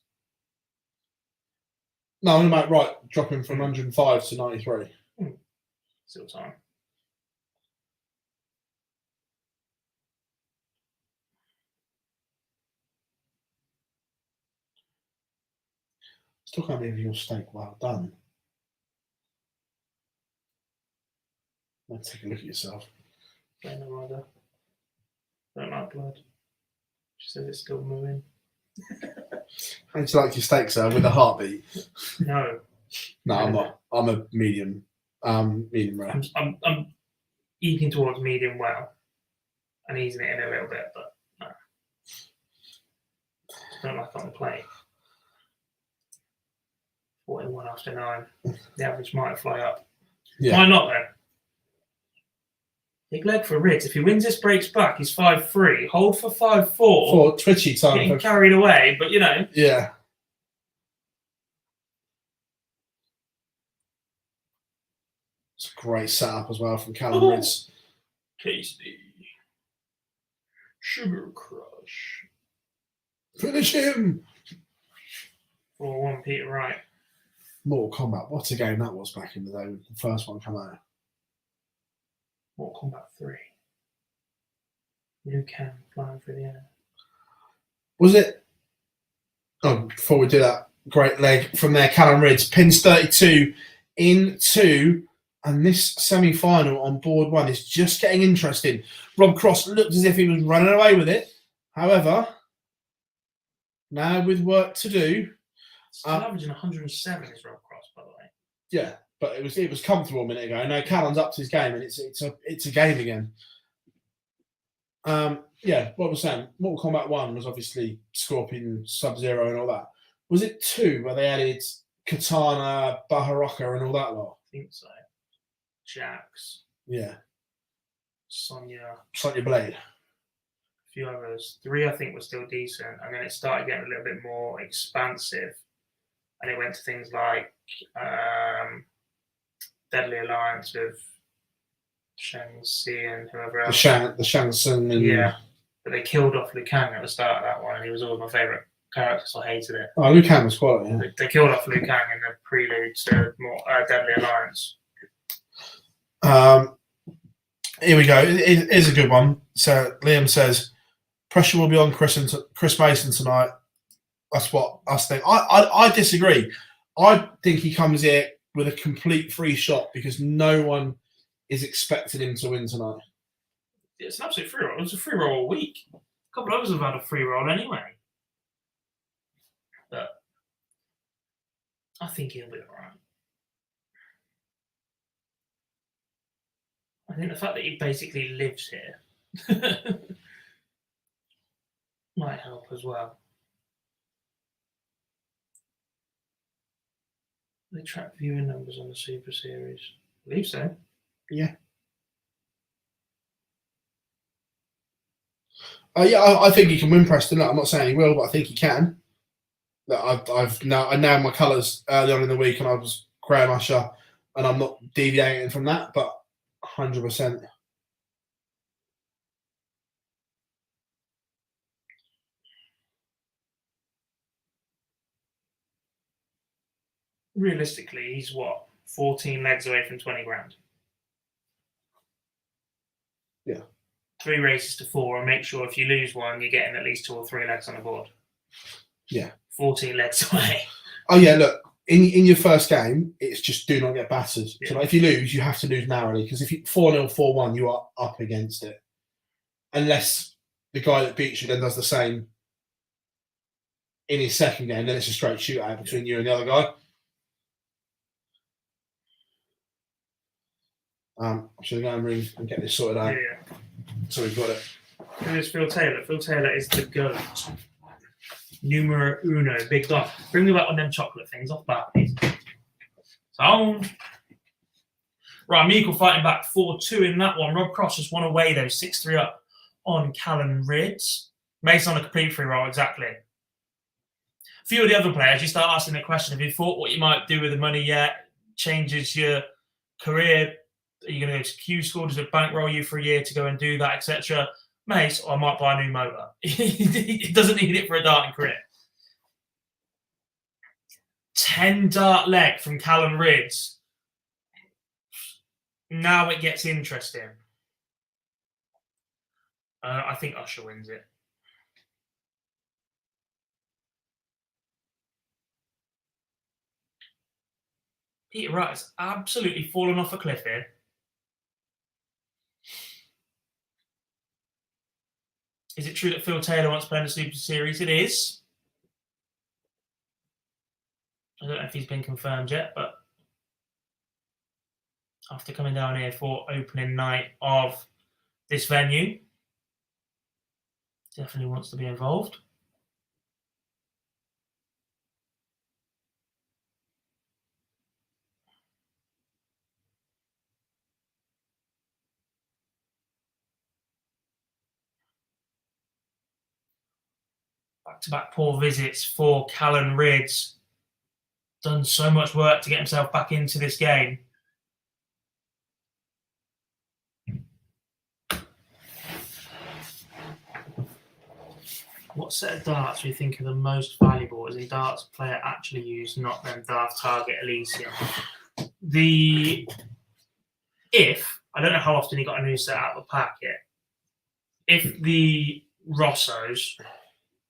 No, I'm about Wright dropping from 105 to 93. Still time. Still can't believe your steak well done. Let's take a look at yourself. Blame the rider. Don't like blood. She says it's still moving. How do you like your steak, sir, with a heartbeat? No. No, I'm not. I'm a medium rare. I'm eating towards medium well and easing it in a little bit, but no. Just don't like it on the plate. 41 after 9. The average might fly up. Yeah. Why not then? Big leg for Ridge. If he wins this, breaks back, he's 5-3. Hold for 5-4. For twitchy time. Getting carried away, but you know. Yeah. It's a great setup as well from Callum Ridge. Tasty. Sugar Crush. Finish him! 4-1 Peter Wright. Mortal Kombat. What a game that was back in the day when the first one came out. Mortal Kombat 3. Lucan flying through the air. Was it? Oh, before we do that, great leg from there. Callum Ridds pins 32 into, and this semi-final on board one is just getting interesting. Rob Cross looked as if he was running away with it. However, now with work to do. Still averaging 107 is Rob Cross, by the way. Yeah, but it was comfortable a minute ago. Now Callum's up to his game, and it's a game again. Yeah, what was saying? Mortal Kombat 1 was obviously Scorpion, Sub-Zero, and all that. Was it 2 where they added Katana, Baharoka, and all that lot? I think so. Jax, Yeah, Sonya, Blade. a few others. 3, I think, were still decent, and then it started getting a little bit more expansive, and it went to things like Deadly Alliance with Shang Tsung and whoever else. The Shang Tsung. And... Yeah, but they killed off Liu Kang at the start of that one, and he was always my favourite character, so I hated it. Oh, Liu Kang was quality. Yeah. They killed off Liu Kang in the prelude to more Deadly Alliance. Here we go. It is a good one. So Liam says, pressure will be on Chris Mason tonight. That's what I think. I disagree. I think he comes here with a complete free shot because no one is expecting him to win tonight. It's an absolute free roll. It was a free roll all week. A couple of others have had a free roll anyway. But I think he'll be all right. I think the fact that he basically lives here might help as well. They track viewing numbers on the Super Series. I believe so. Yeah. Yeah, I think he can win Preston. I'm not saying he will, but I think he can. I nailed my colours early on in the week, and I was Graham Usher, and I'm not deviating from that, but 100%. Realistically, he's what? 14 legs away from 20 grand. Yeah. 3 races to 4, and make sure if you lose one, you're getting at least 2 or 3 legs on the board. Yeah. 14 legs away. Oh, yeah, look, in your first game, it's just do not get battered. Yeah. So like, if you lose, you have to lose narrowly, because if you 4-0, 4-1, you are up against it. Unless the guy that beats you then does the same in his second game, then it's a straight shootout between you and the other guy. I'm going to go and ring and get this sorted out. Yeah. So we've got it. Who is Phil Taylor? Phil Taylor is the GOAT. Numero uno. Big dog. Bring me back on them chocolate things off that, please. So, right, Meikle fighting back 4-2 in that one. Rob Cross just won away, though. 6-3 up on Callum Ridds. Mason on a complete free roll, exactly. A few of the other players, you start asking the question, have you thought what you might do with the money yet? Changes your career? Are you going to go to Q School? Does it bankroll you for a year to go and do that, etc.? Mace, I might buy a new motor. He doesn't need it for a darting career. 10 dart leg from Callum Ridds. Now it gets interesting. I think Usher wins it. Peter Wright has absolutely fallen off a cliff here. Is it true that Phil Taylor wants to play in the Super Series? It is. I don't know if he's been confirmed yet, but after coming down here for opening night of this venue, definitely wants to be involved. Back-to-back poor visits for Callum Ridds. Done so much work to get himself back into this game. What set of darts do you think are the most valuable? As in darts a player actually used, not them daft target Elysium. I don't know how often he got a new set out of the pack yet. if the Rossos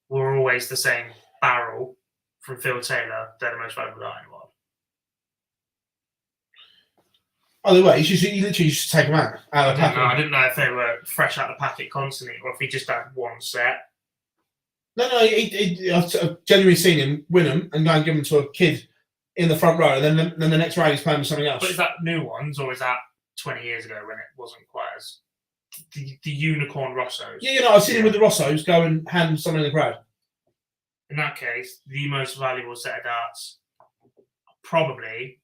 were always the same barrel from Phil Taylor, they're the most valuable dart in the world. By the way, you literally just take them out of the I packet. didn't know if they were fresh out of the packet constantly or if he just had one set. No, I've genuinely seen him win them and go and give them to a kid in the front row, and then the next round he's playing with something else. But is that new ones or is that 20 years ago when it wasn't quite as the unicorn Rossos? Yeah, I've seen him with the Rossos go and hand someone in the crowd. In that case, the most valuable set of darts, probably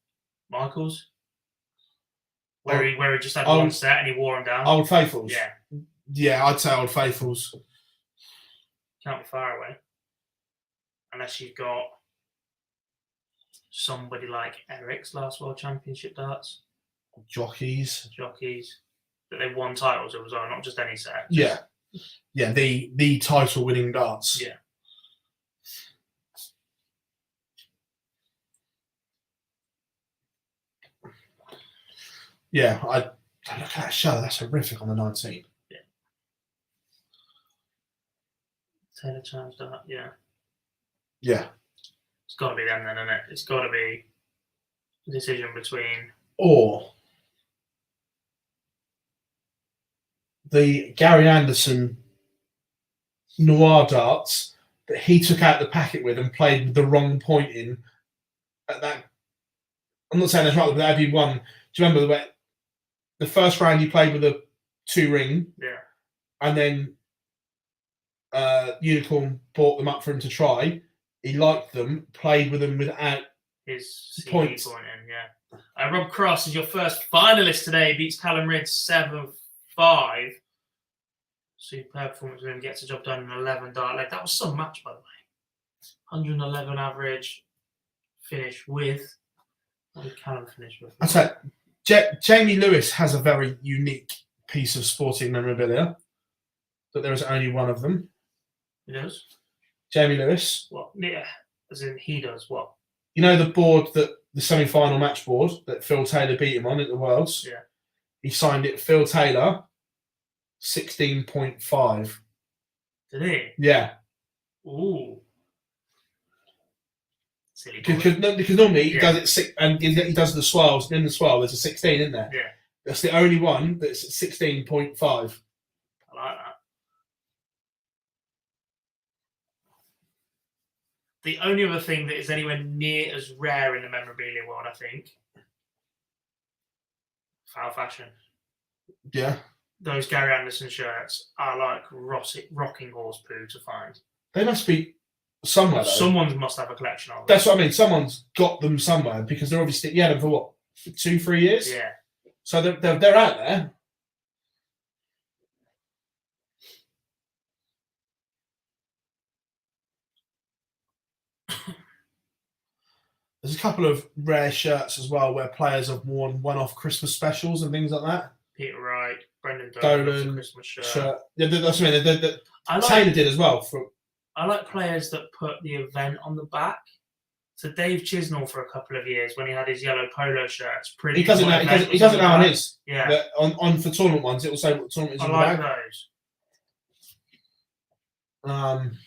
Michael's, where he just had one set and he wore them down. Old Faithfuls. Yeah, I'd say Old Faithfuls. Can't be far away, unless you've got somebody like Eric's last World Championship darts. Jockeys, that they won titles as well, not just any set. Yeah, the title winning darts. Yeah. Yeah, I look at that show. That's horrific on the 19. Yeah. Taylor Chance dart. Yeah. Yeah. It's got to be them then, isn't it? It's got to be a decision between or the Gary Anderson Noir darts that he took out the packet with and played with the wrong point in at that. I'm not saying that's right, but that'd be one. Do you remember the first round he played with a 2-ring? Yeah. And then Unicorn bought them up for him to try. He liked them, played with them without his points. Point in, yeah. Rob Cross is your first finalist today. Beats Callum Ridd 7-5. Superb performance with him. Gets the job done in 11 dart leg. That was some match, by the way. 111 average finish with. What did Callum finish with? I'd say Jamie Lewis has a very unique piece of sporting memorabilia, but there is only one of them. He does? Jamie Lewis. What? Yeah. As in, he does what? You know the board that the semi-final match board that Phil Taylor beat him on at the Worlds? Yeah. He signed it Phil Taylor 16.5. Did he? Yeah. Ooh. Silly boy. Because normally he does it and he does the swirls, and in the swirl there's a 16 in there. Yeah. That's the only one that's 16.5. I like that. The only other thing that is anywhere near as rare in the memorabilia world, I think, foul fashion. Yeah. Those Gary Anderson shirts are like rocking horse poo to find. They must be somewhere, though. Someone must have a collection of them. That's what I mean. Someone's got them somewhere because they're obviously, you had them for what, 2-3 years? Yeah. So they're out there. There's a couple of rare shirts as well where players have worn one-off Christmas specials and things like that. Peter Wright, Brendan Dolan, Dolan, Christmas shirt. Yeah, that's what I mean. I like, Taylor did as well. I like players that put the event on the back. So Dave Chisnell for a couple of years when he had his yellow polo shirts. He doesn't know. He doesn't know on his. Yeah. But on for tournament ones, it will say what tournament is I on like the back. those.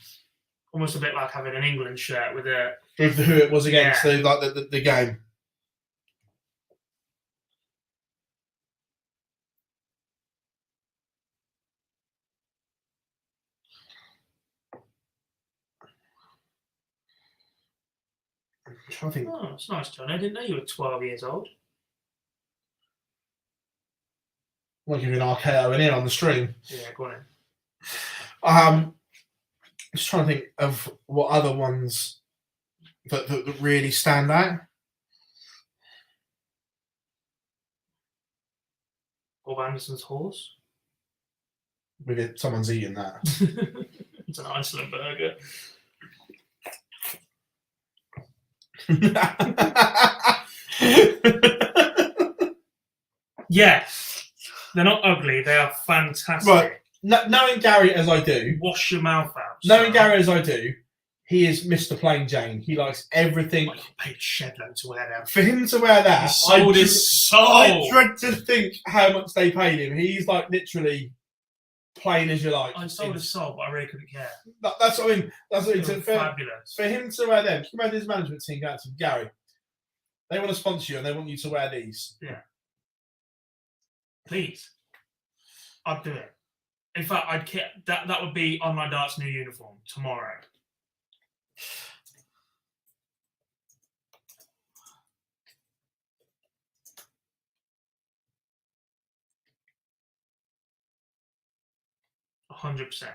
Almost a bit like having an England shirt with who it was against the game. I think. Oh, it's nice, John. I didn't know you were 12 years old. I'll give you an RKO in here on the stream. Yeah, go on in. Just trying to think of what other ones that really stand out. Bob Anderson's horse. Someone's eating that. It's an Iceland burger. Yes, they're not ugly. They are fantastic. Right. Knowing Gary as I do, wash your mouth out. Knowing Gary as I do, he is Mr. Plain Jane. He likes everything. I paid shed load to wear that. For him to wear that, He sold his soul. I dread to think how much they paid him. He's like literally plain as you like. I sold his soul, but I really couldn't care. That's what I mean. That's what I It mean. was For fabulous. him to wear them, can you imagine his management team going to Gary? They want to sponsor you and they want you to wear these. Please. I'd do it. In fact, I'd that would be Online Darts' new uniform tomorrow. %.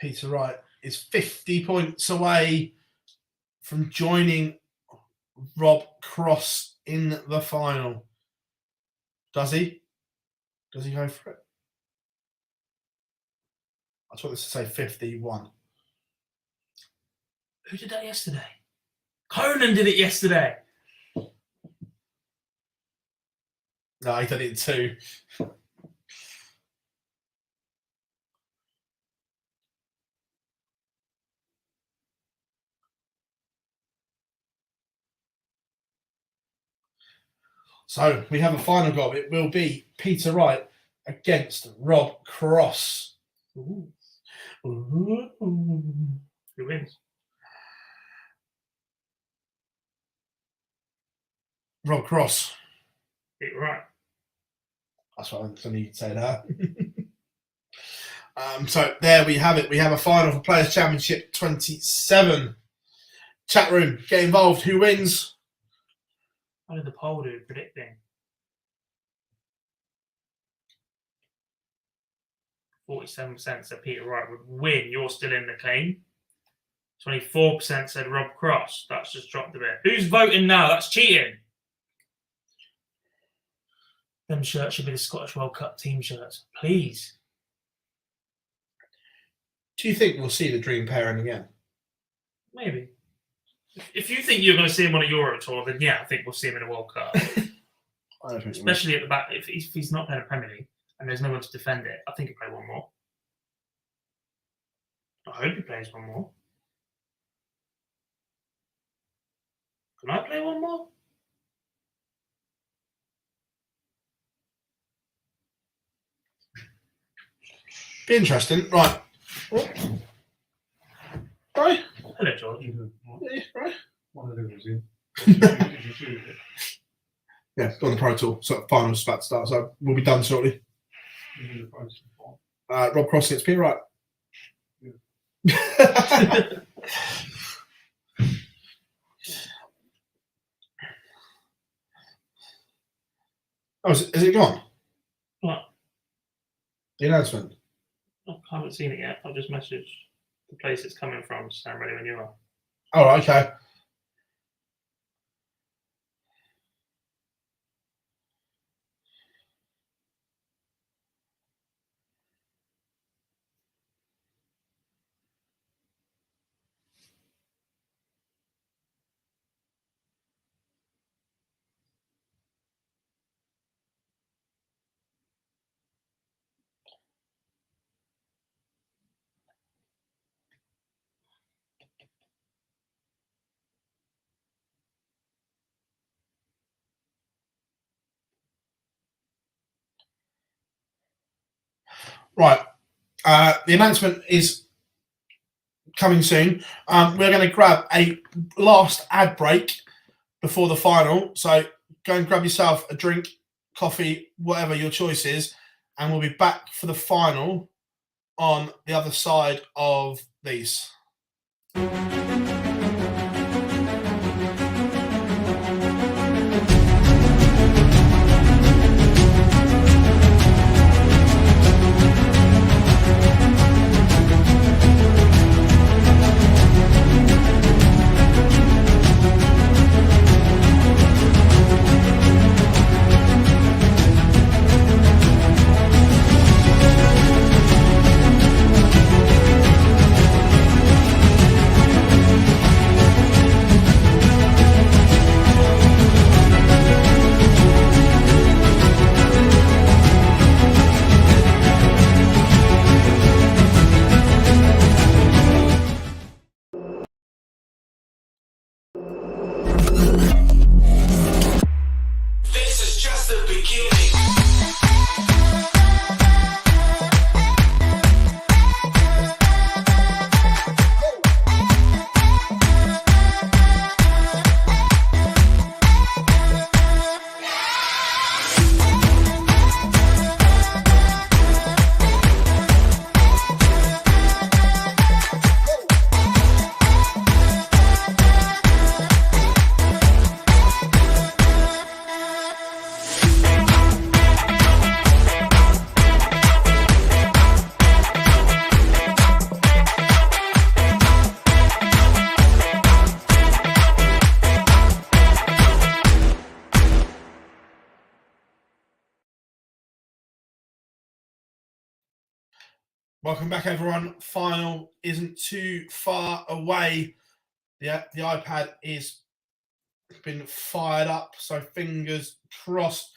Peter Wright is 50 points away from joining Rob Cross in the final. Does he? Does he go for it? I thought this to say 51. Who did that yesterday? Conan did it yesterday. No, he did it too. So we have a final goal. It will be Peter Wright against Rob Cross. Ooh. Who wins? Rob Cross. Peter Wright. That's what I need to say that. So there we have it. We have a final for Players' Championship 27. Chat room, get involved. Who wins? What did the poll do predicting? 47% said Peter Wright would win. You're still in the claim. 24% said Rob Cross. That's just dropped a bit. Who's voting now? That's cheating. Them shirts should be the Scottish World Cup team shirts. Please. Do you think we'll see the dream pairing again? Maybe. If you think you're going to see him on a Euro tour, then yeah, I think we'll see him in a World Cup. I don't think Especially at the back. If he's not playing a Premier League and there's no one to defend it, I think he'll play one more. I hope he plays one more. Can I play one more? Be interesting. Right. Oh. Right. Hello, George. Yeah, right. One of them was in. Yeah, on the Pro Tour. So finals about to start. So we'll be done shortly. Rob Cross against Peter Wright. Oh, is it gone? What? The announcement. I haven't seen it yet. I've just messaged the place it's coming from. Stand ready when you are. Oh, right, okay. Right. The announcement is coming soon. We're going to grab a last ad break before the final. So go and grab yourself a drink, coffee, whatever your choice is, and we'll be back for the final on the other side of these. Welcome back, everyone. Final isn't too far away. The iPad is been fired up, so fingers crossed.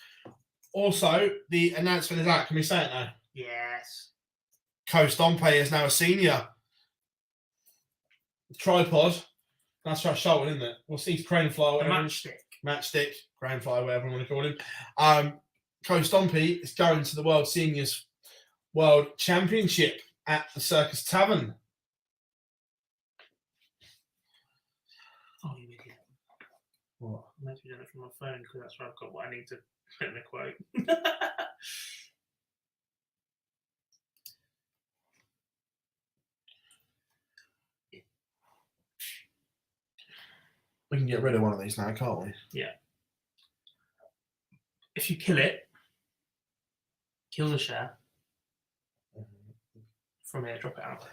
Also, the announcement is out. Can we say it now? Yes. Stompe is now a senior. Tripod. That's our shoulder, isn't it? We'll see crane fly, The whatever. matchstick. Crane fly, whatever you want to call him. Stompe is going to the World Seniors World Championship at the Circus Tavern. Oh, you idiot. What? I'm meant to be doing it from my phone because that's where I've got what I need to put in the quote. We can get rid of one of these now, can't we? Yeah. If you kill it, kill the share. From here, drop it out.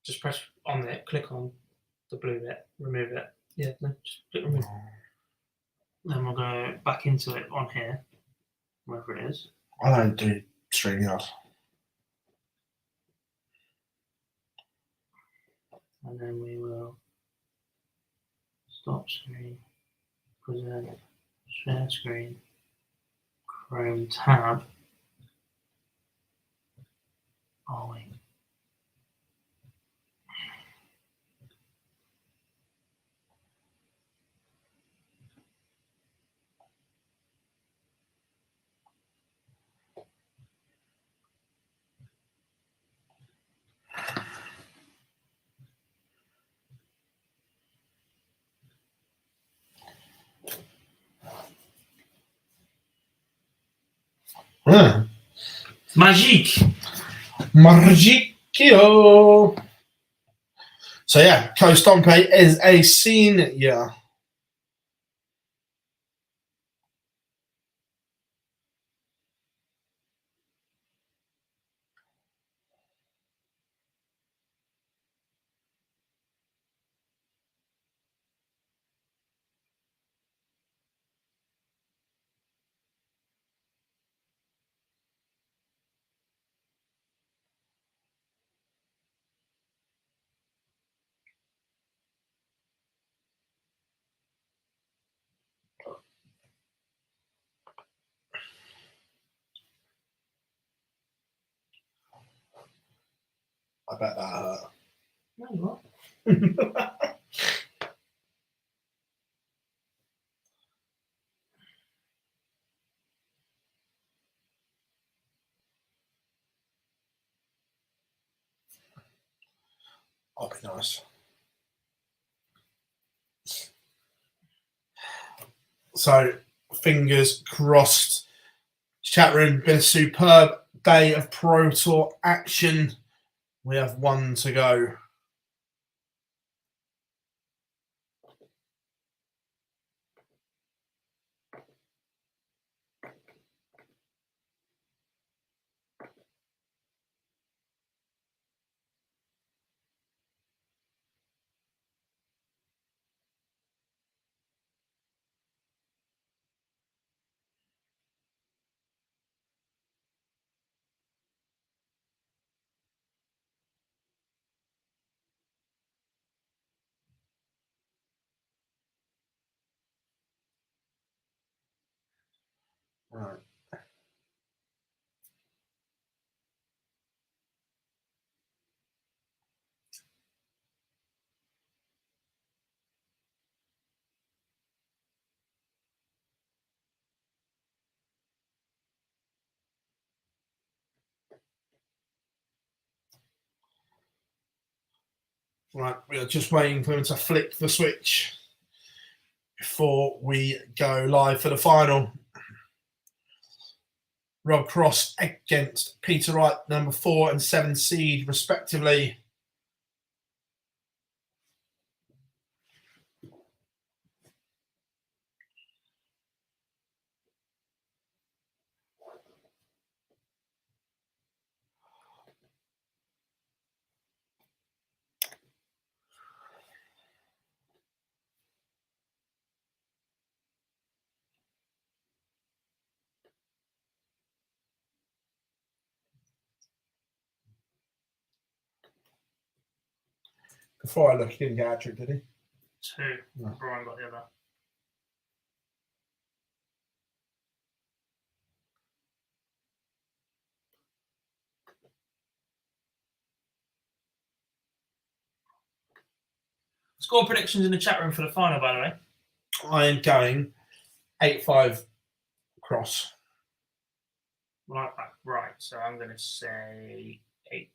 Just press on it, click on the blue bit, remove it. Yeah, no, just click remove. Then we'll go back into it on here, wherever it is. I don't do StreamYard. And then we will stop screen, present, share screen, Chrome tab. Oh, wait. Magique. Margicchio. So yeah, Stompe is a senior. I bet that hurt. No, what? That'll be nice. So, fingers crossed. Chat room, been a superb day of Pro Tour action. We have one to go. Right. Right, we are just waiting for him to flick the switch before we go live for the final. Rob Cross against Peter Wright, number 4 and 7 seed, respectively. Before I look, he didn't get a hat trick, did he? 2. No. Brian got the other. Score predictions in the chat room for the final, by the way. I am going 8-5 cross. Right back, right. So I'm going to say 8-6.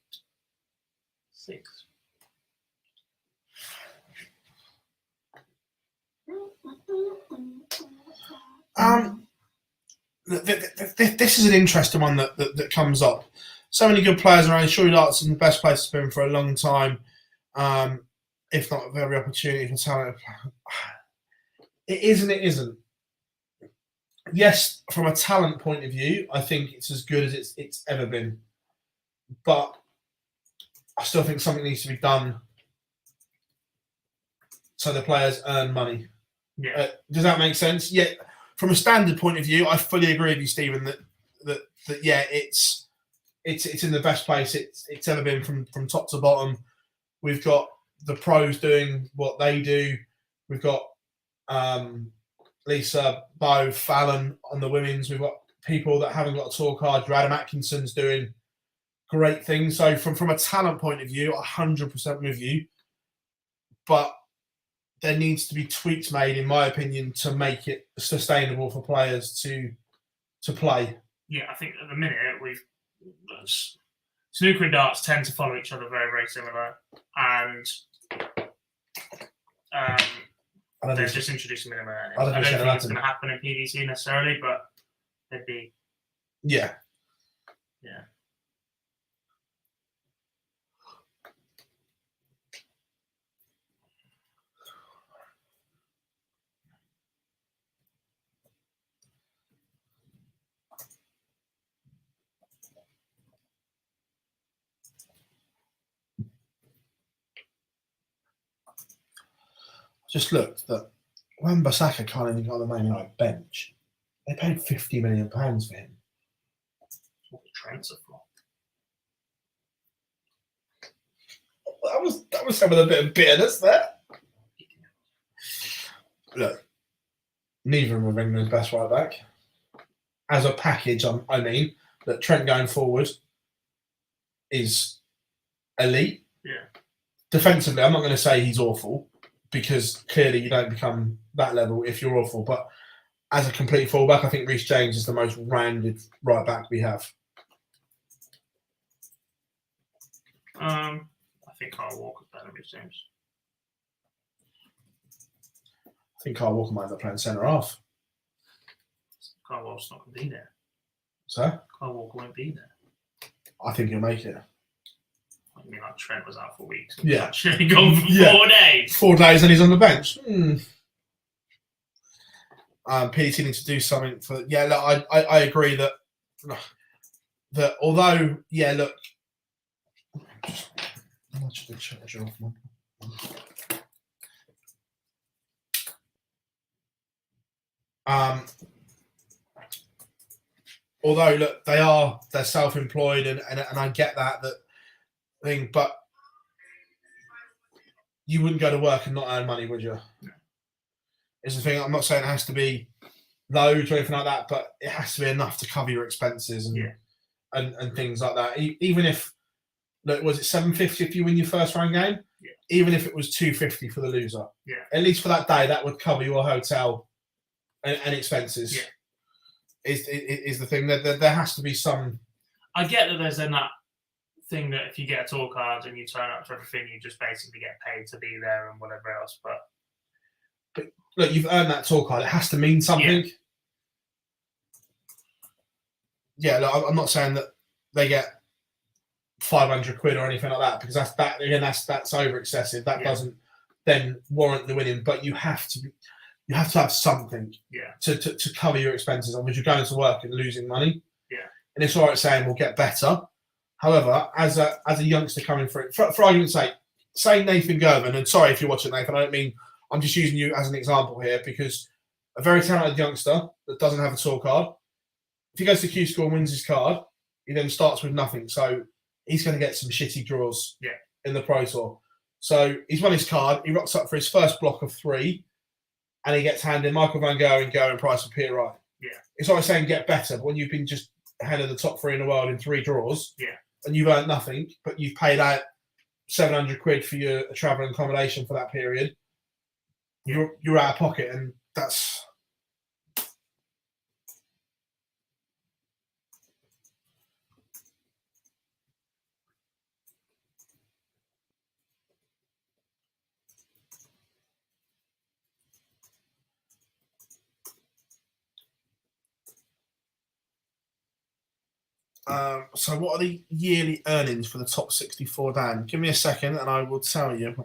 This is an interesting one that comes up. So many good players around. Surely Darts is the best place it's been for a long time. If not every opportunity for talent. It is and it isn't. Yes, from a talent point of view, I think it's as good as it's ever been. But I still think something needs to be done so the players earn money. Yeah. Does that make sense? Yeah. From a standard point of view, I fully agree with you, Stephen, that yeah, it's in the best place it's ever been from top to bottom. We've got the pros doing what they do. We've got Lisa, Bo, Fallon on the women's. We've got people that haven't got a tour card. Adam Atkinson's doing great things. So from a talent point of view, 100% with you. But there needs to be tweaks made, in my opinion, to make it sustainable for players to play. Yeah, I think at the minute snooker and darts tend to follow each other very, very similar, and they're just introducing minimum earnings. I don't think it's going to happen in PDC necessarily, but they'd be. Yeah. Yeah. Just looked that when Basaka can't even got the Man United bench, they paid £50 million for him. What the transfer for? That was some of the bit of bitterness there. Look, neither of them are England's best right back. As a package, I mean that Trent going forward is elite. Yeah. Defensively, I'm not going to say he's awful, because clearly you don't become that level if you're awful. But as a complete fullback, I think Reece James is the most rounded right back we have. I think Kyle Walker's better than Reece James. I think Kyle Walker might end up playing centre half. Kyle Walker's not going to be there. So? Kyle Walker won't be there. I think he'll make it. I mean, like Trent was out for weeks. Yeah. Actually gone for 4 days. 4 days and he's on the bench. PDC needs to do something for. Yeah, look, I agree that although, yeah, look. Although, look, they're self-employed and I get that thing, but you wouldn't go to work and not earn money, would you? No. It's the thing. I'm not saying it has to be loads or anything like that, but it has to be enough to cover your expenses and things like that. Even if, look, was it $750 if you win your first round game? Yeah. Even if it was $250 for the loser, yeah, at least for that day, that would cover your hotel and expenses. Yeah. Is the thing that there has to be some. I get that there's then that thing that if you get a tour card and you turn up for everything, you just basically get paid to be there and whatever else. But look, you've earned that tour card. It has to mean something. Yeah, look, I'm not saying that they get £500 or anything like that, because that's over excessive. That doesn't then warrant the winning. But you have to have something to cover your expenses, because you're going to work and losing money. Yeah. And it's all right saying we'll get better. However, as a youngster coming through, for argument's sake, say Nathan Gervin, and sorry if you're watching, Nathan, I don't mean, I'm just using you as an example here, because a very talented youngster that doesn't have a tour card, if he goes to Q School and wins his card, he then starts with nothing. So he's going to get some shitty draws in the Pro Tour. So he's won his card. He rocks up for his first block of 3, and he gets handed Michael van Gerwen, and Price of Peter Wright. Yeah. It's always saying get better, but when you've been just handed the top 3 in the world in 3 draws, Yeah. and you've earned nothing, but you've paid out 700 quid for your travel and accommodation for that period, you're out of pocket, and that's. So what are the yearly earnings for the top 64 Dan? Give me a second and I will tell you.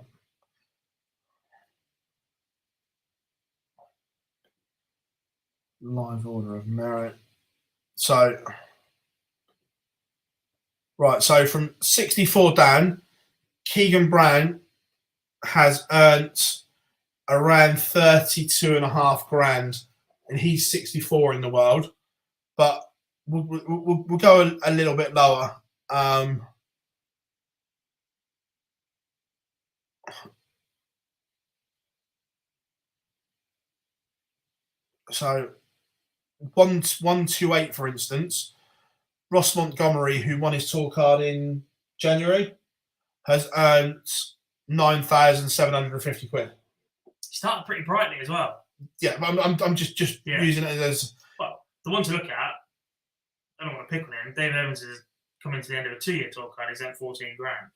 Live order of merit. So, right, so from 64 Dan, Keegan Brown has earned around 32.5 grand, and he's 64 in the world. But we'll go a little bit lower. So 128, for instance, Ross Montgomery, who won his tour card in January, has earned 9,750 quid. Started pretty brightly as well. Yeah, I'm just using it as. Well, the one to look at, I don't want to pick on him. Dave Evans is coming to the end of a 2-year tour card. He's earned 14 grand.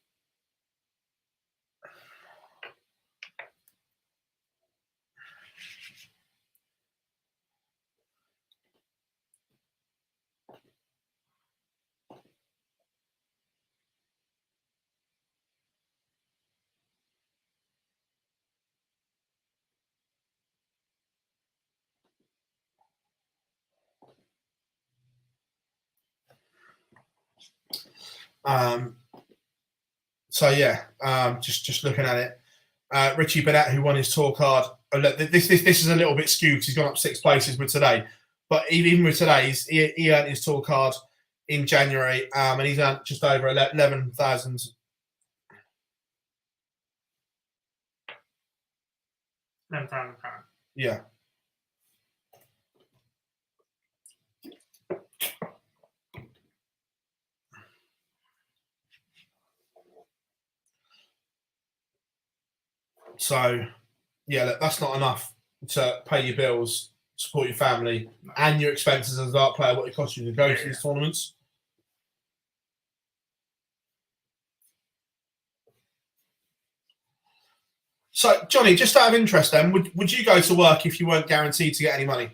So yeah, just looking at it, Richie Bennett, who won his tour card. Oh, look, this is a little bit skewed because he's gone up 6 places with today. But even with today's, he earned his tour card in January, and he's earned just over 11,000. £11,000. Yeah. So, yeah, look, that's not enough to pay your bills, support your family, and your expenses as a dart player, what it costs you to go to these tournaments. So, Johnny, just out of interest then, would you go to work if you weren't guaranteed to get any money?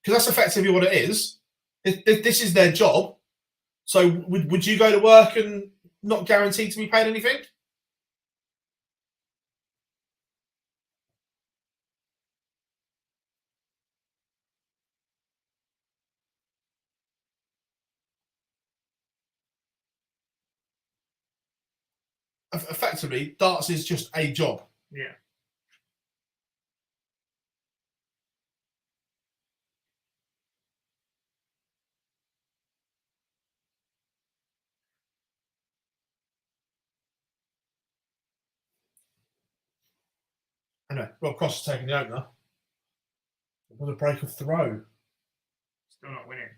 Because that's effectively what it is. This is their job. So would you go to work and not guaranteed to be paid anything? Effectively, darts is just a job. Yeah. Anyway, Rob Cross is taking the opener. What a break of throw. Still not winning.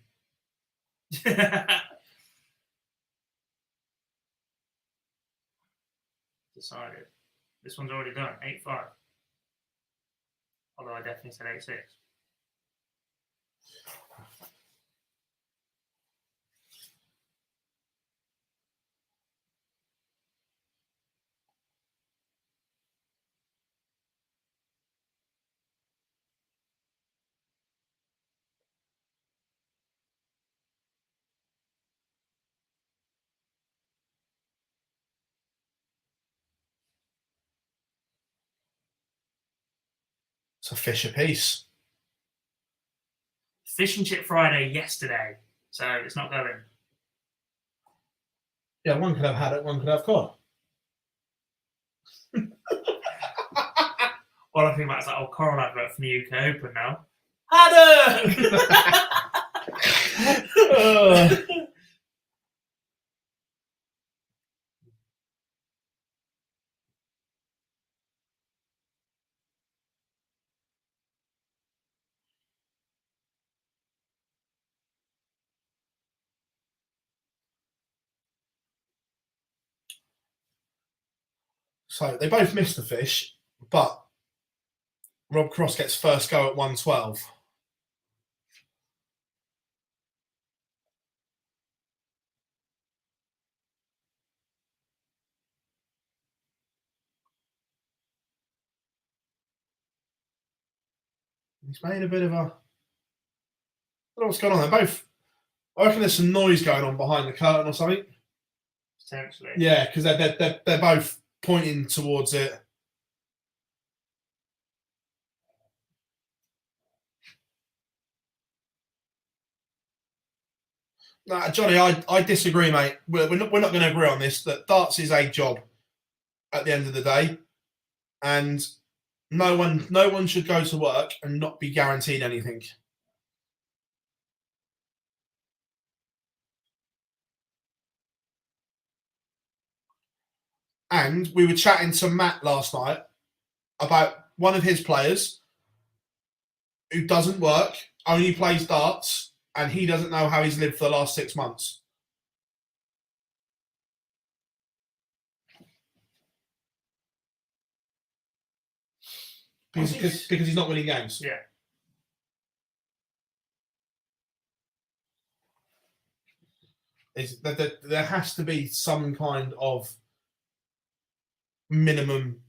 Decided. This one's already done. 8-5. Although I definitely said 8-6. It's a fish apiece. Fish and Chip Friday yesterday, so it's not going. Yeah, one could have had it, one could have cod. All I think about is that old Coral advert from the UK Open now. Adam! So they both missed the fish, but Rob Cross gets first go at 112. He's made a bit of a... I don't know what's going on. They're both... I reckon there's some noise going on behind the curtain or something. Potentially. Yeah, because they're both pointing towards it. Nah, Johnny, I disagree, mate. We're not going to agree on this. That darts is a job at the end of the day, and no one should go to work and not be guaranteed anything. And we were chatting to Matt last night about one of his players who doesn't work, only plays darts, and he doesn't know how he's lived for the last 6 months. Because he's not winning games. Yeah. There has to be some kind of minimum.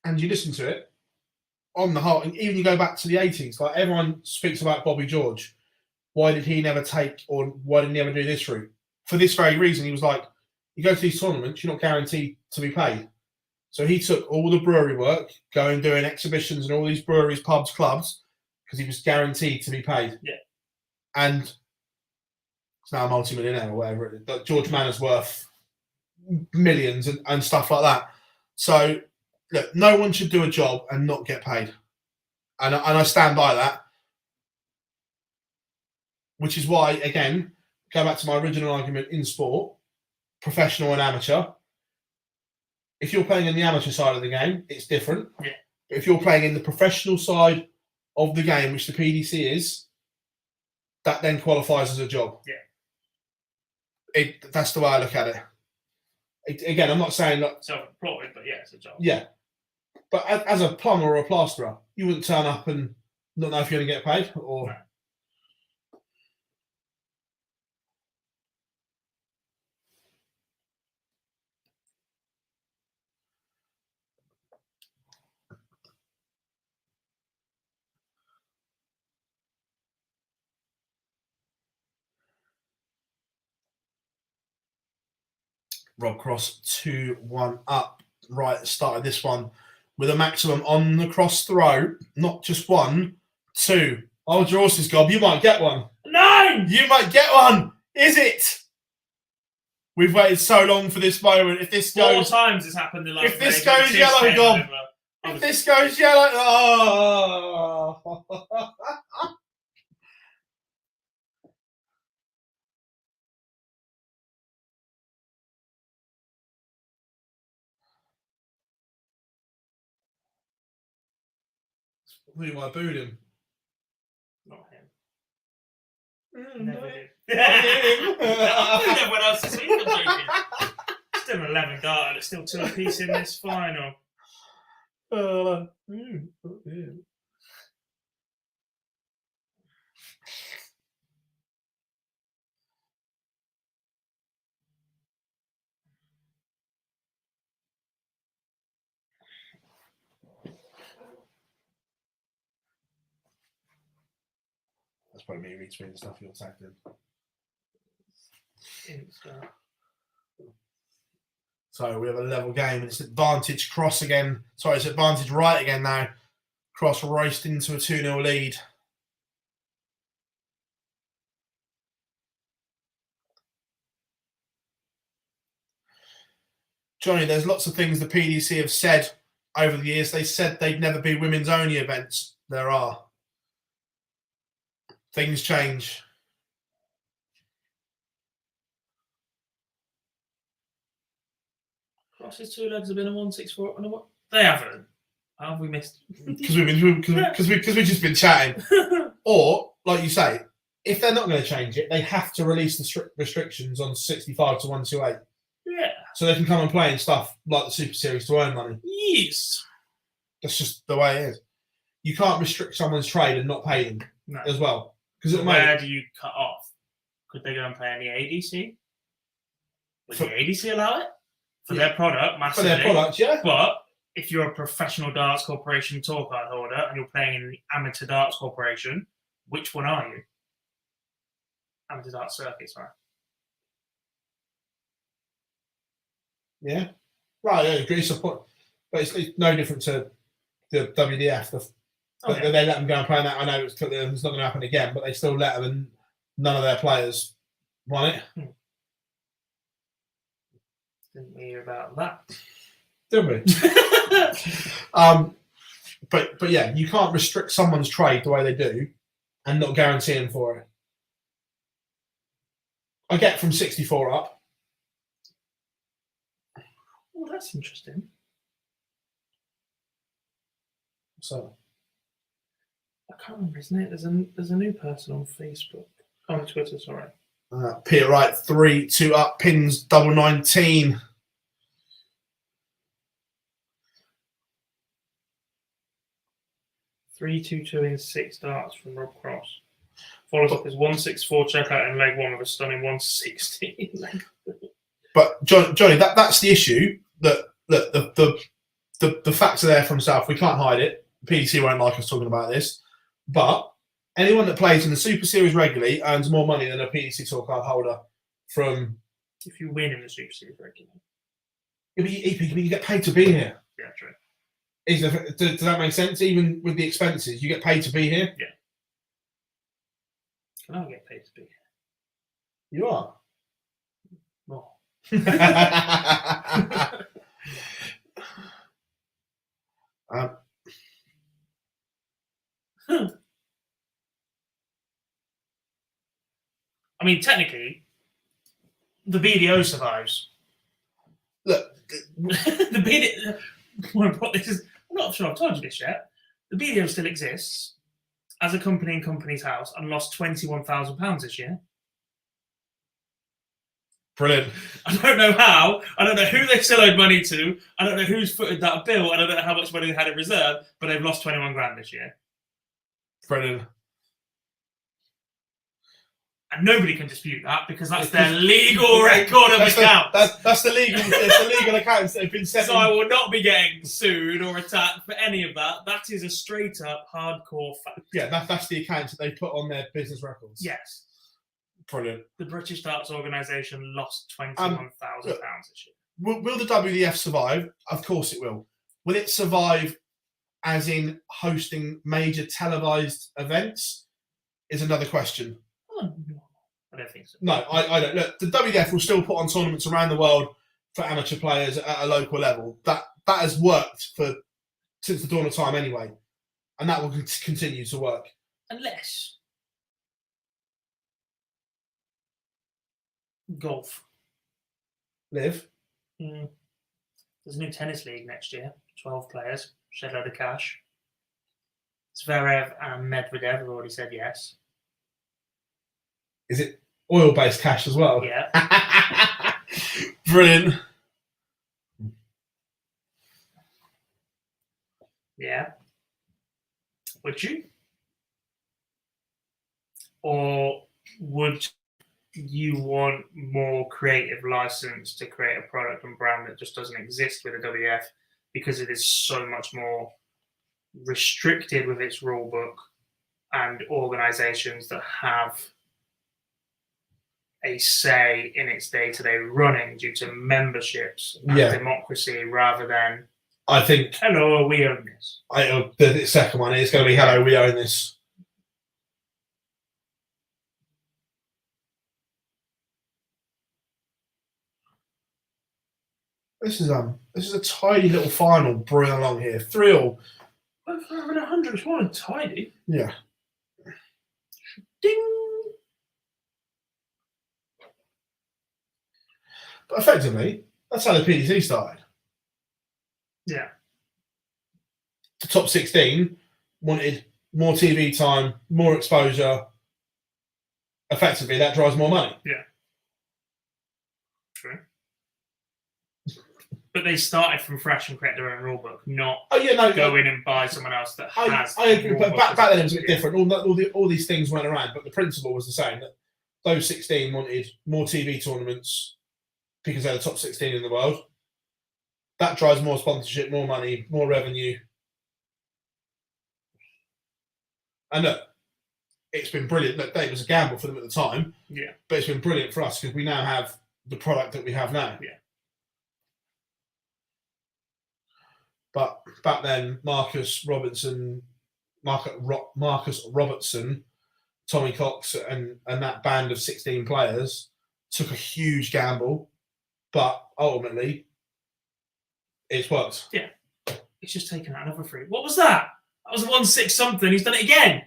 And you listen to it, on the whole, and even you go back to the 80s, like everyone speaks about Bobby George. Why did he never take, or why didn't he ever do this route? For this very reason, he was like, you go to these tournaments, you're not guaranteed to be paid. So he took all the brewery work, going doing exhibitions in all these breweries, pubs, clubs, because he was guaranteed to be paid. Yeah. And he's now a multi-millionaire or whatever it is. George Manor's worth millions and stuff like that. So, look, no one should do a job and not get paid. And I stand by that. Which is why, again, go back to my original argument in sport, professional and amateur. If you're playing in the amateur side of the game, it's different. Yeah. But if you're playing in the professional side of the game, which the PDC is, that then qualifies as a job. Yeah. That's the way I look at it. Again, I'm not saying that... Self-employed, but yeah, it's a job. Yeah. But as a plumber or a plasterer, you wouldn't turn up and not know if you're going to get paid. Or... No. Rob Cross 2-1 up right at the start of this one with a maximum on the cross throw, not just 1, 2. Hold your horses, Gob. You might get one. 9! You might get one. Is it? We've waited so long for this moment. If this 4 goes, times it's happened in the last if this day, goes yellow, Gob. If this goes yellow, oh. Who might booed him? Not him. Mm, Never did. him. I booed everyone else this week, I'm joking. Still an 11 dart and it's still 2 apiece in this final. Yeah. That's probably me retweeting the stuff you're tagged in. So we have a level game, and it's advantage cross again. Sorry, it's advantage right again now. Cross raced into a 2-0 lead. Johnny, there's lots of things the PDC have said over the years. They said they'd never be women's only events. There are. Things change. Cross's two legs have been a 164 and a what? They haven't. How have we missed? Because we've just been chatting. Or, like you say, if they're not going to change it, they have to release the restrictions on 65 to 128. Yeah. So they can come and play in stuff like the Super Series to earn money. Yes. That's just the way it is. You can't restrict someone's trade and not pay them as well. Because where do you cut off? Could they go and play in the ADC? Would the ADC allow it? For their product, massively. For their product, yeah. But if you're a professional darts corporation tour card holder and you're playing in the amateur darts corporation, which one are you? Amateur darts circuit, sorry. Yeah. Right, yeah, agree. But it's no different to the WDF. They let them go and play in that. I know it's not going to happen again, but they still let them, and none of their players won it. Didn't hear about that. Didn't we? But yeah, you can't restrict someone's trade the way they do and not guarantee them for it. I get from 64 up. Oh, that's interesting. So I can't remember his name. There's a new person on Facebook. On Twitter, sorry. Peter Wright, 3-2 up, pins double 19. (3-2-2) in 6 darts from Rob Cross. Follows up his 164 checkout in leg 1 with a stunning 160. But Johnny, that's the issue. That the facts are there for himself. We can't hide it. PDC won't like us talking about this. But anyone that plays in the Super Series regularly earns more money than a PDC tour card holder from. If you win in the Super Series regularly. You get paid to be here. Yeah, true. Does that make sense? Even with the expenses, you get paid to be here? Yeah. Can I get paid to be here? You are. More. I mean, technically, the BDO survives. Look, the BDO. I'm not sure I've told you this yet. The BDO still exists as a company in Company's House and lost £21,000 this year. brilliant. I don't know how. I don't know who they still owed money to. I don't know who's footed that bill. I don't know how much money they had in reserve, but they've lost 21 grand this year. Brilliant. And nobody can dispute that because that's their legal record of accounts. That's the legal. It's the legal accounts that have been set. So I will not be getting sued or attacked for any of that. That is a straight up hardcore fact. Yeah, that's the accounts that they put on their business records. Yes. Brilliant. The British Darts Organisation lost £21,000 this year. Will the WDF survive? Of course it will. Will it survive as in hosting major televised events? Is another question. Oh, no. I don't think so. No, I don't. Look, the WDF will still put on tournaments around the world for amateur players at a local level. That has worked since the dawn of time anyway. And that will continue to work. Unless golf. Live. There's a new tennis league next year. 12 players. Shed load of cash. Zverev and Medvedev have already said yes. Is it oil-based cash as well? Yeah. Brilliant. Yeah. Would you? Or would you want more creative license to create a product and brand that just doesn't exist with a WF because it is so much more restricted with its rule book and organizations that have a say in its day-to-day running due to memberships and democracy rather than I think Hello, we own this. the second one is going to be hello, we own this. This is a tiny little final brewing along here. 3-3. But for having 100, it's more than tidy. Yeah. Ding. But effectively, that's how the PDC started. Yeah. The top 16 wanted more TV time, more exposure. Effectively, that drives more money. Yeah. True. But they started from fresh and created their own rulebook, not go in and buy someone else that has. I agree, but back then it was a bit different. All these things went around, but the principle was the same. That those 16 wanted more TV tournaments because they're the top 16 in the world. That drives more sponsorship, more money, more revenue. And look, it's been brilliant. Look, it was a gamble for them at the time. Yeah. But it's been brilliant for us because we now have the product that we have now. Yeah. But back then, Marcus Robertson, Tommy Cox, and that band of 16 players took a huge gamble, but ultimately, it's worked. Yeah. He's just taken out another 3. What was that? That was a 1-6 something. He's done it again.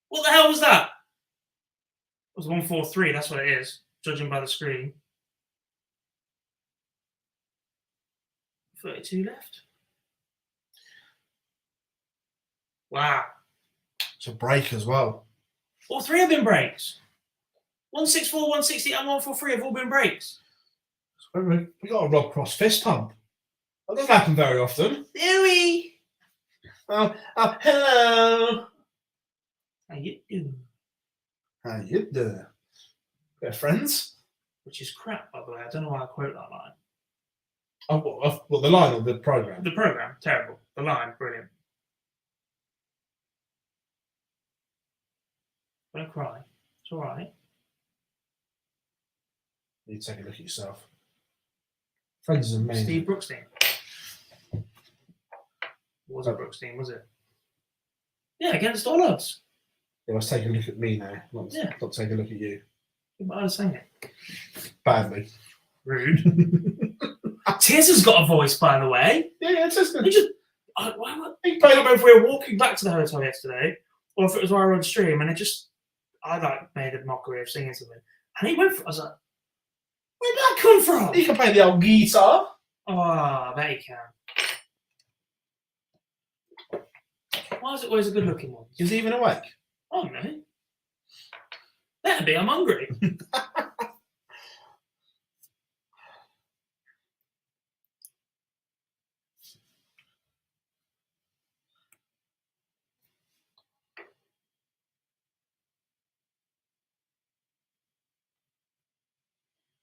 What the hell was that? It was 1-4-3. That's what it is, judging by the screen. 32 left. Wow. It's a break as well. All 3 have been breaks. 1-6-4, 1-60, and 1-4-3 have all been breaks. We got a Rob Cross fist pump. That doesn't happen very often. Louie. Oh, hello. How you doing? How you doing? We're friends. Which is crap, by the way. I don't know why I quote that line. Oh, what, the line or the program? The program, terrible. The line, brilliant. Don't cry. It's all right. You need to take a look at yourself. Friends is amazing. Steve Brookstein. Wasn't Brookstein, was it? Yeah, against all odds. Yeah, let's take a look at me now. Not take a look at you. But I was saying it. Badly. Rude. Tiz has got a voice, by the way. Yeah, it's just good. I don't know if we were walking back to the hotel yesterday or if it was while we were on stream, and I made a mockery of singing something. And he went for it. I was like, where did that come from? You can play the old guitar. Oh, I bet he can. Why is it always a good looking one? Is he even awake? Oh, no. Better be, I'm hungry.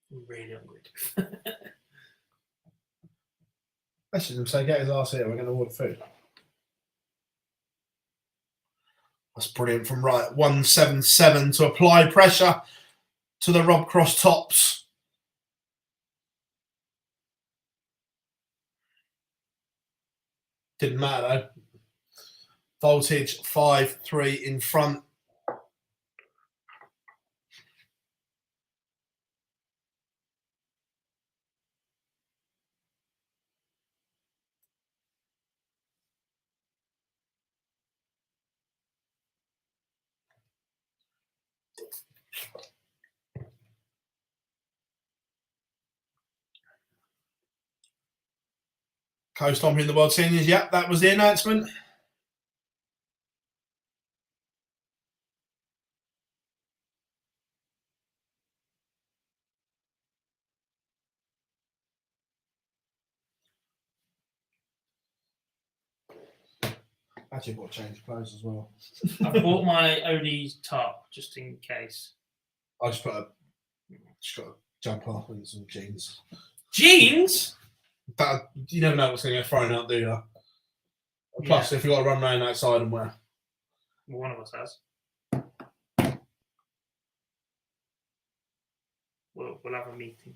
I'm really hungry. Message him, say get his ass here, we're going to order food. That's brilliant from right 177 to apply pressure to the Rob Cross tops. Didn't matter though. Voltage 5-3 in front. Co-stomping in the World Seniors. Yep, that was the announcement. Actually, I've got to change clothes as well. I bought my OD top just in case. I just got a jumper and some jeans. Jeans? That, you never know what's going to get thrown out, do you? Plus, if you've got to run around outside and wear. Well, one of us has. We'll have a meeting.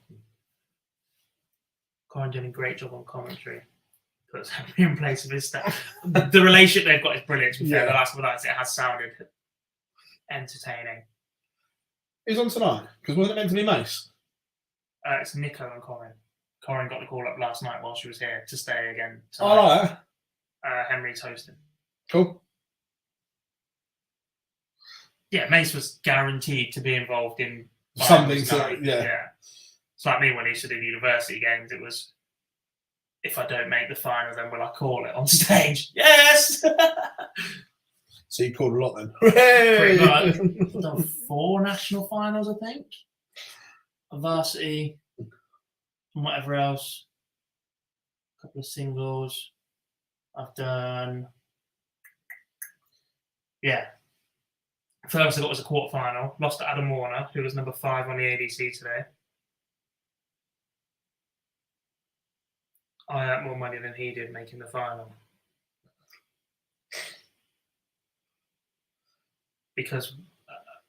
Corin doing a great job on commentary. puts Henry in place of his step. The relationship they've got is brilliant. To be fair, Yeah. the last couple of nights it has sounded entertaining. Who's on tonight? Because wasn't it meant to be Mace? It's Nico and Corin. Corin got the call up last night while she was here to stay again Oh, tonight. all right. Henry's hosting. Cool. Yeah, Mace was guaranteed to be involved in Something finals to, night. yeah. It's like me when I used to do university games. It was, if I don't make the final, then will I call it on stage? Yes! So you called a lot then. Pretty much. I've done 4 national finals, I think. A varsity, and whatever else. A couple of singles. I've done, yeah. First I got was a quarter final. Lost to Adam Warner, who was number 5 on the ADC today. I had more money than he did making the final. Because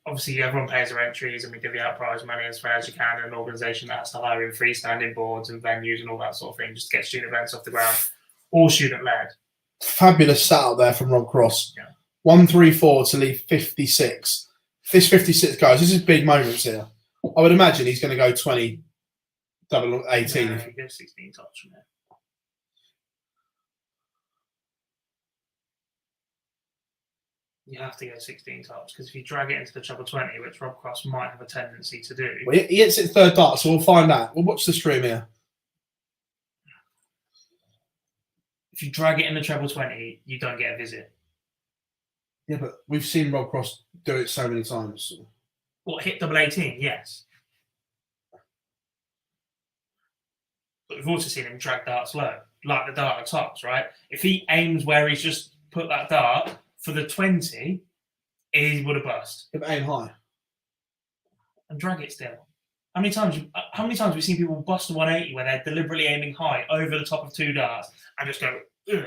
obviously everyone pays their entries and we give out prize money as fair as you can in an organisation that has to hire in freestanding boards and venues and all that sort of thing just to get student events off the ground. All student led. Fabulous setup there from Rob Cross. Yeah. 134 to leave 56. This 56 guys, this is big moments here. I would imagine he's going to go 20, double 18. You go 16 tops from there. You have to go 16 tops because if you drag it into the treble 20, which Rob Cross might have a tendency to do. Well, he hits it third dart, so we'll find out. We'll watch the stream here. If you drag it in the treble 20, you don't get a visit. Yeah, but we've seen Rob Cross do it so many times. What, hit double 18? Yes. But we've also seen him drag darts low, like the dart at tops, right? If he aims where he's just put that dart for the 20, he would have bust. Yeah, but aim high. And drag it still. How many times have we seen people bust a 180 where they're deliberately aiming high over the top of 2 darts and just go, ugh,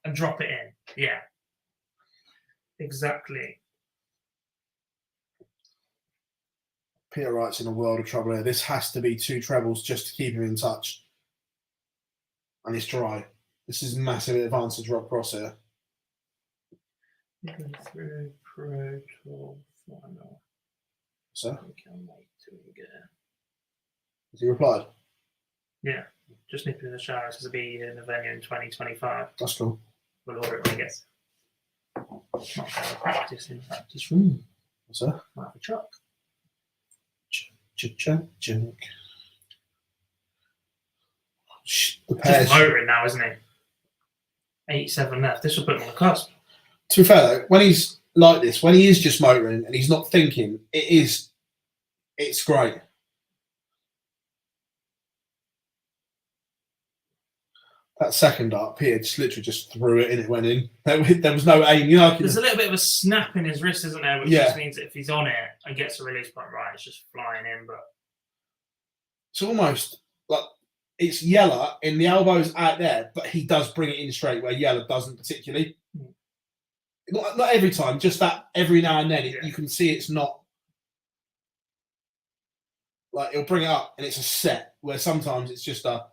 and drop it in? Yeah. Exactly. Peter Wright's in a world of trouble here. This has to be 2 trebles just to keep him in touch. And it's dry. This is massive advantage Rob Cross here. Through Pro Tour final. So, We can wait till we get it. has he replied? Yeah. Just nipping in the shower. It says to be in the venue in 2025. That's cool. We'll order it when it gets. Not going to practice in practice room. What's that? Might have a chuck. The Just pairs. motoring now, isn't he? 8-7 left. This will put him on the cusp. To be fair though, when he's like this, when he is just motoring and he's not thinking, it's great. That second dart, Peter just literally just threw it in, it went in. There was no aim. You know, There's a little bit of a snap in his wrist, isn't there? Which Yeah. just means that if he's on it and gets a release point right, it's just flying in. But it's almost like it's Yeller in the elbows out there, but he does bring it in straight where Yeller doesn't particularly. Not every time, just that every now and then you can see it's not like he'll bring it up and it's a set where sometimes it's just a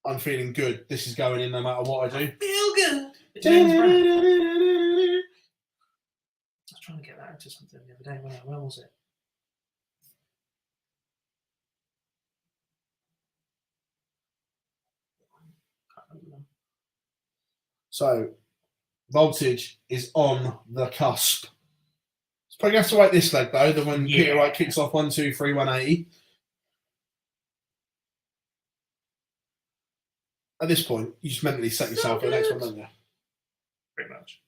I'm feeling good. This is going in no matter what I do. feel good. I was trying to get that into something the other day. Where was it? Can't remember. So voltage is on the cusp. It's probably going to have to wait this leg though, the when Peter Wright kicks off 1, 2, 3, 180. At this point, you just mentally set yourself for the next one, don't you? Pretty much.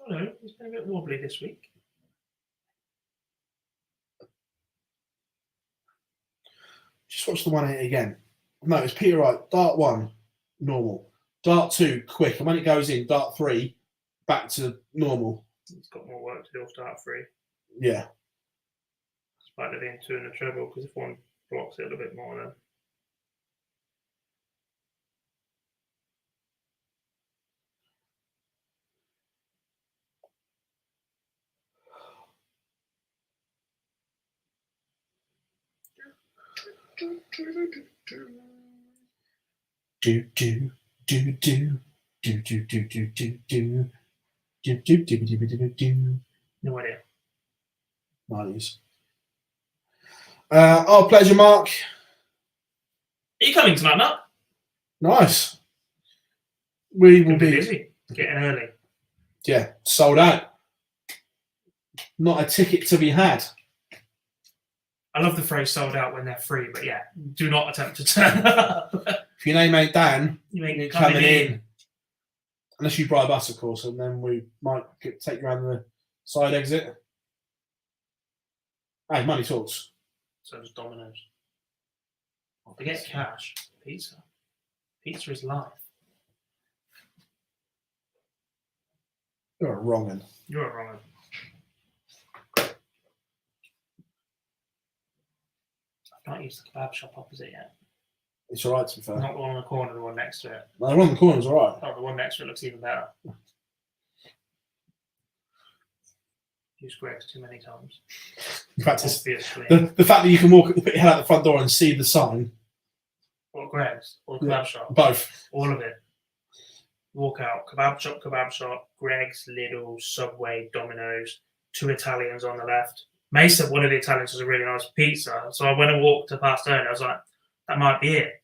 Oh no, it's been a bit wobbly this week. Just watch the 180 again. Notice Peter Wright, dart 1, normal. Dart 2, quick. And when it goes in, dart 3, back to normal. It's got more work to do off dart 3. Yeah. Despite it being 2 in the treble, because if one blocks it a little bit more then. Do do do do do do do do do do do do do do do do. No idea. 90s. Our pleasure, Mark. Are you coming tonight, Matt? Nice. We will Gonna be be, busy. Getting early. yeah, sold out. Not a ticket to be had. I love the phrase "sold out" when they're free, but yeah, do not attempt to turn up. If your name ain't Dan, You ain't you're coming coming in. in. Unless you bribe us, of course, and then we might take you around the side exit. Hey, money talks. So does Domino's. Forget cash. Pizza. Pizza is life. You're a wrong one. You're wrong. I've not used the kebab shop opposite yet. It's all right, to be fair. Not the one on the corner, the one next to it. No, the one in the corner's all right. Oh, the one next to it looks even better. Used Greg's too many times. In fact, it's, Obviously. the fact that you can put your head out the front door and see the sign, Or Greg's, or the kebab shop. both. All of it. Walk out, kebab shop, Greg's, Lidl, Subway, Domino's, 2 Italians on the left. May said one of the Italians was a really nice pizza. So when I walked past earlier, I was like, that might be it.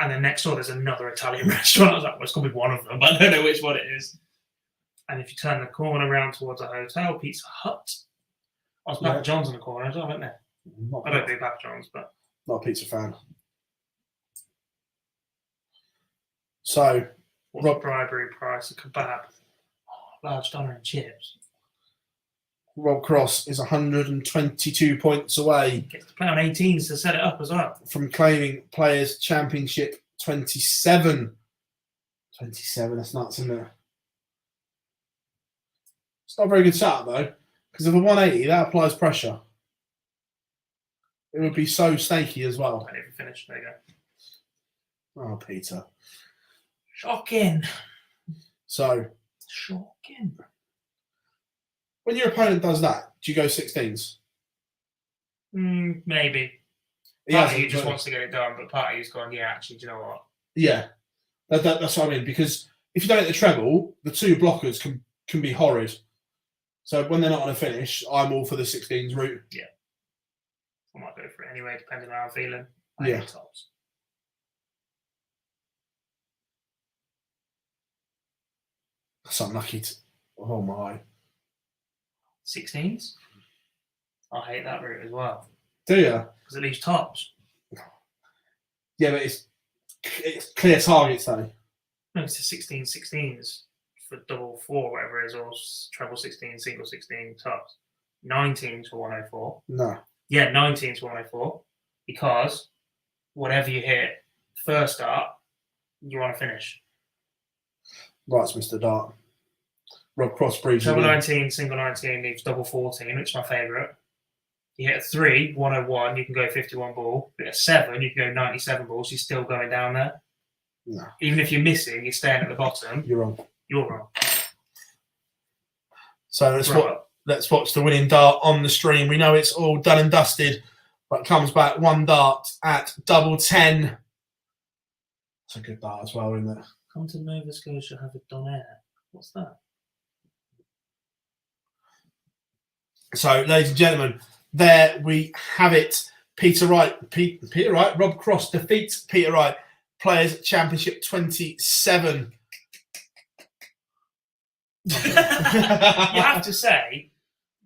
And then next door, there's another Italian restaurant. I was like, well, it's going to be one of them, but I don't know which one it is. And if you turn the corner around towards a hotel, Pizza Hut. I was Papa John's on the corner as well, wasn't there? I don't do Papa John's, but Not a pizza fan. So, what's Rob- the bribery price? A kebab. Oh, large doner and chips. Rob Cross is 122 points away Gets to play on 18s to set it up as well. from claiming Players Championship 27. 27, that's nuts, isn't it? It's not a very good setup, though, because if a 180, that applies pressure. It would be so snaky as well. I didn't finish. There you go. Oh, Peter. Shocking. So, Shocking. when your opponent does that, do you go 16s? Maybe. He Part of hasn't, you just but- wants to get it done, but part of you's gone, yeah, actually, do you know what? Yeah, that's what I mean. Because if you don't hit the treble, the 2 blockers can be horrid. So when they're not on a finish, I'm all for the 16s route. I might go for it anyway, depending on how I'm feeling. Yeah. hate tops. That's unlucky. Oh my. 16s? I hate that route as well. Do you? Because it leaves tops. Yeah, but it's clear targets though. No, it's a 16s for double 4, whatever it is, or treble 16, single 16 tops. 19s for 104. No. Yeah, 19s for 104. Because whatever you hit first up, you want to finish. Right, Mr. Dart. Rob Cross breeds. Treble 19, single 19 leaves double 14, which is my favourite. You hit a 3, 101, you can go 51 ball. Hit a 7, you can go 97 balls. You're still going down there. No. Even if you're missing, you're staying at the bottom. You're wrong. You're wrong. So let's watch the winning dart on the stream. We know it's all done and dusted, but it comes back 1 dart at double 10. It's a good dart as well, isn't it? Come to Nova Scotia, have a Donair. What's that? So, ladies and gentlemen, there we have it. Peter Wright, Rob Cross defeats Peter Wright. Players Championship 27. You have to say,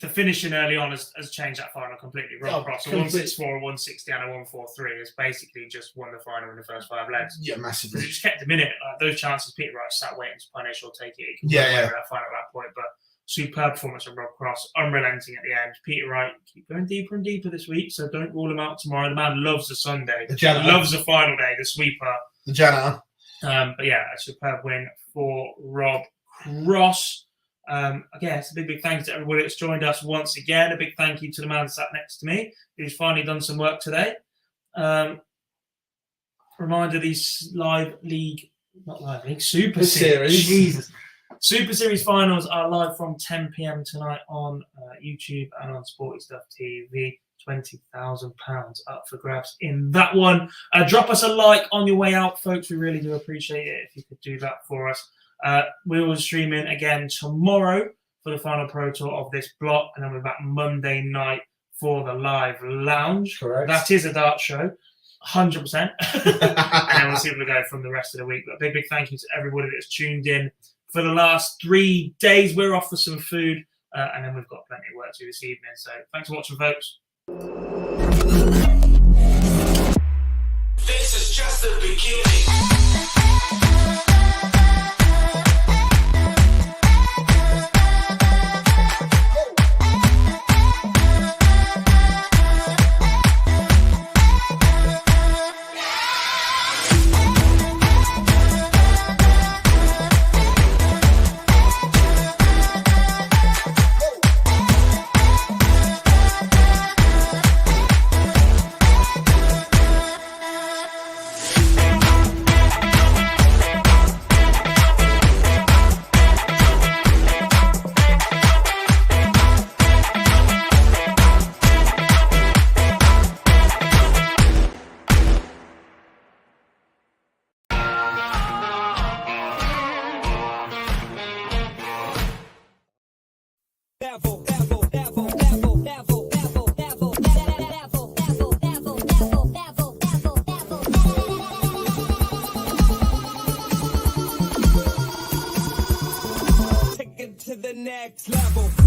the finishing early on has changed that final completely. Rob Cross, a 164, a 160, and a 143 has basically just won the final in the first 5 legs. Yeah, Because massively. it just kept him in it. Those chances, Peter Wright sat waiting to punish or take it. He can Yeah, run away yeah. with that final at that point. But superb performance from Rob Cross, unrelenting at the end. Peter Wright, keep going deeper and deeper this week, so don't rule him out tomorrow. The man loves the Sunday. The janitor. Loves the final day, the sweeper. The janitor. But yeah, a superb win for Rob Cross. Again, it's a big thank you to everybody that's joined us once again. A big thank you to the man sat next to me, who's finally done some work today. Reminder, these Super Series. Jesus. Super Series finals are live from 10 p.m. tonight on YouTube and on Sporty Stuff TV. £20,000 up for grabs in that one. Drop us a like on your way out, folks. We really do appreciate it if you could do that for us. We will stream in again tomorrow for the final Pro Tour of this block, and then we're back Monday night for the live lounge. Correct. That is a dart show, 100%. And then we'll see where we go from the rest of the week. But a big thank you to everybody that's tuned in for the last 3 days. We're off for some food, and then we've got plenty of work to do this evening. So thanks for watching, folks. This is just the beginning. Take it to the next level.